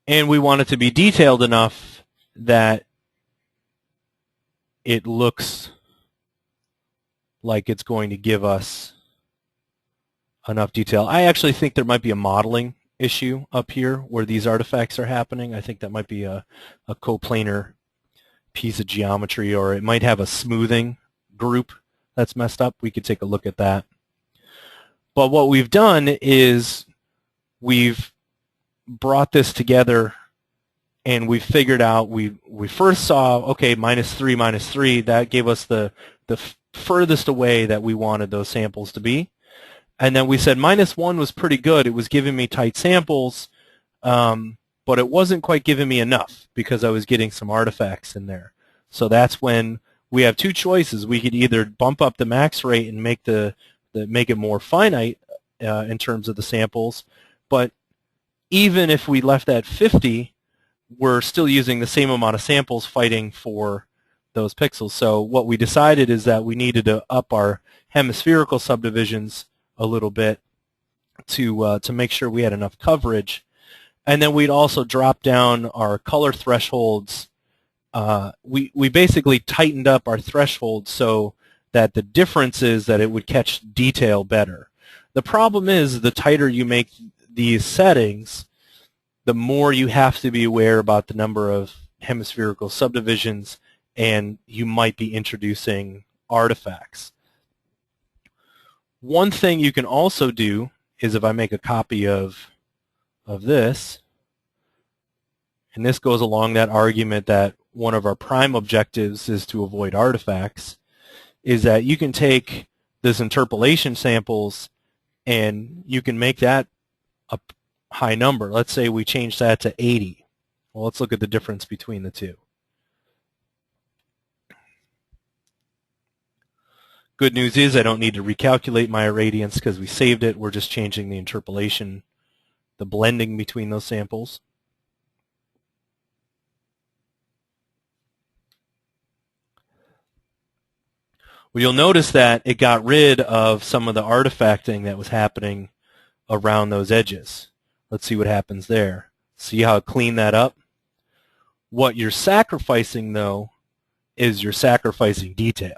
And we want it to be detailed enough that it looks like it's going to give us enough detail. I actually think there might be a modeling issue up here where these artifacts are happening. I think that might be a coplanar piece of geometry, or it might have a smoothing group that's messed up. We could take a look at that. But what we've done is we've brought this together, and we figured out, we first saw, okay, -3, -3, that gave us the furthest away that we wanted those samples to be. And then we said -1 was pretty good. It was giving me tight samples, but it wasn't quite giving me enough because I was getting some artifacts in there. So that's when we have two choices. We could either bump up the max rate and make make it more finite in terms of the samples, but even if we left that 50, we're still using the same amount of samples fighting for those pixels. So what we decided is that we needed to up our hemispherical subdivisions a little bit to make sure we had enough coverage. And then we'd also drop down our color thresholds. We basically tightened up our thresholds so that the difference is that it would catch detail better. The problem is the tighter you make these settings, the more you have to be aware about the number of hemispherical subdivisions, and you might be introducing artifacts. One thing you can also do is, if I make a copy of this, and this goes along that argument that one of our prime objectives is to avoid artifacts, is that you can take this interpolation samples and you can make that high number. Let's say we change that to 80. Well, let's look at the difference between the two. Good news is I don't need to recalculate my irradiance because we saved it. We're just changing the interpolation, the blending between those samples. Well, you'll notice that it got rid of some of the artifacting that was happening around those edges. Let's see what happens there. See how it cleaned that up? What you're sacrificing, though, is you're sacrificing detail.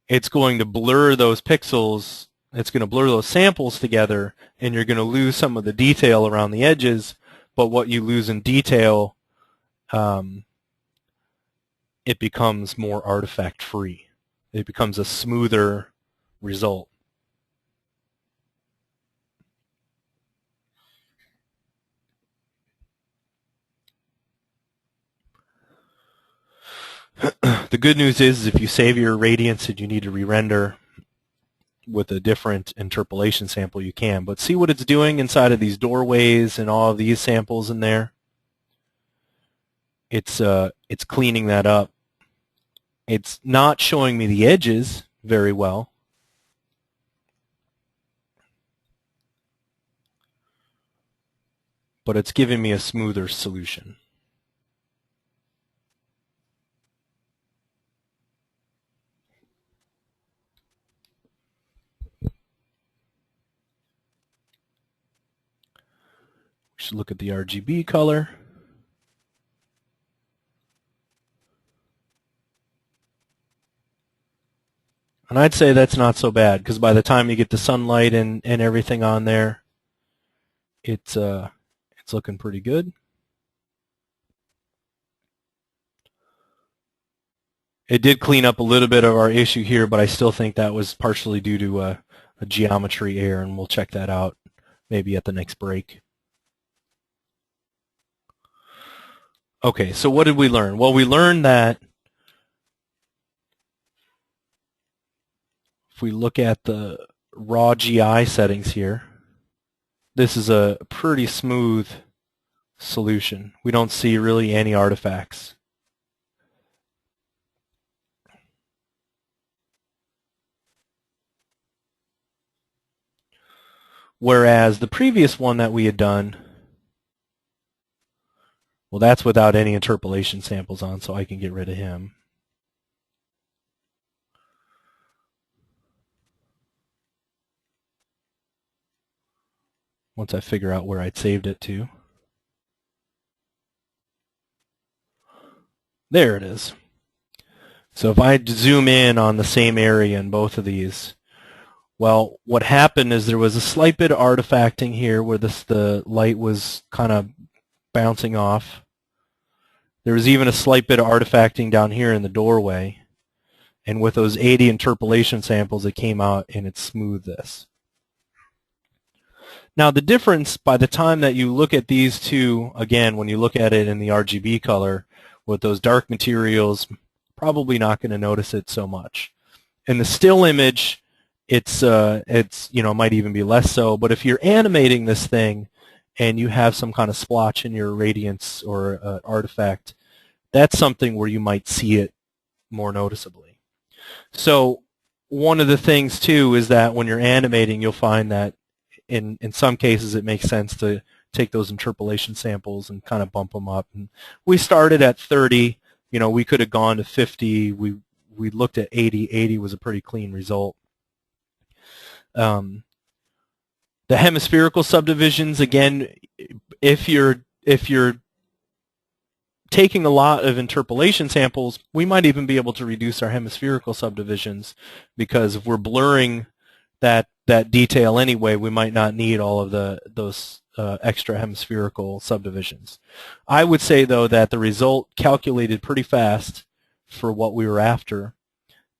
It's going to blur those pixels, it's going to blur those samples together, and you're going to lose some of the detail around the edges, but what you lose in detail, it becomes more artifact-free. It becomes a smoother result. The good news is if you save your irradiance and you need to re-render with a different interpolation sample, you can. But see what it's doing inside of these doorways and all of these samples in there? It's cleaning that up. It's not showing me the edges very well. But it's giving me a smoother solution. We should look at the RGB color. And I'd say that's not so bad, because by the time you get the sunlight and everything on there, it's looking pretty good. It did clean up a little bit of our issue here, but I still think that was partially due to a geometry error, and we'll check that out maybe at the next break. Okay, so what did we learn? Well, we learned that if we look at the raw GI settings here, this is a pretty smooth solution. We don't see really any artifacts. Whereas the previous one that we had done, well, that's without any interpolation samples on, so I can get rid of him. Once I figure out where I'd saved it to. There it is. So if I zoom in on the same area in both of these, well, what happened is there was a slight bit of artifacting here where the light was kind of bouncing off. There was even a slight bit of artifacting down here in the doorway. And with those 80 interpolation samples, it came out and it smoothed this. Now the difference by the time that you look at these two, again, when you look at it in the RGB color, with those dark materials, probably not going to notice it so much. In the still image, it's might even be less so, but if you're animating this thing and you have some kind of splotch in your irradiance or artifact, that's something where you might see it more noticeably. So one of the things too is that when you're animating, you'll find that in some cases it makes sense to take those interpolation samples and kind of bump them up. And we started at 30, we could have gone to 50, we looked at 80, 80 was a pretty clean result. The hemispherical subdivisions, again, if you're taking a lot of interpolation samples, we might even be able to reduce our hemispherical subdivisions, because if we're blurring that detail anyway, we might not need all of those extra hemispherical subdivisions. I would say, though, that the result calculated pretty fast for what we were after,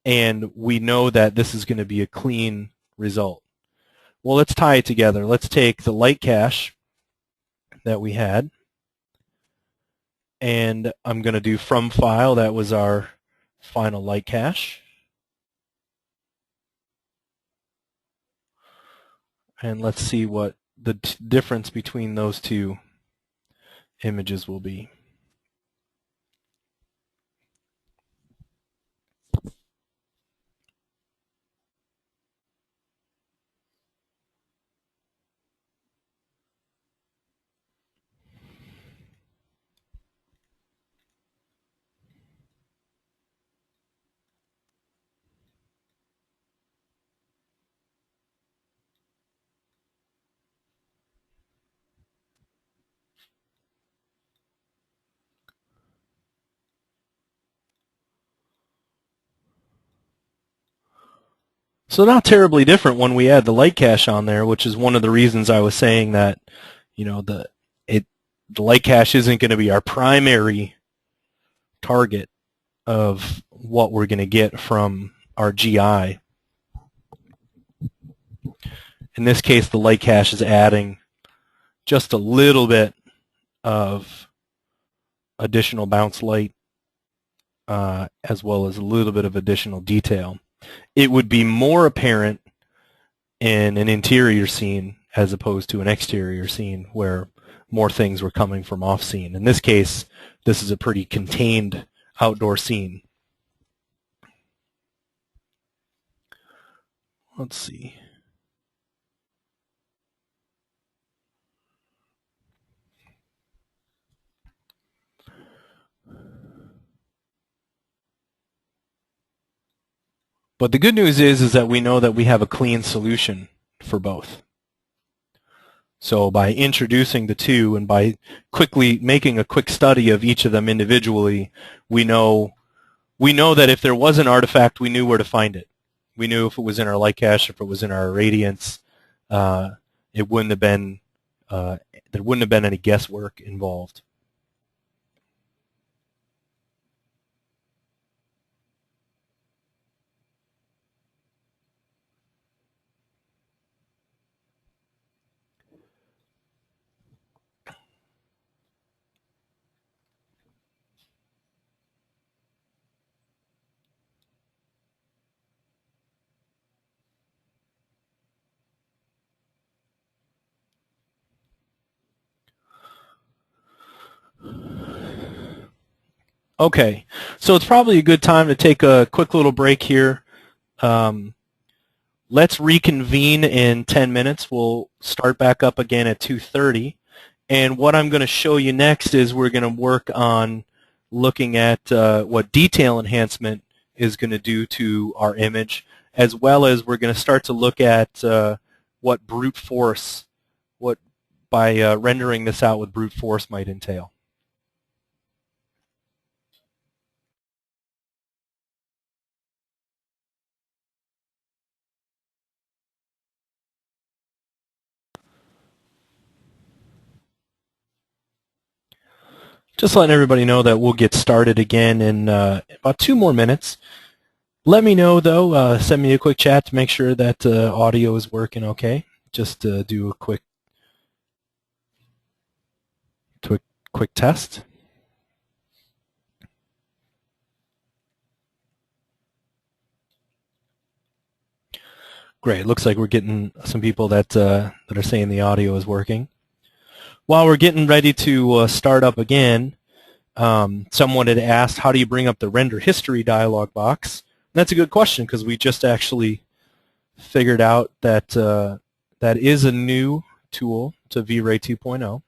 and we know that this is going to be a clean result. Well, let's tie it together. Let's take the light cache that we had, and I'm going to do from file. That was our final light cache. And let's see what the difference between those two images will be. So not terribly different when we add the light cache on there, which is one of the reasons I was saying that, you know, the light cache isn't going to be our primary target of what we're going to get from our GI. In this case, the light cache is adding just a little bit of additional bounce light as well as a little bit of additional detail. It would be more apparent in an interior scene as opposed to an exterior scene where more things were coming from off scene. In this case, this is a pretty contained outdoor scene. Let's see. But the good news is that we know that we have a clean solution for both. So by introducing the two and by quickly making a quick study of each of them individually, we know that if there was an artifact, we knew where to find it. We knew if it was in our light cache, if it was in our irradiance, it wouldn't have been there wouldn't have been any guesswork involved. Okay, so it's probably a good time to take a quick little break here. Let's reconvene in 10 minutes. We'll start back up again at 2:30. And what I'm going to show you next is we're going to work on looking at what detail enhancement is going to do to our image, as well as we're going to start to look at what brute force, what by rendering this out with brute force might entail. Just letting everybody know that we'll get started again in about 2 more minutes. Let me know, though. Send me a quick chat to make sure that audio is working okay. Just do a quick test. Great. Looks like we're getting some people that are saying the audio is working. While we're getting ready to start up again, someone had asked, how do you bring up the render history dialog box? And that's a good question because we just actually figured out that that is a new tool to VRay 2.0,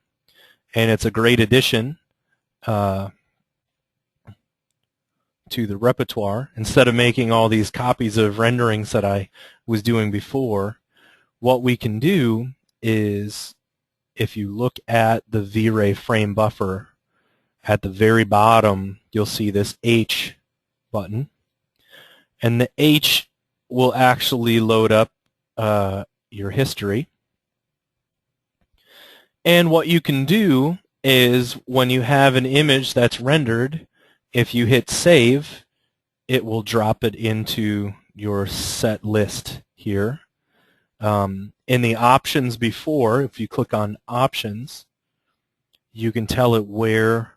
and it's a great addition to the repertoire. Instead of making all these copies of renderings that I was doing before, what we can do is, if you look at the VRay frame buffer, at the very bottom you'll see this H button, and the H will actually load up your history. And what you can do is, when you have an image that's rendered, if you hit save, it will drop it into your set list here. In the options before, if you click on options, you can tell it where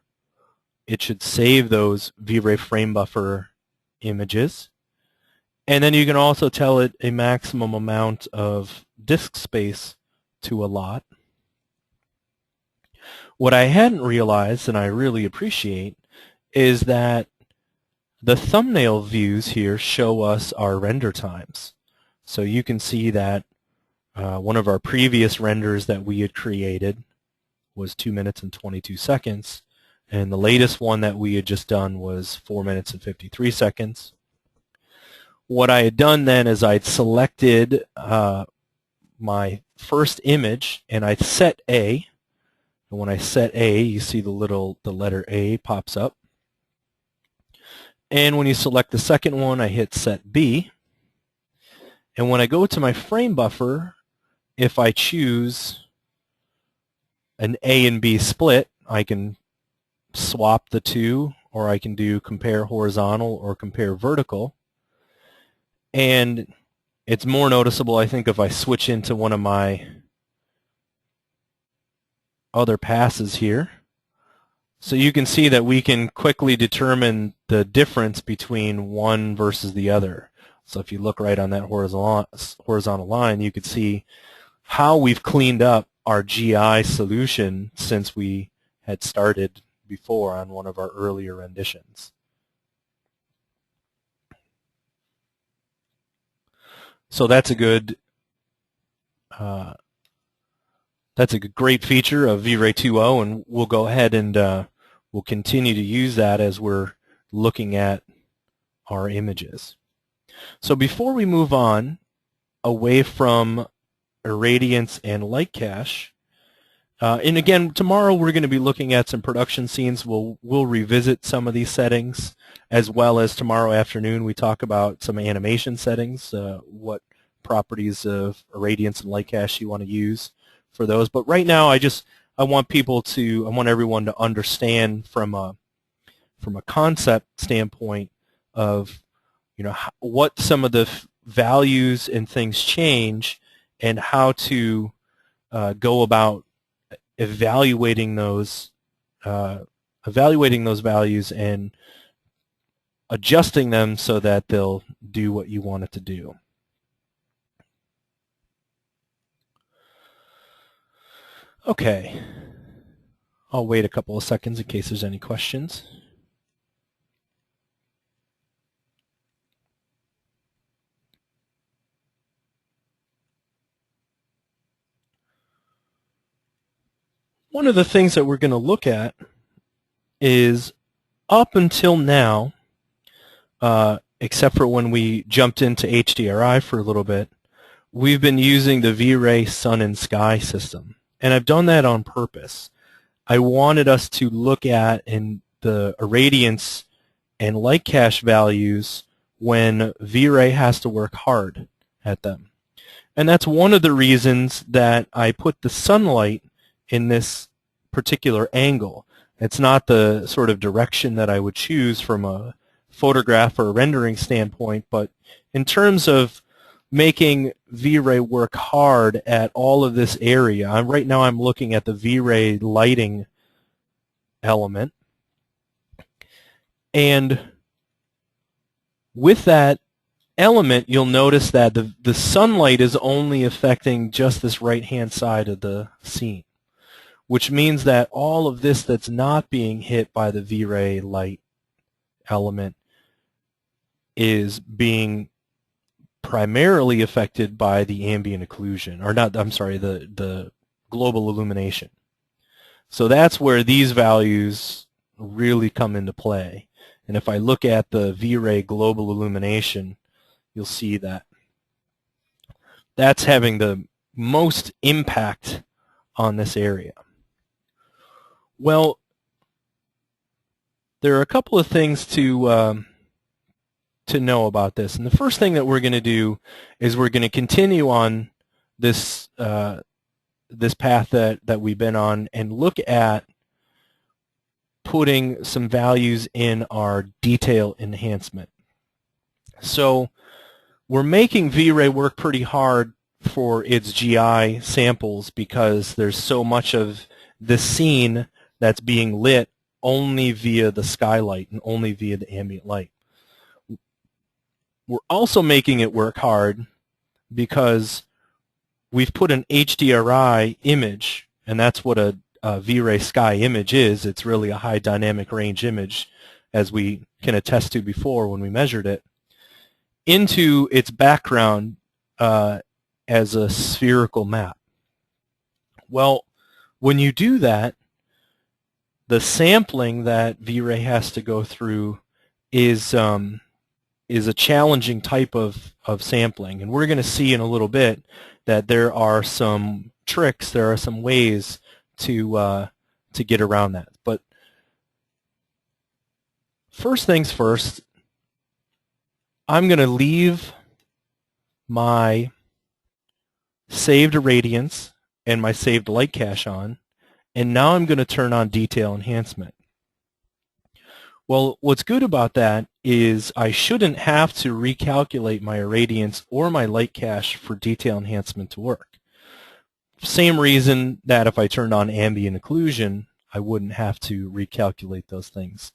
it should save those VRay frame buffer images. And then you can also tell it a maximum amount of disk space to a lot. What I hadn't realized, and I really appreciate, is that the thumbnail views here show us our render times. So you can see that one of our previous renders that we had created was 2 minutes and 22 seconds, and the latest one that we had just done was 4 minutes and 53 seconds. What I had done then is I'd selected my first image and I set A, and when I set A, you see the letter A pops up. And when you select the second one, I hit set B. And when I go to my frame buffer, if I choose an A and B split, I can swap the two, or I can do compare horizontal or compare vertical. And it's more noticeable, I think, if I switch into one of my other passes here. So you can see that we can quickly determine the difference between one versus the other. So if you look right on that horizontal line, you can see how we've cleaned up our GI solution since we had started before on one of our earlier renditions. So that's a good great feature of VRay 2.0, and we'll go ahead and we'll continue to use that as we're looking at our images. So before we move on away from irradiance and light cache, and again, tomorrow we're going to be looking at some production scenes. We'll revisit some of these settings, as well as tomorrow afternoon we talk about some animation settings, what properties of irradiance and light cache you want to use for those. But right now, I want everyone to understand from a concept standpoint of, you know, what some of the values and things change, and how to go about evaluating those values and adjusting them so that they'll do what you want it to do. Okay, I'll wait a couple of seconds in case there's any questions. One of the things that we're going to look at is, up until now, except for when we jumped into HDRI for a little bit, we've been using the VRay Sun and Sky system. And I've done that on purpose. I wanted us to look at the irradiance and light cache values when VRay has to work hard at them. And that's one of the reasons that I put the sunlight in this particular angle. It's not the sort of direction that I would choose from a photograph or a rendering standpoint, but in terms of making VRay work hard at all of this area. Right now I'm looking at the VRay lighting element, and with that element you'll notice that the sunlight is only affecting just this right hand side of the scene, which means that all of this that's not being hit by the VRay light element is being primarily affected by the ambient occlusion, or not, I'm sorry, the global illumination. So that's where these values really come into play. And if I look at the VRay global illumination, you'll see that that's having the most impact on this area. Well, there are a couple of things to know about this. And the first thing that we're going to do is we're going to continue on this this path that we've been on and look at putting some values in our detail enhancement. So we're making VRay work pretty hard for its GI samples because there's so much of the scene that's being lit only via the skylight and only via the ambient light. We're also making it work hard because we've put an HDRI image, and that's what a VRay Sky image is. It's really a high dynamic range image, as we can attest to before when we measured it, into its background as a spherical map. Well, when you do that, the sampling that VRay has to go through is a challenging type of sampling, and we're going to see in a little bit that there are some tricks, there are some ways to get around that. But first things first, I'm going to leave my saved irradiance and my saved light cache on, and now I'm going to turn on detail enhancement. Well, what's good about that is I shouldn't have to recalculate my irradiance or my light cache for detail enhancement to work. Same reason that if I turned on ambient occlusion, I wouldn't have to recalculate those things,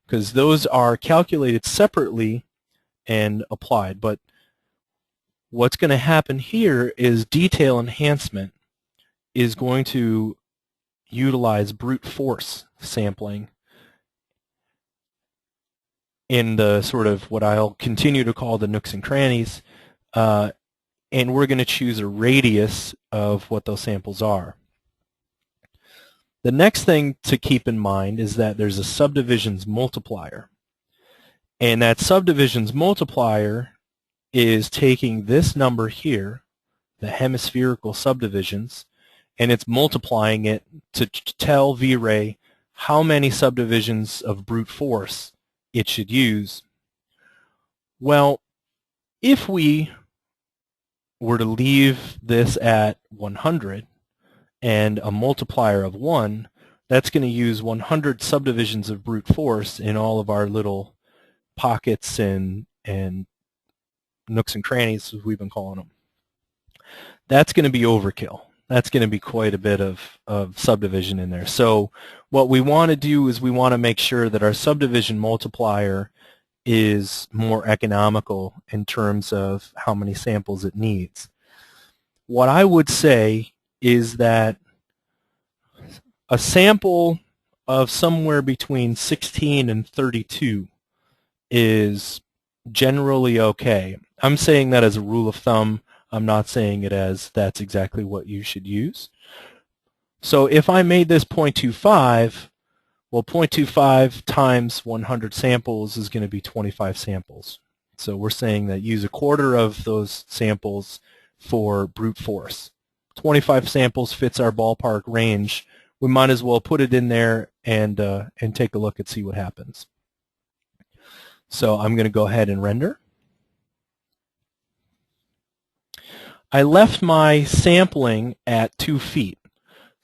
because those are calculated separately and applied. But what's going to happen here is detail enhancement is going to utilize brute force sampling in the sort of what I'll continue to call the nooks and crannies, and we're going to choose a radius of what those samples are. The next thing to keep in mind is that there's a subdivisions multiplier, and that subdivisions multiplier is taking this number here, the hemispherical subdivisions, and it's multiplying it to tell VRay how many subdivisions of brute force it should use. Well, if we were to leave this at 100 and a multiplier of 1, that's going to use 100 subdivisions of brute force in all of our little pockets and nooks and crannies, as we've been calling them. That's going to be overkill. That's going to be quite a bit of subdivision in there. So what we want to do is we want to make sure that our subdivision multiplier is more economical in terms of how many samples it needs. What I would say is that a sample of somewhere between 16 and 32 is generally okay. I'm saying that as a rule of thumb. I'm not saying it as that's exactly what you should use. So if I made this 0.25, well, 0.25 times 100 samples is going to be 25 samples. So we're saying that use a quarter of those samples for brute force. 25 samples fits our ballpark range. We might as well put it in there and take a look and see what happens. So I'm going to go ahead and render. I left my sampling at 2 feet,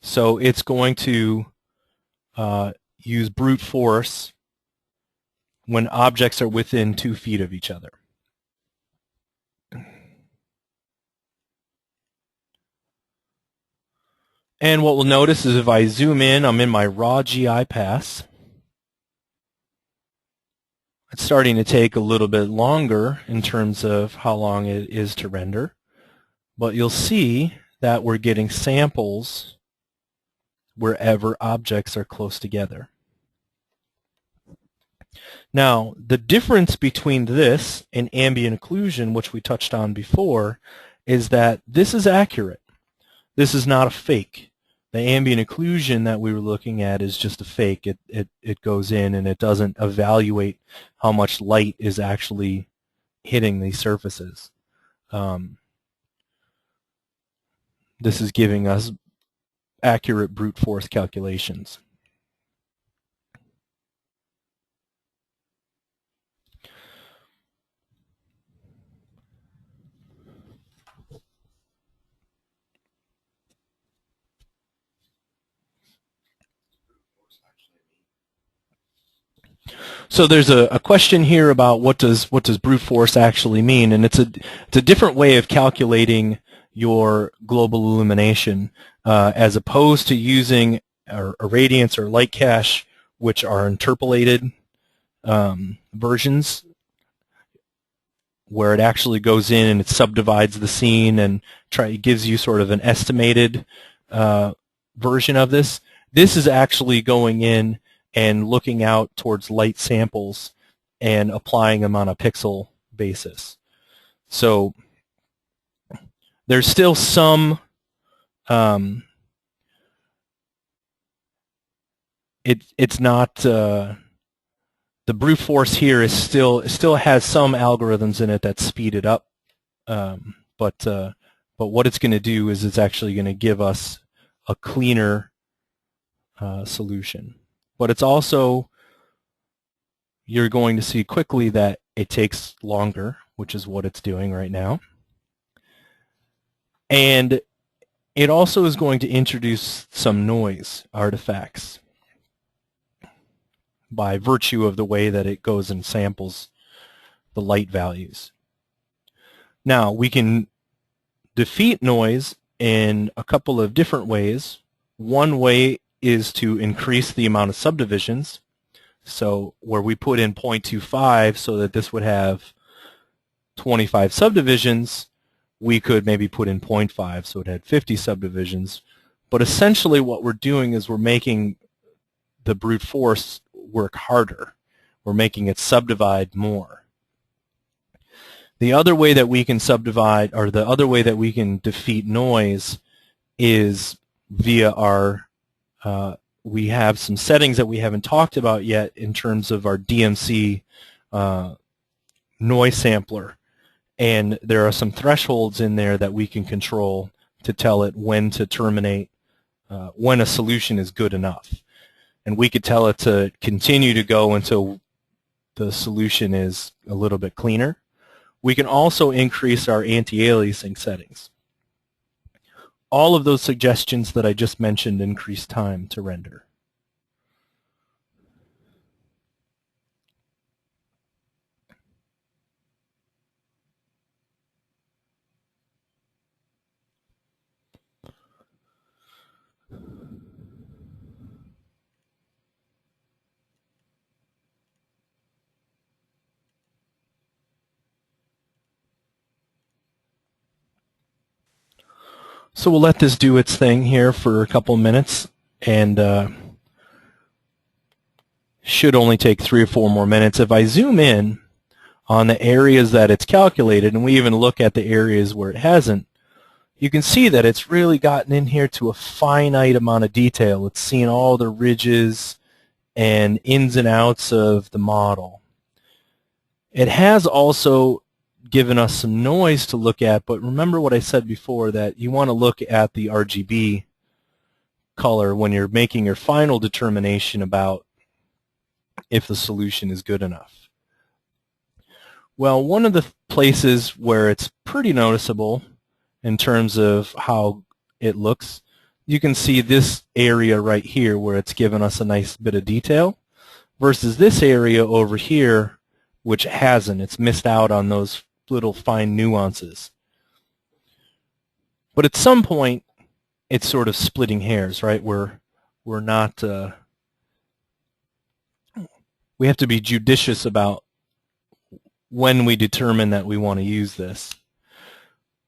so it's going to use brute force when objects are within 2 feet of each other. And what we'll notice is if I zoom in, I'm in my raw GI pass. It's starting to take a little bit longer in terms of how long it is to render. But you'll see that we're getting samples wherever objects are close together. Now, the difference between this and ambient occlusion, which we touched on before, is that this is accurate. This is not a fake. The ambient occlusion that we were looking at is just a fake. It goes in and it doesn't evaluate how much light is actually hitting these surfaces. This is giving us accurate brute force calculations. So there's a question here about what does brute force actually mean, and it's a different way of calculating your global illumination as opposed to using a irradiance or light cache, which are interpolated versions. where it actually goes in and it subdivides the scene and it gives you sort of an estimated version of this. This is actually going in and looking out towards light samples and applying them on a pixel basis. So there's still some it's not the brute force here is still has some algorithms in it that speed it up, but what it's going to do is it's actually going to give us a cleaner solution. But it's also, you're going to see quickly that it takes longer, which is what it's doing right now. And it also is going to introduce some noise artifacts by virtue of the way that it goes and samples the light values. Now, we can defeat noise in a couple of different ways. One way is to increase the amount of subdivisions. So where we put in 0.25 so that this would have 25 subdivisions, we could maybe put in 0.5 so it had 50 subdivisions. But essentially what we're doing is we're making the brute force work harder. We're making it subdivide more. The other way that we can subdivide, or the other way that we can defeat noise, is via our, we have some settings that we haven't talked about yet in terms of our DMC noise sampler. And there are some thresholds in there that we can control to tell it when to terminate, when a solution is good enough. And we could tell it to continue to go until the solution is a little bit cleaner. We can also increase our anti-aliasing settings. All of those suggestions that I just mentioned increase time to render. So we'll let this do its thing here for a couple minutes, and should only take 3 or 4 more minutes. If I zoom in on the areas that it's calculated, and we even look at the areas where it hasn't, you can see that it's really gotten in here to a finite amount of detail. It's seeing all the ridges and ins and outs of the model. It has also given us some noise to look at, but remember what I said before, that you want to look at the RGB color when you're making your final determination about if the solution is good enough. Well, one of the places where it's pretty noticeable in terms of how it looks, you can see this area right here where it's given us a nice bit of detail versus this area over here which hasn't. It's missed out on those little fine nuances. But at some point, it's sort of splitting hairs, right? We're not. We have to be judicious about when we determine that we want to use this.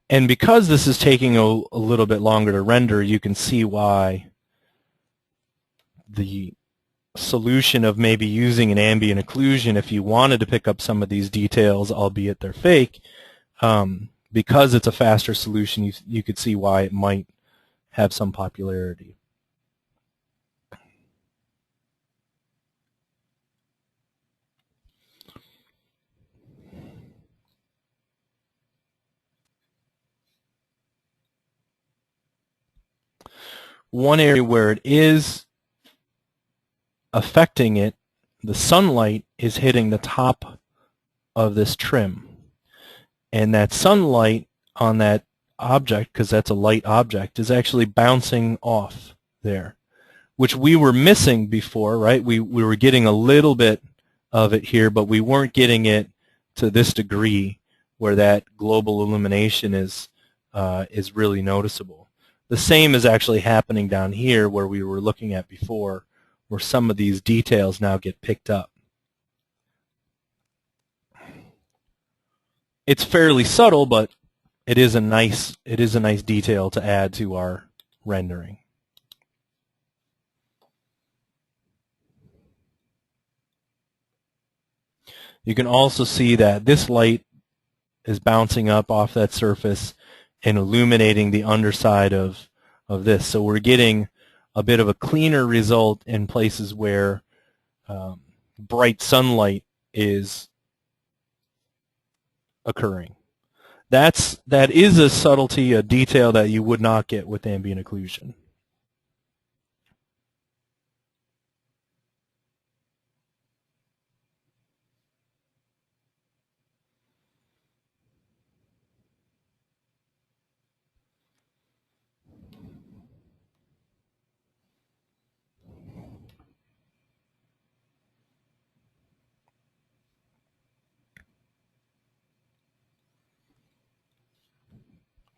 And because this is taking a little bit longer to render, you can see why the solution of maybe using an ambient occlusion, if you wanted to pick up some of these details, albeit they're fake, because it's a faster solution, you could see why it might have some popularity. One area where it is affecting it, the sunlight is hitting the top of this trim. And that sunlight on that object, because that's a light object, is actually bouncing off there, which we were missing before, right? We were getting a little bit of it here, but we weren't getting it to this degree where that global illumination is really noticeable. The same is actually happening down here where we were looking at before, where some of these details now get picked up. it's fairly subtle, but it is a nice detail to add to our rendering. You can also see that this light is bouncing up off that surface and illuminating the underside of this. So we're getting a bit of a cleaner result in places where bright sunlight is occurring. That is a subtlety, a detail that you would not get with ambient occlusion.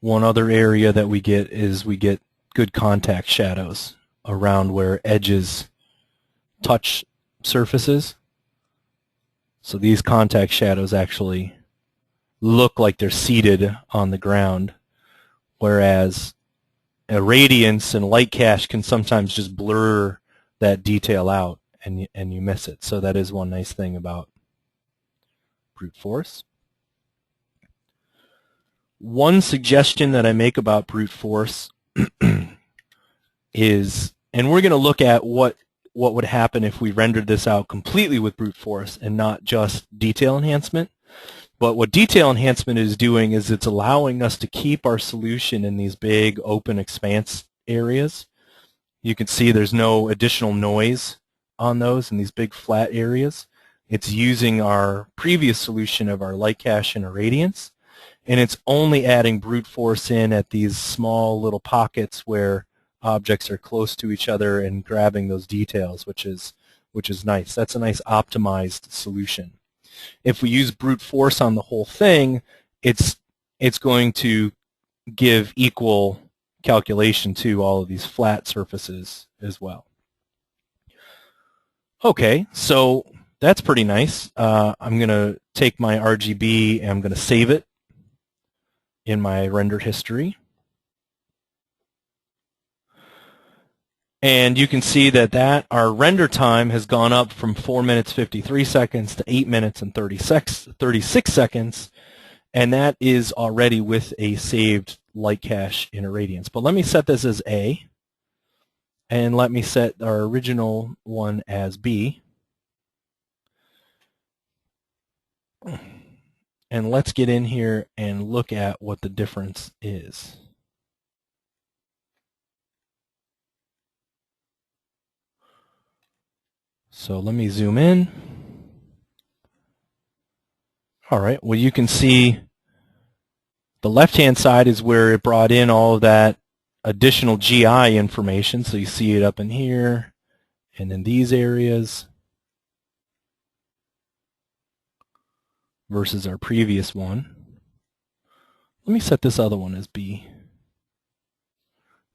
One other area that we get is we get good contact shadows around where edges touch surfaces. So these contact shadows actually look like they're seated on the ground, whereas irradiance and light cache can sometimes just blur that detail out and you miss it. So that is one nice thing about brute force. One suggestion that I make about brute force is, and we're going to look at what would happen if we rendered this out completely with brute force and not just detail enhancement. But what detail enhancement is doing is it's allowing us to keep our solution in these big open expanse areas. You can see there's no additional noise on those in these big flat areas. It's using our previous solution of our light cache and irradiance, and it's only adding brute force in at these small little pockets where objects are close to each other and grabbing those details, which is nice. That's a nice optimized solution. If we use brute force on the whole thing, it's going to give equal calculation to all of these flat surfaces as well. Okay, so that's pretty nice. I'm going to take my RGB and I'm going to save it in my render history. And you can see that our render time has gone up from 4 minutes 53 seconds to 8 minutes and 36 seconds, and that is already with a saved light cache in irradiance. But let me set this as A, and let me set our original one as B. And let's get in here and look at what the difference is. So let me zoom in. All right, well, you can see the left-hand side is where it brought in all of that additional GI information. So you see it up in here and in these areas versus our previous one. Let me set this other one as B.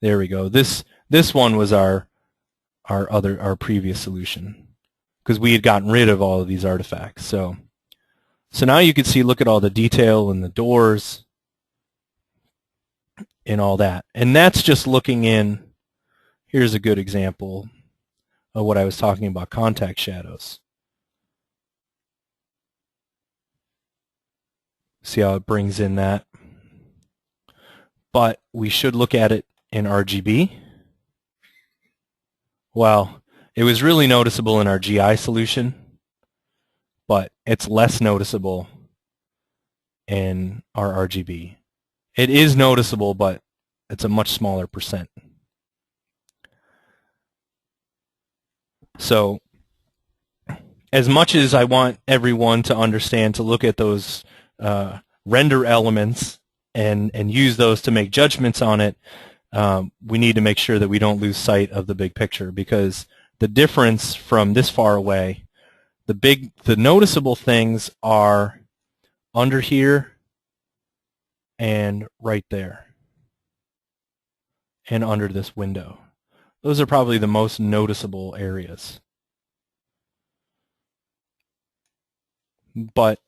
There we go. This one was our previous solution, because we had gotten rid of all of these artifacts. So now you can see, look at all the detail in the doors and all that. And that's just looking in. Here's a good example of what I was talking about, contact shadows. See how it brings in that? But we should look at it in RGB. Well, it was really noticeable in our GI solution, but it's less noticeable in our RGB. It is noticeable, but it's a much smaller percent. So as much as I want everyone to understand, to look at those render elements and use those to make judgments on it, we need to make sure that we don't lose sight of the big picture, because the difference from this far away, the noticeable things are under here and right there and under this window. Those are probably the most noticeable areas. But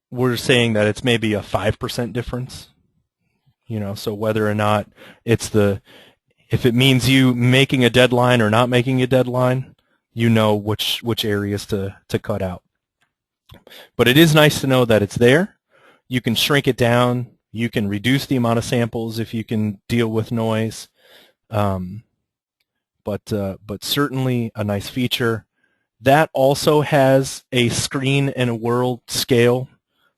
we're saying that it's maybe a 5% difference. So whether or not it's if it means you making a deadline or not making a deadline, you know which areas to cut out. But it is nice to know that it's there. You can shrink it down. You can reduce the amount of samples if you can deal with noise. But certainly a nice feature. That also has a screen and a world scale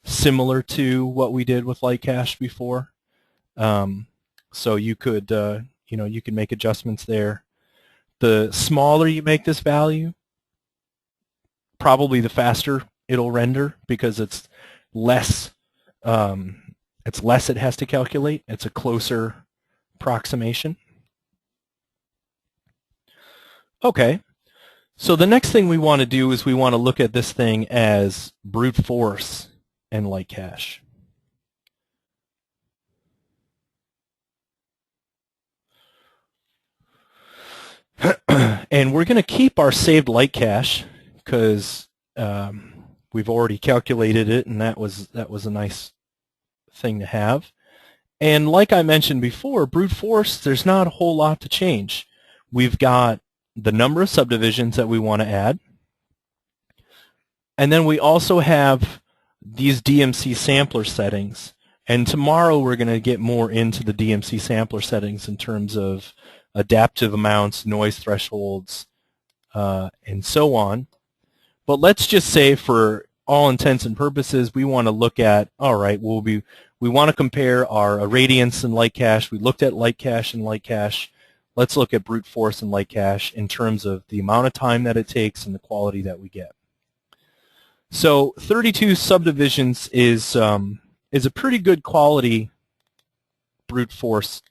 similar to what we did with Lightcache before. So you could you can make adjustments there. The smaller you make this value, probably the faster it'll render, because it's less it has to calculate. It's a closer approximation. Okay, so the next thing we want to do is we want to look at this thing as brute force and Lightcache. And we're going to keep our saved Lightcache because we've already calculated it, and that was a nice thing to have. And like I mentioned before, brute force, there's not a whole lot to change. We've got the number of subdivisions that we want to add, and then we also have these DMC sampler settings. And tomorrow we're going to get more into the DMC sampler settings in terms of adaptive amounts, noise thresholds, and so on. But let's just say, for all intents and purposes, we want to look at, all right, we want to compare our irradiance and Lightcache. We looked at Lightcache and Lightcache. Let's look at brute force and Lightcache in terms of the amount of time that it takes and the quality that we get. So 32 subdivisions is a pretty good quality brute force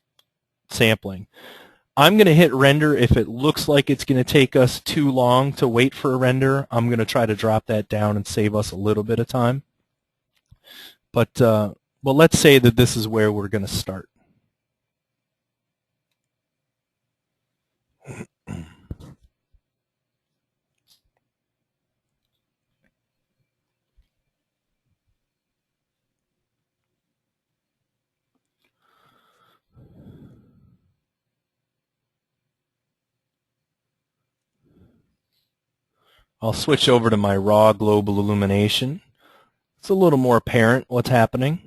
sampling. I'm going to hit render if it looks like it's going to take us too long to wait for a render. I'm going to try to drop that down and save us a little bit of time. But well, let's say that this is where we're going to start. I'll switch over to my raw global illumination. It's a little more apparent what's happening.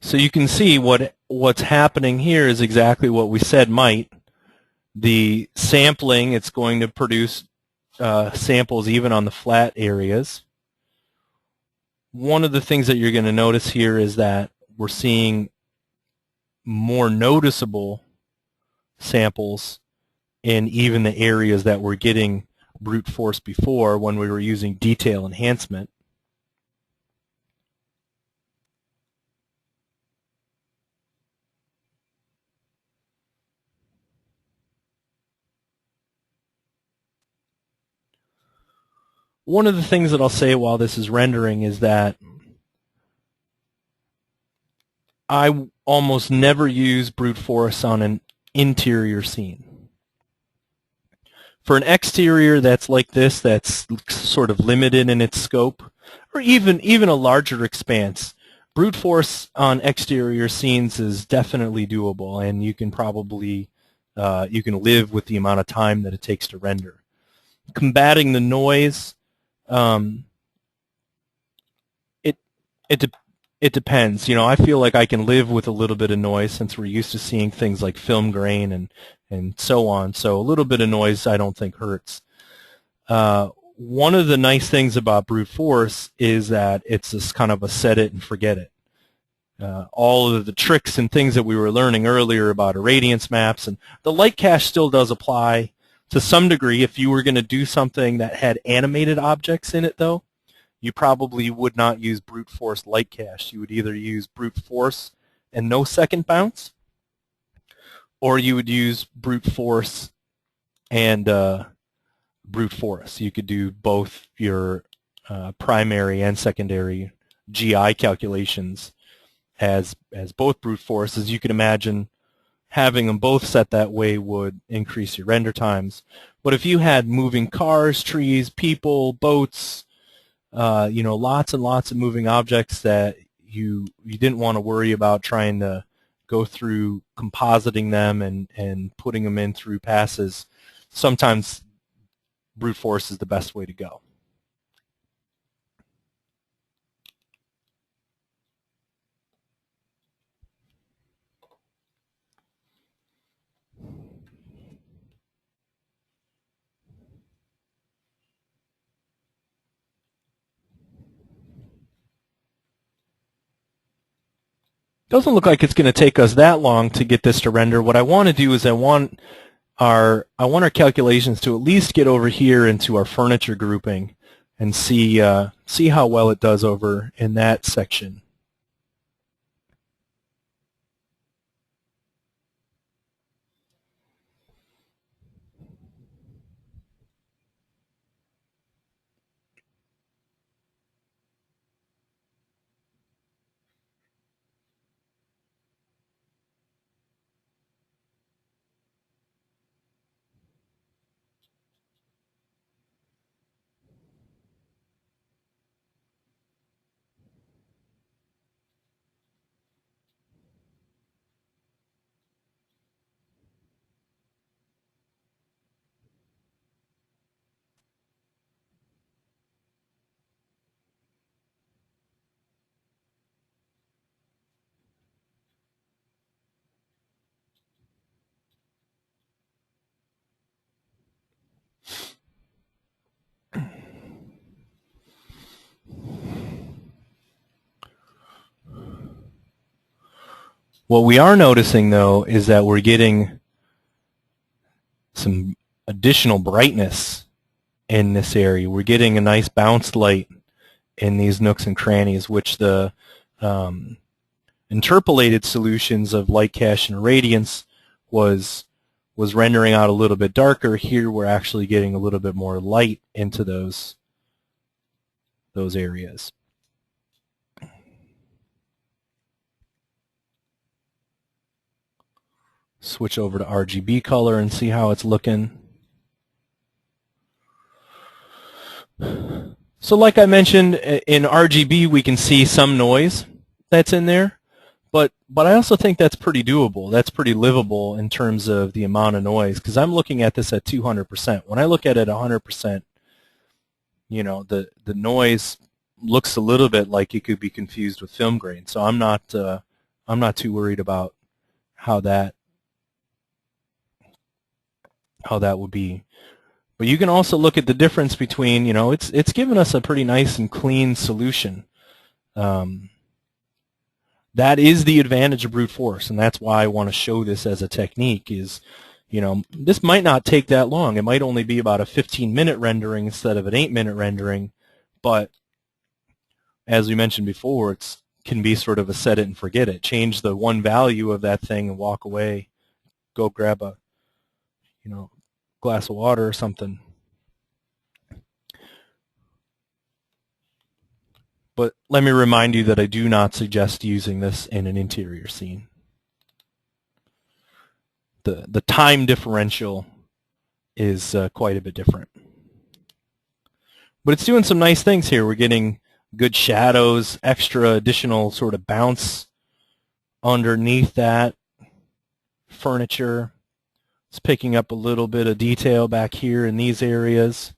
So you can see what's happening here is exactly what we said might. The sampling, it's going to produce samples even on the flat areas. One of the things that you're going to notice here is that we're seeing more noticeable samples in even the areas that were getting brute force before when we were using detail enhancement. One of the things that I'll say while this is rendering is that I almost never use brute force on an interior scene. For an exterior that's like this, that's sort of limited in its scope, or even a larger expanse, brute force on exterior scenes is definitely doable, and you can probably you can live with the amount of time that it takes to render. Combating the noise, it depends. I feel like I can live with a little bit of noise since we're used to seeing things like film grain and so on. So a little bit of noise I don't think hurts. One of the nice things about brute force is that it's this kind of a set it and forget it. All of the tricks and things that we were learning earlier about irradiance maps, and the Lightcache still does apply to some degree. If you were going to do something that had animated objects in it, though, you probably would not use brute force Lightcache. You would either use brute force and no second bounce, or you would use brute force and brute force. You could do both your primary and secondary GI calculations as both brute force. As you can imagine, having them both set that way would increase your render times. But if you had moving cars, trees, people, boats, lots and lots of moving objects that you didn't want to worry about trying to go through compositing them and putting them in through passes, sometimes brute force is the best way to go. Doesn't look like it's going to take us that long to get this to render. What I want to do is I want our calculations to at least get over here into our furniture grouping and see how well it does over in that section. What we are noticing, though, is that we're getting some additional brightness in this area. We're getting a nice bounced light in these nooks and crannies, which the interpolated solutions of light cache and irradiance was rendering out a little bit darker. Here we're actually getting a little bit more light into those areas. Switch over to RGB color and see how it's looking. So like I mentioned, in RGB we can see some noise that's in there, but I also think that's pretty doable. That's pretty livable in terms of the amount of noise, because I'm looking at this at 200%. When I look at it at 100%, the noise looks a little bit like it could be confused with film grain. So I'm not too worried about how that would be. But you can also look at the difference between, it's given us a pretty nice and clean solution. That is the advantage of brute force, and that's why I want to show this as a technique is, this might not take that long. It might only be about a 15-minute rendering instead of an 8-minute rendering, but as we mentioned before, it can be sort of a set it and forget it. Change the one value of that thing and walk away, go grab a glass of water or something. But let me remind you that I do not suggest using this in an interior scene. The time differential is quite a bit different. But it's doing some nice things here. We're getting good shadows, extra additional sort of bounce underneath that furniture. It's picking up a little bit of detail back here in these areas.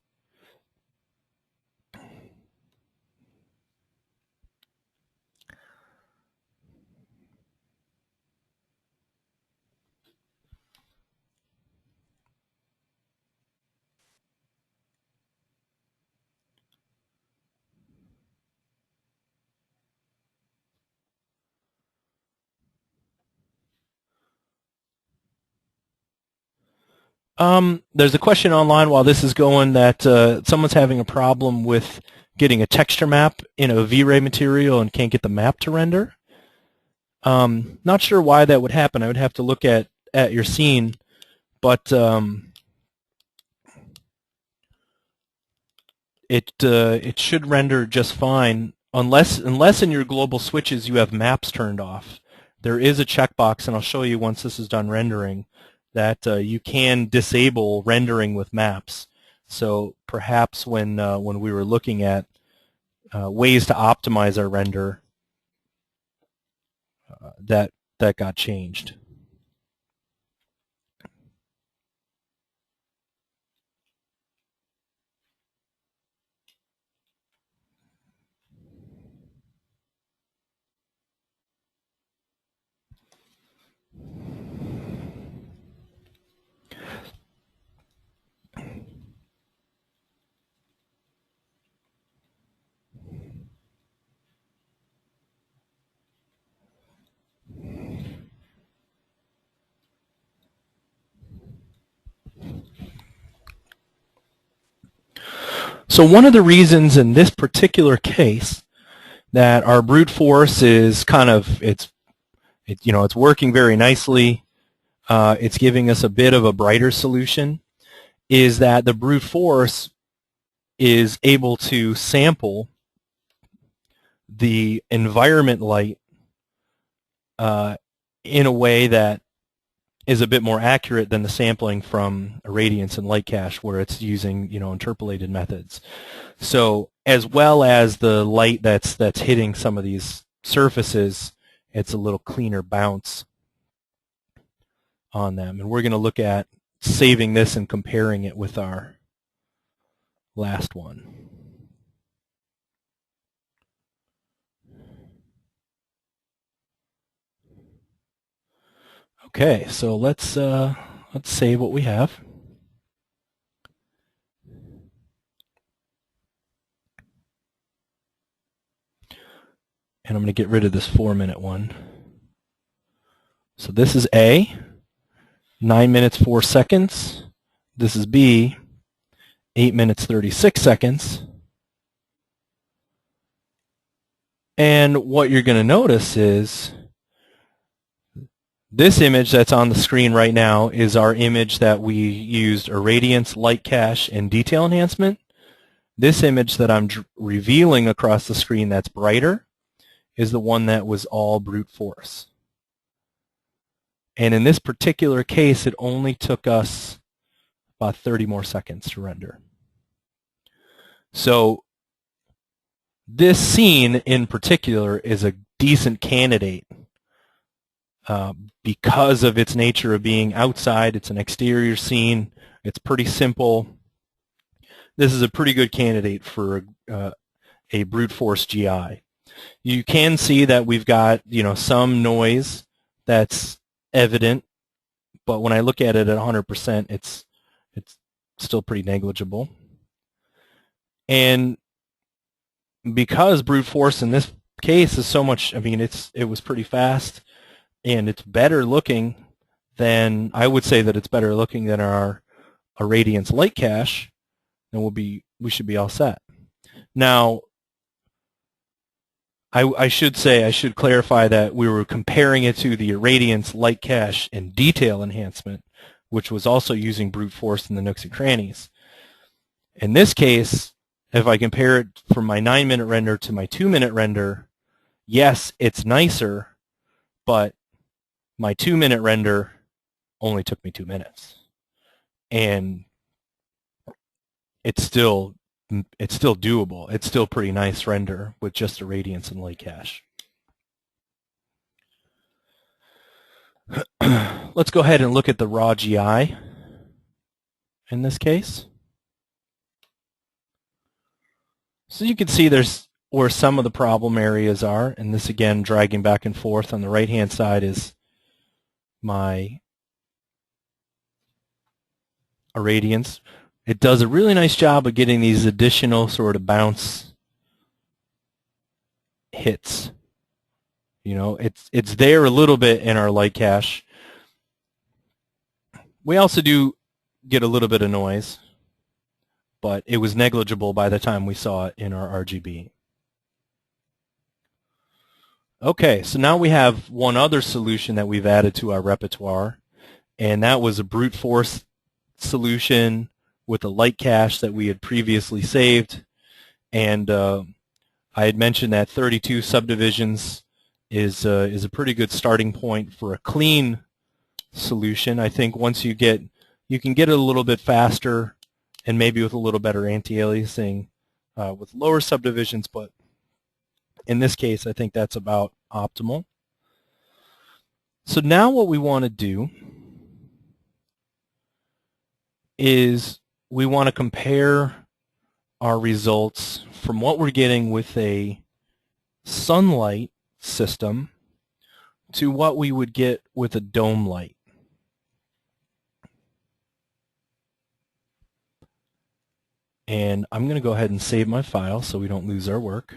There's a question online while this is going that someone's having a problem with getting a texture map in a VRay material and can't get the map to render. Not sure why that would happen. I would have to look at your scene, but it should render just fine unless in your global switches you have maps turned off. there is a checkbox, and I'll show you once this is done rendering, that you can disable rendering with maps. So perhaps when we were looking at ways to optimize our render, that got changed. So one of the reasons in this particular case that our brute force is kind of, it's working very nicely, it's giving us a bit of a brighter solution, is that the brute force is able to sample the environment light in a way that is a bit more accurate than the sampling from irradiance and light cache, where it's using interpolated methods. So as well as the light that's hitting some of these surfaces, it's a little cleaner bounce on them. And we're going to look at saving this and comparing it with our last one. Okay, so let's save what we have. And I'm going to get rid of this 4-minute one. So this is A, 9 minutes 4 seconds. This is B, 8 minutes 36 seconds. And what you're going to notice is this image that's on the screen right now is our image that we used irradiance, light cache, and detail enhancement. This image that I'm revealing across the screen that's brighter is the one that was all brute force. And in this particular case, it only took us about 30 more seconds to render. So this scene in particular is a decent candidate because of its nature of being outside. It's an exterior scene. It's pretty simple. This is a pretty good candidate for a brute force GI. You can see that we've got some noise that's evident, but when I look at it at 100%, it's still pretty negligible. And because brute force in this case is so much, it was pretty fast, and it's better looking than, I would say that it's better looking than our irradiance light cache, then we should be all set. Now, I should clarify that we were comparing it to the irradiance, light cache, and detail enhancement, which was also using brute force in the nooks and crannies. In this case, if I compare it from my 9-minute render to my 2-minute render, yes, it's nicer, but my 2-minute render only took me 2 minutes. And it's still doable. It's still pretty nice render with just irradiance and light cache. Let's go ahead and look at the raw GI in this case. So you can see there's where some of the problem areas are, and this again dragging back and forth. On the right hand side is my irradiance. It does a really nice job of getting these additional sort of bounce hits. It's there a little bit in our light cache. We also do get a little bit of noise, but it was negligible by the time we saw it in our RGB. Okay, so now we have one other solution that we've added to our repertoire, and that was a brute force solution with a light cache that we had previously saved. And I had mentioned that 32 subdivisions is a pretty good starting point for a clean solution. I think once you can get it a little bit faster and maybe with a little better anti-aliasing with lower subdivisions, but in this case I think that's about optimal. So now what we want to do is we want to compare our results from what we're getting with a sunlight system to what we would get with a dome light. And I'm going to go ahead and save my file so we don't lose our work.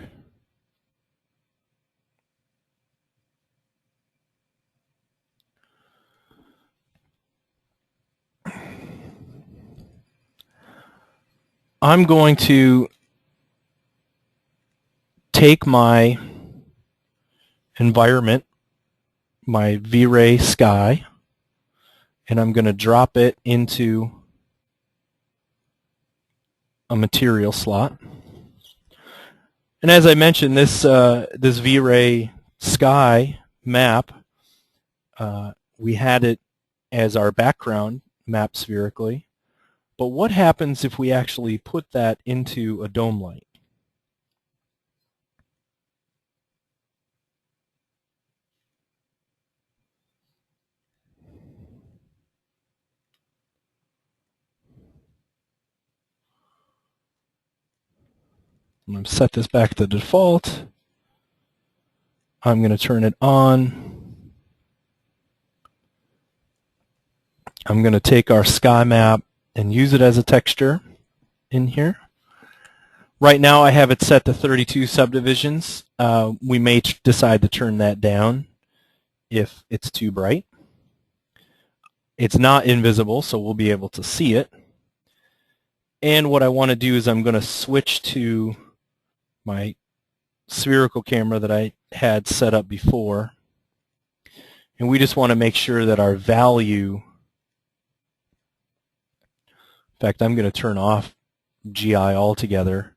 I'm going to take my environment, my VRay sky, and I'm going to drop it into a material slot. And as I mentioned, this VRay sky map, we had it as our background mapped spherically. But what happens if we actually put that into a dome light? I'm going to set this back to default. I'm going to turn it on. I'm going to take our sky map and use it as a texture in here. Right now I have it set to 32 subdivisions. We may decide to turn that down if it's too bright. It's not invisible, so we'll be able to see it. And what I want to do is I'm going to switch to my spherical camera that I had set up before. And we just want to make sure that our value, in fact, I'm going to turn off GI altogether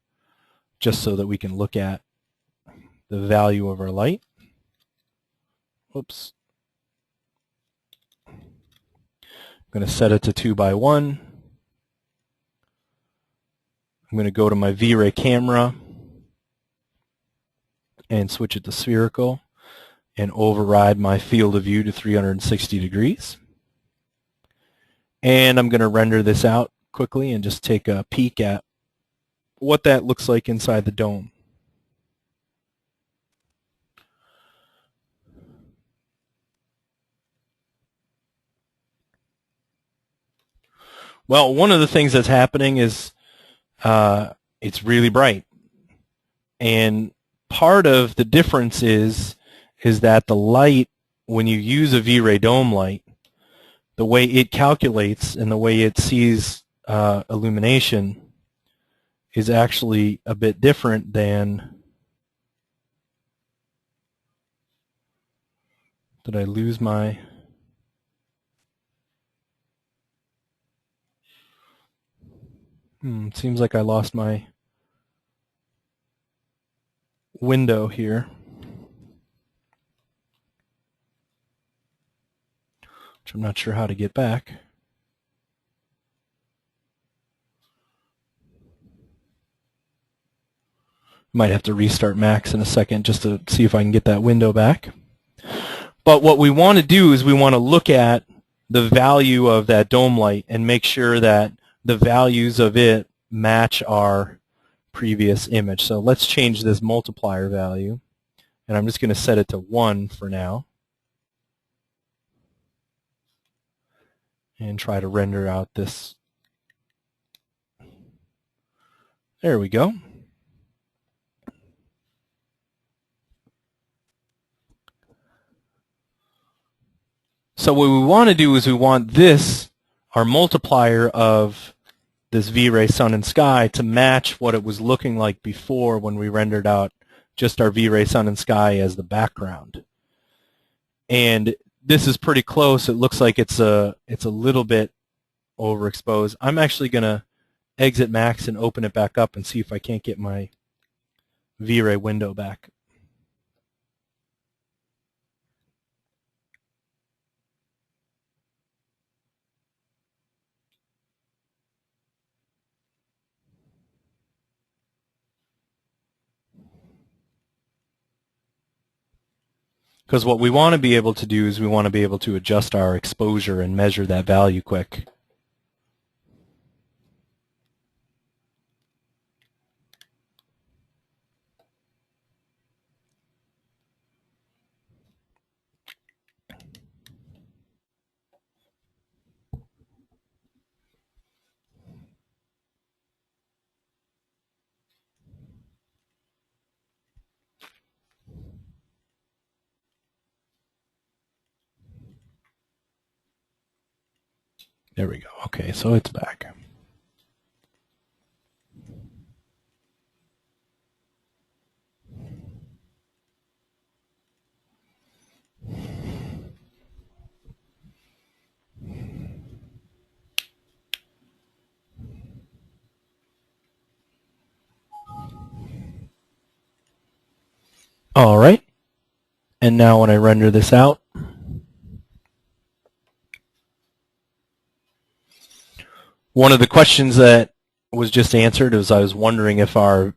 just so that we can look at the value of our light. Whoops. I'm going to set it to 2:1. I'm going to go to my VRay camera and switch it to spherical and override my field of view to 360 degrees. And I'm going to render this out quickly and just take a peek at what that looks like inside the dome. Well, one of the things that's happening is it's really bright. And part of the difference is that the light, when you use a VRay dome light, the way it calculates and the way it sees illumination is actually a bit different than... Did I lose my... Seems like I lost my window here, which I'm not sure how to get back. Might have to restart Max in a second just to see if I can get that window back. But what we want to do is we want to look at the value of that dome light and make sure that the values of it match our previous image. So let's change this multiplier value, and I'm just going to set it to 1 for now and try to render out this. There we go. So what we want to do is we want this, our multiplier of this VRay sun and sky, to match what it was looking like before when we rendered out just our VRay sun and sky as the background. And this is pretty close. It looks like it's a little bit overexposed. I'm actually going to exit Max and open it back up and see if I can't get my VRay window back. Because what we want to be able to do is we want to be able to adjust our exposure and measure that value quick. There we go. Okay, so it's back. All right. And now when I render this out, one of the questions that was just answered was I was wondering if our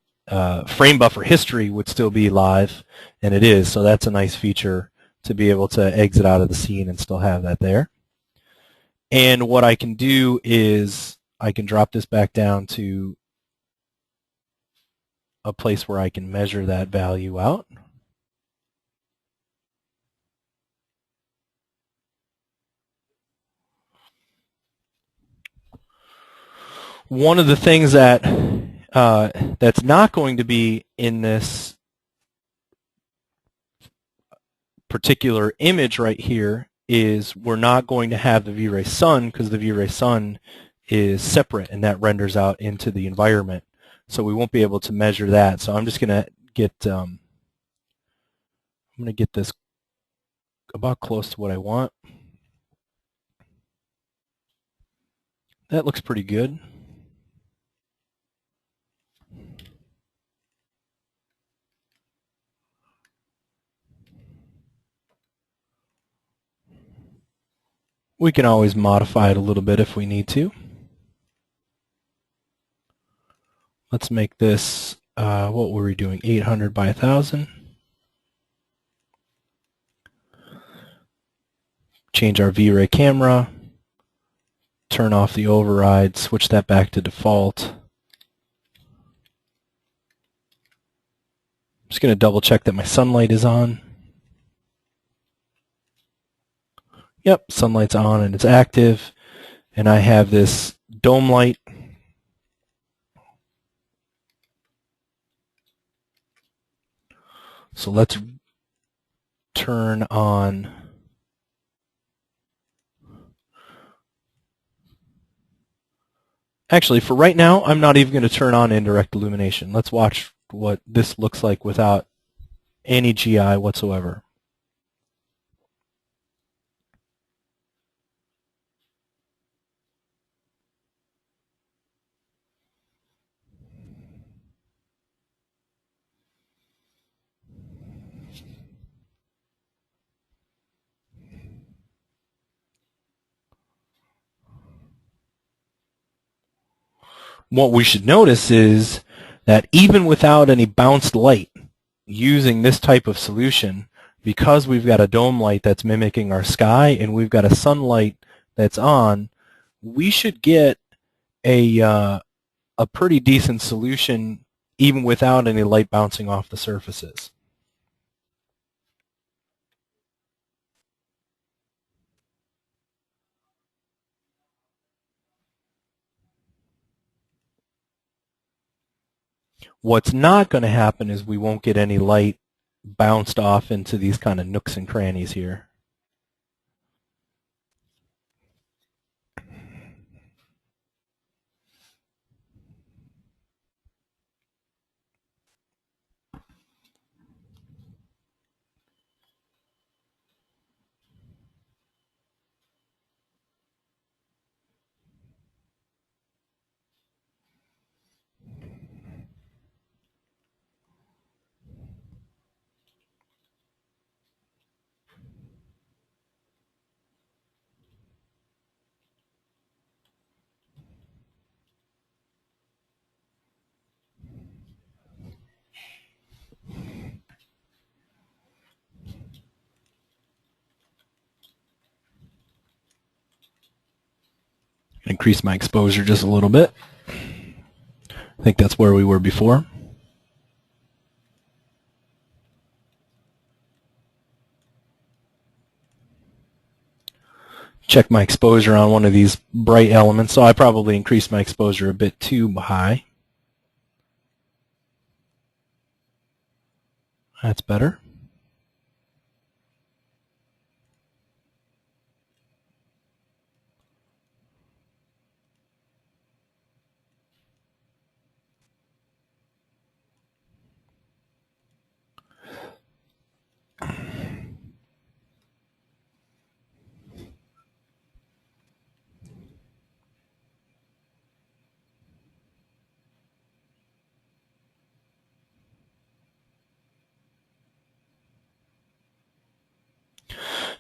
frame buffer history would still be live, and it is, so that's a nice feature to be able to exit out of the scene and still have that there. And what I can do is I can drop this back down to a place where I can measure that value out. One of the things that that's not going to be in this particular image right here is we're not going to have the VRay Sun, because the VRay Sun is separate and that renders out into the environment. So we won't be able to measure that. So I'm just going to get this about close to what I want. That looks pretty good. We can always modify it a little bit if we need to. Let's make this, what were we doing, 800 by 1000. Change our VRay camera, turn off the override, switch that back to default. I'm just going to double check that my sunlight is on. Yep, sunlight's on and it's active. And I have this dome light. So let's turn on actually, for right now, I'm not even going to turn on indirect illumination. Let's watch what this looks like without any GI whatsoever. What we should notice is that even without any bounced light, using this type of solution, because we've got a dome light that's mimicking our sky and we've got a sunlight that's on, we should get a pretty decent solution even without any light bouncing off the surfaces. What's not going to happen is we won't get any light bounced off into these kind of nooks and crannies here. Increase my exposure just a little bit. I think that's where we were before. Check my exposure on one of these bright elements, so I probably increased my exposure a bit too high. That's better.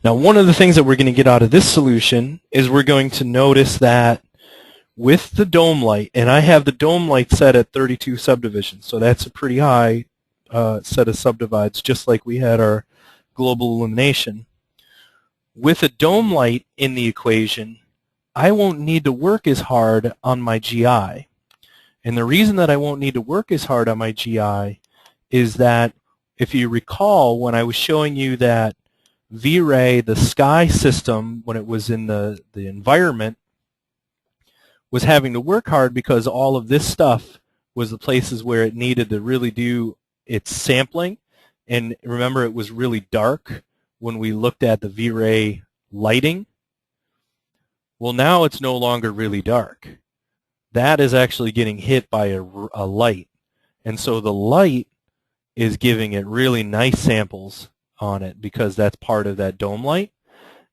Now, one of the things that we're going to get out of this solution is we're going to notice that with the dome light, and I have the dome light set at 32 subdivisions, so that's a pretty high set of subdivides, just like we had our global illumination. With a dome light in the equation, I won't need to work as hard on my GI. And the reason that I won't need to work as hard on my GI is that, if you recall, when I was showing you that VRay, the sky system, when it was in the environment, was having to work hard because all of this stuff was the places where it needed to really do its sampling. And remember, it was really dark when we looked at the VRay lighting. Well, now it's no longer really dark. That is actually getting hit by a light. And so the light is giving it really nice samples on it because that's part of that dome light.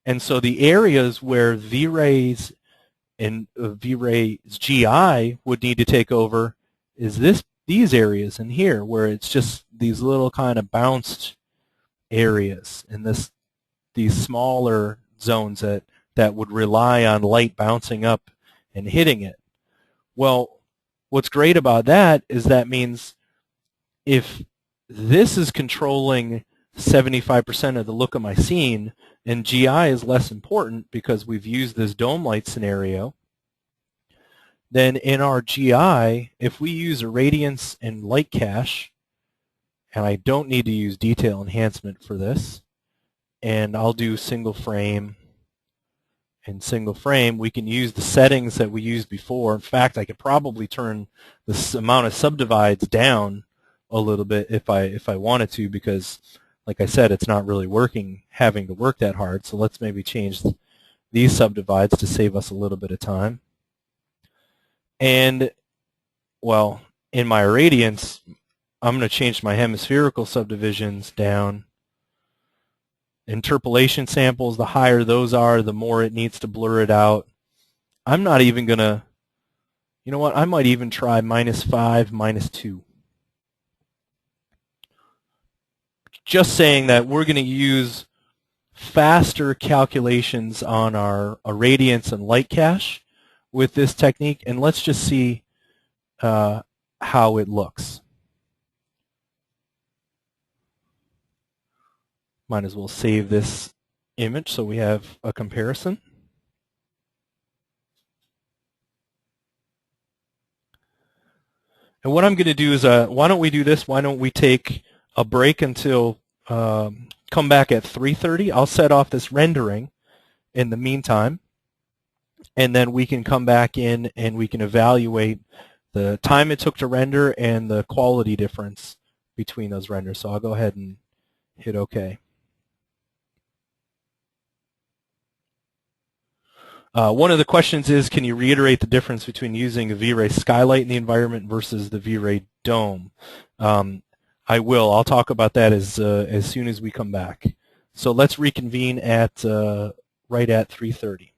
And so the areas where VRay's and VRay's GI would need to take over is these areas in here, where it's just these little kind of bounced areas and these smaller zones that would rely on light bouncing up and hitting it. Well, what's great about that is that means if this is controlling 75% of the look of my scene, and GI is less important because we've used this dome light scenario, then in our GI, if we use a radiance and light cache, and I don't need to use detail enhancement for this, and I'll do single frame and single frame, we can use the settings that we used before. In fact, I could probably turn the amount of subdivides down a little bit if I wanted to, because like I said, it's not really having to work that hard. So let's maybe change these subdivides to save us a little bit of time. And, well, in my radiance, I'm going to change my hemispherical subdivisions down. Interpolation samples, the higher those are, the more it needs to blur it out. I'm not even going to, you know what, I might even try -5, -2. Just saying that we're going to use faster calculations on our radiance and light cache with this technique, and let's just see how it looks. Might as well save this image so we have a comparison. And what I'm going to do is, why don't we do this? Why don't we take a break until come back at 3:30. I'll set off this rendering in the meantime, and then we can come back in and we can evaluate the time it took to render and the quality difference between those renders. So I'll go ahead and hit OK. One of the questions is, can you reiterate the difference between using a VRay skylight in the environment versus the VRay dome? I will. I'll talk about that as soon as we come back. So let's reconvene at right at 3:30.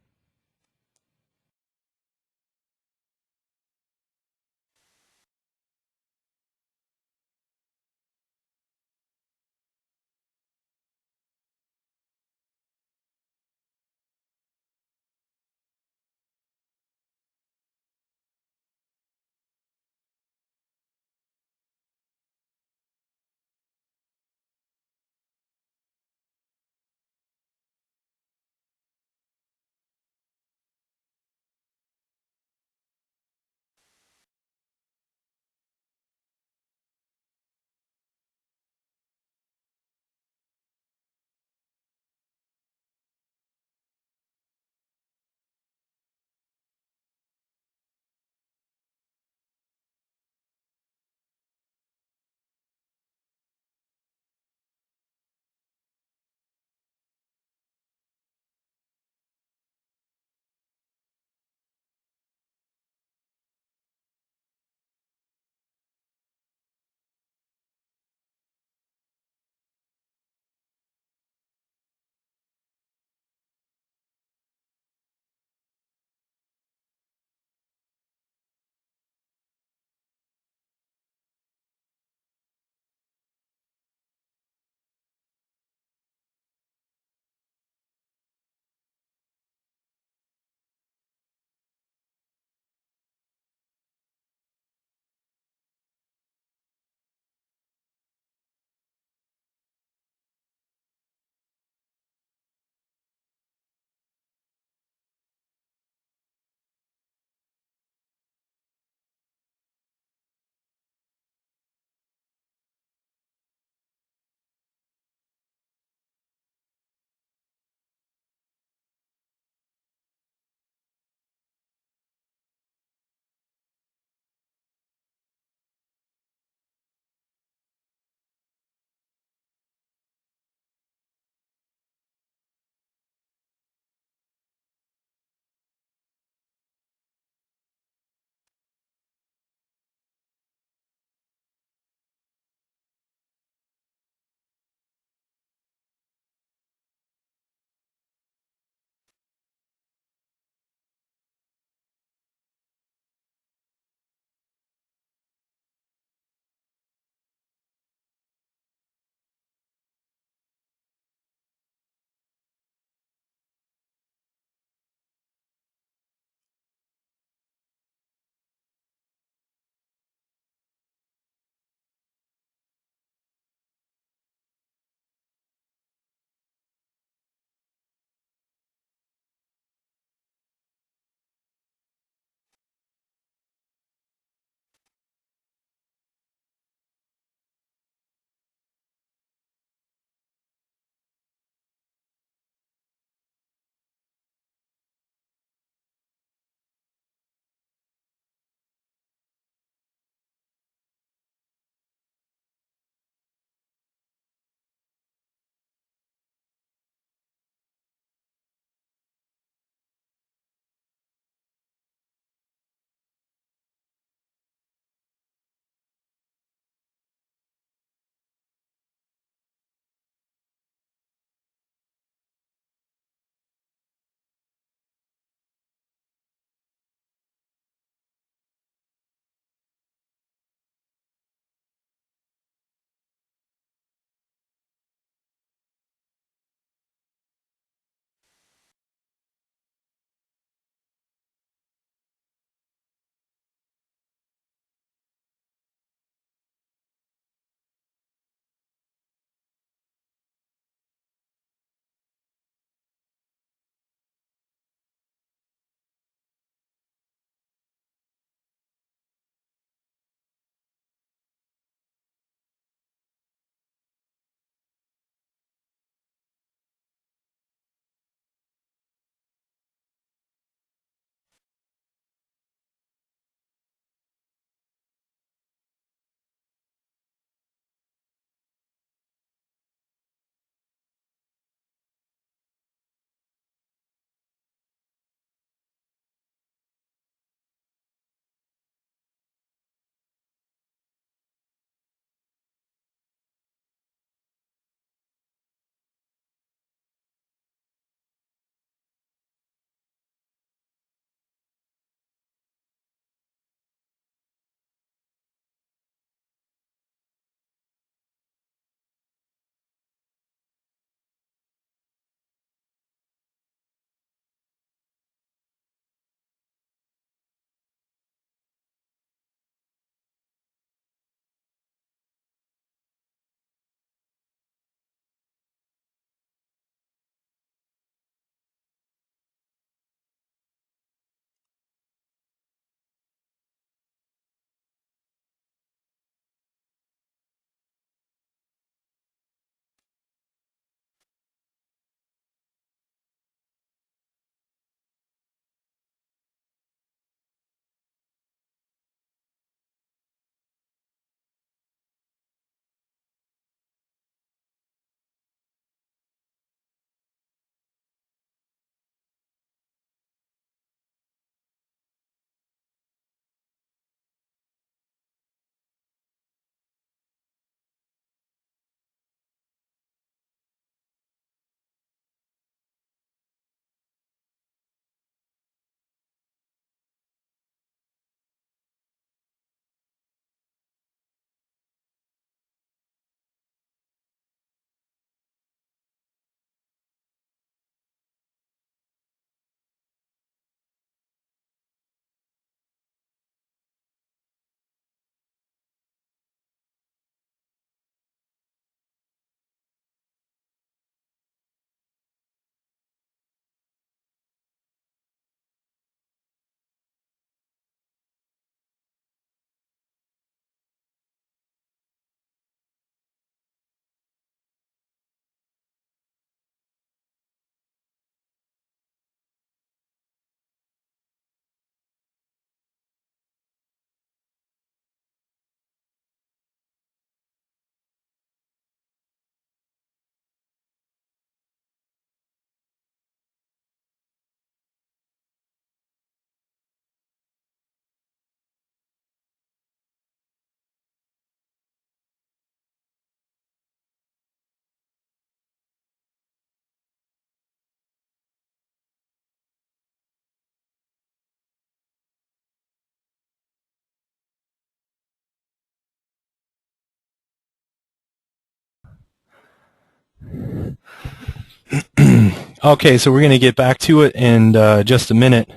Okay, so we're going to get back to it in just a minute.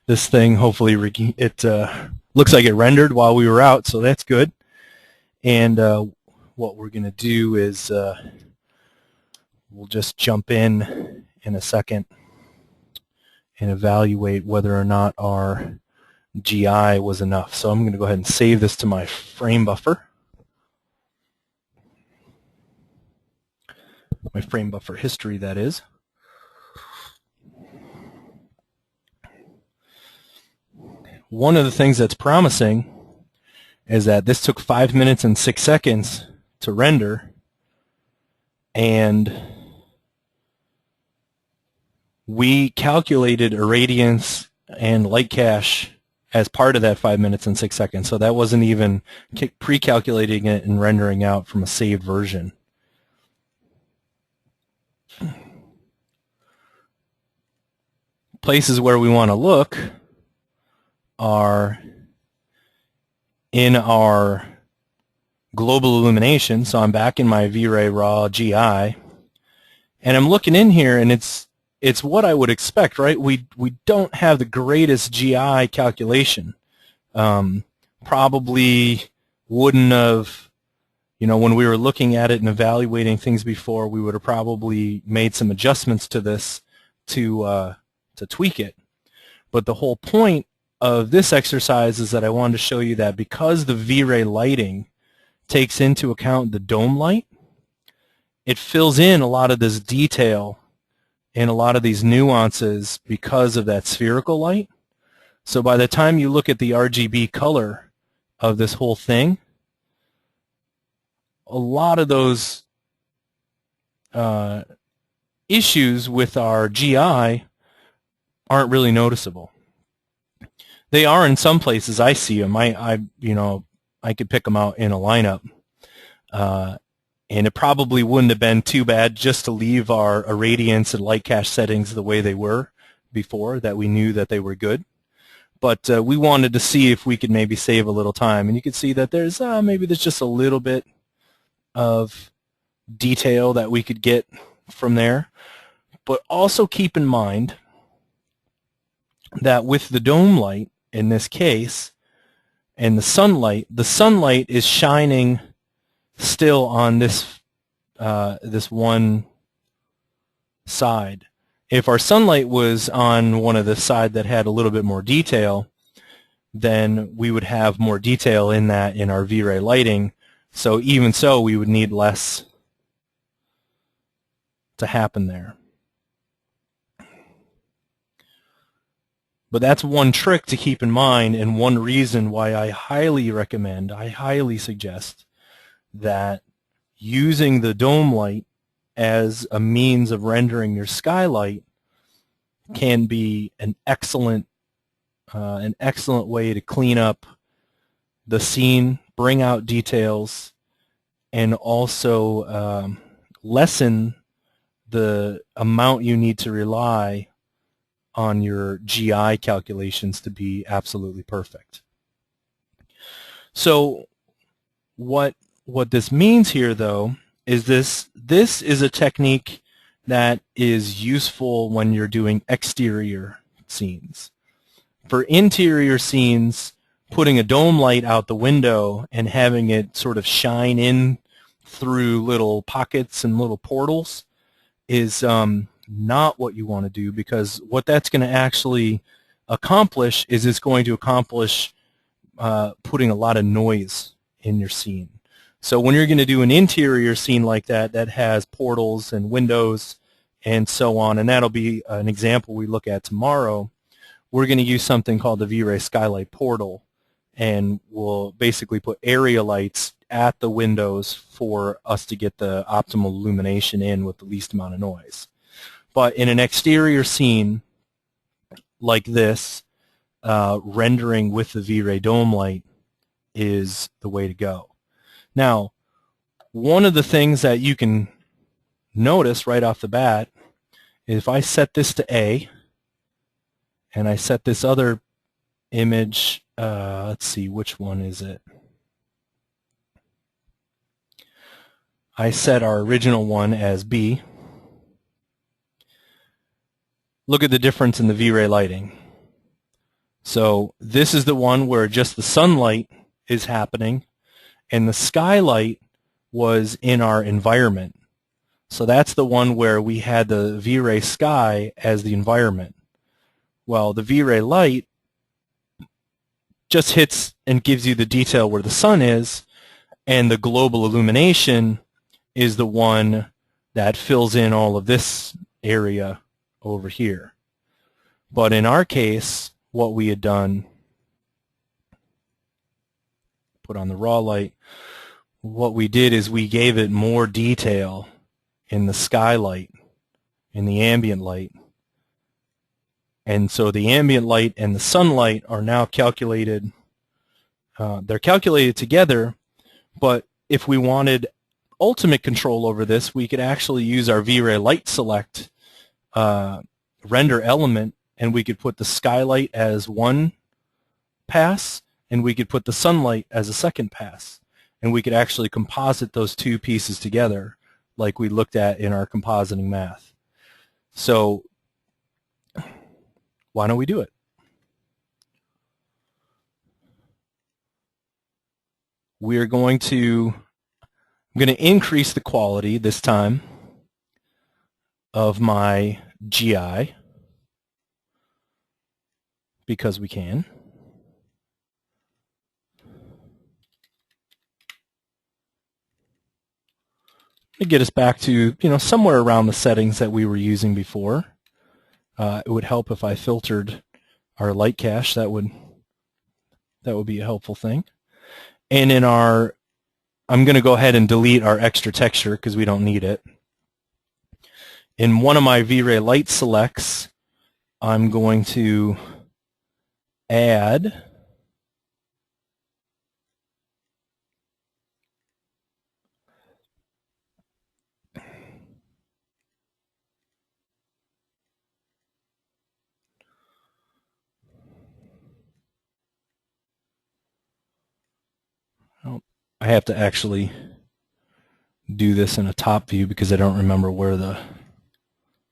This thing, hopefully, it looks like it rendered while we were out, so that's good. And what we're going to do is we'll just jump in a second and evaluate whether or not our GI was enough. So I'm going to go ahead and save this to my frame buffer. My frame buffer history, that is. One of the things that's promising is that this took 5 minutes and 6 seconds to render, and we calculated irradiance and light cache as part of that 5 minutes and 6 seconds. So that wasn't even pre-calculating it and rendering out from a saved version. Places where we want to look are in our global illumination. So I'm back in my VRay raw GI, and I'm looking in here, and it's what I would expect, right? We don't have the greatest GI calculation. Probably wouldn't have, when we were looking at it and evaluating things before, we would have probably made some adjustments to this to tweak it. But the whole point of this exercise is that I wanted to show you that because the VRay lighting takes into account the dome light, it fills in a lot of this detail and a lot of these nuances because of that spherical light. So by the time you look at the RGB color of this whole thing, a lot of those issues with our GI aren't really noticeable. They are in some places. I see them. I could pick them out in a lineup, and it probably wouldn't have been too bad just to leave our irradiance and light cache settings the way they were before, that we knew that they were good. But we wanted to see if we could maybe save a little time, and you can see that there's just a little bit of detail that we could get from there. But also keep in mind that with the dome light, in this case, and the sunlight is shining still on this this one side. If our sunlight was on one of the side that had a little bit more detail, then we would have more detail in that in our VRay lighting. So even so, we would need less to happen there. But that's one trick to keep in mind, and one reason why I highly suggest that using the dome light as a means of rendering your skylight can be an excellent way to clean up the scene, bring out details, and also lessen the amount you need to rely on your GI calculations to be absolutely perfect. So what this means here, though, is this is a technique that is useful when you're doing exterior scenes. For interior scenes, putting a dome light out the window and having it sort of shine in through little pockets and little portals is not what you want to do, because what that's going to actually accomplish is it's going to accomplish putting a lot of noise in your scene. So when you're going to do an interior scene like that has portals and windows and so on, and that'll be an example we look at tomorrow, we're going to use something called the VRay Skylight Portal, and we'll basically put area lights at the windows for us to get the optimal illumination in with the least amount of noise. But in an exterior scene like this, rendering with the VRay dome light is the way to go. Now, one of the things that you can notice right off the bat is if I set this to A, and I set this other image, let's see, which one is it? I set our original one as B. look at the difference in the VRay lighting. So this is the one where just the sunlight is happening, and the skylight was in our environment. So that's the one where we had the VRay sky as the environment. Well, the VRay light just hits and gives you the detail where the sun is, and the global illumination is the one that fills in all of this area over here. But in our case, what we had done, put on the raw light, what we did is we gave it more detail in the skylight, in the ambient light. And so the ambient light and the sunlight are now calculated. They're calculated together, but if we wanted ultimate control over this, we could actually use our VRayLightSelect render element, and we could put the skylight as one pass, and we could put the sunlight as a second pass. And we could actually composite those two pieces together like we looked at in our compositing math. So why don't we do it? I'm going to increase the quality this time of my GI because we can. To get us back to, somewhere around the settings that we were using before. It would help if I filtered our light cache. That would be a helpful thing. And in I'm going to go ahead and delete our extra texture because we don't need it. In one of my VRay light selects, I'm going to add I have to actually do this in a top view because I don't remember where the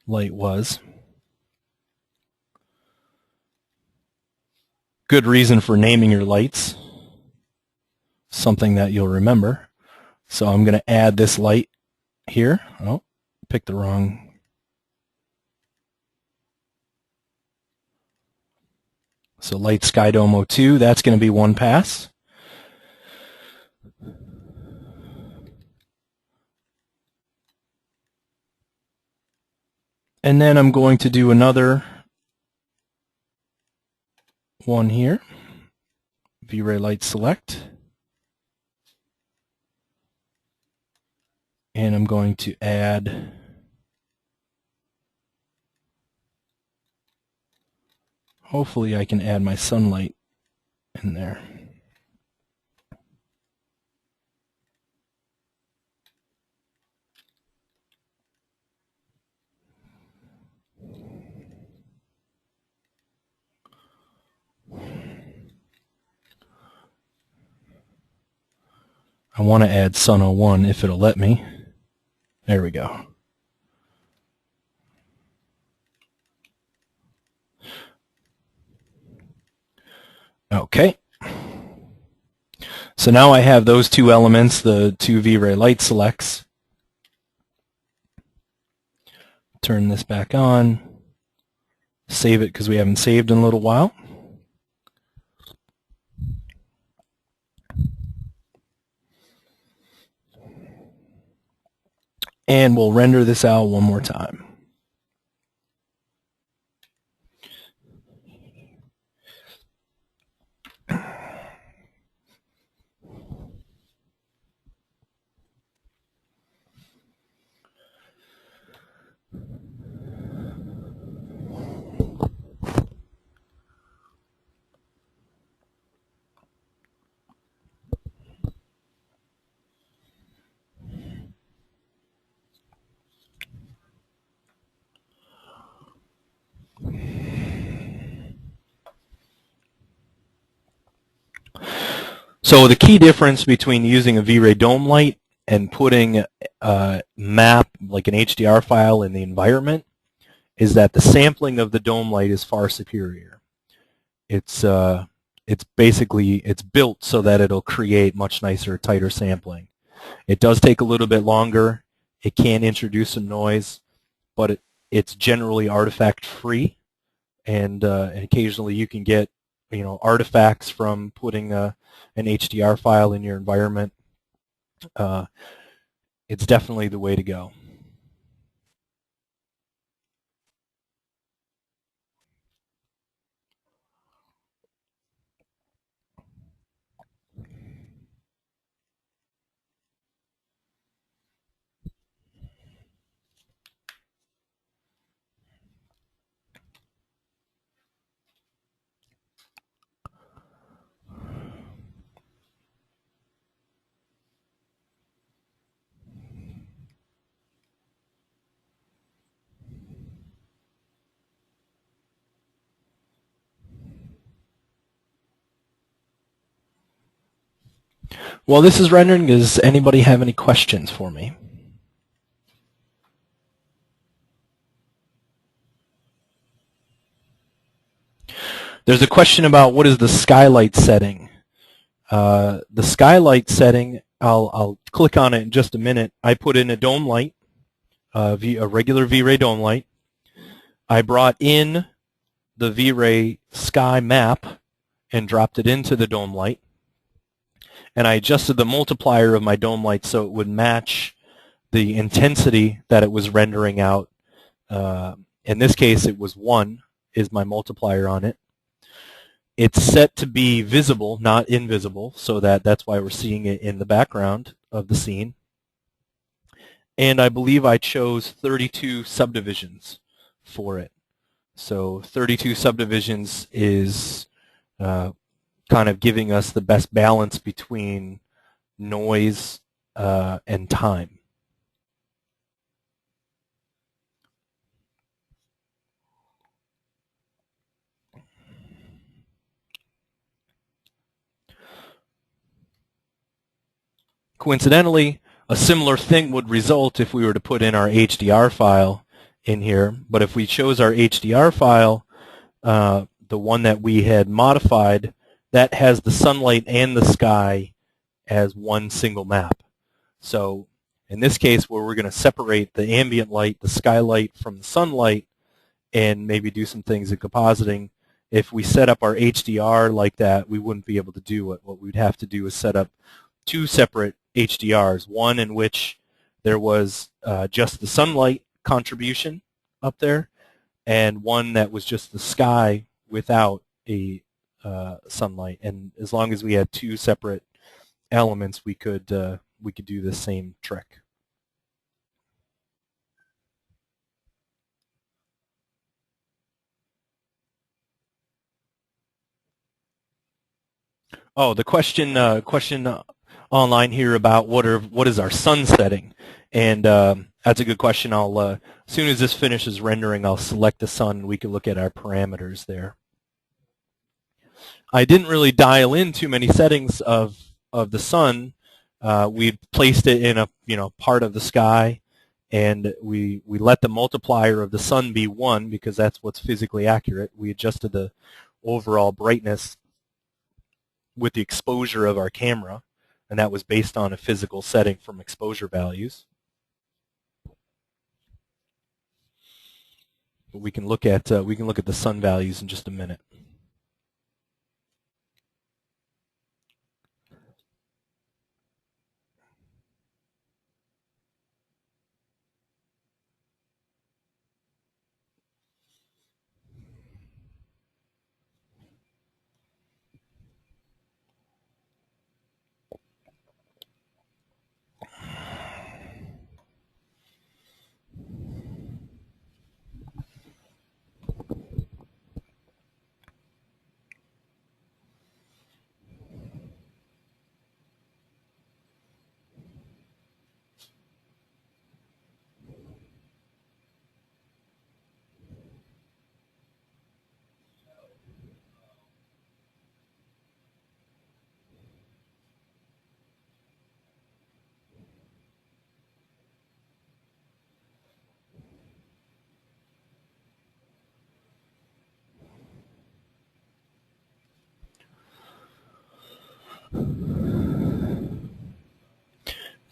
light was. Good reason for naming your lights, something that you'll remember. So I'm going to add this light here. Oh, picked the wrong. So light Skydome 02, that's going to be one pass. And then I'm going to do another one here, VRay Light Select. And I'm going to add hopefully I can add my sunlight in there. I want to add Sun 01 if it'll let me. There we go. Okay. So now I have those two elements, the two VRay light selects. Turn this back on. Save it because we haven't saved in a little while. And we'll render this out one more time. So the key difference between using a VRay dome light and putting a map, like an HDR file, in the environment is that the sampling of the dome light is far superior. It's built so that it'll create much nicer, tighter sampling. It does take a little bit longer. It can introduce some noise, but it's generally artifact free, and occasionally you can get artifacts from putting an HDR file in your environment. It's definitely the way to go. While this is rendering, does anybody have any questions for me? There's a question about what is the skylight setting. The skylight setting, I'll click on it in just a minute. I put in a dome light, a regular VRay dome light. I brought in the VRay sky map and dropped it into the dome light. And I adjusted the multiplier of my dome light so it would match the intensity that it was rendering out. In this case, it was 1 is my multiplier on it. It's set to be visible, not invisible, so that's why we're seeing it in the background of the scene. And I believe I chose 32 subdivisions for it. So 32 subdivisions is kind of giving us the best balance between noise and time. Coincidentally, a similar thing would result if we were to put in our HDR file in here. But if we chose our HDR file, the one that we had modified, that has the sunlight and the sky as one single map. So in this case, where we're going to separate the ambient light, the skylight from the sunlight, and maybe do some things in compositing, if we set up our HDR like that, we wouldn't be able to do it. What we'd have to do is set up 2 separate HDRs, one in which there was just the sunlight contribution up there, and one that was just the sky without a sunlight. And as long as we had 2 separate elements, we could do the same trick. Oh, the question online here about what is our sun setting, and that's a good question. I'll as soon as this finishes rendering, I'll select the sun and we can look at our parameters there. I didn't really dial in too many settings of the sun. We placed it in a part of the sky, and we let the multiplier of the sun be 1 because that's what's physically accurate. We adjusted the overall brightness with the exposure of our camera, and that was based on a physical setting from exposure values. But we can look at the sun values in just a minute.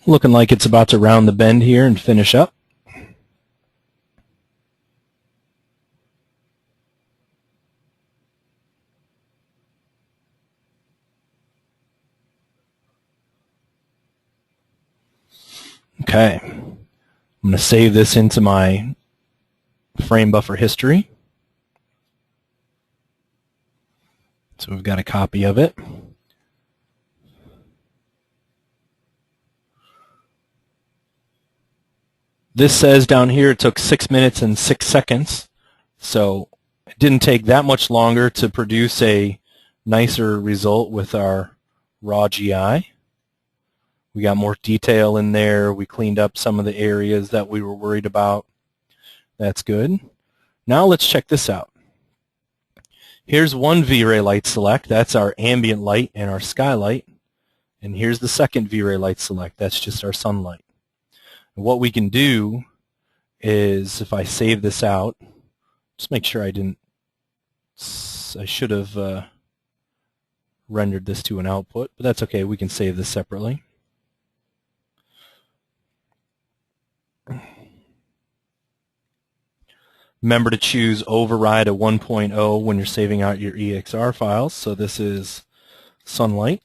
Looking like it's about to round the bend here and finish up. Okay, I'm going to save this into my frame buffer history. So we've got a copy of it. This says down here it took 6 minutes and 6 seconds. So it didn't take that much longer to produce a nicer result with our raw GI. We got more detail in there. We cleaned up some of the areas that we were worried about. That's good. Now let's check this out. Here's one VRay light select. That's our ambient light and our skylight. And here's the second VRay light select. That's just our sunlight. And what we can do is, if I save this out, just make sure I should have rendered this to an output, but that's okay. We can save this separately. Remember to choose override a 1.0 when you're saving out your EXR files. So this is sunlight.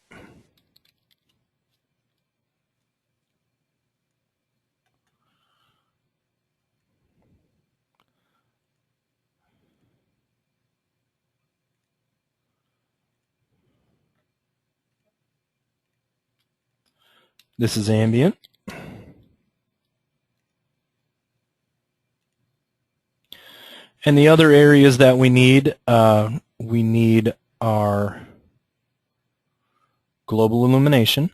This is ambient. And the other areas that we need our global illumination.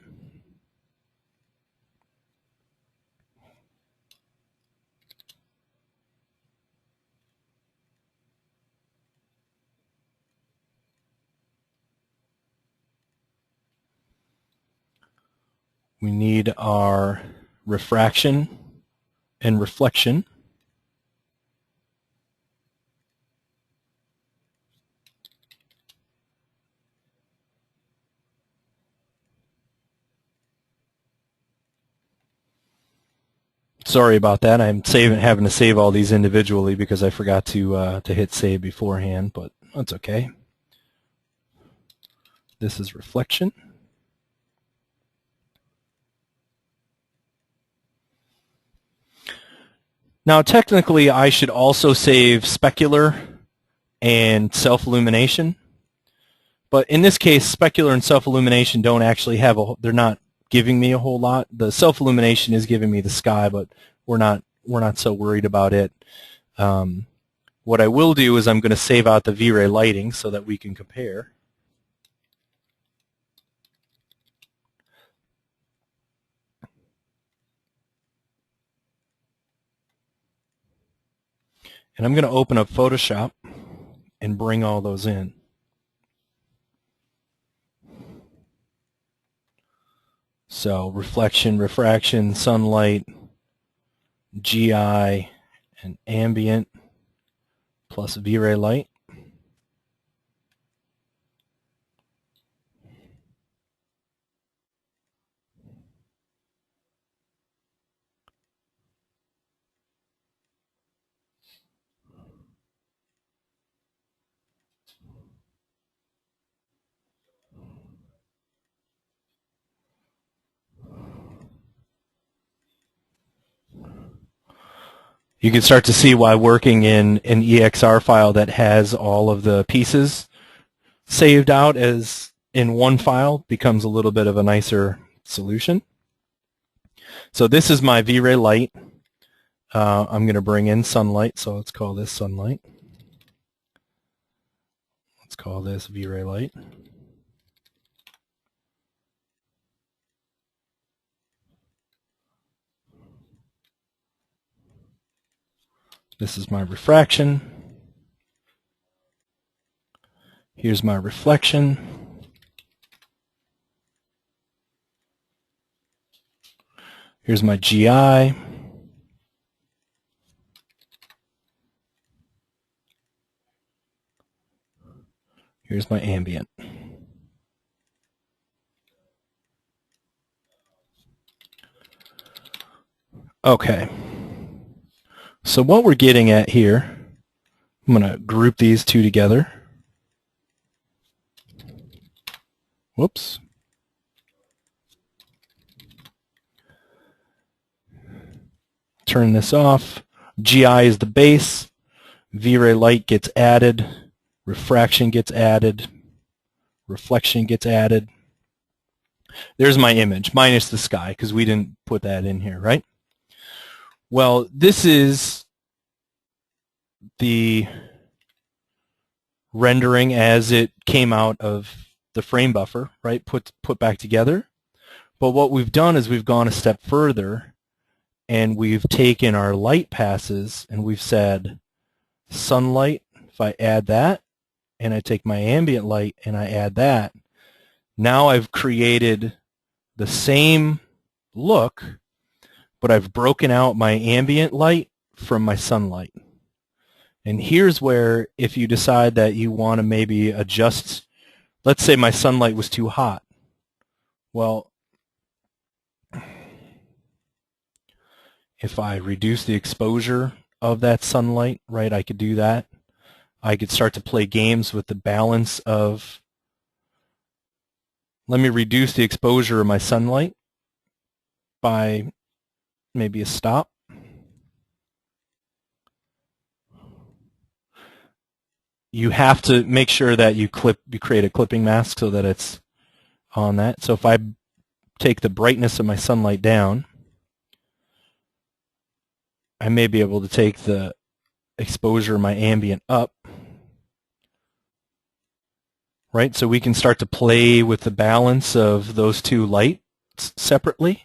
We need our refraction and reflection. Sorry about that. I'm having to save all these individually because I forgot to hit save beforehand, but that's okay. This is reflection. Now, technically, I should also save specular and self-illumination, but in this case, specular and self-illumination don't actually have they're not giving me a whole lot. The self-illumination is giving me the sky, but we're not so worried about it. What I will do is I'm going to save out the VRay lighting so that we can compare. And I'm going to open up Photoshop and bring all those in. So reflection, refraction, sunlight, GI, and ambient, plus VRay light. You can start to see why working in an EXR file that has all of the pieces saved out as in one file becomes a little bit of a nicer solution. So this is my VRay light. I'm going to bring in sunlight, so let's call this sunlight. Let's call this VRay light. This is my refraction. Here's my reflection. Here's my GI. Here's my ambient. Okay. So what we're getting at here, I'm going to group these two together. Whoops. Turn this off. GI is the base. VRay light gets added. Refraction gets added. Reflection gets added. There's my image, minus the sky, because we didn't put that in here, right? Well, this is the rendering as it came out of the frame buffer, right? Put back together. But what we've done is we've gone a step further, and we've taken our light passes and we've said sunlight. If I add that, and I take my ambient light and I add that, now I've created the same look, but I've broken out my ambient light from my sunlight. And here's where, if you decide that you want to maybe adjust, let's say my sunlight was too hot. Well, if I reduce the exposure of that sunlight, right, I could do that. I could start to play games with the balance of, let me reduce the exposure of my sunlight by maybe a stop. You have to make sure that you create a clipping mask so that it's on that. So if I take the brightness of my sunlight down, I may be able to take the exposure of my ambient up, right? So we can start to play with the balance of those two lights separately.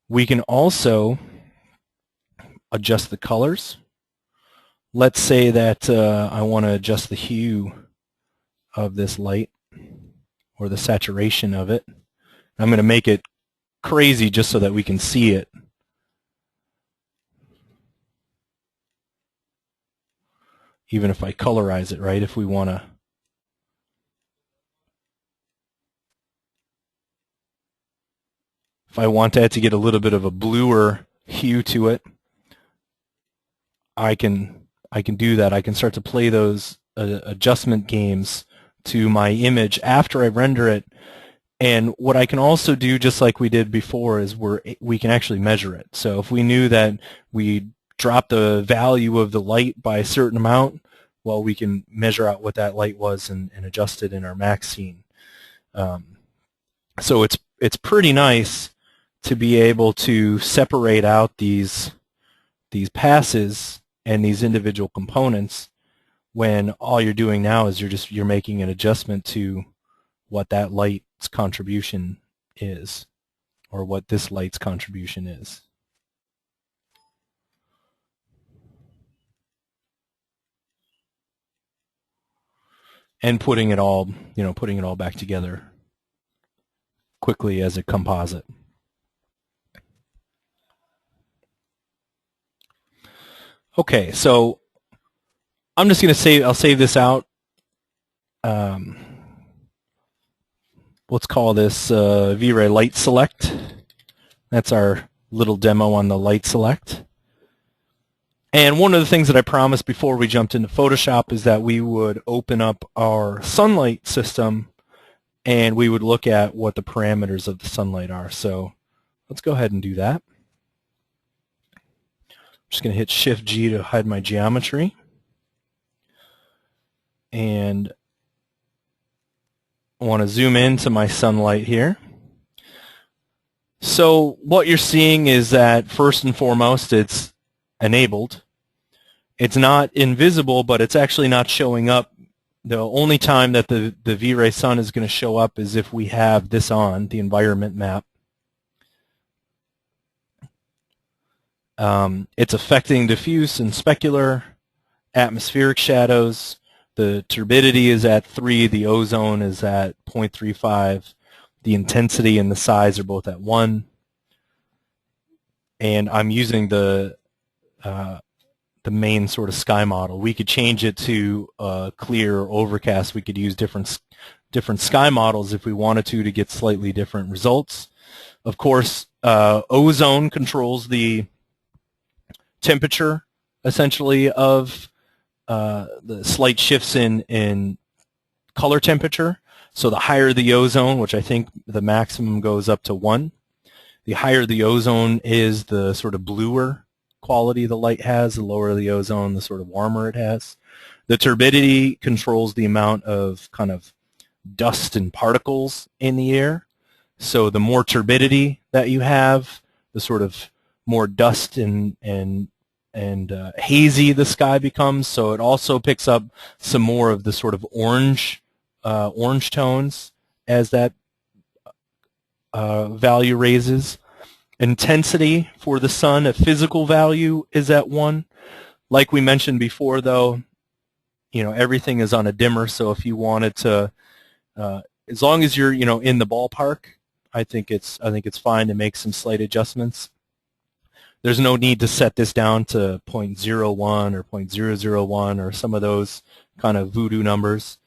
We can also adjust the colors. Let's say that I want to adjust the hue of this light or the saturation of it. I'm going to make it crazy just so that we can see it. Even if I colorize it, right, if we want to. If I want that to get a little bit of a bluer hue to it, I can do that. I can start to play those adjustment games to my image after I render it. And what I can also do, just like we did before, is we can actually measure it. So if we knew that we dropped the value of the light by a certain amount, well, we can measure out what that light was and adjust it in our max scene. So it's pretty nice to be able to separate out these passes and these individual components when all you're doing now is you're making an adjustment to what that light's contribution is, or what this light's contribution is. And putting it all back together quickly as a composite. Okay, so I'm just going to I'll save this out. Let's call this VRay Light Select. That's our little demo on the Light Select. And one of the things that I promised before we jumped into Photoshop is that we would open up our sunlight system and we would look at what the parameters of the sunlight are. So let's go ahead and do that. I'm just going to hit Shift-G to hide my geometry. And I want to zoom into my sunlight here. So what you're seeing is that first and foremost it's enabled. It's not invisible, but it's actually not showing up. The only time that the VRay sun is going to show up is if we have this on, the environment map. It's affecting diffuse and specular, atmospheric shadows. The turbidity is at 3, the ozone is at 0.35, the intensity and the size are both at 1. And I'm using the main sort of sky model. We could change it to clear or overcast. We could use different sky models if we wanted to get slightly different results. Of course, ozone controls the temperature, essentially, of the slight shifts in color temperature. So the higher the ozone, which I think the maximum goes up to 1, the higher the ozone is, the sort of bluer quality the light has. The lower the ozone, the sort of warmer it has. The turbidity controls the amount of kind of dust and particles in the air. So the more turbidity that you have, the sort of more dust and hazy the sky becomes. So it also picks up some more of the sort of orange tones as that value raises. Intensity for the sun, a physical value, is at 1. Like we mentioned before, though, everything is on a dimmer. So if you wanted to, as long as you're in the ballpark, I think it's fine to make some slight adjustments. There's no need to set this down to 0.01 or 0.001 or some of those kind of voodoo numbers.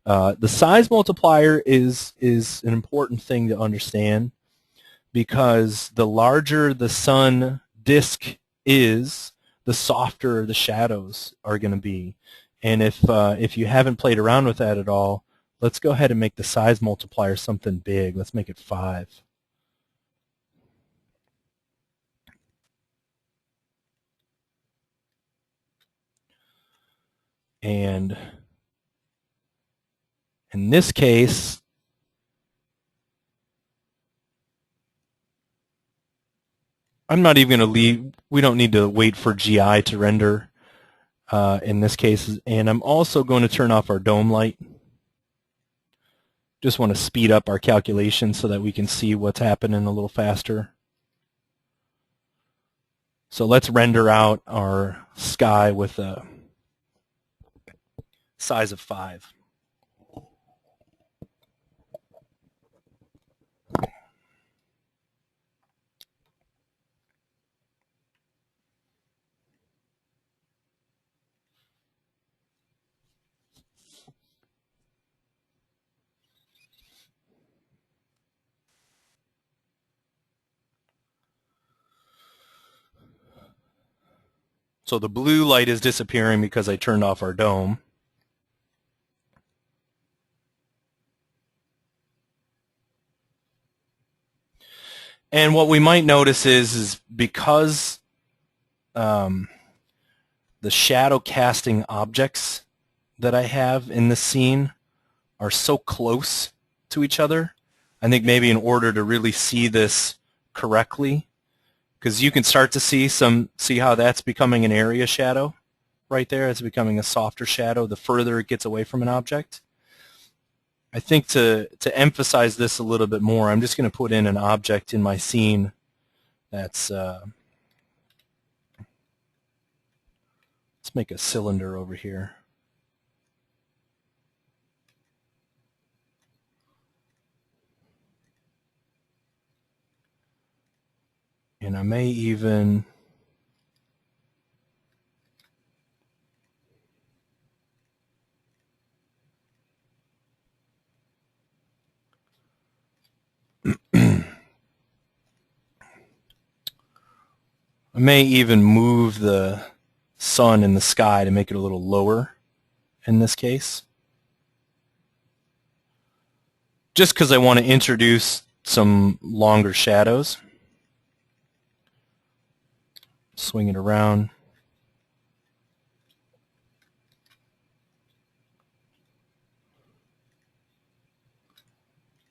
The size multiplier is an important thing to understand, because the larger the sun disk is, the softer the shadows are going to be. And if you haven't played around with that at all, let's go ahead and make the size multiplier something big. Let's make it 5. And in this case, I'm not even going to leave. We don't need to wait for GI to render in this case. And I'm also going to turn off our dome light. Just want to speed up our calculations so that we can see what's happening a little faster. So let's render out our sky with a size of 5. So the blue light is disappearing because I turned off our dome. And what we might notice is because the shadow casting objects that I have in the scene are so close to each other, I think maybe in order to really see this correctly, because you can start to see how that's becoming an area shadow right there. It's becoming a softer shadow the further it gets away from an object. I think to emphasize this a little bit more, I'm just going to put in an object in my scene that's, let's make a cylinder over here. And I may even move the sun in the sky to make it a little lower in this case. Just because I want to introduce some longer shadows. Swing it around.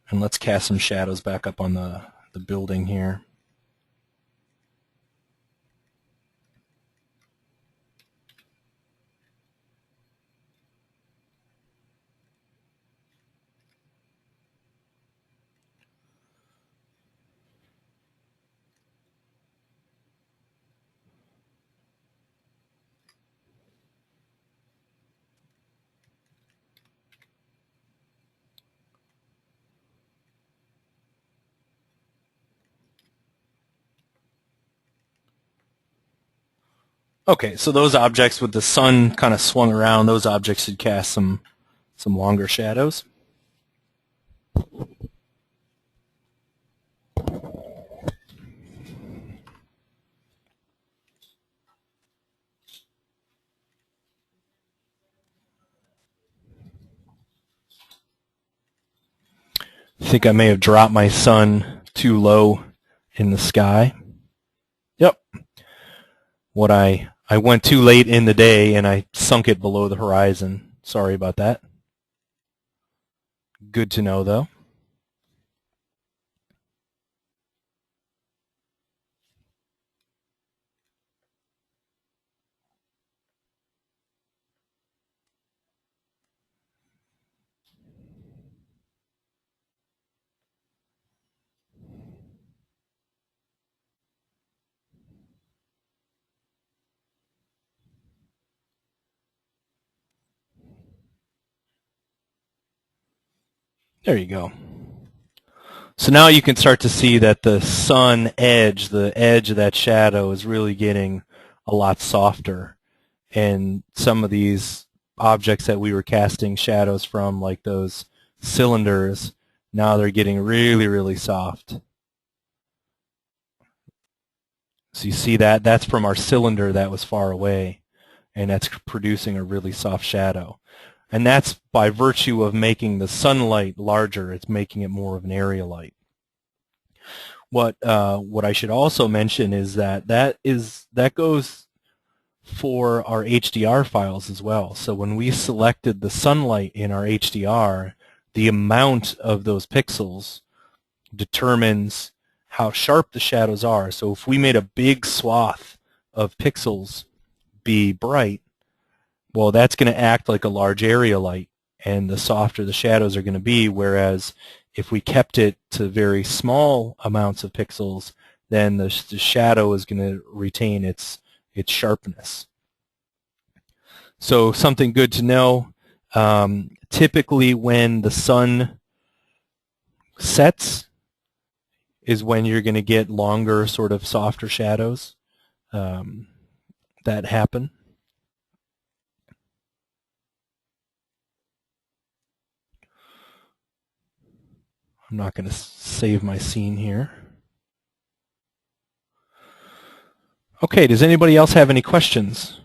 And let's cast some shadows back up on the building here. Okay, so those objects with the sun kind of swung around, those objects should cast some longer shadows. think I may have dropped my sun too low in the sky. Yep. I went too late in the day and I sunk it below the horizon. Sorry about that. Good to know, though. There you go. So now you can start to see that the sun edge, the edge of that shadow is really getting a lot softer. And some of these objects that we were casting shadows from, like those cylinders, now they're getting really, really soft. So you see that? That's from our cylinder that was far away, and that's producing a really soft shadow. And that's by virtue of making the sunlight larger. It's making it more of an area light. What I should also mention is that that goes for our HDR files as well. So when we selected the sunlight in our HDR, the amount of those pixels determines how sharp the shadows are. So if we made a big swath of pixels be bright, well, that's going to act like a large area light, and the softer the shadows are going to be, whereas if we kept it to very small amounts of pixels, then the shadow is going to retain its sharpness. So something good to know, typically when the sun sets is when you're going to get longer, sort of softer shadows that happen. I'm not going to save my scene here. Okay, does anybody else have any questions?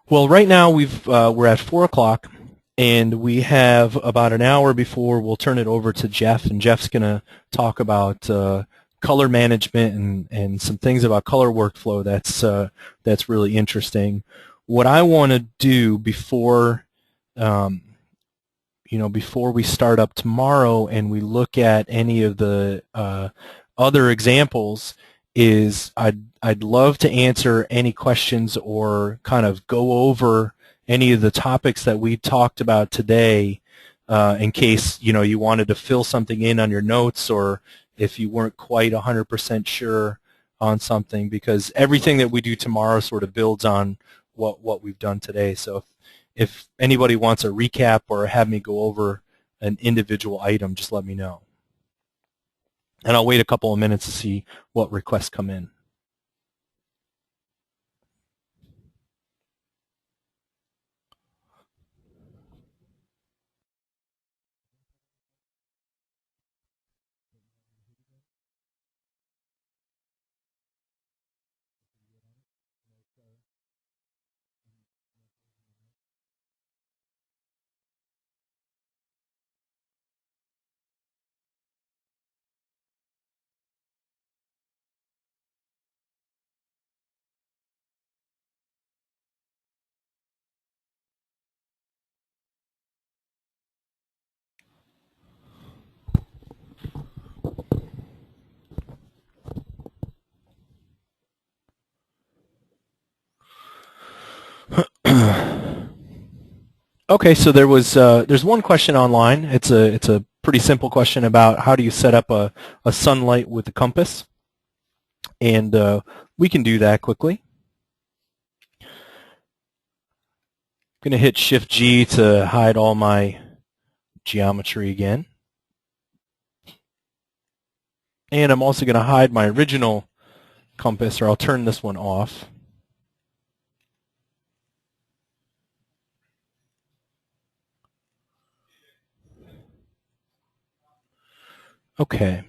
Well, right now we're at 4 o'clock, and we have about an hour before we'll turn it over to Jeff, and Jeff's going to talk about color management and some things about color workflow that's really interesting. What I want to do before before we start up tomorrow and we look at any of the other examples is I'd love to answer any questions or kind of go over any of the topics that we talked about today in case you wanted to fill something in on your notes, or if you weren't quite 100% sure on something, because everything that we do tomorrow sort of builds on what we've done today. So if anybody wants a recap or have me go over an individual item, just let me know. And I'll wait a couple of minutes to see what requests come in. Okay, so there's one question online. It's a pretty simple question about how do you set up a sunlight with a compass, and we can do that quickly. I'm going to hit Shift-G to hide all my geometry again, and I'm also going to hide my original compass, or I'll turn this one off. Okay.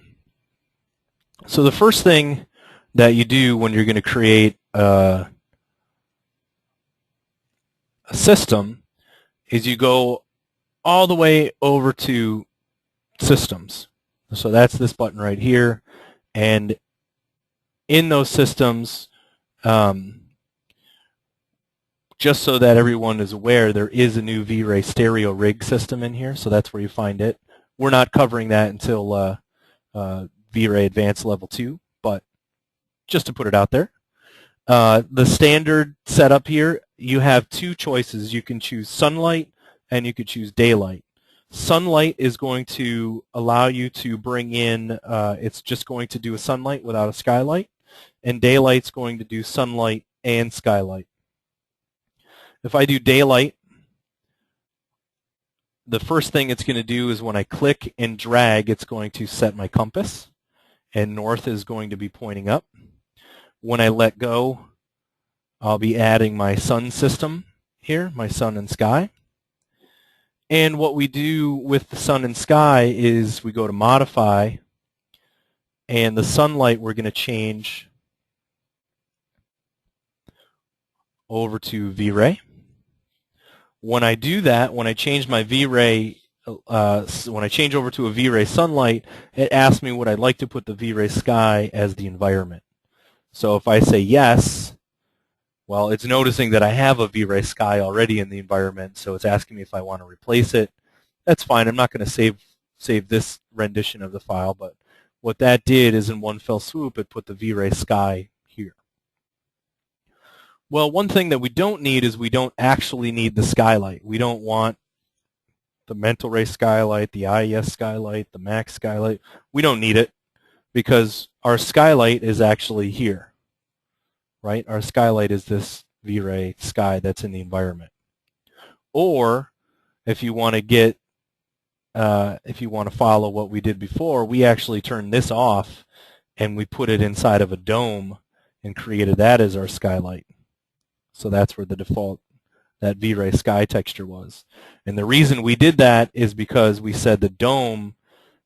So the first thing that you do when you're going to create system is you go all the way over to systems. So that's this button right here, and in those systems, just so that everyone is aware, there is a new VRay stereo rig system in here, so that's where you find it. We're not covering that until VRay Advanced Level 2, but just to put it out there. The standard setup here, you have two choices. You can choose sunlight and you could choose daylight. Sunlight is going to allow you to bring in, it's just going to do a sunlight without a skylight, and daylight's going to do sunlight and skylight. If I do daylight, the first thing it's going to do is when I click and drag, it's going to set my compass, and north is going to be pointing up. When I let go, I'll be adding my sun system here, my sun and sky. And what we do with the sun and sky is we go to modify, and the sunlight we're going to change over to VRay. When I do that, when I change my VRay, when I change over to a VRay sunlight, it asks me would I like to put the VRay sky as the environment. So if I say yes, well, it's noticing that I have a VRay sky already in the environment, so it's asking me if I want to replace it. That's fine. I'm not going to save this rendition of the file, but what that did is in one fell swoop, it put the VRay sky here. Well, one thing that we don't need is we don't actually need the skylight. We don't want the mental ray skylight, the IES skylight, the max skylight. We don't need it because our skylight is actually here, right? Our skylight is this VRay sky that's in the environment. Or if you want to get, if you want to follow what we did before, we actually turned this off and we put it inside of a dome and created that as our skylight. So that's where the default, that VRay sky texture was. And the reason we did that is because we said the dome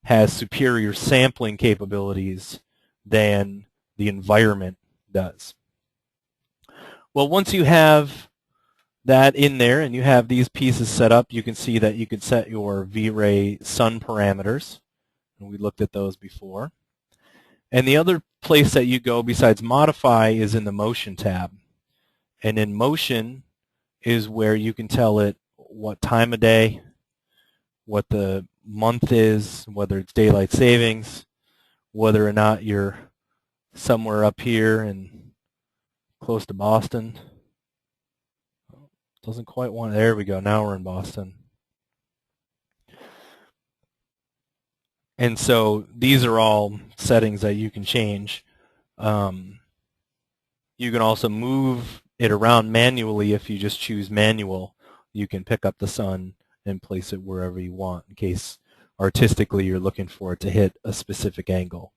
has superior sampling capabilities than the environment does. Well, once you have that in there and you have these pieces set up, you can see that you can set your VRay sun parameters. And we looked at those before. And the other place that you go besides modify is in the motion tab. And in motion is where you can tell it what time of day, what the month is, whether it's daylight savings, whether or not you're somewhere up here and close to Boston. Doesn't quite want, there we go, now we're in Boston. And so these are all settings that you can change. You can also move it around manually. If you just choose manual, you can pick up the sun and place it wherever you want in case artistically you're looking for it to hit a specific angle.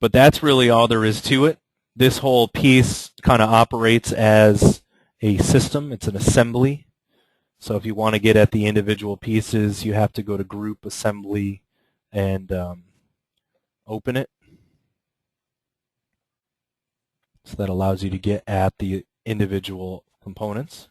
But that's really all there is to it. This whole piece kind of operates as a system. It's an assembly. So if you want to get at the individual pieces, you have to go to Group, Assembly, and open it. So that allows you to get at the individual components.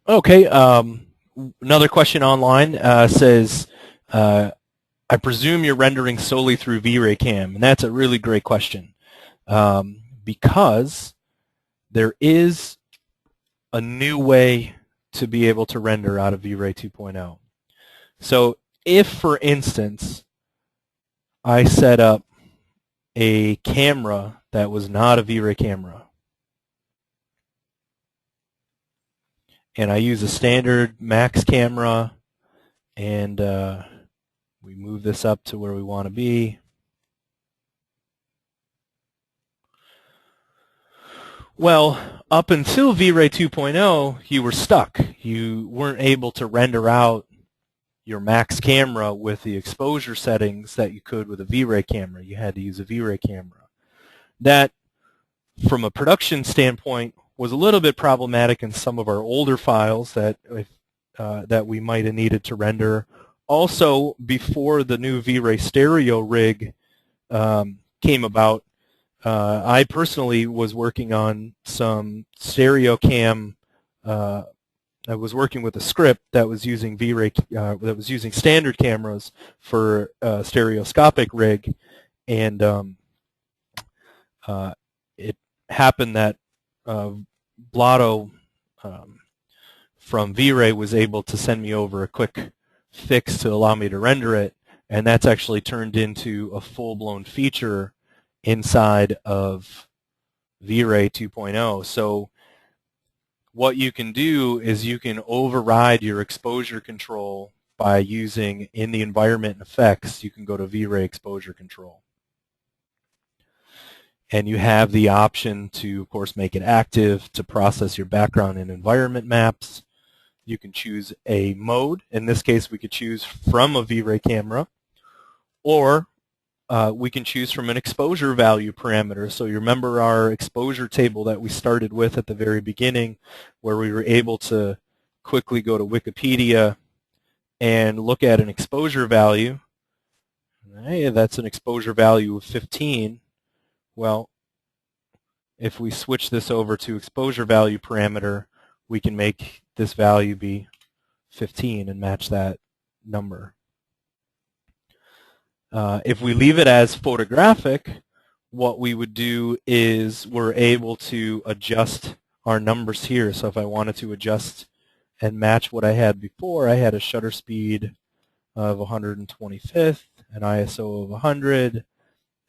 Okay, another question online says, I presume you're rendering solely through VRay Cam, and that's a really great question. Because there is a new way to be able to render out of VRay 2.0. So if, for instance, I set up a camera that was not a VRay camera, and I use a standard max camera, and we move this up to where we want to be. Well, up until VRay 2.0, you were stuck. You weren't able to render out your max camera with the exposure settings that you could with a VRay camera. You had to use a VRay camera. That, from a production standpoint, was a little bit problematic in some of our older files that that we might have needed to render. Also, before the new VRay stereo rig came about, I personally was working on some stereo cam. I was working with a script that was using VRay, that was using standard cameras for stereoscopic rig, and it happened that Blotto from VRay was able to send me over a quick fix to allow me to render it, and that's actually turned into a full-blown feature inside of VRay 2.0. So what you can do is you can override your exposure control by using, in the environment effects, you can go to VRay exposure control. And you have the option to, of course, make it active to process your background and environment maps. You can choose a mode. In this case, we could choose from a VRay camera, or we can choose from an exposure value parameter. So you remember our exposure table that we started with at the very beginning, where we were able to quickly go to Wikipedia and look at an exposure value. Hey, that's an exposure value of 15. Well, if we switch this over to exposure value parameter, we can make this value be 15 and match that number. If we leave it as photographic, what we would do is we're able to adjust our numbers here. So if I wanted to adjust and match what I had before, I had a shutter speed of 125th, an ISO of 100,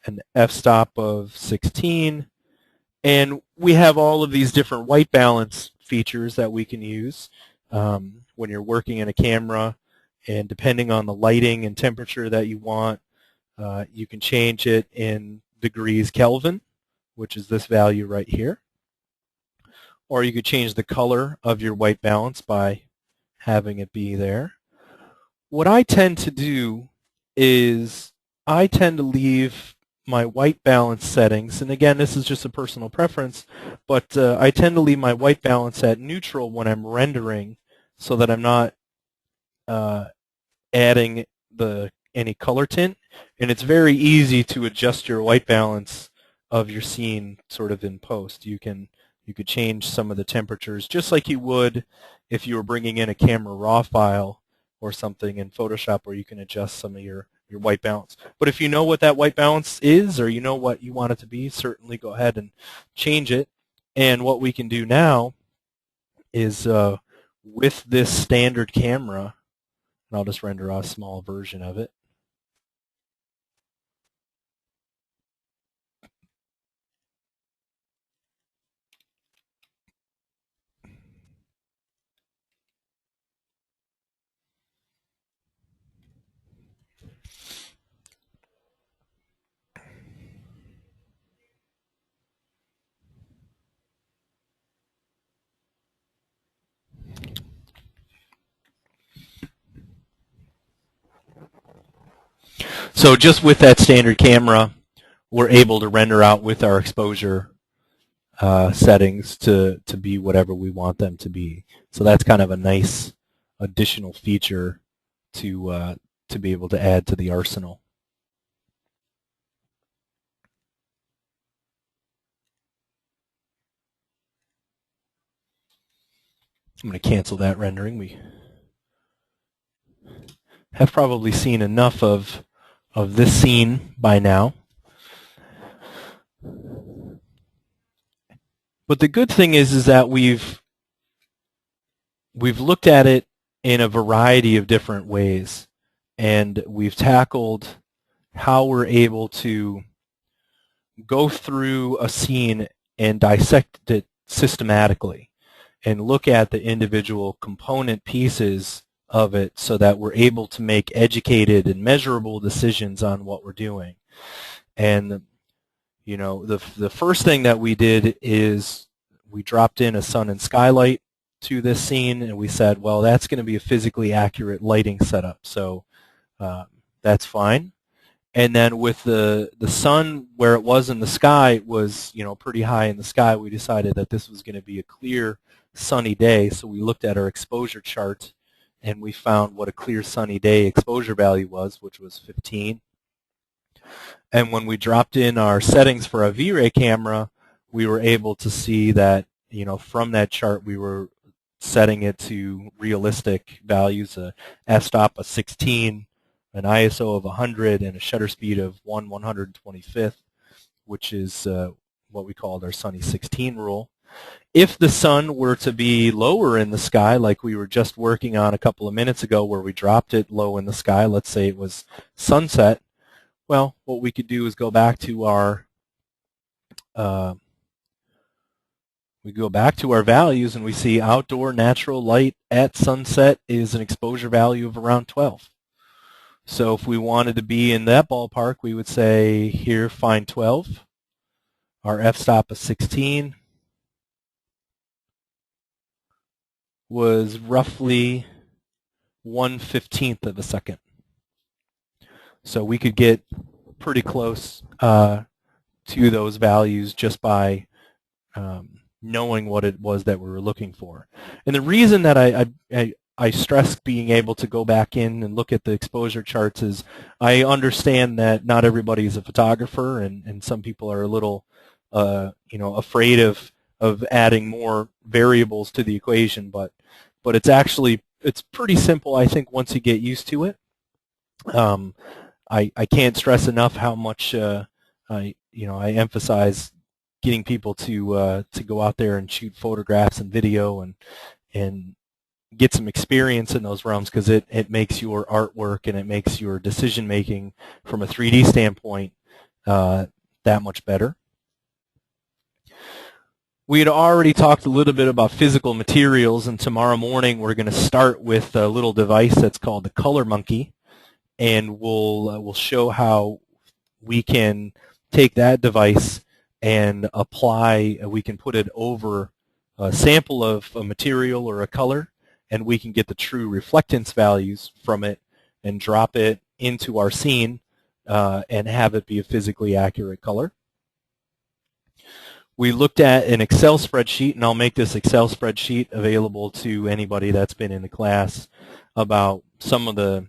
an f-stop of 16, and we have all of these different white balance features that we can use when you're working in a camera, and depending on the lighting and temperature that you want, you can change it in degrees Kelvin, which is this value right here, or you could change the color of your white balance by having it be there. What I tend to do is I tend to leave my white balance settings, and again, this is just a personal preference, but I tend to leave my white balance at neutral when I'm rendering, so that I'm not adding any color tint, and it's very easy to adjust your white balance of your scene sort of in post. You could change some of the temperatures just like you would if you were bringing in a camera raw file or something in Photoshop, where you can adjust some of your white balance. But if you know what that white balance is, or you know what you want it to be, certainly go ahead and change it. And what we can do now is with this standard camera, and I'll just render a small version of it. So just with that standard camera, we're able to render out with our exposure settings to be whatever we want them to be. So that's kind of a nice additional feature to be able to add to the arsenal. I'm going to cancel that rendering. We have probably seen enough of this scene by now. But the good thing is that we've looked at it in a variety of different ways, and we've tackled how we're able to go through a scene and dissect it systematically and look at the individual component pieces of it so that we're able to make educated and measurable decisions on what we're doing. And you know, the first thing that we did is we dropped in a sun and skylight to this scene, and we said, well, that's going to be a physically accurate lighting setup, so that's fine. And then with the sun where it was in the sky was, pretty high in the sky, we decided that this was going to be a clear sunny day. So we looked at our exposure chart and we found what a clear sunny day exposure value was, which was 15. And when we dropped in our settings for a VRay camera, we were able to see that, from that chart we were setting it to realistic values, a f-stop of 16, an ISO of 100, and a shutter speed of 1/125th, which is what we called our sunny 16 rule. If the sun were to be lower in the sky, like we were just working on a couple of minutes ago where we dropped it low in the sky, let's say it was sunset, well, what we could do is go back to our values, and we see outdoor natural light at sunset is an exposure value of around 12. So if we wanted to be in that ballpark, we would say here, find 12. Our f-stop of 16 was roughly 1/15th of a second. So we could get pretty close to those values just by knowing what it was that we were looking for. And the reason that I stress being able to go back in and look at the exposure charts is I understand that not everybody is a photographer, and some people are a little afraid of adding more variables to the equation, but it's pretty simple, I think, once you get used to it. I can't stress enough how much I emphasize getting people to go out there and shoot photographs and video and get some experience in those realms, because it makes your artwork and it makes your decision making from a 3D standpoint that much better. We had already talked a little bit about physical materials, and tomorrow morning we're going to start with a little device that's called the Color Monkey, and we'll show how we can take that device and we can put it over a sample of a material or a color, and we can get the true reflectance values from it and drop it into our scene and have it be a physically accurate color. We looked at an Excel spreadsheet, and I'll make this Excel spreadsheet available to anybody that's been in the class, about some of the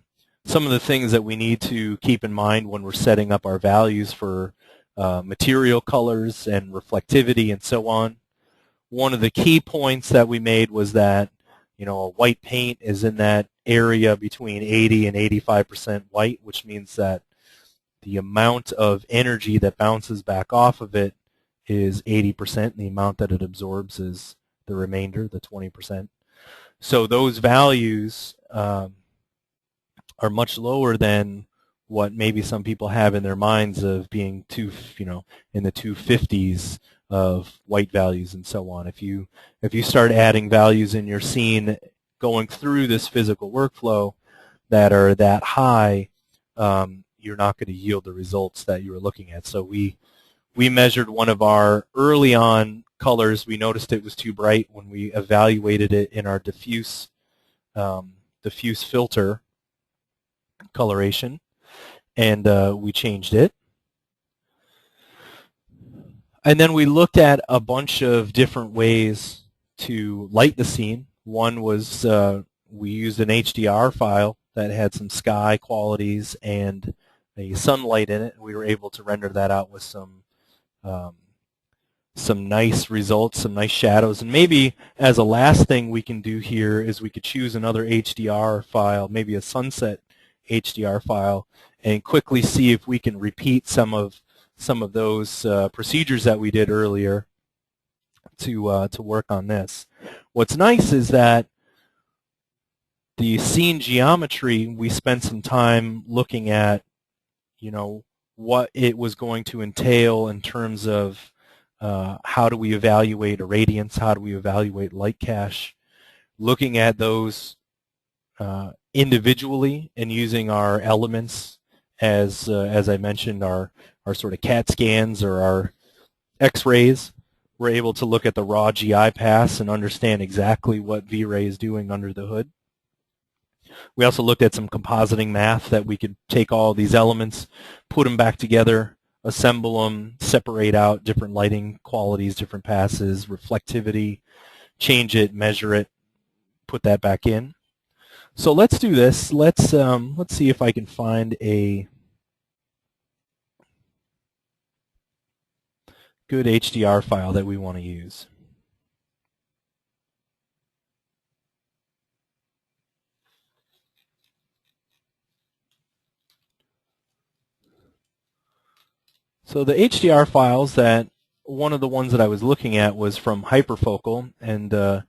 things that we need to keep in mind when we're setting up our values for material colors and reflectivity and so on. One of the key points that we made was that a white paint is in that area between 80 and 85% white, which means that the amount of energy that bounces back off of it is 80%, and the amount that it absorbs is the remainder, the 20%. So those values are much lower than what maybe some people have in their minds of being in the 250s of white values and so on. If you start adding values in your scene going through this physical workflow that are that high, you're not going to yield the results that you were looking at. So we measured one of our early on colors. We noticed it was too bright. When we evaluated it in our diffuse filter coloration, and we changed it. And then we looked at a bunch of different ways to light the scene. One was we used an HDR file that had some sky qualities and a sunlight in it. We were able to render that out with some nice results, some nice shadows. And maybe as a last thing we can do here is we could choose another HDR file, maybe a sunset HDR file, and quickly see if we can repeat some of those procedures that we did earlier to work on this. What's nice is that the scene geometry, we spent some time looking at, what it was going to entail in terms of how do we evaluate irradiance, how do we evaluate light cache, looking at those individually and using our elements as I mentioned, our sort of CAT scans or our X-rays. We're able to look at the raw GI paths and understand exactly what VRay is doing under the hood. We also looked at some compositing math that we could take all these elements, put them back together, assemble them, separate out different lighting qualities, different passes, reflectivity, change it, measure it, put that back in. So let's do this. Let's see if I can find a good HDR file that we want to use. So the HDR files that one of the ones that I was looking at was from Hyperfocal, and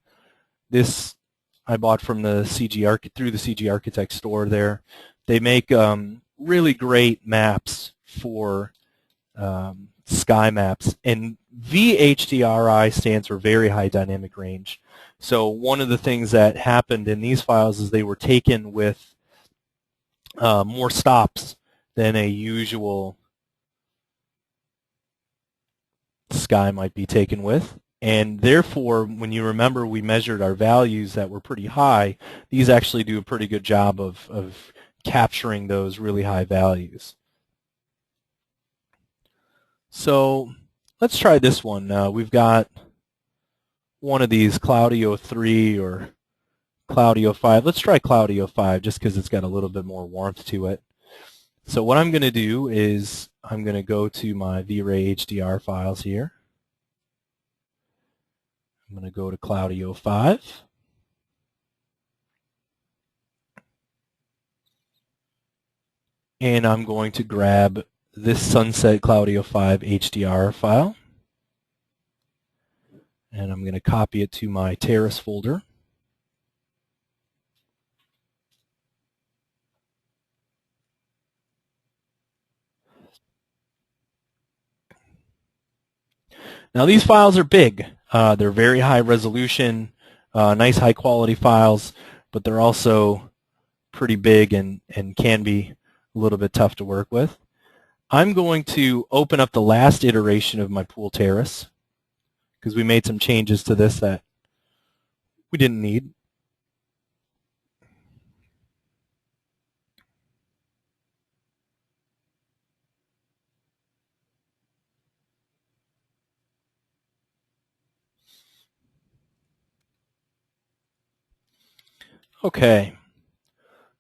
this I bought from the through the CG Architect store there. They make really great maps for sky maps, and VHDRI stands for Very High Dynamic Range. So one of the things that happened in these files is they were taken with more stops than a usual sky might be taken with, and therefore when you remember we measured our values that were pretty high, these actually do a pretty good job of capturing those really high values. So let's try this one. We've got one of these Cloudy 03 or Cloudy 05. Let's try Cloudy 05 just because it's got a little bit more warmth to it. So what I'm going to do is I'm going to go to my VRay HDR files here. I'm going to go to Cloudy 05. And I'm going to grab this Sunset Cloudy 05 HDR file. And I'm going to copy it to my Terrace folder. Now these files are big. They're very high resolution, nice high quality files, but they're also pretty big and can be a little bit tough to work with. I'm going to open up the last iteration of my pool terrace because we made some changes to this that we didn't need. Okay,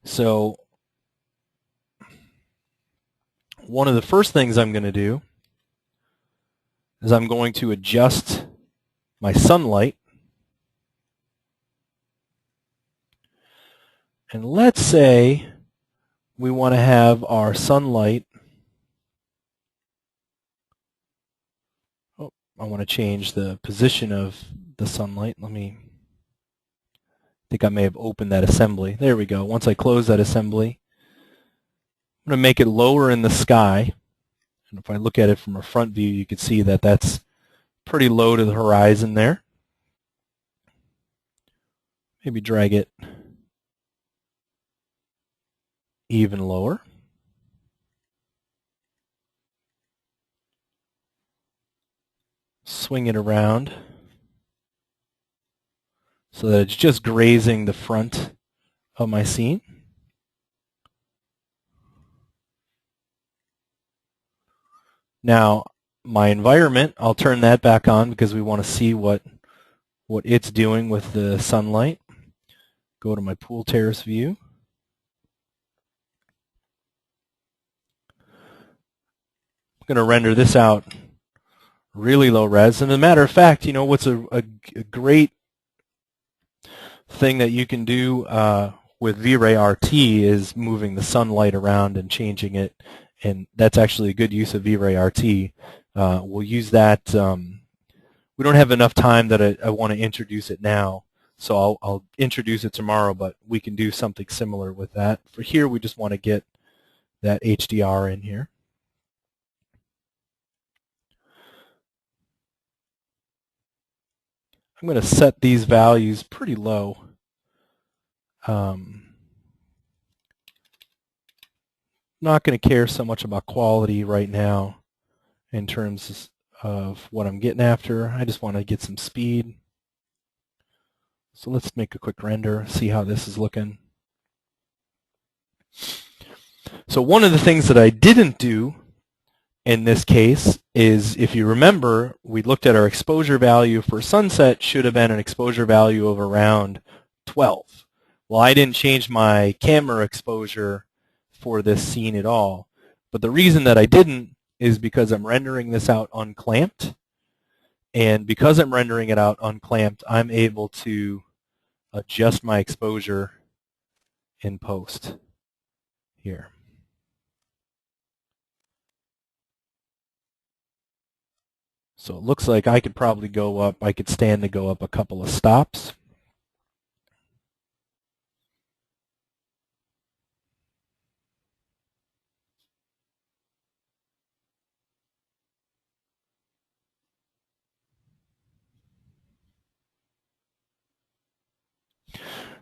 so one of the first things I'm going to do is I'm going to adjust my sunlight. And let's say we want to have our sunlight. Oh, I want to change the position of the sunlight. I think I may have opened that assembly. There we go. Once I close that assembly, I'm going to make it lower in the sky. And if I look at it from a front view, you can see that that's pretty low to the horizon there. Maybe drag it even lower. Swing it around so that it's just grazing the front of my scene. Now, my environment, I'll turn that back on because we want to see what it's doing with the sunlight. Go to my pool terrace view. I'm going to render this out really low res. And as a matter of fact, you know, what's a great thing that you can do with VRay RT is moving the sunlight around and changing it, and that's actually a good use of VRay RT. We'll use that. We don't have enough time that I want to introduce it now, so I'll introduce it tomorrow, but we can do something similar with that. For here, we just want to get that HDR in here. I'm going to set these values pretty low. Not going to care so much about quality right now in terms of what I'm getting after. I just want to get some speed. So let's make a quick render, see how this is looking. So one of the things that I didn't do in this case is, if you remember, we looked at our exposure value for sunset should have been an exposure value of around 12. Well, I didn't change my camera exposure for this scene at all. But the reason that I didn't is because I'm rendering this out unclamped. And because I'm rendering it out unclamped, I'm able to adjust my exposure in post here. So it looks like I could probably go up, I could stand to go up a couple of stops.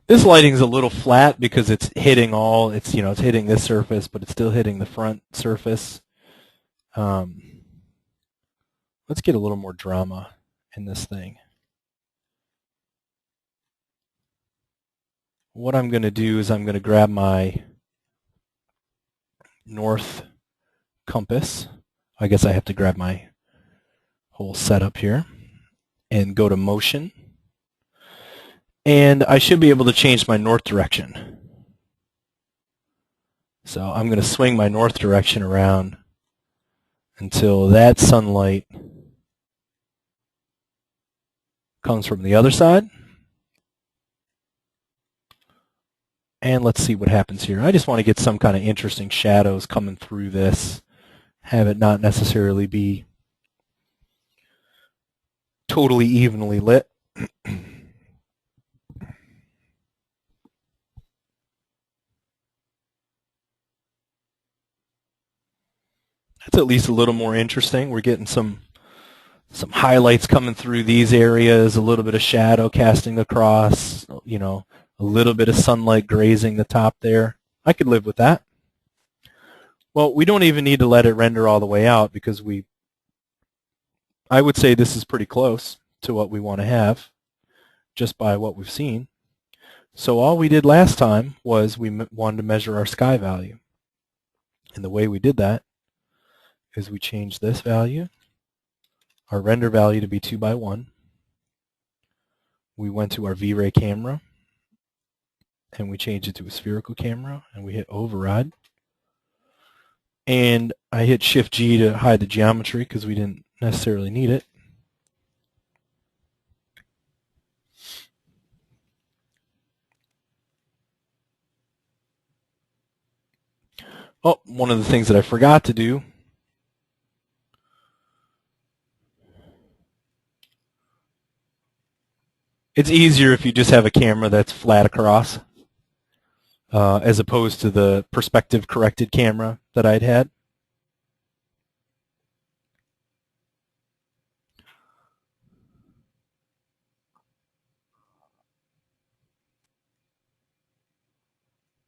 This lighting's a little flat because it's hitting it's hitting this surface, but it's still hitting the front surface. Let's get a little more drama in this thing. What I'm going to do is I'm going to grab my north compass. I guess I have to grab my whole setup here and go to motion. And I should be able to change my north direction. So I'm going to swing my north direction around until that sunlight comes from the other side. And let's see what happens here. I just want to get some kind of interesting shadows coming through this. Have it not necessarily be totally evenly lit. That's at least a little more interesting. We're getting some highlights coming through these areas, a little bit of shadow casting across, a little bit of sunlight grazing the top there. I could live with that. Well, we don't even need to let it render all the way out because I would say this is pretty close to what we want to have just by what we've seen. So all we did last time was we wanted to measure our sky value. And the way we did that is we changed this value, our render value, to be 2:1. We went to our VRay camera and we changed it to a spherical camera, and we hit override. And I hit Shift G to hide the geometry because we didn't necessarily need it. Oh, one of the things that I forgot to do it's easier if you just have a camera that's flat across as opposed to the perspective corrected camera that I'd had.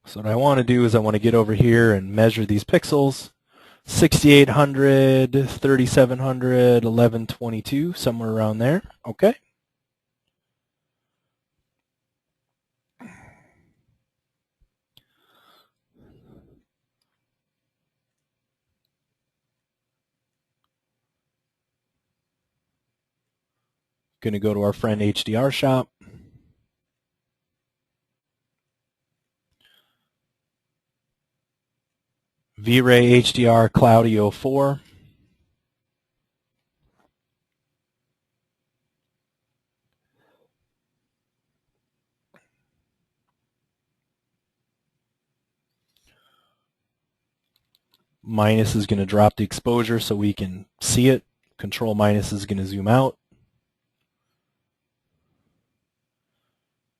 So what I want to do is I want to get over here and measure these pixels. 6800, 3700, 1122, somewhere around there. Okay. Going to go to our friend HDR shop. VRay HDR Cloudy 04. Minus is going to drop the exposure so we can see it. Control minus is going to zoom out.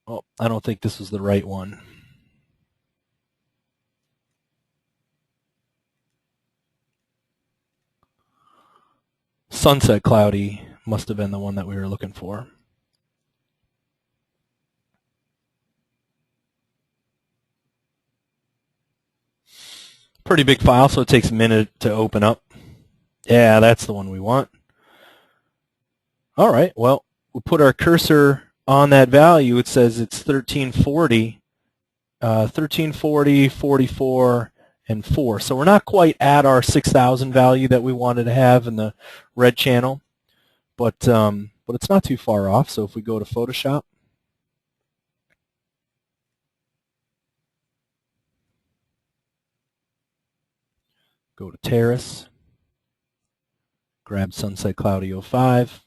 Oh, I don't think this was the right one. Sunset Cloudy must have been the one that we were looking for. Pretty big file, so it takes a minute to open up. Yeah, that's the one we want. All right, well, we'll put our cursor on that value. It says it's 1340, 1340, 44, and 4. So we're not quite at our 6,000 value that we wanted to have in the red channel, but it's not too far off. So if we go to Photoshop, go to Terrace, grab Sunset Cloudy 05,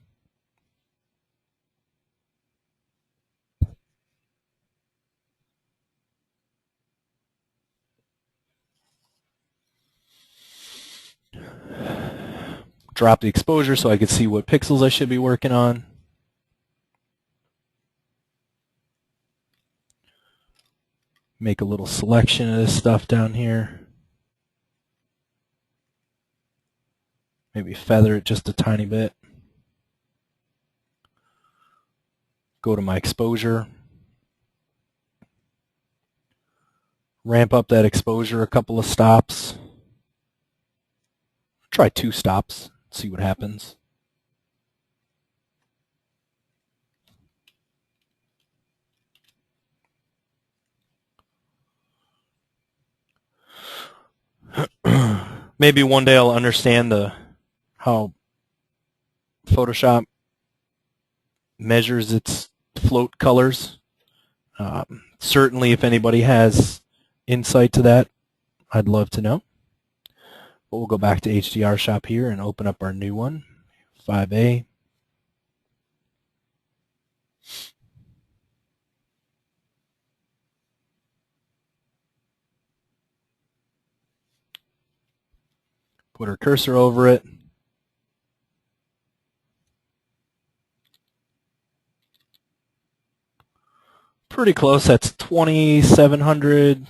drop the exposure so I could see what pixels I should be working on. Make a little selection of this stuff down here. Maybe feather it just a tiny bit. Go to my exposure. Ramp up that exposure a couple of stops. Try 2 stops, see what happens. Maybe one day I'll understand how Photoshop measures its float colors. Certainly, if anybody has insight to that, I'd love to know. But we'll go back to HDR Shop here and open up our new one, 5A. Put our cursor over it. Pretty close. That's 2,700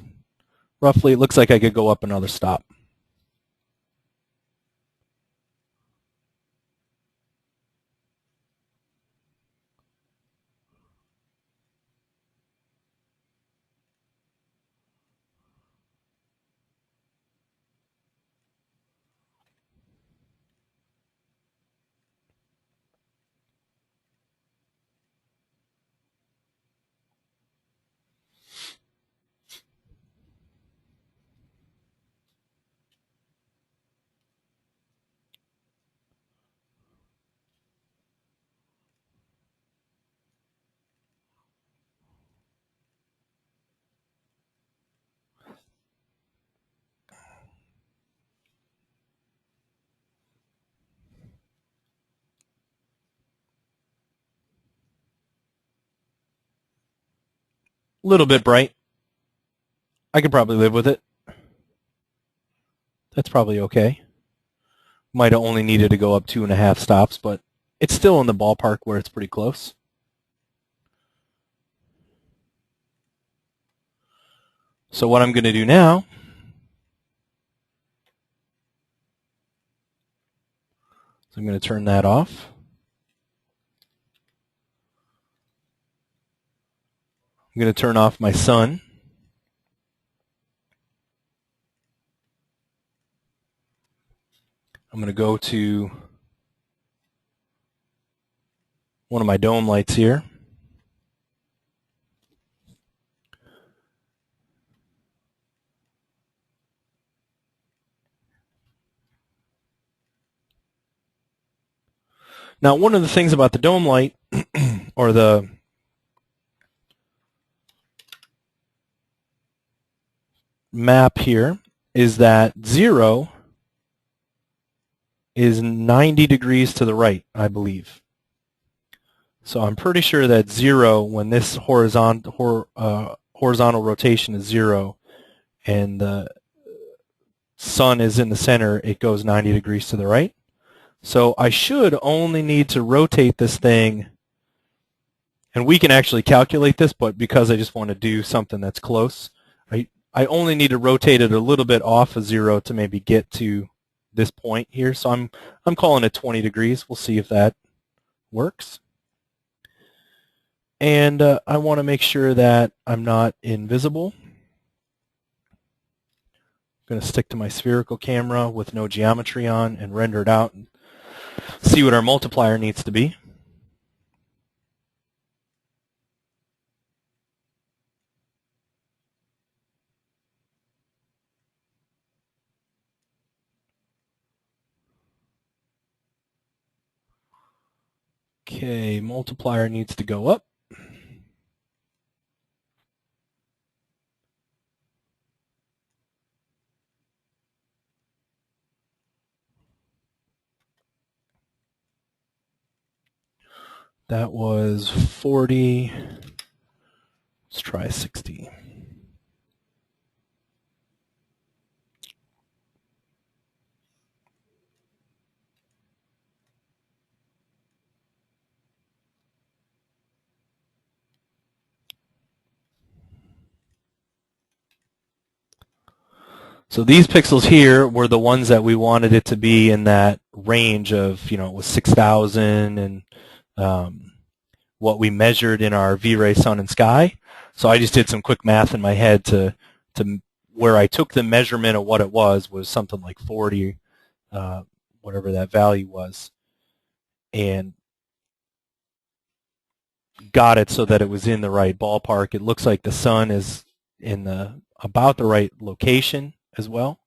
roughly. It looks like I could go up another stop. A little bit bright. I could probably live with it. That's probably okay. Might have only needed to go up 2.5 stops, but it's still in the ballpark where it's pretty close. So what I'm going to do now is I'm going to turn that off. I'm going to turn off my sun. I'm going to go to one of my dome lights here. Now, one of the things about the dome light, or the map here, is that 0 is 90 degrees to the right, I believe. So I'm pretty sure that 0, when this horizontal rotation is 0 and the sun is in the center, it goes 90 degrees to the right. So I should only need to rotate this thing, and we can actually calculate this, but because I just want to do something that's close, I only need to rotate it a little bit off of 0 to maybe get to this point here. So I'm calling it 20 degrees. We'll see if that works. And I want to make sure that I'm not invisible. I'm going to stick to my spherical camera with no geometry on and render it out and see what our multiplier needs to be. Okay, multiplier needs to go up. That was 40. Let's try 60. So these pixels here were the ones that we wanted it to be in that range of, it was 6,000 and what we measured in our VRay Sun and Sky. So I just did some quick math in my head to where I took the measurement of what it was something like 40, whatever that value was, and got it so that it was in the right ballpark. It looks like the sun is in about the right location as well.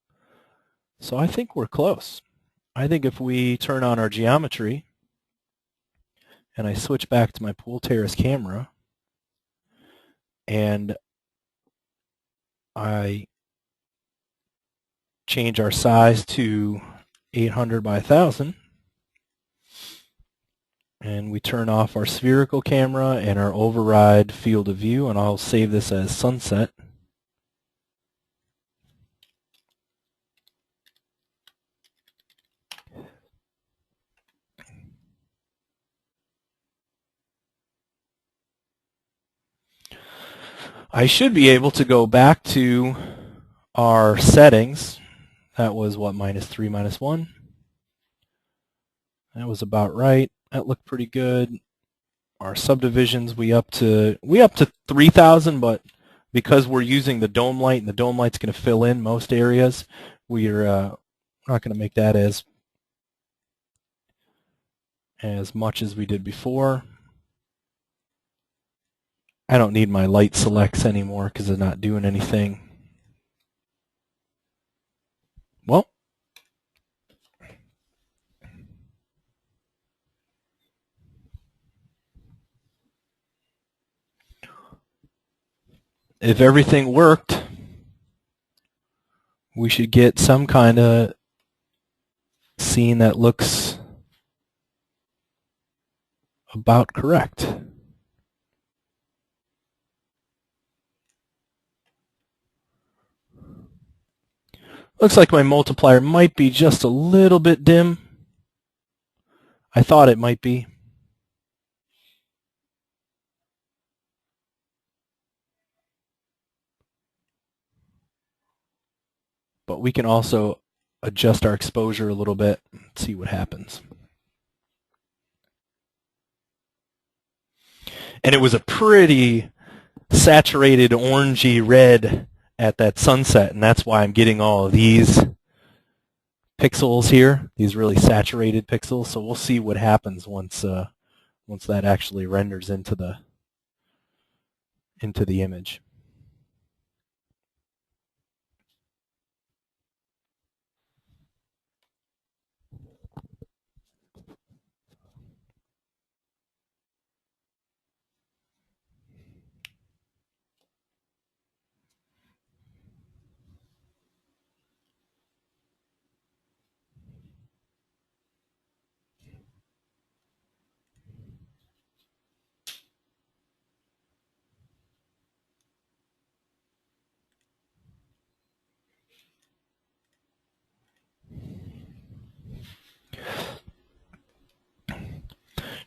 So I think we're close. I think if we turn on our geometry and I switch back to my pool terrace camera and I change our size to 800 by 1000 and we turn off our spherical camera and our override field of view, and I'll save this as sunset. I should be able to go back to our settings. That was what, -3, -1? That was about right. That looked pretty good. Our subdivisions, we up to 3,000, but because we're using the dome light and the dome light's going to fill in most areas, we're not going to make that as much as we did before. I don't need my light selects anymore because they're not doing anything. Well, if everything worked, we should get some kind of scene that looks about correct. Looks like my multiplier might be just a little bit dim. I thought it might be. But we can also adjust our exposure a little bit and see what happens. And it was a pretty saturated orangey red at that sunset, and that's why I'm getting all of these pixels here, these really saturated pixels. So we'll see what happens once that actually renders into the image.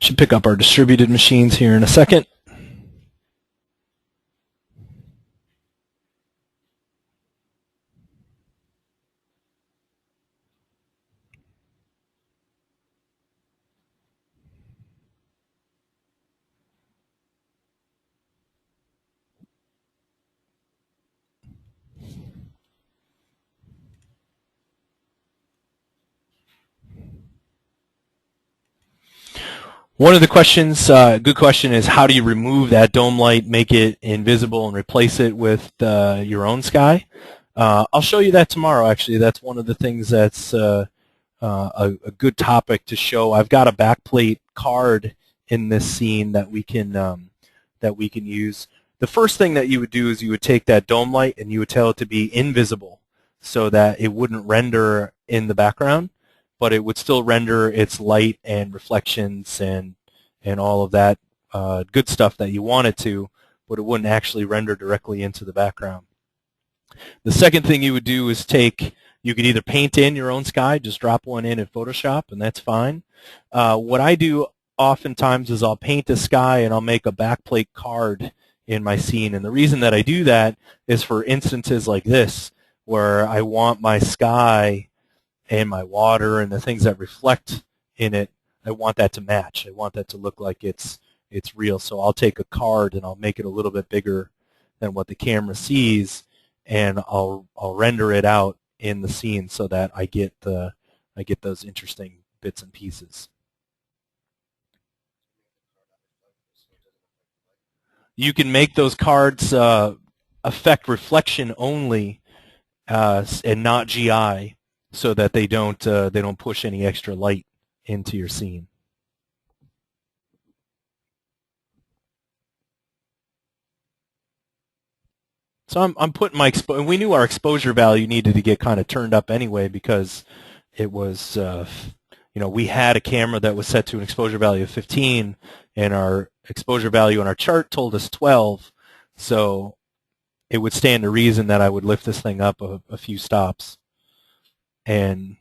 Should pick up our distributed machines here in a second. One of the questions, good question, is how do you remove that dome light, make it invisible, and replace it with your own sky? I'll show you that tomorrow, actually. That's one of the things that's a good topic to show. I've got a backplate card in this scene that we can use. The first thing that you would do is you would take that dome light and you would tell it to be invisible so that it wouldn't render in the background, but it would still render its light and reflections and all of that good stuff that you want it to, but it wouldn't actually render directly into the background. The second thing you would do is you could either paint in your own sky, just drop one in Photoshop, and that's fine. What I do oftentimes is I'll paint a sky and I'll make a backplate card in my scene. And the reason that I do that is for instances like this, where I want my sky and my water and the things that reflect in it, I want that to match. I want that to look like it's real. So I'll take a card and I'll make it a little bit bigger than what the camera sees, and I'll render it out in the scene so that I get those interesting bits and pieces. You can make those cards affect reflection only and not GI, so that they don't push any extra light into your scene. So I'm putting my and we knew our exposure value needed to get kind of turned up anyway, because it was we had a camera that was set to an exposure value of 15, and our exposure value on our chart told us 12. So it would stand to reason that I would lift this thing up a few stops. And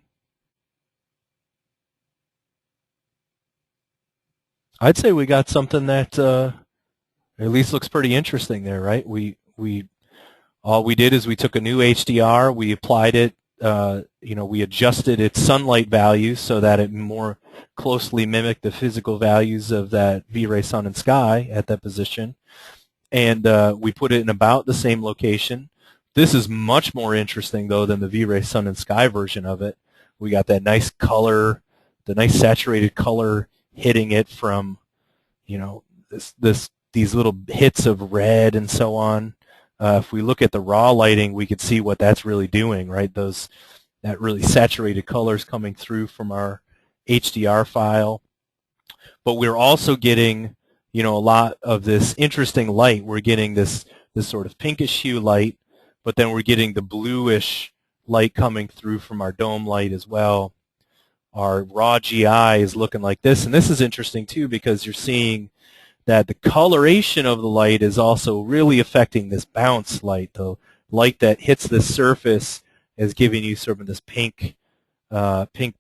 I'd say we got something that at least looks pretty interesting there, right? All we did is we took a new HDR, we applied it, we adjusted its sunlight value so that it more closely mimicked the physical values of that VRay sun and sky at that position, and we put it in about the same location. This is much more interesting, though, than the VRay sun and sky version of it. We got that nice color, the nice saturated color hitting it from, these little hits of red and so on. If we look at the raw lighting, we could see what that's really doing, right? That really saturated colors coming through from our HDR file. But we're also getting, a lot of this interesting light. We're getting this sort of pinkish hue light, but then we're getting the bluish light coming through from our dome light as well. Our raw GI is looking like this, and this is interesting too, because you're seeing that the coloration of the light is also really affecting this bounce light. The light that hits the surface is giving you sort of this pink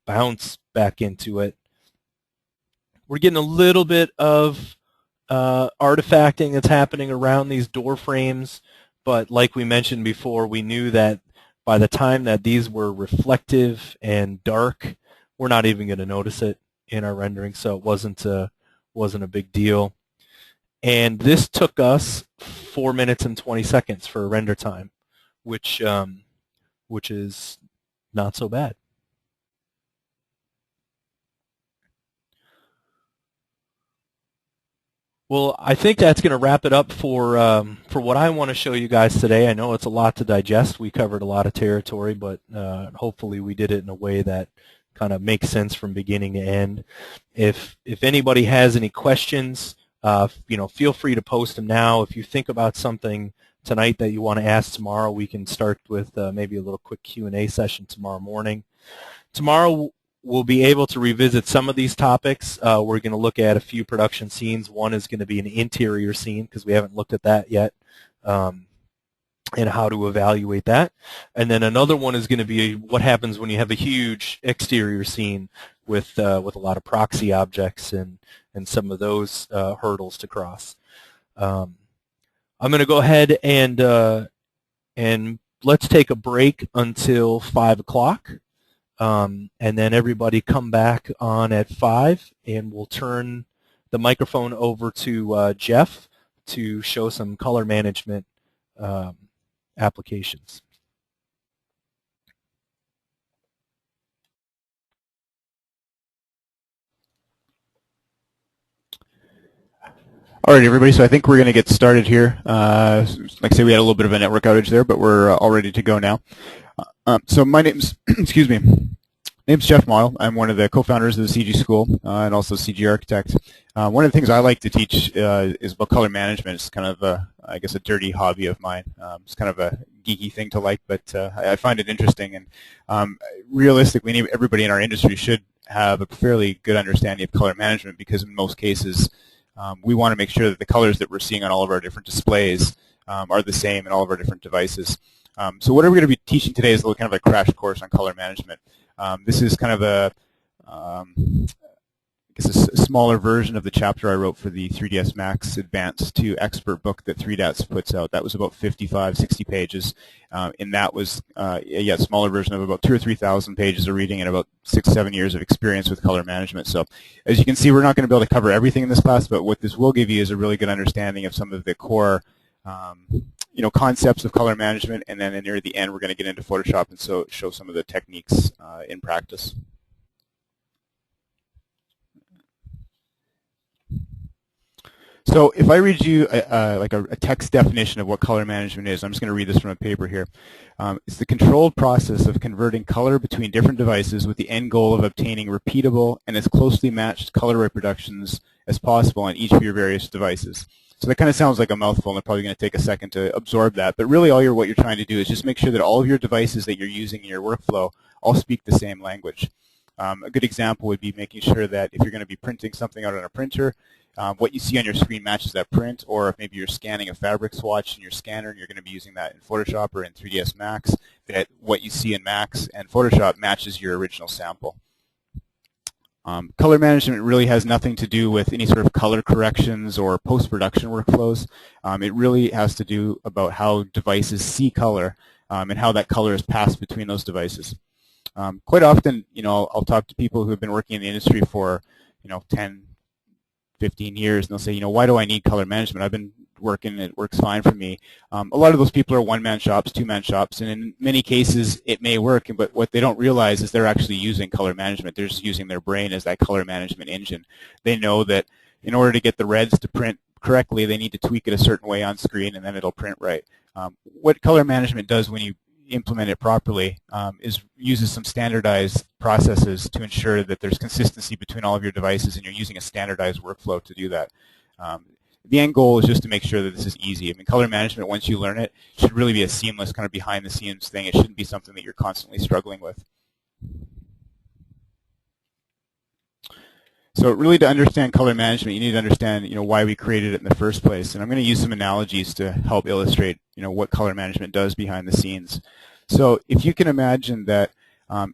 bounce back into it. We're getting a little bit of artifacting that's happening around these door frames, but like we mentioned before, we knew that by the time that these were reflective and dark, we're not even going to notice it in our rendering, so it wasn't a big deal. And this took us 4 minutes and 20 seconds for render time, which is not so bad. Well, I think that's going to wrap it up for what I want to show you guys today. I know it's a lot to digest. We covered a lot of territory, but hopefully we did it in a way that kind of makes sense from beginning to end. If anybody has any questions, feel free to post them now. If you think about something tonight that you want to ask tomorrow, we can start with maybe a little quick Q&A session tomorrow morning. Tomorrow we'll be able to revisit some of these topics. We're going to look at a few production scenes. One is going to be an interior scene, because we haven't looked at that yet, and how to evaluate that. And then another one is going to be what happens when you have a huge exterior scene with a lot of proxy objects and some of those hurdles to cross. I'm going to go ahead and let's take a break until 5 o'clock. And then everybody come back on at 5, and we'll turn the microphone over to Jeff to show some color management applications. All right, everybody, so I think we're going to get started here. Like I say, we had a little bit of a network outage there, but we're all ready to go now. So my name's, excuse me, name's Jeff Model. I'm one of the co-founders of the CG School and also CG Architect. One of the things I like to teach is about color management. It's kind of, I guess, a dirty hobby of mine. It's kind of a geeky thing to like, but I find it interesting. And realistically, everybody in our industry should have a fairly good understanding of color management because in most cases, we want to make sure that the colors that we're seeing on all of our different displays are the same in all of our different devices. So what we're going to be teaching today is a little kind of a crash course on color management. This is kind of I guess a smaller version of the chapter I wrote for the 3ds Max Advanced to Expert book that 3DATS puts out. That was about 55, 60 pages, and that was a smaller version of about 2,000 or 3,000 pages of reading and about 6-7 years of experience with color management. So as you can see, we're not going to be able to cover everything in this class, but what this will give you is a really good understanding of some of the core concepts of color management, and then near the end we're going to get into Photoshop and show some of the techniques in practice. So if I read you like a text definition of what color management is, I'm just going to read this from a paper here. It's the controlled process of converting color between different devices with the end goal of obtaining repeatable and as closely matched color reproductions as possible on each of your various devices. So that kind of sounds like a mouthful, and I'm probably going to take a second to absorb that. But really what you're trying to do is just make sure that all of your devices that you're using in your workflow all speak the same language. A good example would be making sure that if you're going to be printing something out on a printer, what you see on your screen matches that print, or if maybe you're scanning a fabric swatch in your scanner and you're going to be using that in Photoshop or in 3ds Max, that what you see in Max and Photoshop matches your original sample. Color management really has nothing to do with any sort of color corrections or post-production workflows. It really has to do about how devices see color and how that color is passed between those devices. Quite often, I'll talk to people who have been working in the industry for, 10, 15 years, and they'll say, why do I need color management? I've been working, it works fine for me. A lot of those people are one-man shops, two-man shops, and in many cases it may work, but what they don't realize is they're actually using color management. They're just using their brain as that color management engine. They know that in order to get the reds to print correctly, they need to tweak it a certain way on screen, and then it'll print right. What color management does when you implement it properly is uses some standardized processes to ensure that there's consistency between all of your devices, and you're using a standardized workflow to do that. The end goal is just to make sure that this is easy. I mean, color management, once you learn it, should really be a seamless kind of behind-the-scenes thing. It shouldn't be something that you're constantly struggling with. So really, to understand color management, you need to understand, why we created it in the first place. And I'm going to use some analogies to help illustrate, what color management does behind the scenes. So if you can imagine that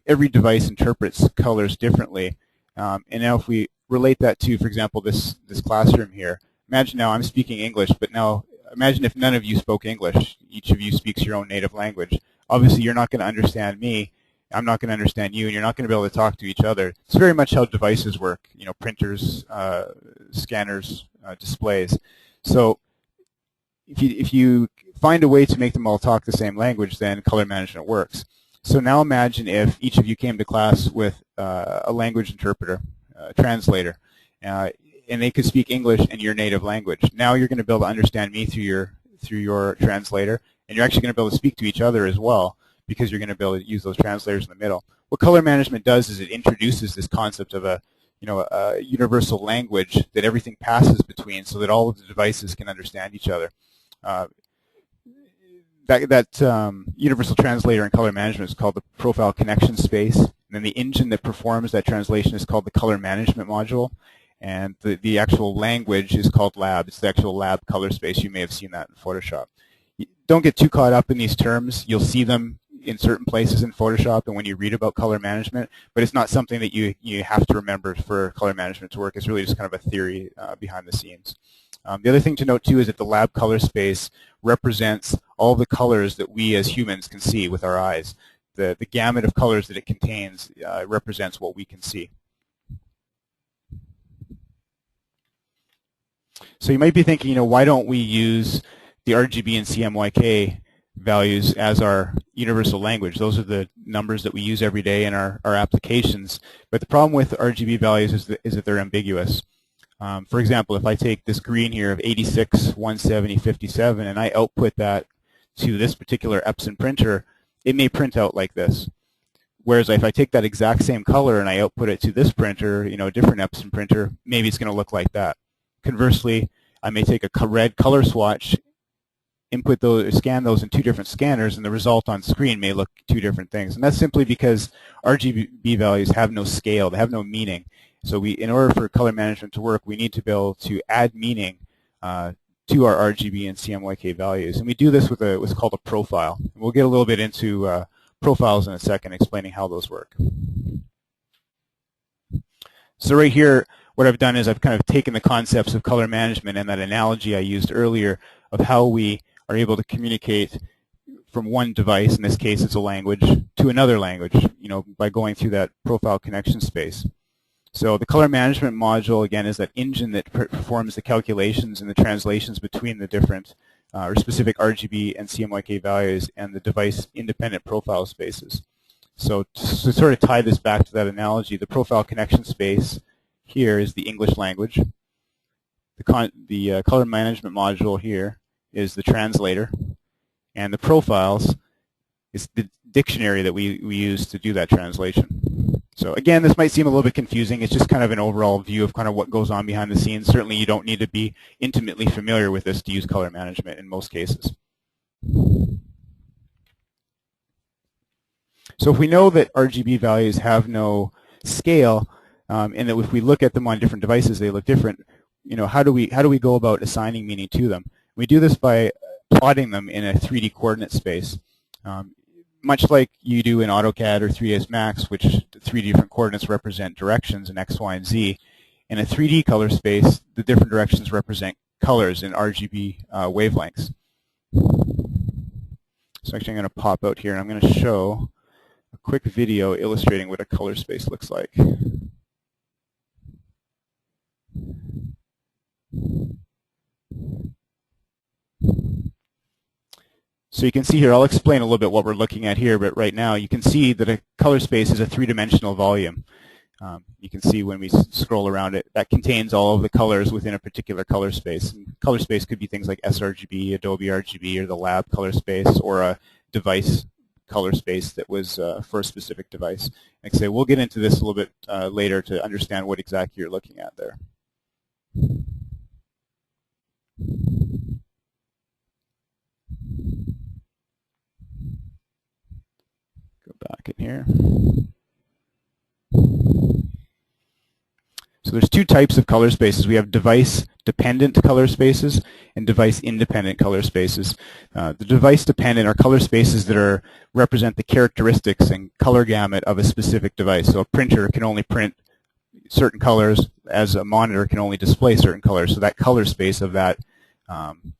every device interprets colors differently, and now if we relate that to, for example, this classroom here. Imagine now I'm speaking English, but now imagine if none of you spoke English. Each of you speaks your own native language. Obviously, you're not going to understand me. I'm not going to understand you, and you're not going to be able to talk to each other. It's very much how devices work, printers, scanners, displays. So if you find a way to make them all talk the same language, then color management works. So now imagine if each of you came to class with a language interpreter, a translator, and they could speak English and your native language. Now you're going to be able to understand me through your translator, and you're actually going to be able to speak to each other as well, because you're going to be able to use those translators in the middle. What color management does is it introduces this concept of a universal language that everything passes between, so that all of the devices can understand each other. That universal translator in color management is called the profile connection space, and then the engine that performs that translation is called the color management module, and the actual language is called lab. It's the actual lab color space. You may have seen that in Photoshop. Don't get too caught up in these terms. You'll see them in certain places in Photoshop and when you read about color management, but it's not something that you have to remember for color management to work. It's really just kind of a theory behind the scenes. The other thing to note too is that the lab color space represents all the colors that we as humans can see with our eyes. The gamut of colors that it contains represents what we can see. So you might be thinking, why don't we use the RGB and CMYK values as our universal language? Those are the numbers that we use every day in our applications. But the problem with RGB values is that they're ambiguous. For example, if I take this green here of 86, 170, 57, and I output that to this particular Epson printer, it may print out like this. Whereas if I take that exact same color and I output it to this printer, a different Epson printer, maybe it's going to look like that. Conversely, I may take a red color swatch, input those, scan those in 2 different scanners, and the result on screen may look 2 different things. And that's simply because RGB values have no scale, they have no meaning. So in order for color management to work, we need to be able to add meaning to our RGB and CMYK values. And we do this with what's called a profile. And we'll get a little bit into profiles in a second, explaining how those work. So right here, what I've done is I've kind of taken the concepts of color management and that analogy I used earlier of how we are able to communicate from one device, in this case it's a language, to another language, by going through that profile connection space. So the color management module, again, is that engine that performs the calculations and the translations between the different or specific RGB and CMYK values and the device-independent profile spaces. So to sort of tie this back to that analogy, the profile connection space here is the English language. The color management module here is the translator, and the profiles is the dictionary that we use to do that translation. So again, this might seem a little bit confusing. It's just kind of an overall view of kind of what goes on behind the scenes. Certainly you don't need to be intimately familiar with this to use color management in most cases. So if we know that RGB values have no scale, and that if we look at them on different devices they look different, how do we go about assigning meaning to them? We do this by plotting them in a 3D coordinate space. Much like you do in AutoCAD or 3ds Max, which the 3 different coordinates represent directions in X, Y, and Z. In a 3D color space, the different directions represent colors in RGB wavelengths. So actually I'm going to pop out here and I'm going to show a quick video illustrating what a color space looks like. So you can see here, I'll explain a little bit what we're looking at here, but right now you can see that a color space is a 3-dimensional volume. You can see when we scroll around it, that contains all of the colors within a particular color space. And color space could be things like sRGB, Adobe RGB, or the lab color space, or a device color space that was for a specific device. Like I say, we'll get into this a little bit later to understand what exactly you're looking at there. Back in here. So there's 2 types of color spaces. We have device-dependent color spaces and device-independent color spaces. The device-dependent are color spaces that represent the characteristics and color gamut of a specific device. So a printer can only print certain colors, as a monitor can only display certain colors. So that color space of that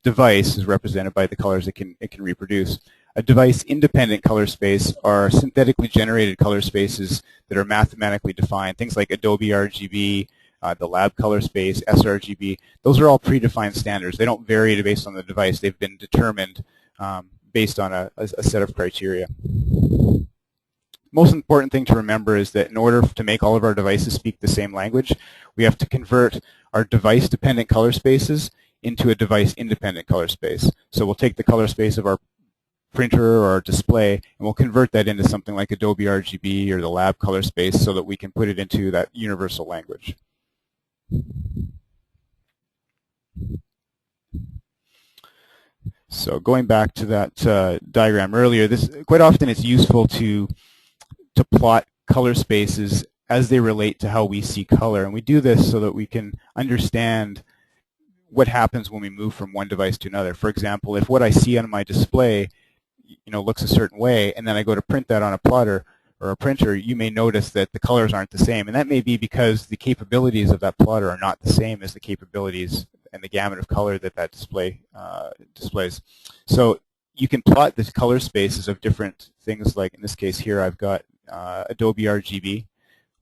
device is represented by the colors it can reproduce. A device-independent color space are synthetically generated color spaces that are mathematically defined. Things like Adobe RGB, the lab color space, sRGB, those are all predefined standards. They don't vary based on the device. They've been determined based on a set of criteria. Most important thing to remember is that in order to make all of our devices speak the same language, we have to convert our device-dependent color spaces into a device-independent color space. So we'll take the color space of our printer or display, and we'll convert that into something like Adobe RGB or the lab color space so that we can put it into that universal language. So going back to that diagram earlier, quite often it's useful to plot color spaces as they relate to how we see color, and we do this so that we can understand what happens when we move from one device to another. For example, if what I see on my display looks a certain way, and then I go to print that on a plotter or a printer, you may notice that the colors aren't the same, and that may be because the capabilities of that plotter are not the same as the capabilities and the gamut of color that display displays. So you can plot the color spaces of different things, like in this case here I've got Adobe RGB,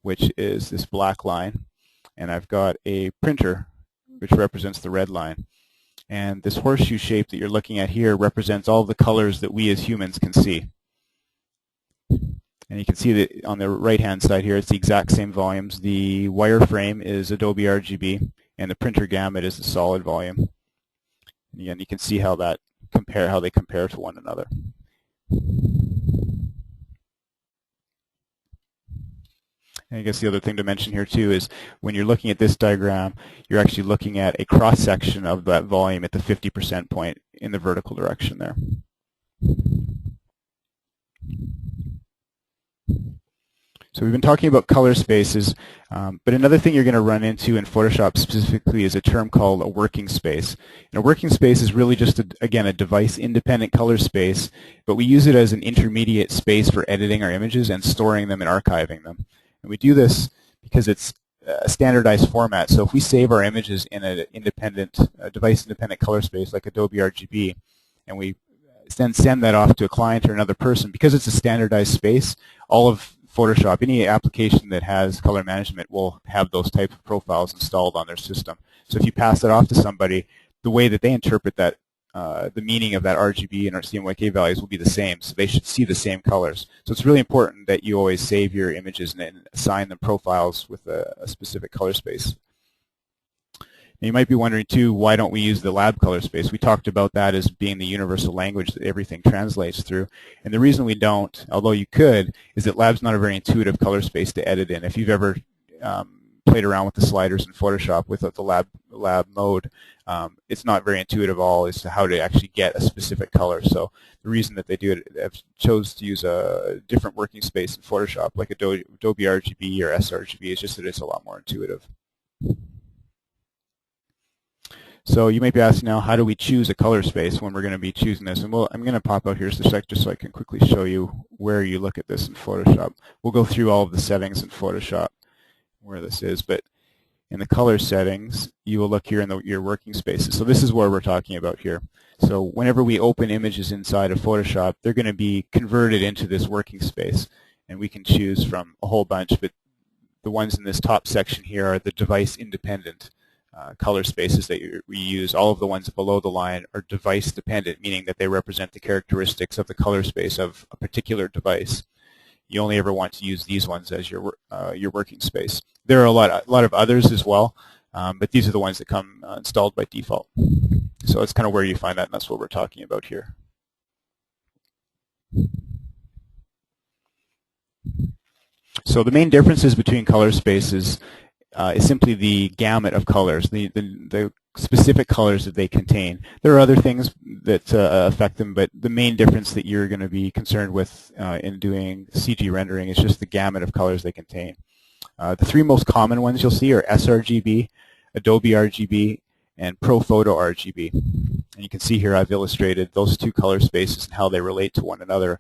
which is this black line, and I've got a printer which represents the red line. And this horseshoe shape that you're looking at here represents all the colors that we as humans can see. And you can see that on the right-hand side here, it's the exact same volumes. The wireframe is Adobe RGB, and the printer gamut is the solid volume. And again, you can see how they compare to one another. And I guess the other thing to mention here too is when you're looking at this diagram, you're actually looking at a cross-section of that volume at the 50% point in the vertical direction there. So we've been talking about color spaces, but another thing you're going to run into in Photoshop specifically is a term called a working space. And a working space is really just, again, a device-independent color space, but we use it as an intermediate space for editing our images and storing them and archiving them. And we do this because it's a standardized format. So if we save our images in an independent, device-independent color space like Adobe RGB, and we then send that off to a client or another person, because it's a standardized space, all of Photoshop, any application that has color management will have those type of profiles installed on their system. So if you pass it off to somebody, the way that they interpret that, the meaning of that RGB and our CMYK values will be the same, so they should see the same colors. So it's really important that you always save your images and assign them profiles with a specific color space. Now you might be wondering too, why don't we use the lab color space? We talked about that as being the universal language that everything translates through. And the reason we don't, although you could, is that lab's not a very intuitive color space to edit in. If you've ever played around with the sliders in Photoshop with the lab mode, it's not very intuitive at all as to how to actually get a specific color. So the reason that they do it, they chose to use a different working space in Photoshop, like Adobe RGB or sRGB, is just that it's a lot more intuitive. So you might be asking now, how do we choose a color space when we're going to be choosing this? And I'm going to pop out here just a sec just so I can quickly show you where you look at this in Photoshop. We'll go through all of the settings in Photoshop where this is, but in the color settings, you will look here in your working spaces. So this is where we're talking about here. So whenever we open images inside of Photoshop, they're going to be converted into this working space, and we can choose from a whole bunch, but the ones in this top section here are the device-independent color spaces that we use. All of the ones below the line are device dependent, meaning that they represent the characteristics of the color space of a particular device. You only ever want to use these ones as your working space. There are a lot of others as well, but these are the ones that come installed by default. So that's kind of where you find that, and that's what we're talking about here. So the main differences between color spaces is simply the gamut of colors, the specific colors that they contain. There are other things that affect them, but the main difference that you're going to be concerned with in doing CG rendering is just the gamut of colors they contain. The three most common ones you'll see are sRGB, Adobe RGB, and ProPhoto RGB. And you can see here I've illustrated those two color spaces and how they relate to one another,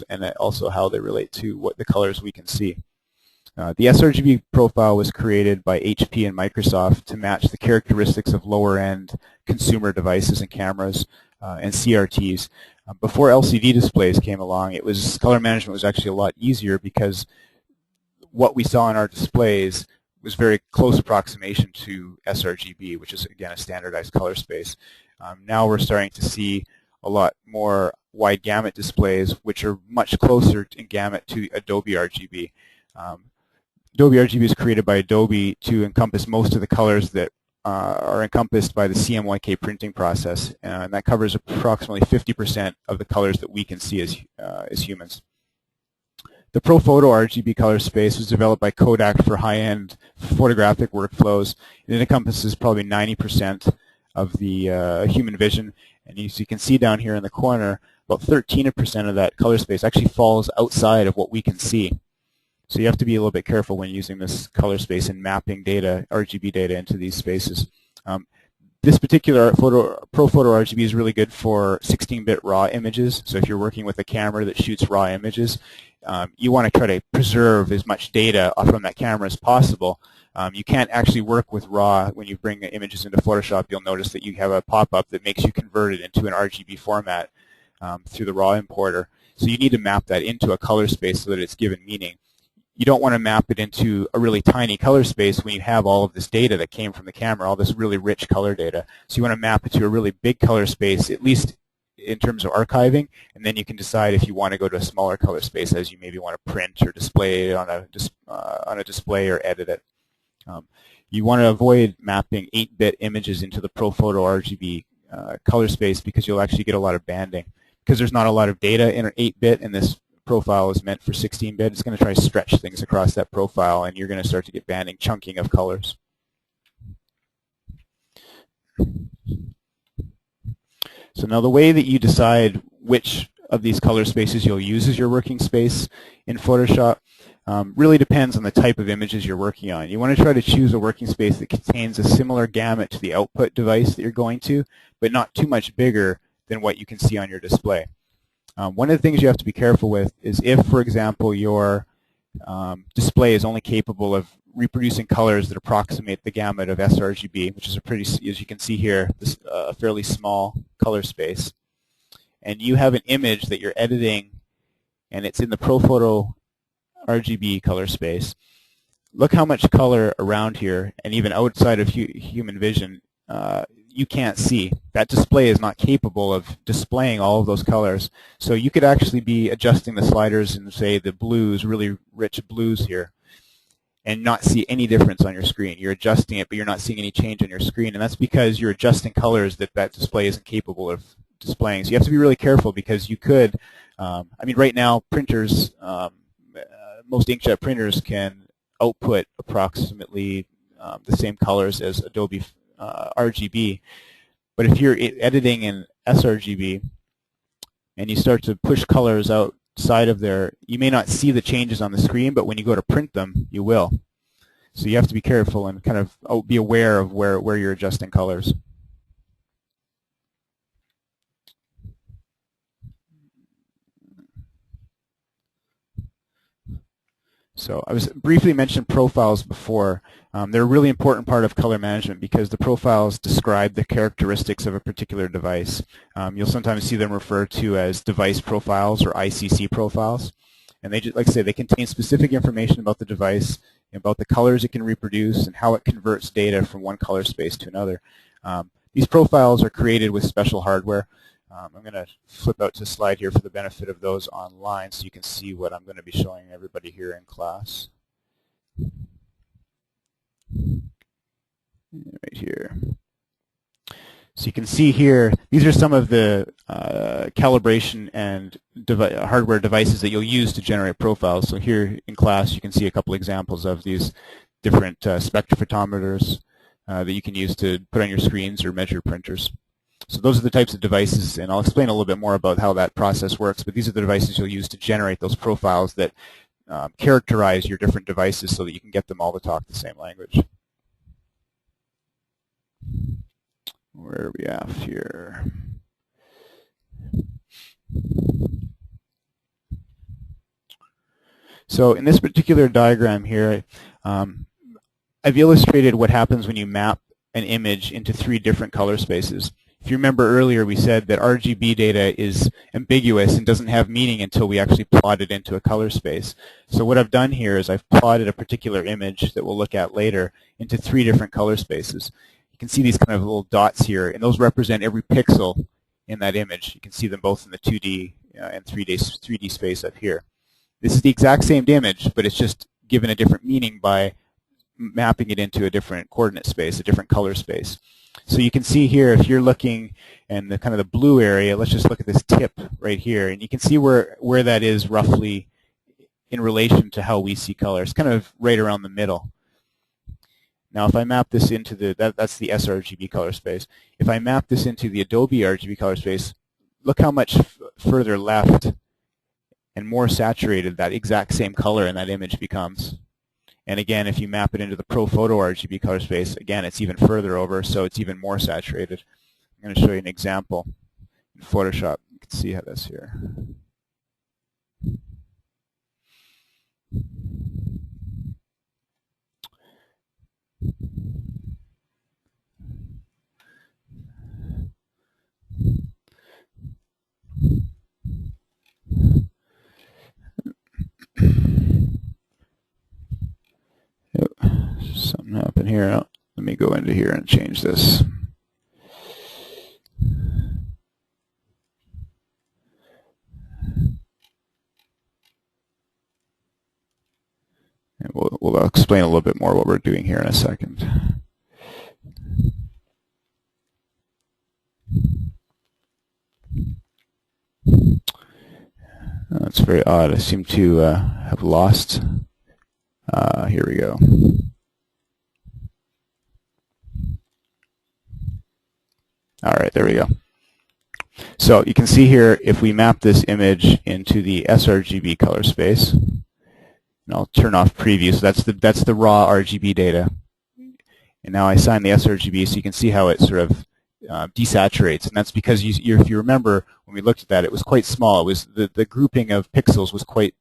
and also how they relate to what the colors we can see. The sRGB profile was created by HP and Microsoft to match the characteristics of lower-end consumer devices and cameras and CRTs. Before LCD displays came along, color management was actually a lot easier because what we saw in our displays was very close approximation to sRGB, which is, again, a standardized color space. Now we're starting to see a lot more wide gamut displays, which are much closer in gamut to Adobe RGB. Adobe RGB is created by Adobe to encompass most of the colors that are encompassed by the CMYK printing process, and that covers approximately 50% of the colors that we can see as humans. The ProPhoto RGB color space was developed by Kodak for high-end photographic workflows, and it encompasses probably 90% of the human vision. And as you can see down here in the corner, about 13% of that color space actually falls outside of what we can see. So you have to be a little bit careful when using this color space and mapping data, RGB data, into these spaces. This particular ProPhoto RGB is really good for 16-bit RAW images. So if you're working with a camera that shoots RAW images, you want to try to preserve as much data from that camera as possible. You can't actually work with RAW. When you bring images into Photoshop, you'll notice that you have a pop-up that makes you convert it into an RGB format through the RAW importer. So you need to map that into a color space so that it's given meaning. You don't want to map it into a really tiny color space when you have all of this data that came from the camera, all this really rich color data. So you want to map it to a really big color space, at least in terms of archiving, and then you can decide if you want to go to a smaller color space as you maybe want to print or display it on a display or edit it. You want to avoid mapping 8-bit images into the ProPhoto RGB color space because you'll actually get a lot of banding. Because there's not a lot of data in 8-bit in this profile is meant for 16-bit, it's going to try to stretch things across that profile, and you're going to start to get banding, chunking of colors. So now the way that you decide which of these color spaces you'll use as your working space in Photoshop really depends on the type of images you're working on. You want to try to choose a working space that contains a similar gamut to the output device that you're going to, but not too much bigger than what you can see on your display. One of the things you have to be careful with is if, for example, your display is only capable of reproducing colors that approximate the gamut of sRGB, which is a pretty, as you can see here, this fairly small color space, and you have an image that you're editing and it's in the ProPhoto RGB color space. Look how much color around here, and even outside of human vision, you can't see. That display is not capable of displaying all of those colors. So you could actually be adjusting the sliders in, say, the blues, really rich blues here, and not see any difference on your screen. You're adjusting it, but you're not seeing any change on your screen, and that's because you're adjusting colors that that display isn't capable of displaying. So you have to be really careful, because you could, I mean, right now printers, most inkjet printers can output approximately the same colors as Adobe RGB, but if you're editing in sRGB and you start to push colors outside of there, you may not see the changes on the screen, but when you go to print them, you will. So you have to be careful and kind of be aware of where you're adjusting colors. So I was briefly mentioned profiles before. They're a really important part of color management because the profiles describe the characteristics of a particular device. You'll sometimes see them referred to as device profiles or ICC profiles. And they, like I say, they contain specific information about the device, about the colors it can reproduce, and how it converts data from one color space to another. These profiles are created with special hardware. I'm going to flip out to a slide here for the benefit of those online so you can see what I'm going to be showing everybody here in class. Right here. So you can see here, these are some of the calibration and hardware devices that you'll use to generate profiles. So here in class you can see a couple examples of these different spectrophotometers that you can use to put on your screens or measure printers. So those are the types of devices, and I'll explain a little bit more about how that process works, but these are the devices you'll use to generate those profiles that characterize your different devices so that you can get them all to talk the same language. Where are we at here? So in this particular diagram here, I've illustrated what happens when you map an image into 3 different color spaces. If you remember earlier, we said that RGB data is ambiguous and doesn't have meaning until we actually plot it into a color space. So what I've done here is I've plotted a particular image that we'll look at later into 3 different color spaces. You can see these kind of little dots here, and those represent every pixel in that image. You can see them both in the 2D and 3D space up here. This is the exact same image, but it's just given a different meaning by mapping it into a different coordinate space, a different color space. So you can see here, if you're looking in the kind of the blue area, let's just look at this tip right here, and you can see where that is roughly in relation to how we see color. It's kind of right around the middle. Now if I map this into that's the sRGB color space. If I map this into the Adobe RGB color space, look how much further left and more saturated that exact same color in that image becomes. And again, if you map it into the ProPhoto RGB color space, again, it's even further over, so it's even more saturated. I'm going to show you an example in Photoshop. You can see how that's here. Something happened here. Oh, let me go into here and change this. And we'll explain a little bit more what we're doing here in a second. That's very odd. I seem to have lost. Here we go. All right, there we go. So you can see here, if we map this image into the sRGB color space, and I'll turn off preview. So that's the raw RGB data. And now I assign the sRGB, so you can see how it sort of desaturates. And that's because if you remember when we looked at that, it was quite small. It was the grouping of pixels was quite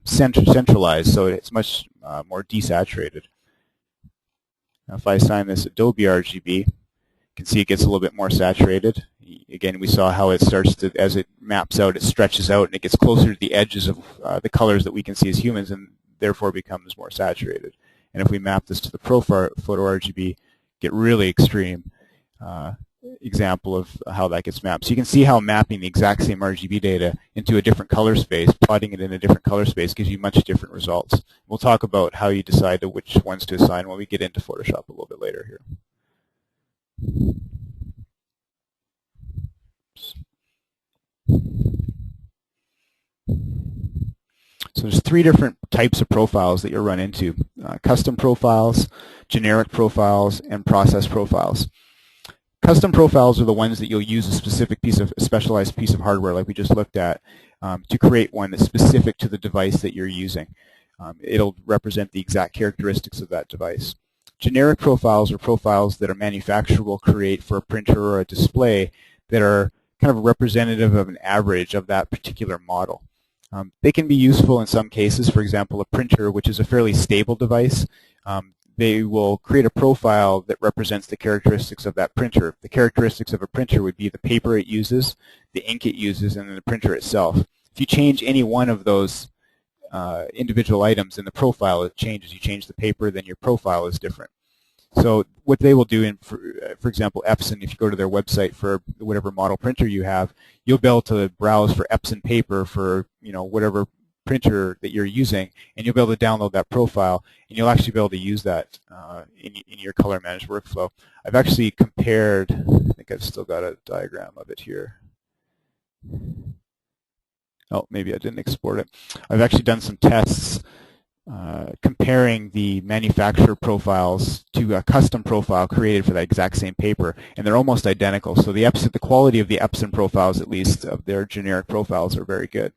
centralized, so it's much more desaturated. Now if I assign this Adobe RGB, you can see it gets a little bit more saturated. Again, we saw how it starts to, as it maps out, it stretches out and it gets closer to the edges of the colors that we can see as humans, and therefore becomes more saturated. And if we map this to the Pro Photo RGB, get really extreme example of how that gets mapped. So you can see how mapping the exact same RGB data into a different color space, plotting it in a different color space, gives you much different results. We'll talk about how you decide which ones to assign when we get into Photoshop a little bit later here. So there's three different types of profiles that you'll run into: custom profiles, generic profiles, and process profiles. Custom profiles are the ones that you'll use a specialized piece of hardware, like we just looked at, to create one that's specific to the device that you're using. It'll represent the exact characteristics of that device. Generic profiles are profiles that a manufacturer will create for a printer or a display that are kind of representative of an average of that particular model. They can be useful in some cases. For example, a printer, which is a fairly stable device, they will create a profile that represents the characteristics of that printer. The characteristics of a printer would be the paper it uses, the ink it uses, and then the printer itself. If you change any one of those individual items in the profile, it changes. You change the paper, then your profile is different. So what they will do, for example, Epson, if you go to their website for whatever model printer you have, you'll be able to browse for Epson paper for whatever printer that you're using, and you'll be able to download that profile, and you'll actually be able to use that in your color management workflow. I've actually compared, I think I've still got a diagram of it here. Oh, maybe I didn't export it. I've actually done some tests comparing the manufacturer profiles to a custom profile created for that exact same paper, and they're almost identical. So the quality of the Epson profiles, at least of their generic profiles, are very good.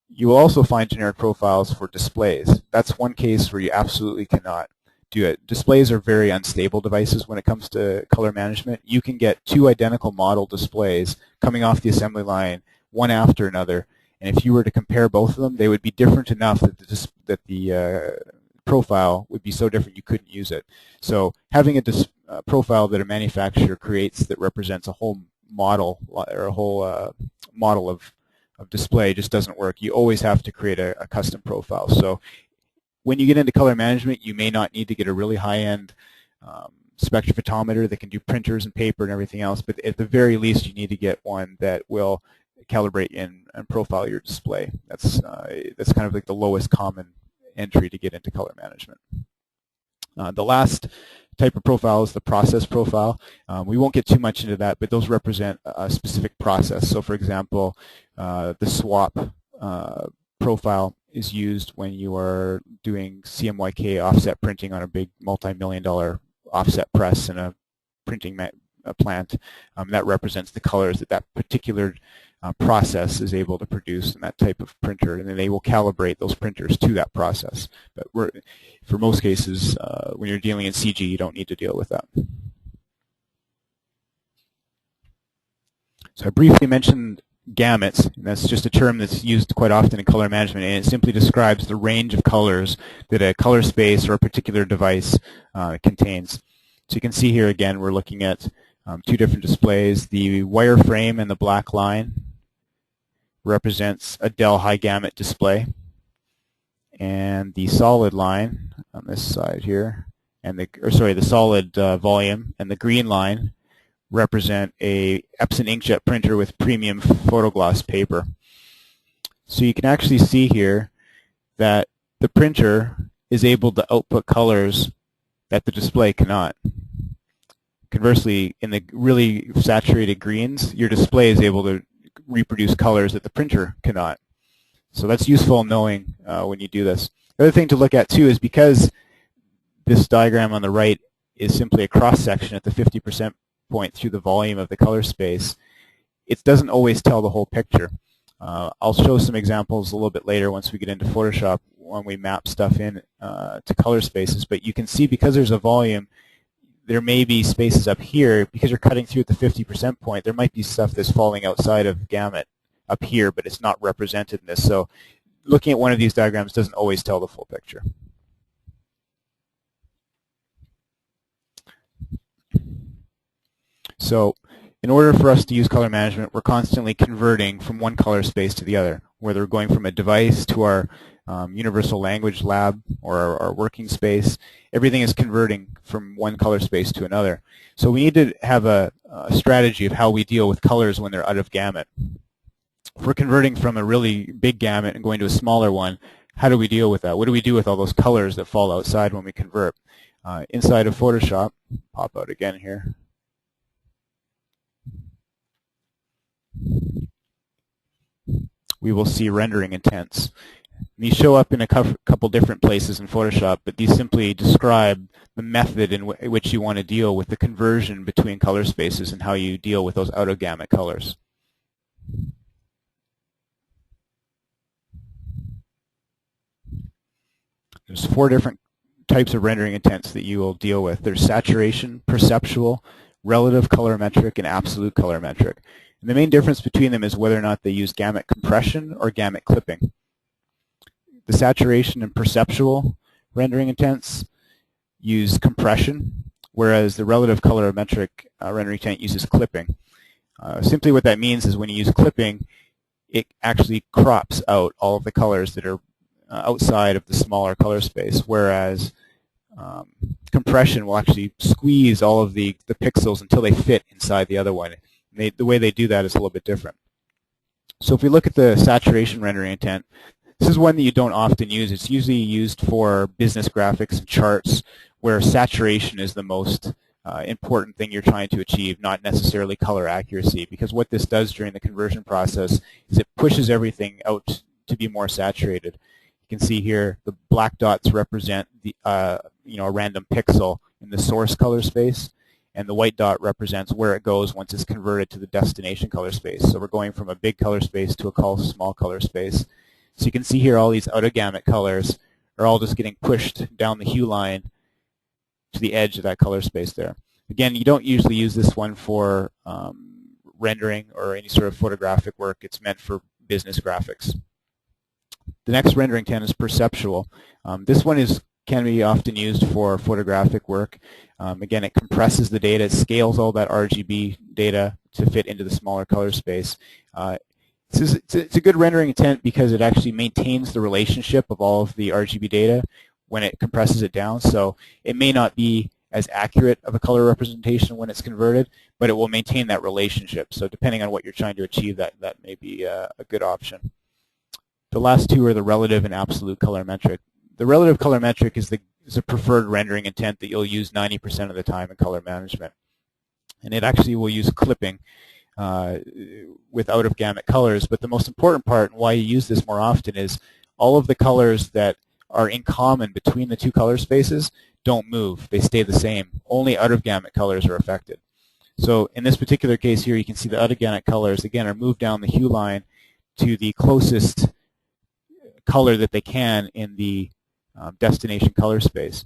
You will also find generic profiles for displays. That's one case where you absolutely cannot do it. Displays are very unstable devices when it comes to color management. You can get two identical model displays coming off the assembly line, one after another, and if you were to compare both of them, they would be different enough that the profile would be so different you couldn't use it. So having a profile that a manufacturer creates that represents a whole model or a whole model of display just doesn't work. You always have to create a custom profile. So when you get into color management, you may not need to get a really high-end spectrophotometer that can do printers and paper and everything else, but at the very least you need to get one that will calibrate and profile your display. That's kind of like the lowest common entry to get into color management. The last type of profile is the process profile. We won't get too much into that, but those represent a specific process. So for example, the swap profile is used when you are doing CMYK offset printing on a big multi-million-dollar offset press in a printing plant. That represents the colors that particular process is able to produce in that type of printer, and then they will calibrate those printers to that process. But for most cases, when you're dealing in CG, you don't need to deal with that. So I briefly mentioned gamuts, and that's just a term that's used quite often in color management, and it simply describes the range of colors that a color space or a particular device contains. So you can see here again we're looking at two different displays. The wireframe and the black line represents a Dell high gamut display, and the solid line on this side here, and the solid volume and the green line represent a Epson inkjet printer with premium photogloss paper. So you can actually see here that the printer is able to output colors that the display cannot. Conversely, in the really saturated greens, your display is able to reproduce colors that the printer cannot. So that's useful knowing when you do this. The other thing to look at too is because this diagram on the right is simply a cross-section at the 50% point through the volume of the color space, it doesn't always tell the whole picture. I'll show some examples a little bit later once we get into Photoshop when we map stuff in to color spaces, but you can see because there's a volume, there may be spaces up here. Because you're cutting through at the 50% point, there might be stuff that's falling outside of gamut up here, but it's not represented in this. So looking at one of these diagrams doesn't always tell the full picture. So in order for us to use color management, we're constantly converting from one color space to the other, whether we're going from a device to our universal language lab or our working space. Everything is converting from one color space to another. So we need to have a strategy of how we deal with colors when they're out of gamut. If we're converting from a really big gamut and going to a smaller one, how do we deal with that? What do we do with all those colors that fall outside when we convert? Inside of Photoshop, pop out again here. We will see rendering intents. These show up in a couple different places in Photoshop, but these simply describe the method in which you want to deal with the conversion between color spaces and how you deal with those out of gamut colors. There's 4 different types of rendering intents that you will deal with. There's saturation, perceptual, relative colorimetric, and absolute colorimetric. And the main difference between them is whether or not they use gamut compression or gamut clipping. The saturation and perceptual rendering intents use compression, whereas the relative colorimetric rendering intent uses clipping. Simply what that means is when you use clipping, it actually crops out all of the colors that are outside of the smaller color space, whereas compression will actually squeeze all of the pixels until they fit inside the other one. The way they do that is a little bit different. So if we look at the saturation rendering intent, this is one that you don't often use. It's usually used for business graphics and charts where saturation is the most important thing you're trying to achieve, not necessarily color accuracy, because what this does during the conversion process is it pushes everything out to be more saturated. You can see here the black dots represent the a random pixel in the source color space, and the white dot represents where it goes once it's converted to the destination color space. So we're going from a big color space to a small color space. So you can see here all these out of gamut colors are all just getting pushed down the hue line to the edge of that color space there. Again, you don't usually use this one for rendering or any sort of photographic work. It's meant for business graphics. The next rendering intent is perceptual. This one can be often used for photographic work. Again, it compresses the data, it scales all that RGB data to fit into the smaller color space. It's a good rendering intent because it actually maintains the relationship of all of the RGB data when it compresses it down. So it may not be as accurate of a color representation when it's converted, but it will maintain that relationship. So depending on what you're trying to achieve, that may be a good option. The last two are the relative and absolute colorimetric. The relative colorimetric is a preferred rendering intent that you'll use 90% of the time in color management. And it actually will use clipping with out of gamut colors, but the most important part and why you use this more often is all of the colors that are in common between the two color spaces don't move. They stay the same. Only out of gamut colors are affected. So in this particular case here, you can see the out of gamut colors, again, are moved down the hue line to the closest color that they can in the destination color space.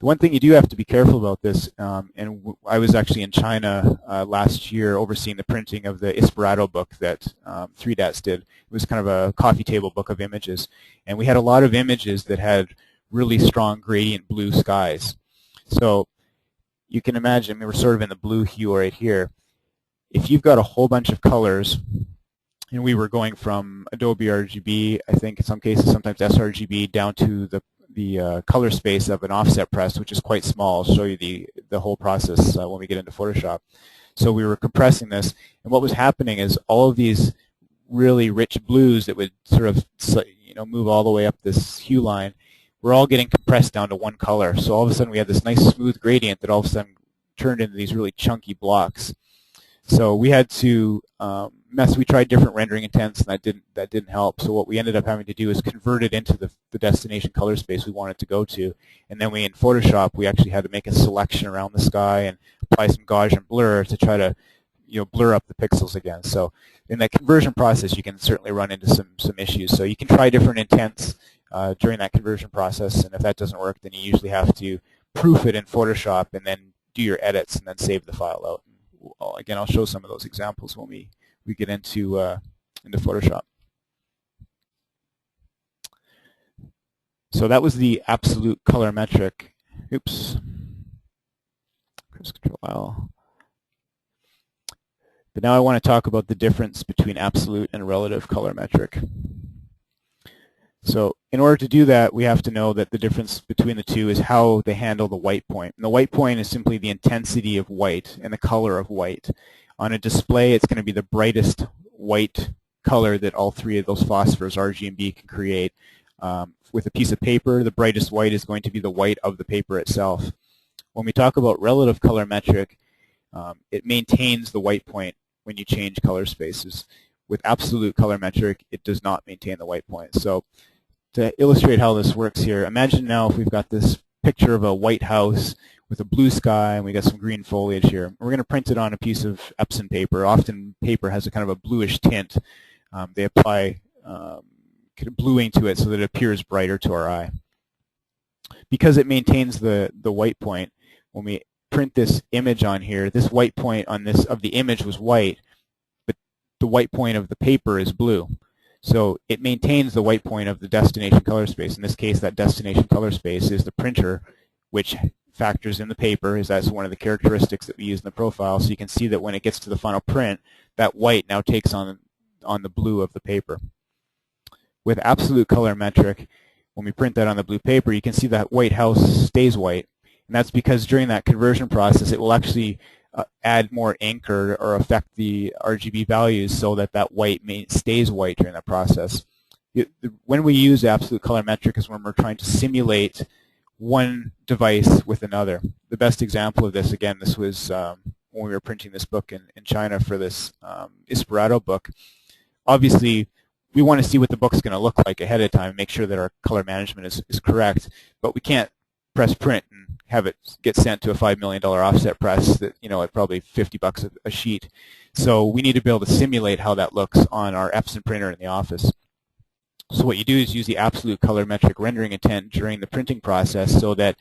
The one thing you do have to be careful about this, and I was actually in China last year overseeing the printing of the Inspirato book that 3DATS did. It was kind of a coffee table book of images, and we had a lot of images that had really strong gradient blue skies. So you can imagine, we were sort of in the blue hue right here. If you've got a whole bunch of colors, and we were going from Adobe RGB, I think in some cases, sometimes sRGB, down to the color space of an offset press, which is quite small. I'll show you the whole process when we get into Photoshop. So we were compressing this, and what was happening is all of these really rich blues that would sort of move all the way up this hue line were all getting compressed down to one color. So all of a sudden we had this nice smooth gradient that all of a sudden turned into these really chunky blocks. So we had to we tried different rendering intents, and that didn't help. So what we ended up having to do is convert it into the destination color space we wanted to go to. And then in Photoshop, we actually had to make a selection around the sky and apply some Gaussian blur to try to blur up the pixels again. So in that conversion process, you can certainly run into some issues. So you can try different intents during that conversion process, and if that doesn't work, then you usually have to proof it in Photoshop and then do your edits and then save the file out. Again, I'll show some of those examples when we get into Photoshop. So that was the absolute color metric. Oops. Press Control-L. But now I want to talk about the difference between absolute and relative color metric. So in order to do that, we have to know that the difference between the two is how they handle the white point. And the white point is simply the intensity of white and the color of white. On a display, it's going to be the brightest white color that all three of those phosphors, RG and B, can create. With a piece of paper, the brightest white is going to be the white of the paper itself. When we talk about relative color metric, it maintains the white point when you change color spaces. With absolute color metric, it does not maintain the white point. So to illustrate how this works here, imagine now if we've got this picture of a white house with a blue sky and we got some green foliage here. We're going to print it on a piece of Epson paper. Often paper has a kind of a bluish tint. They apply kind of bluing to it so that it appears brighter to our eye. Because it maintains the white point, when we print this image on here, this white point on this of the image was white, but the white point of the paper is blue. So it maintains the white point of the destination color space. In this case, that destination color space is the printer, which factors in the paper, as that's one of the characteristics that we use in the profile. So you can see that when it gets to the final print, that white now takes on the blue of the paper. With absolute color metric, when we print that on the blue paper, you can see that white house stays white. And that's because during that conversion process, it will actually add more ink or affect the RGB values so that that white stays white during that process. When we use absolute color metric is when we're trying to simulate one device with another. The best example of this, again, this was when we were printing this book in China for this Inspirato book. Obviously, we want to see what the book's going to look like ahead of time and make sure that our color management is correct, but we can't press print and have it get sent to a $5 million offset press that, at probably $50 a sheet. So we need to be able to simulate how that looks on our Epson printer in the office. So what you do is use the absolute color metric rendering intent during the printing process so that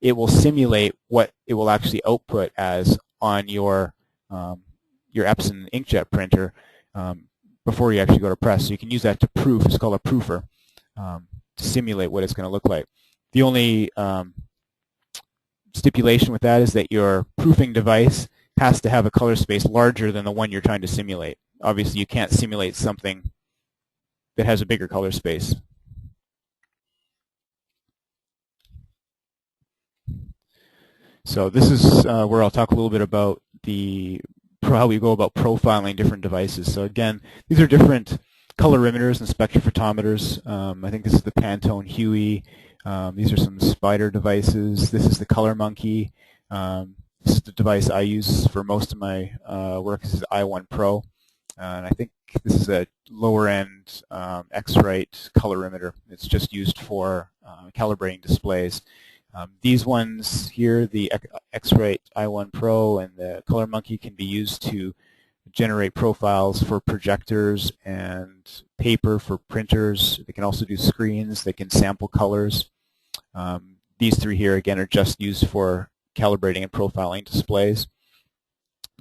it will simulate what it will actually output as on your Epson inkjet printer before you actually go to press. So you can use that to proof. It's called a proofer to simulate what it's going to look like. The only stipulation with that is that your proofing device has to have a color space larger than the one you're trying to simulate. Obviously, you can't simulate something that has a bigger color space. So this is where I'll talk a little bit about how we go about profiling different devices. So again, these are different colorimeters and spectrophotometers. I think this is the Pantone Huey. These are some Spider devices. This is the Color Monkey. This is the device I use for most of my work. This is the i1 Pro. And I think this is a lower-end X-Rite colorimeter. It's just used for calibrating displays. These ones here, the X-Rite i1 Pro and the Color Monkey, can be used to generate profiles for projectors and paper for printers. They can also do screens. They can sample colors. These three here, again, are just used for calibrating and profiling displays.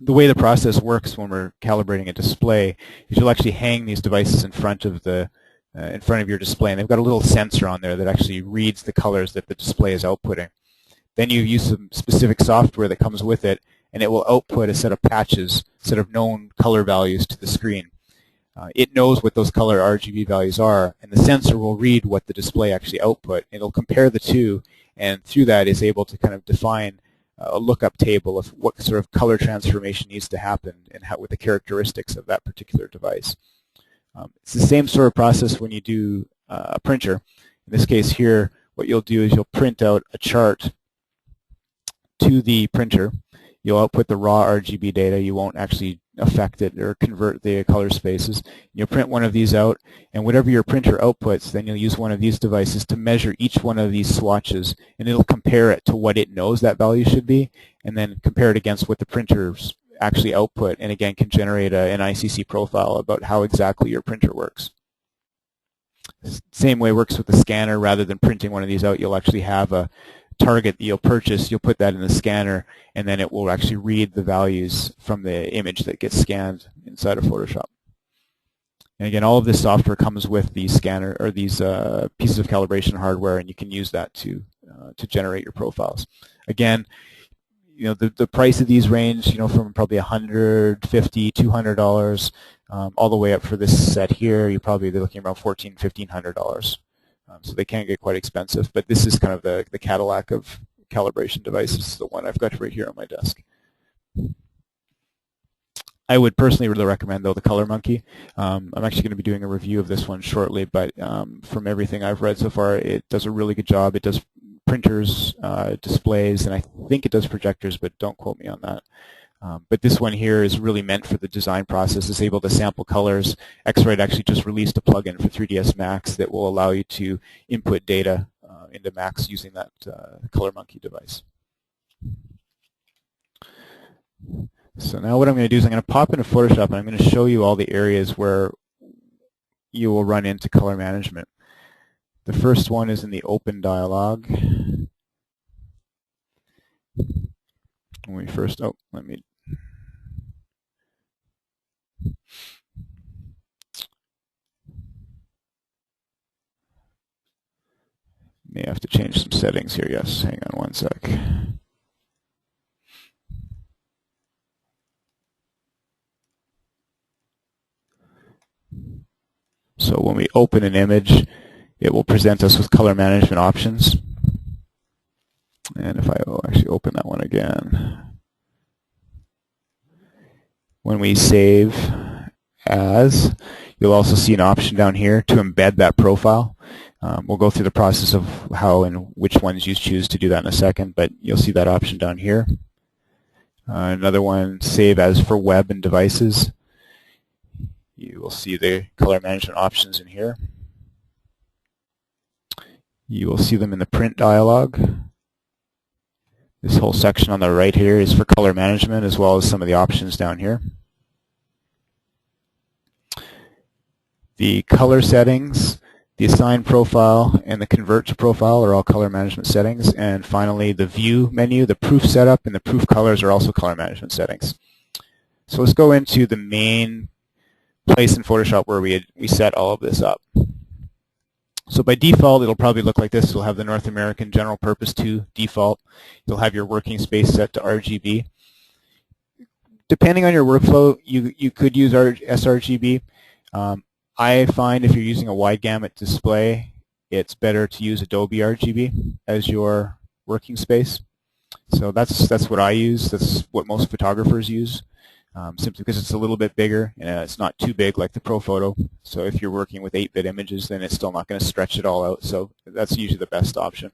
The way the process works when we're calibrating a display is you'll actually hang these devices in front of your display, and they've got a little sensor on there that actually reads the colors that the display is outputting. Then you use some specific software that comes with it, and it will output a set of patches, a set of known color values to the screen. It knows what those color RGB values are, and the sensor will read what the display actually output. It'll compare the two, and through that is able to kind of define a lookup table of what sort of color transformation needs to happen and with the characteristics of that particular device. It's the same sort of process when you do a printer. In this case here, what you'll do is you'll print out a chart to the printer. You'll output the raw RGB data. You won't actually affect it or convert the color spaces. You'll print one of these out, and whatever your printer outputs, then you'll use one of these devices to measure each one of these swatches, and it'll compare it to what it knows that value should be, and then compare it against what the printers actually output, and again can generate an ICC profile about how exactly your printer works. Same way it works with the scanner. Rather than printing one of these out, you'll actually have a target that you'll purchase, you'll put that in the scanner, and then it will actually read the values from the image that gets scanned inside of Photoshop. And again, all of this software comes with these scanner or these pieces of calibration hardware, and you can use that to generate your profiles. Again, the price of these range, from probably $150, $200, all the way up for this set here. You're probably looking around $1,400, $1,500. So they can get quite expensive, but this is kind of the Cadillac of calibration devices, the one I've got right here on my desk. I would personally really recommend, though, the Color Monkey. I'm actually going to be doing a review of this one shortly, but from everything I've read so far, it does a really good job. It does printers, displays, and I think it does projectors, but don't quote me on that. But this one here is really meant for the design process. It's able to sample colors. X-Rite actually just released a plugin for 3ds Max that will allow you to input data into Max using that Color Monkey device. So now what I'm going to do is I'm going to pop into Photoshop, and I'm going to show you all the areas where you will run into color management. The first one is in the Open dialog. When we first, let me may have to change some settings here. Yes, hang on one sec. So when we open an image, it will present us with color management options. And if I actually open that one again, when we save as, you'll also see an option down here to embed that profile. We'll go through the process of how and which ones you choose to do that in a second, but you'll see that option down here. Another one, save as for web and devices. You will see the color management options in here. You will see them in the print dialog. This whole section on the right here is for color management, as well as some of the options down here. The color settings, the assign profile, and the convert to profile are all color management settings. And finally, the view menu, the proof setup, and the proof colors are also color management settings. So let's go into the main place in Photoshop where we set all of this up. So by default, it'll probably look like this. You'll have the North American General Purpose 2 default. You'll have your working space set to RGB. Depending on your workflow, you could use sRGB. I find if you're using a wide gamut display, it's better to use Adobe RGB as your working space. So that's what I use. That's what most photographers use. Simply because it's a little bit bigger, and it's not too big like the ProPhoto. So if you're working with 8-bit images, then it's still not going to stretch it all out. So that's usually the best option.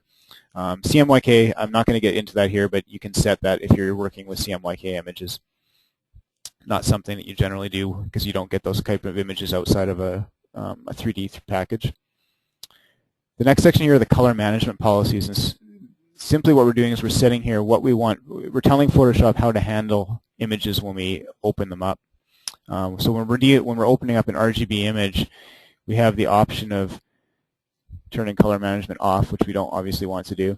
CMYK, I'm not going to get into that here, but you can set that if you're working with CMYK images. Not something that you generally do because you don't get those type of images outside of a 3D package. The next section here are the color management policies. And simply what we're doing is we're setting here what we want. We're telling Photoshop how to handle images when we open them up. So when we're opening up an RGB image, we have the option of turning color management off, which we don't obviously want to do.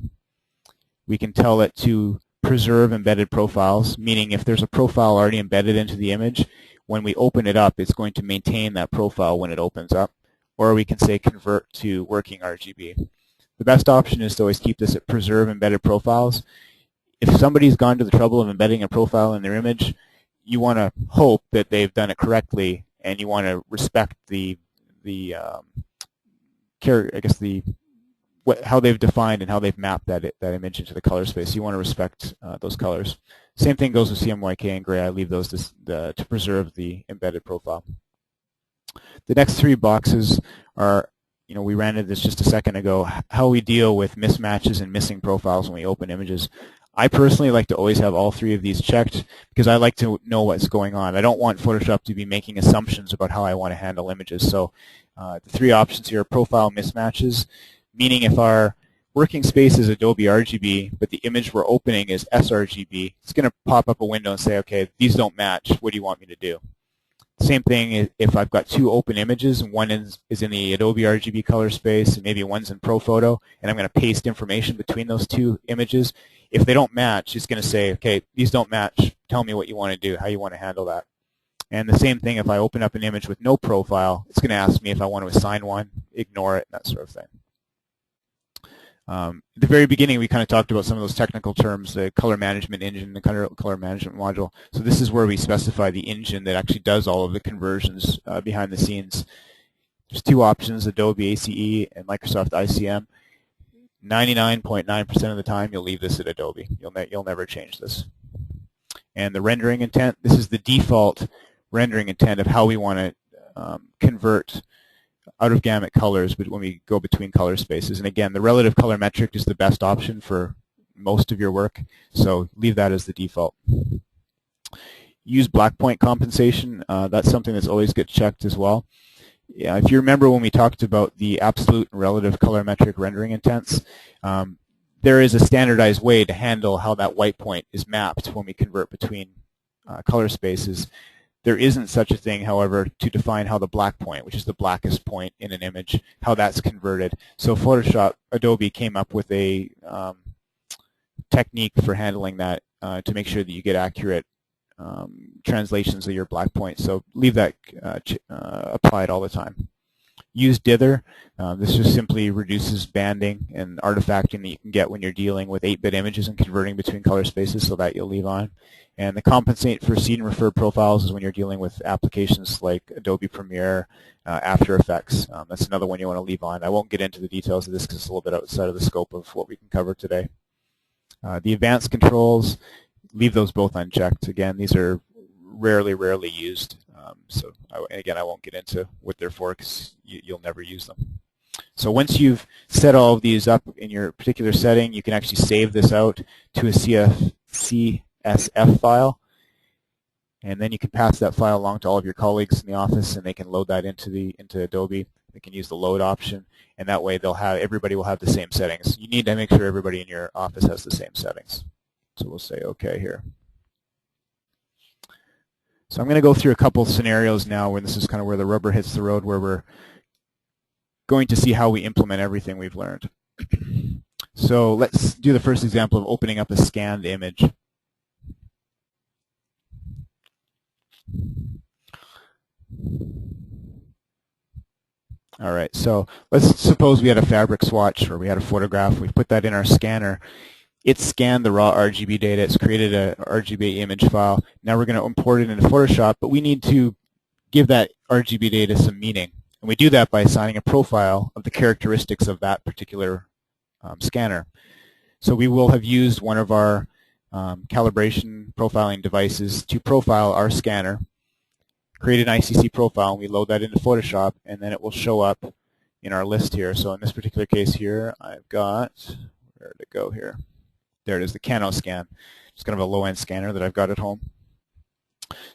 We can tell it to preserve embedded profiles, meaning if there's a profile already embedded into the image, when we open it up, it's going to maintain that profile when it opens up. Or we can say convert to working RGB. The best option is to always keep this at preserve embedded profiles. If somebody's gone to the trouble of embedding a profile in their image, you want to hope that they've done it correctly, and you want to respect how they've defined and how they've mapped that image into the color space. You want to respect those colors. Same thing goes with CMYK and gray. I leave those to preserve the embedded profile. The next three boxes are, we ran into this just a second ago, how we deal with mismatches and missing profiles when we open images. I personally like to always have all three of these checked because I like to know what's going on. I don't want Photoshop to be making assumptions about how I want to handle images. So the three options here are profile mismatches, meaning if our working space is Adobe RGB, but the image we're opening is sRGB, it's going to pop up a window and say, okay, these don't match. What do you want me to do? Same thing if I've got two open images, and one is in the Adobe RGB color space, and maybe one's in ProPhoto, and I'm going to paste information between those two images. If they don't match, it's going to say, okay, these don't match. Tell me what you want to do, how you want to handle that. And the same thing if I open up an image with no profile, it's going to ask me if I want to assign one, ignore it, that sort of thing. At the very beginning, we kind of talked about some of those technical terms, the color management engine, the color management module. So this is where we specify the engine that actually does all of the conversions behind the scenes. There's two options, Adobe ACE and Microsoft ICM. 99.9% of the time, you'll leave this at Adobe. You'll never change this. And the rendering intent, this is the default rendering intent of how we want to convert out of gamut colors but when we go between color spaces. And again, the relative color metric is the best option for most of your work, so leave that as the default. Use black point compensation. That's something that's always gets checked as well. Yeah, if you remember when we talked about the absolute and relative color metric rendering intents, there is a standardized way to handle how that white point is mapped when we convert between color spaces. There isn't such a thing, however, to define how the black point, which is the blackest point in an image, how that's converted. So Photoshop, Adobe came up with a technique for handling that to make sure that you get accurate translations of your black point. So leave that applied all the time. Use dither. This just simply reduces banding and artifacting that you can get when you're dealing with 8-bit images and converting between color spaces, so that you'll leave on. And the compensate for seed and refer profiles is when you're dealing with applications like Adobe Premiere, After Effects. That's another one you want to leave on. I won't get into the details of this because it's a little bit outside of the scope of what we can cover today. The advanced controls, leave those both unchecked. Again, these are rarely used. So again, I won't get into what they're for because you'll never use them. So once you've set all of these up in your particular setting, you can actually save this out to a CSF file, and then you can pass that file along to all of your colleagues in the office, and they can load that into Adobe. They can use the load option, and that way everybody will have the same settings. You need to make sure everybody in your office has the same settings. So we'll say OK here. So I'm going to go through a couple scenarios now where this is kind of where the rubber hits the road, where we're going to see how we implement everything we've learned. So let's do the first example of opening up a scanned image. All right, so let's suppose we had a fabric swatch or we had a photograph. We've put that in our scanner. It's scanned the raw RGB data. It's created a RGB image file. Now we're going to import it into Photoshop, but we need to give that RGB data some meaning. And we do that by assigning a profile of the characteristics of that particular scanner. So we will have used one of our calibration profiling devices to profile our scanner, create an ICC profile, and we load that into Photoshop, and then it will show up in our list here. So in this particular case here, I've got, where did it go here? There it is, the Cano scan. It's kind of a low-end scanner that I've got at home.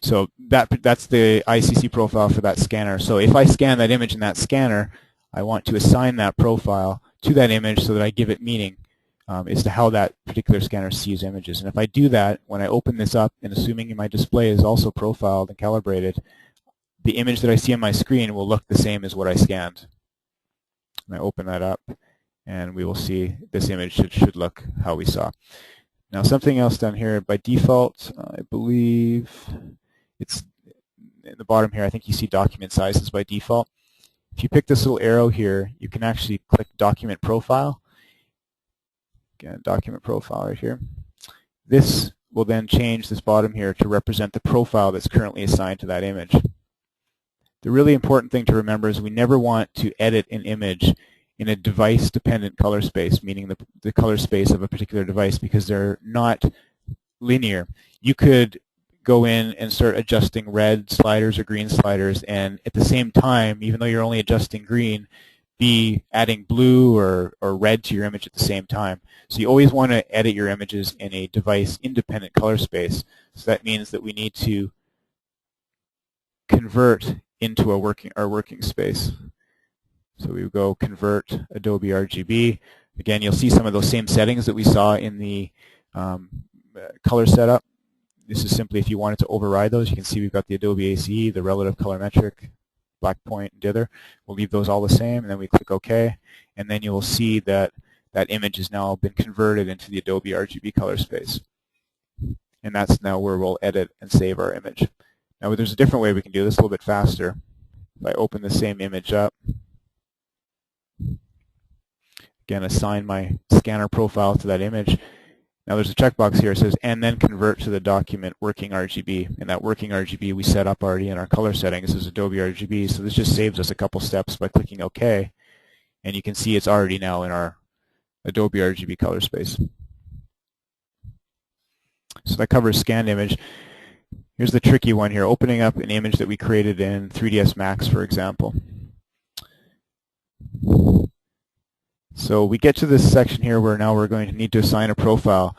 So that's the ICC profile for that scanner. So if I scan that image in that scanner, I want to assign that profile to that image so that I give it meaning as to how that particular scanner sees images. And if I do that, when I open this up, and assuming my display is also profiled and calibrated, the image that I see on my screen will look the same as what I scanned. And I open that up, and we will see this image should look how we saw. Now something else down here, by default, I believe it's in the bottom here, I think you see document sizes by default. If you pick this little arrow here, you can actually click Document Profile. Again, Document Profile right here. This will then change this bottom here to represent the profile that's currently assigned to that image. The really important thing to remember is we never want to edit an image in a device-dependent color space, meaning the color space of a particular device, because they're not linear. You could go in and start adjusting red sliders or green sliders, and at the same time, even though you're only adjusting green, be adding blue or red to your image at the same time. So you always want to edit your images in a device-independent color space. So that means that we need to convert into our working space. So we would go convert Adobe RGB. Again, you'll see some of those same settings that we saw in the color setup. This is simply if you wanted to override those. You can see we've got the Adobe ACE, the relative color metric, black point, and dither. We'll leave those all the same, and then we click OK, and then you will see that that image has now been converted into the Adobe RGB color space. And that's now where we'll edit and save our image. Now there's a different way we can do this, a little bit faster. If I open the same image up, again, assign my scanner profile to that image. Now there's a checkbox here that says, and then convert to the document working RGB. And that working RGB we set up already in our color settings is Adobe RGB. So this just saves us a couple steps by clicking OK. And you can see it's already now in our Adobe RGB color space. So that covers scanned image. Here's the tricky one here, opening up an image that we created in 3ds Max, for example. So we get to this section here where now we're going to need to assign a profile.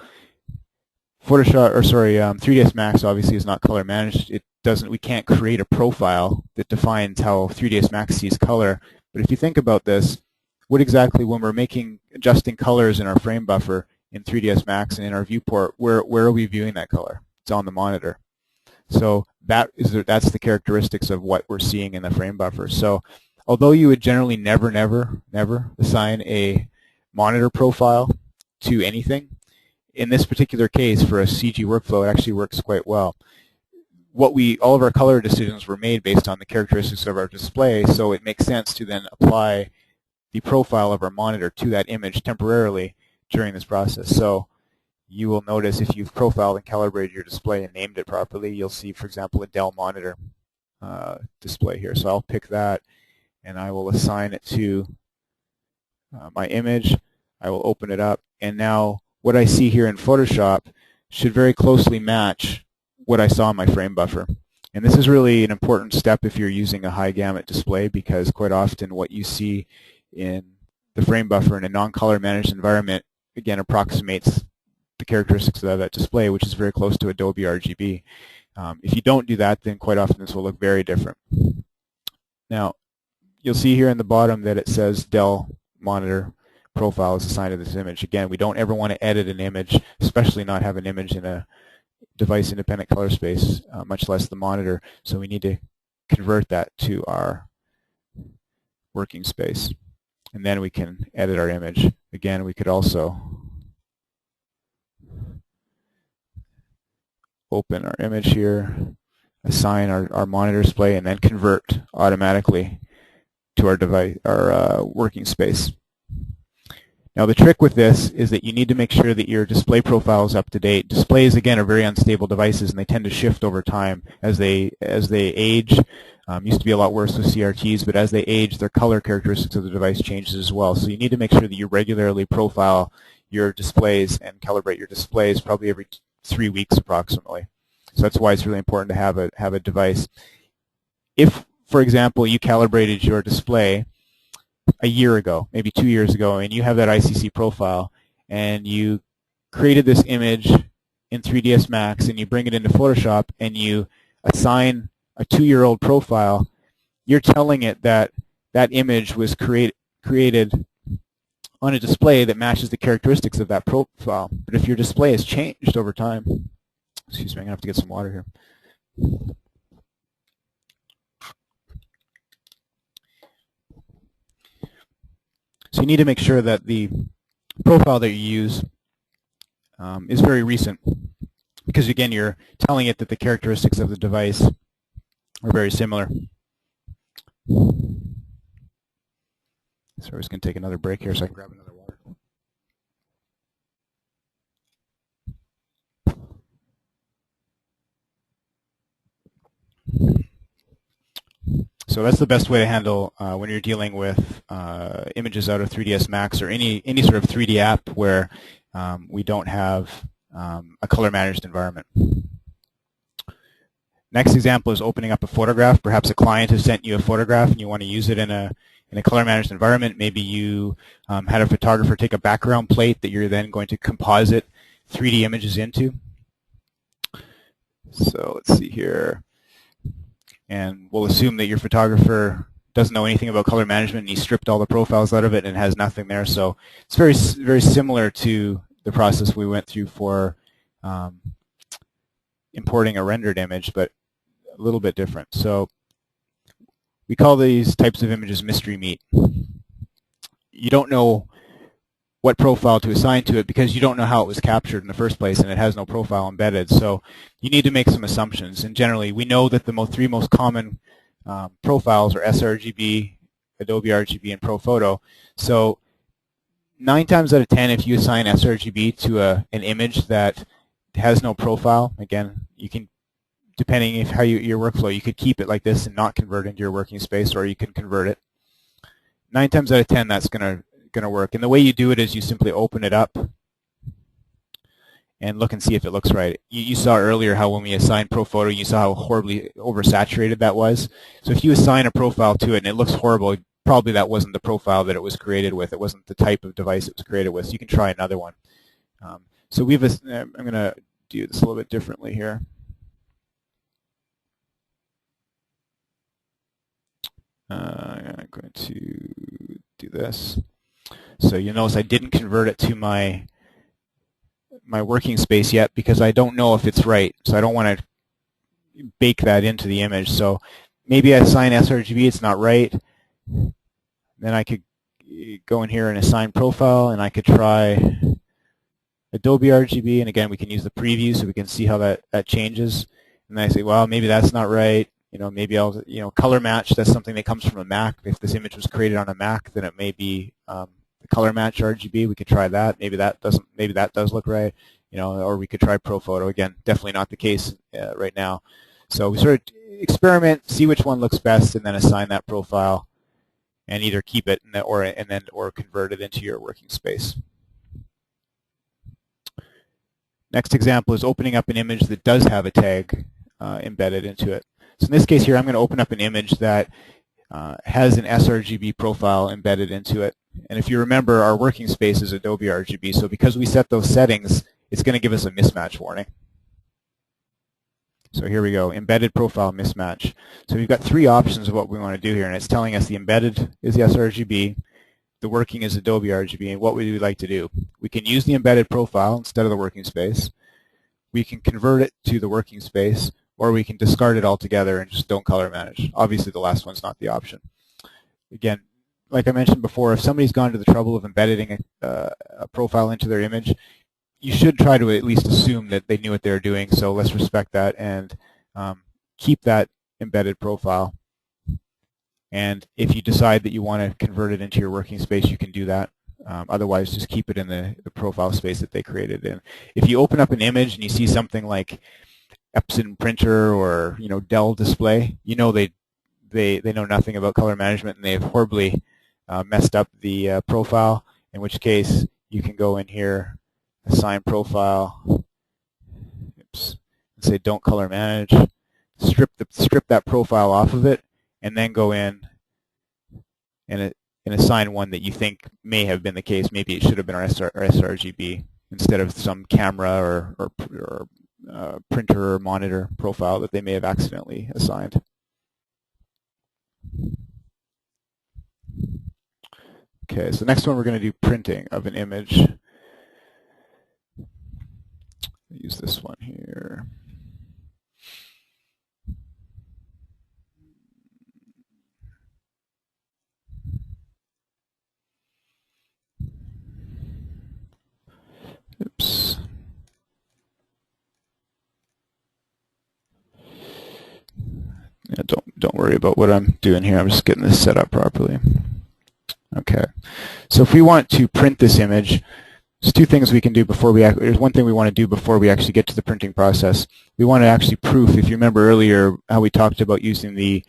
3ds Max obviously is not color managed. We can't create a profile that defines how 3ds Max sees color. But if you think about this, what exactly, when we're adjusting colors in our frame buffer in 3ds Max and in our viewport, where are we viewing that color? It's on the monitor. So that's the characteristics of what we're seeing in the frame buffer. So although you would generally never assign a monitor profile to anything, in this particular case for a CG workflow it actually works quite well. All of our color decisions were made based on the characteristics of our display, so it makes sense to then apply the profile of our monitor to that image temporarily during this process. So you will notice if you've profiled and calibrated your display and named it properly, you'll see, for example, a Dell monitor display here. So I'll pick that and I will assign it to my image. I will open it up, and now what I see here in Photoshop should very closely match what I saw in my frame buffer. And this is really an important step if you're using a high gamut display, because quite often what you see in the frame buffer in a non-color managed environment again approximates the characteristics of that display, which is very close to Adobe RGB. If you don't do that, then quite often this will look very different. Now, you'll see here in the bottom that it says Dell monitor profile is assigned to this image. Again, we don't ever want to edit an image, especially not have an image in a device-independent color space, much less the monitor. So we need to convert that to our working space. And then we can edit our image. Again, we could also open our image here, assign our monitor display, and then convert automatically to our device, our working space. Now the trick with this is that you need to make sure that your display profile is up to date. Displays, again, are very unstable devices, and they tend to shift over time as they age. Used to be a lot worse with CRTs, but as they age, their color characteristics of the device changes as well. So you need to make sure that you regularly profile your displays and calibrate your displays probably every 3 weeks approximately. So that's why it's really important to have a device. If, for example, you calibrated your display a year ago, maybe 2 years ago, and you have that ICC profile, and you created this image in 3ds Max, and you bring it into Photoshop, and you assign a 2-year-old profile, you're telling it that that image was created on a display that matches the characteristics of that profile. But if your display has changed over time, excuse me, I'm going to have to get some water here. So you need to make sure that the profile that you use is very recent, because again, you're telling it that the characteristics of the device are very similar. So we're just going to take another break here so I can grab another water. So that's the best way to handle when you're dealing with images out of 3ds Max or any sort of 3D app where we don't have a color managed environment. Next example is opening up a photograph. Perhaps a client has sent you a photograph and you want to use it in a in a color managed environment. Maybe you had a photographer take a background plate that you're then going to composite 3D images into. So let's see here. And we'll assume that your photographer doesn't know anything about color management and he stripped all the profiles out of it and has nothing there. So it's very similar to the process we went through for importing a rendered image, but a little bit different. So we call these types of images mystery meat. You don't know what profile to assign to it because you don't know how it was captured in the first place, and it has no profile embedded. So you need to make some assumptions. And generally, we know that the three most common profiles are sRGB, Adobe RGB, and ProPhoto. So 9 times out of 10, if you assign sRGB to an image that has no profile, again, you can, depending on how your workflow, you could keep it like this and not convert into your working space, or you can convert it. 9 times out of 10, that's going to work. And the way you do it is you simply open it up and look and see if it looks right. You saw earlier how when we assigned ProPhoto, you saw how horribly oversaturated that was. So if you assign a profile to it and it looks horrible, probably that wasn't the profile that it was created with. It wasn't the type of device it was created with. So you can try another one. So I'm going to do this a little bit differently here. I'm going to do this. So you notice I didn't convert it to my working space yet because I don't know if it's right. So I don't want to bake that into the image. So maybe I assign sRGB, it's not right. Then I could go in here and assign profile, and I could try Adobe RGB, and again we can use the preview so we can see how that changes. And then I say, well, maybe that's not right. Maybe I'll, color match, that's something that comes from a Mac. If this image was created on a Mac, then it may be the color match RGB. We could try that. Maybe that does look right. Or we could try ProPhoto. Again, definitely not the case right now. So we sort of experiment, see which one looks best, and then assign that profile, and either keep it or convert it into your working space. Next example is opening up an image that does have a tag embedded into it. So in this case here, I'm going to open up an image that has an sRGB profile embedded into it. And if you remember, our working space is Adobe RGB. So because we set those settings, it's going to give us a mismatch warning. So here we go, embedded profile mismatch. So we've got 3 options of what we want to do here, and it's telling us the embedded is the sRGB, the working is Adobe RGB, and what would we like to do? We can use the embedded profile instead of the working space. We can convert it to the working space, or we can discard it altogether and just don't color manage. Obviously, the last one's not the option. Again, like I mentioned before, if somebody's gone to the trouble of embedding a profile into their image, you should try to at least assume that they knew what they were doing, so let's respect that and keep that embedded profile. And if you decide that you want to convert it into your working space, you can do that. Otherwise, just keep it in the profile space that they created in. If you open up an image and you see something like Epson printer or Dell display, they know nothing about color management and they've horribly messed up the profile, in which case you can go in here, assign profile, and say don't color manage, strip that profile off of it, and then go in and assign one that you think may have been the case. Maybe it should have been our sRGB instead of some camera or printer or monitor profile that they may have accidentally assigned. Okay, so next one we're going to do printing of an image. Use this one here. Oops. Yeah, don't worry about what I'm doing here. I'm just getting this set up properly. Okay. So if we want to print this image, there's 2 things we can do before there's one thing we want to do before we actually get to the printing process. We want to actually proof, if you remember earlier how we talked about using the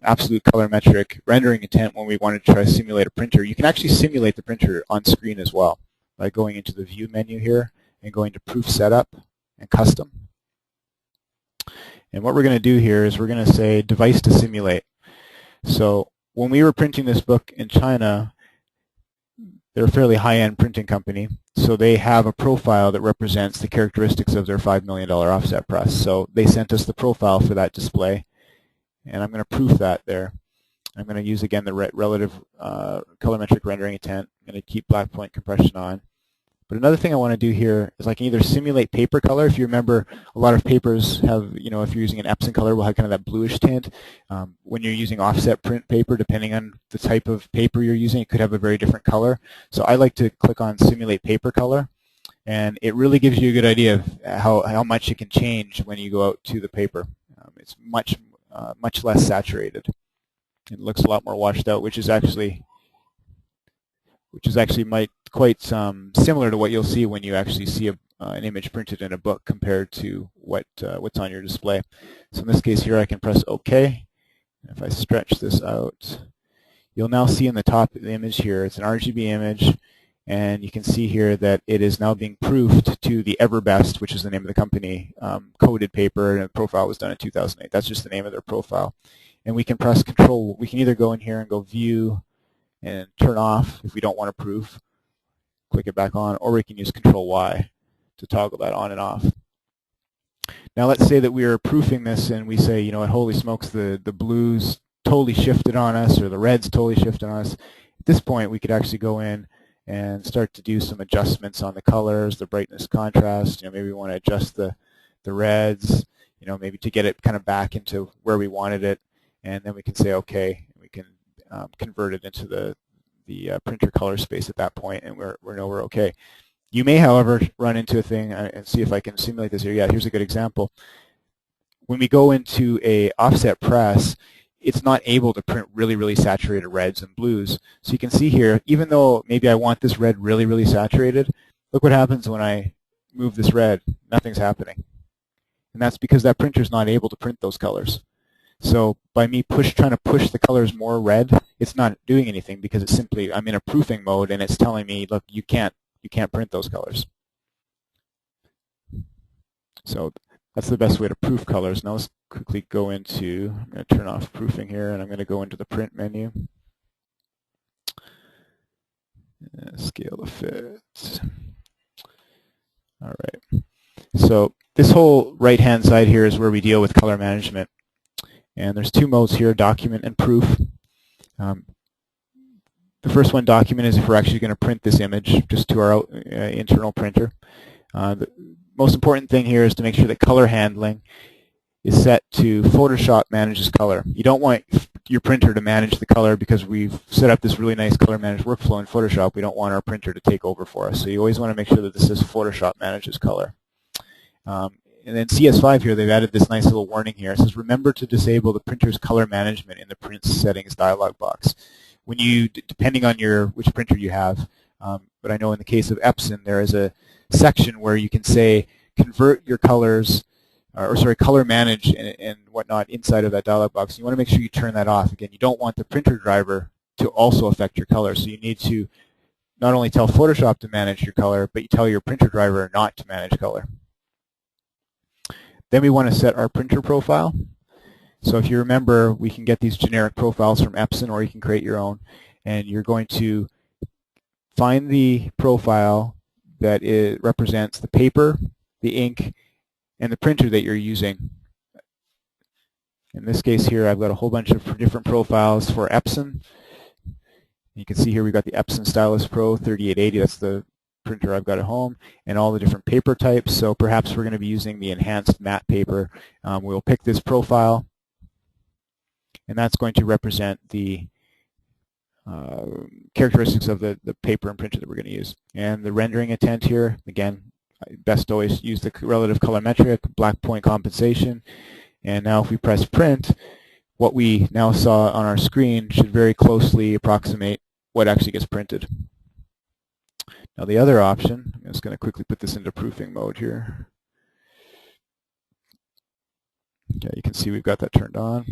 absolute colorimetric rendering intent when we wanted to try to simulate a printer. You can actually simulate the printer on screen as well by going into the View menu here and going to Proof Setup and Custom. And what we're going to do here is we're going to say Device to Simulate. So when we were printing this book in China, they're a fairly high-end printing company, so they have a profile that represents the characteristics of their $5 million offset press. So they sent us the profile for that display, and I'm going to proof that there. I'm going to use, again, the relative colorimetric rendering intent. I'm going to keep black point compression on. But another thing I want to do here is I can either simulate paper color. If you remember, a lot of papers have, if you're using an Epson color, will have kind of that bluish tint. When you're using offset print paper, depending on the type of paper you're using, it could have a very different color. So I like to click on Simulate Paper Color, and it really gives you a good idea of how much it can change when you go out to the paper. It's much less saturated. It looks a lot more washed out, which is actually quite similar to what you'll see when you actually see an image printed in a book compared to what's on your display. So in this case here, I can press OK. If I stretch this out, you'll now see in the top of the image here, it's an RGB image, and you can see here that it is now being proofed to the Everbest, which is the name of the company, coded paper, and the profile was done in 2008. That's just the name of their profile. And we can press Control. We can either go in here and go View and turn off if we don't want to proof, click it back on, or we can use Control-Y to toggle that on and off. Now let's say that we are proofing this and we say, holy smokes, the blues totally shifted on us, or the reds totally shifted on us. At this point, we could actually go in and start to do some adjustments on the colors, the brightness, contrast. Maybe we want to adjust the reds, maybe to get it kind of back into where we wanted it, and then we can say OK. We can convert it into the printer color space at that point, and we know we're OK. You may, however, run into a thing, and see if I can simulate this here. Yeah, here's a good example. When we go into a offset press, it's not able to print really, really saturated reds and blues. So you can see here, even though maybe I want this red really, really saturated, look what happens when I move this red. Nothing's happening. And that's because that printer's not able to print those colors. So by me trying to push the colors more red, it's not doing anything because it's simply, I'm in a proofing mode and it's telling me, look, you can't print those colors. So that's the best way to proof colors. Now let's quickly go into, I'm going to turn off proofing here, and I'm going to go into the print menu. Scale to fit. All right. So this whole right-hand side here is where we deal with color management. And there's two modes here, document and proof. The first one, document, is if we're actually going to print this image just to our internal printer. The most important thing here is to make sure that color handling is set to Photoshop manages color. You don't want your printer to manage the color because we've set up this really nice color managed workflow in Photoshop. We don't want our printer to take over for us. So you always want to make sure that this says Photoshop manages color. And then CS5 here, they've added this nice little warning here. It says, remember to disable the printer's color management in the print settings dialog box. When you, depending on which printer you have, but I know in the case of Epson, there is a section where you can say convert your colors, color manage and whatnot inside of that dialog box. You want to make sure you turn that off. Again, you don't want the printer driver to also affect your color, so you need to not only tell Photoshop to manage your color, but you tell your printer driver not to manage color. Then we want to set our printer profile. So if you remember, we can get these generic profiles from Epson, or you can create your own. And you're going to find the profile that represents the paper, the ink, and the printer that you're using. In this case here, I've got a whole bunch of different profiles for Epson. You can see here we've got the Epson Stylus Pro 3880. That's the printer I've got at home, and all the different paper types. So perhaps we're going to be using the enhanced matte paper. We'll pick this profile, and that's going to represent the characteristics of the paper and printer that we're going to use. And the rendering intent here, again, best to always use the relative colorimetric, black point compensation. And now if we press print, what we now saw on our screen should very closely approximate what actually gets printed. Now the other option, I'm just going to quickly put this into proofing mode here. Okay, you can see we've got that turned on.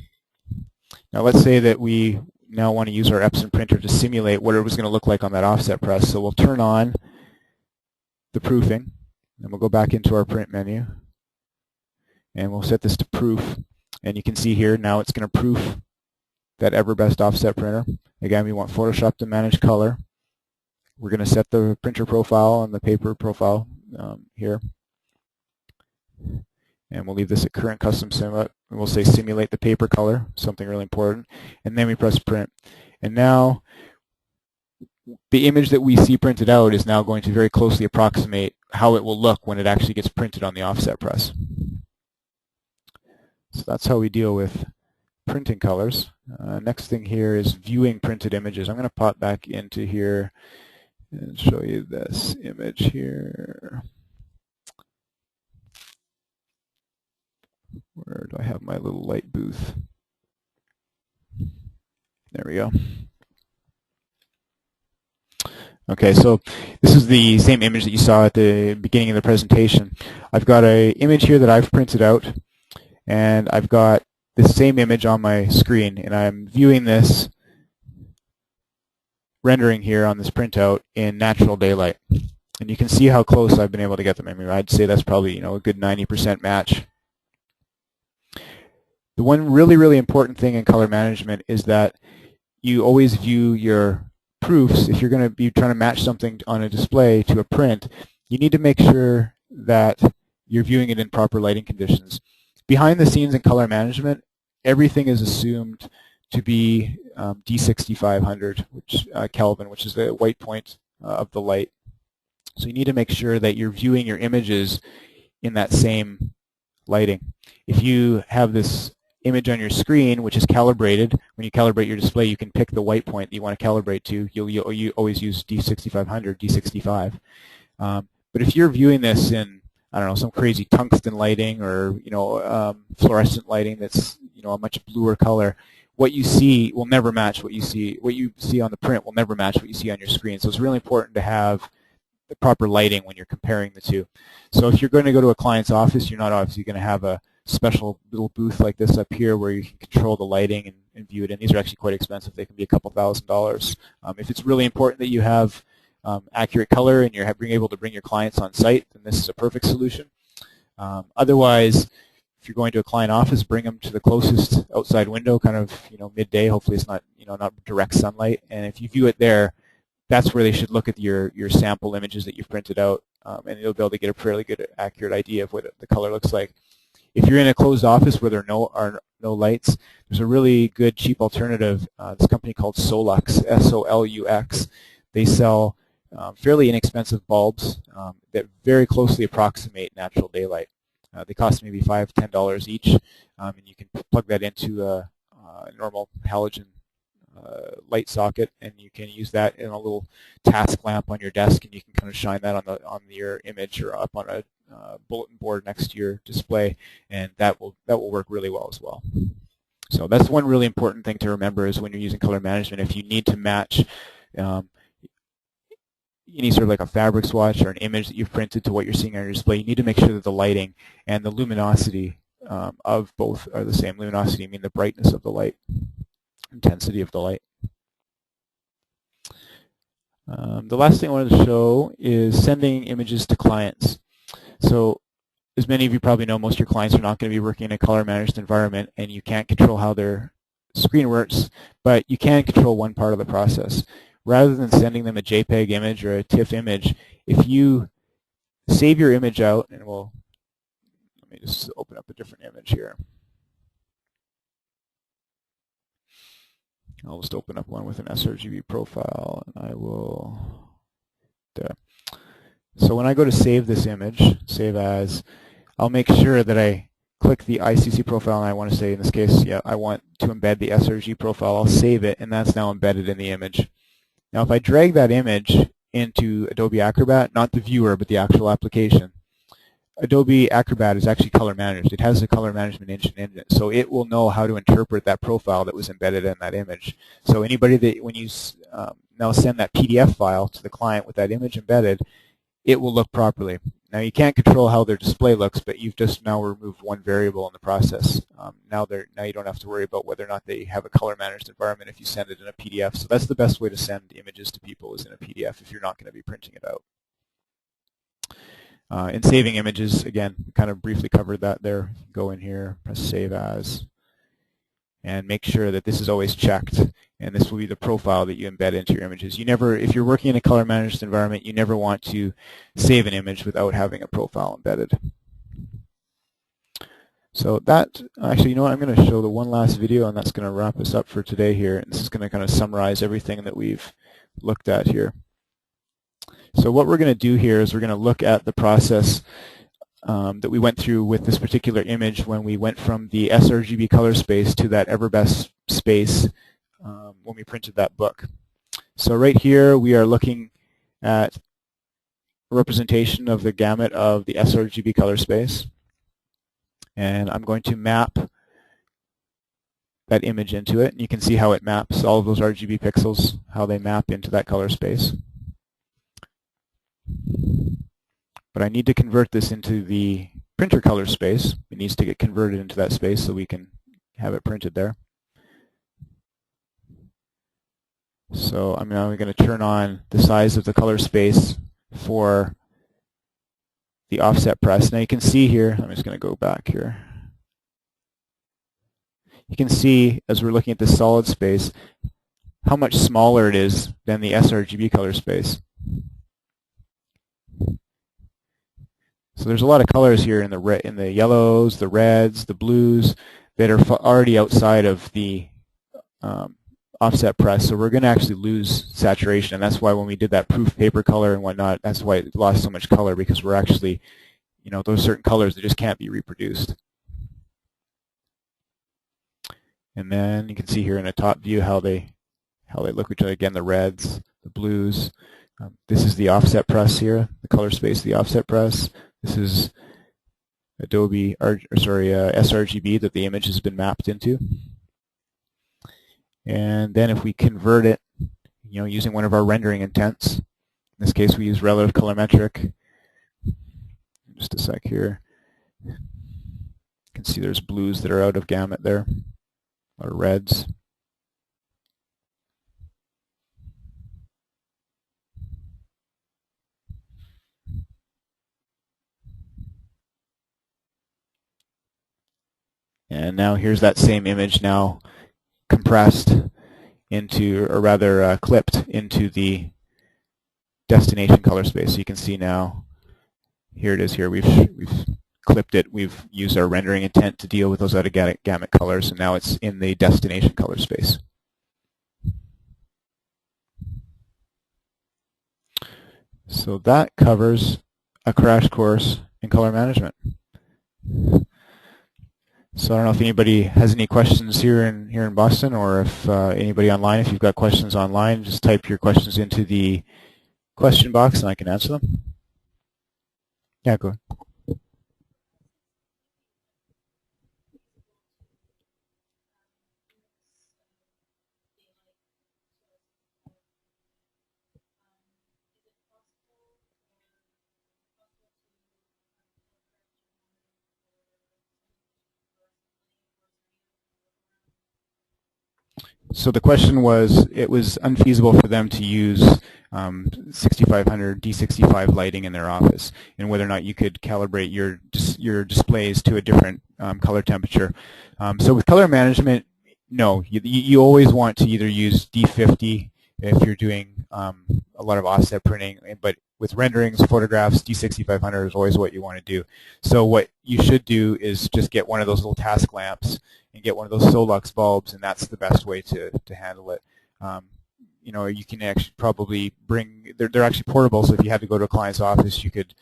Now let's say that we now want to use our Epson printer to simulate what it was going to look like on that offset press. So we'll turn on the proofing, and we'll go back into our print menu, and we'll set this to proof. And you can see here now it's going to proof that EverBest offset printer. Again, we want Photoshop to manage color. We're going to set the printer profile and the paper profile here. And we'll leave this at current custom simulate. We'll say simulate the paper color, something really important. And then we press print. And now the image that we see printed out is now going to very closely approximate how it will look when it actually gets printed on the offset press. So that's how we deal with printing colors. Next thing here is viewing printed images. I'm going to pop back into here and show you this image here. Where do I have my little light booth? There we go. Okay, so this is the same image that you saw at the beginning of the presentation. I've got an image here that I've printed out, and I've got the same image on my screen, and I'm viewing this rendering here on this printout in natural daylight. And you can see how close I've been able to get them. I mean, I'd say that's probably a good 90% match. The one really important thing in color management is that you always view your proofs. If you're going to be trying to match something on a display to a print, you need to make sure that you're viewing it in proper lighting conditions. Behind the scenes in color management, everything is assumed to be D6500 Kelvin, which is the white point of the light. So you need to make sure that you're viewing your images in that same lighting. If you have this image on your screen, which is calibrated, when you calibrate your display, you can pick the white point that you want to calibrate to. You always use D6500, D65. But if you're viewing this in, I don't know, some crazy tungsten lighting or fluorescent lighting that's a much bluer color, what you see will never match what you see. What you see on the print will never match what you see on your screen. So it's really important to have the proper lighting when you're comparing the two. So if you're going to go to a client's office, you're not obviously going to have a special little booth like this up here where you can control the lighting and view it. And these are actually quite expensive. They can be a couple $1,000s. If it's really important that you have accurate color and you're being able to bring your clients on site, then this is a perfect solution. Otherwise, if you're going to a client office, bring them to the closest outside window, kind of midday. Hopefully, it's not not direct sunlight. And if you view it there, that's where they should look at your sample images that you've printed out, and you'll be able to get a fairly good, accurate idea of what the color looks like. If you're in a closed office where there are no lights, there's a really good cheap alternative. This company called Solux, S-O-L-U-X. They sell fairly inexpensive bulbs that very closely approximate natural daylight. They cost maybe $5, $10 each, and you can plug that into a normal halogen light socket, and you can use that in a little task lamp on your desk, and you can kind of shine that on your image or up on a bulletin board next to your display, and that will work really well as well. So that's one really important thing to remember is when you're using color management, if you need to match any sort of like a fabric swatch or an image that you've printed to what you're seeing on your display, you need to make sure that the lighting and the luminosity of both are the same. Luminosity, I mean the brightness of the light, intensity of the light. The last thing I wanted to show is sending images to clients. So as many of you probably know, most of your clients are not going to be working in a color managed environment, and you can't control how their screen works, but you can control one part of the process. Rather than sending them a JPEG image or a TIFF image, if you save your image out, and let me just open up a different image here. I'll just open up one with an sRGB profile, and I will, there. So when I go to save this image, save as, I'll make sure that I click the ICC profile, and I want to say, in this case, yeah, I want to embed the sRG profile. I'll save it, and that's now embedded in the image. Now if I drag that image into Adobe Acrobat, not the viewer, but the actual application, Adobe Acrobat is actually color managed. It has a color management engine in it, so it will know how to interpret that profile that was embedded in that image. So anybody that, when you now send that PDF file to the client with that image embedded, it will look properly. Now you can't control how their display looks, but you've just now removed one variable in the process. Now you don't have to worry about whether or not they have a color managed environment if you send it in a PDF. So that's the best way to send images to people, is in a PDF if you're not going to be printing it out. In saving images, again, kind of briefly covered that there. Go in here, press Save As. and make sure that this is always checked, and this will be the profile that you embed into your images. You never, if you're working in a color managed environment, you never want to save an image without having a profile embedded. So that, actually, you know what, I'm going to show the one last video, and that's going to wrap us up for today here. And this is going to kind of summarize everything that we've looked at here. So what we're going to do here is we're going to look at the process that we went through with this particular image when we went from the sRGB color space to that Everbest space when we printed that book. So right here we are looking at a representation of the gamut of the sRGB color space. And I'm going to map that image into it. And you can see how it maps all of those RGB pixels, how they map into that color space. But I need to convert this into the printer color space. It needs to get converted into that space so we can have it printed there. So I'm now going to turn on the size of the color space for the offset press. Now you can see here, I'm just going to go back here. You can see, as we're looking at this solid space, how much smaller it is than the sRGB color space. So there's a lot of colors here in the yellows, the reds, the blues that are already outside of the offset press. So we're going to actually lose saturation, and that's why when we did that proof paper color and whatnot, that's why it lost so much color, because we're actually, you know, those certain colors that just can't be reproduced. And then you can see here in the top view how they look, which are again the reds, the blues. This is the offset press here, the color space of the offset press. This is sRGB that the image has been mapped into. And then if we convert it, you know, using one of our rendering intents, in this case we use relative colorimetric. Just a sec here. You can see there's blues that are out of gamut there, or reds. And now here's that same image now compressed into, or rather clipped into the destination color space. So you can see now, here it is here, we've clipped it, we've used our rendering intent to deal with those out of gamut colors, and now it's in the destination color space. So that covers a crash course in color management. So I don't know if anybody has any questions here in Boston, or if anybody online, if you've got questions online, just type your questions into the question box and I can answer them. Yeah, go ahead. So the question was, it was unfeasible for them to use 6500 D65 lighting in their office, and whether or not you could calibrate your displays to a different color temperature. So with color management, no, you always want to either use D50 if you're doing a lot of offset printing, but with renderings, photographs, D6500 is always what you want to do. So what you should do is just get one of those little task lamps and get one of those Solux bulbs, and that's the best way to handle it. You know, you can actually probably bring, they're actually portable, so if you had to go to a client's office, you could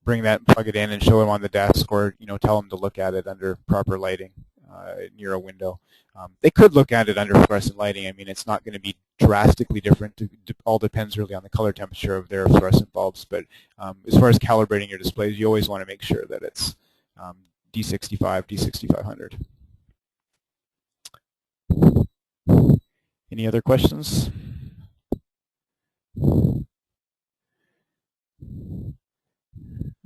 bring that and plug it in and show them on the desk, or, you know, tell them to look at it under proper lighting near a window. They could look at it under fluorescent lighting. I mean, it's not going to be drastically different. It all depends really on the color temperature of their fluorescent bulbs. But as far as calibrating your displays, you always want to make sure that it's D65, D6500. Any other questions?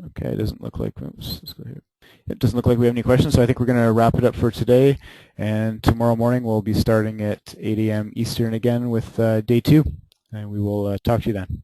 Okay, it doesn't look like, oops, let's go here. It doesn't look like we have any questions, so I think we're going to wrap it up for today. And tomorrow morning we'll be starting at 8 a.m. Eastern again with day 2, and we will talk to you then.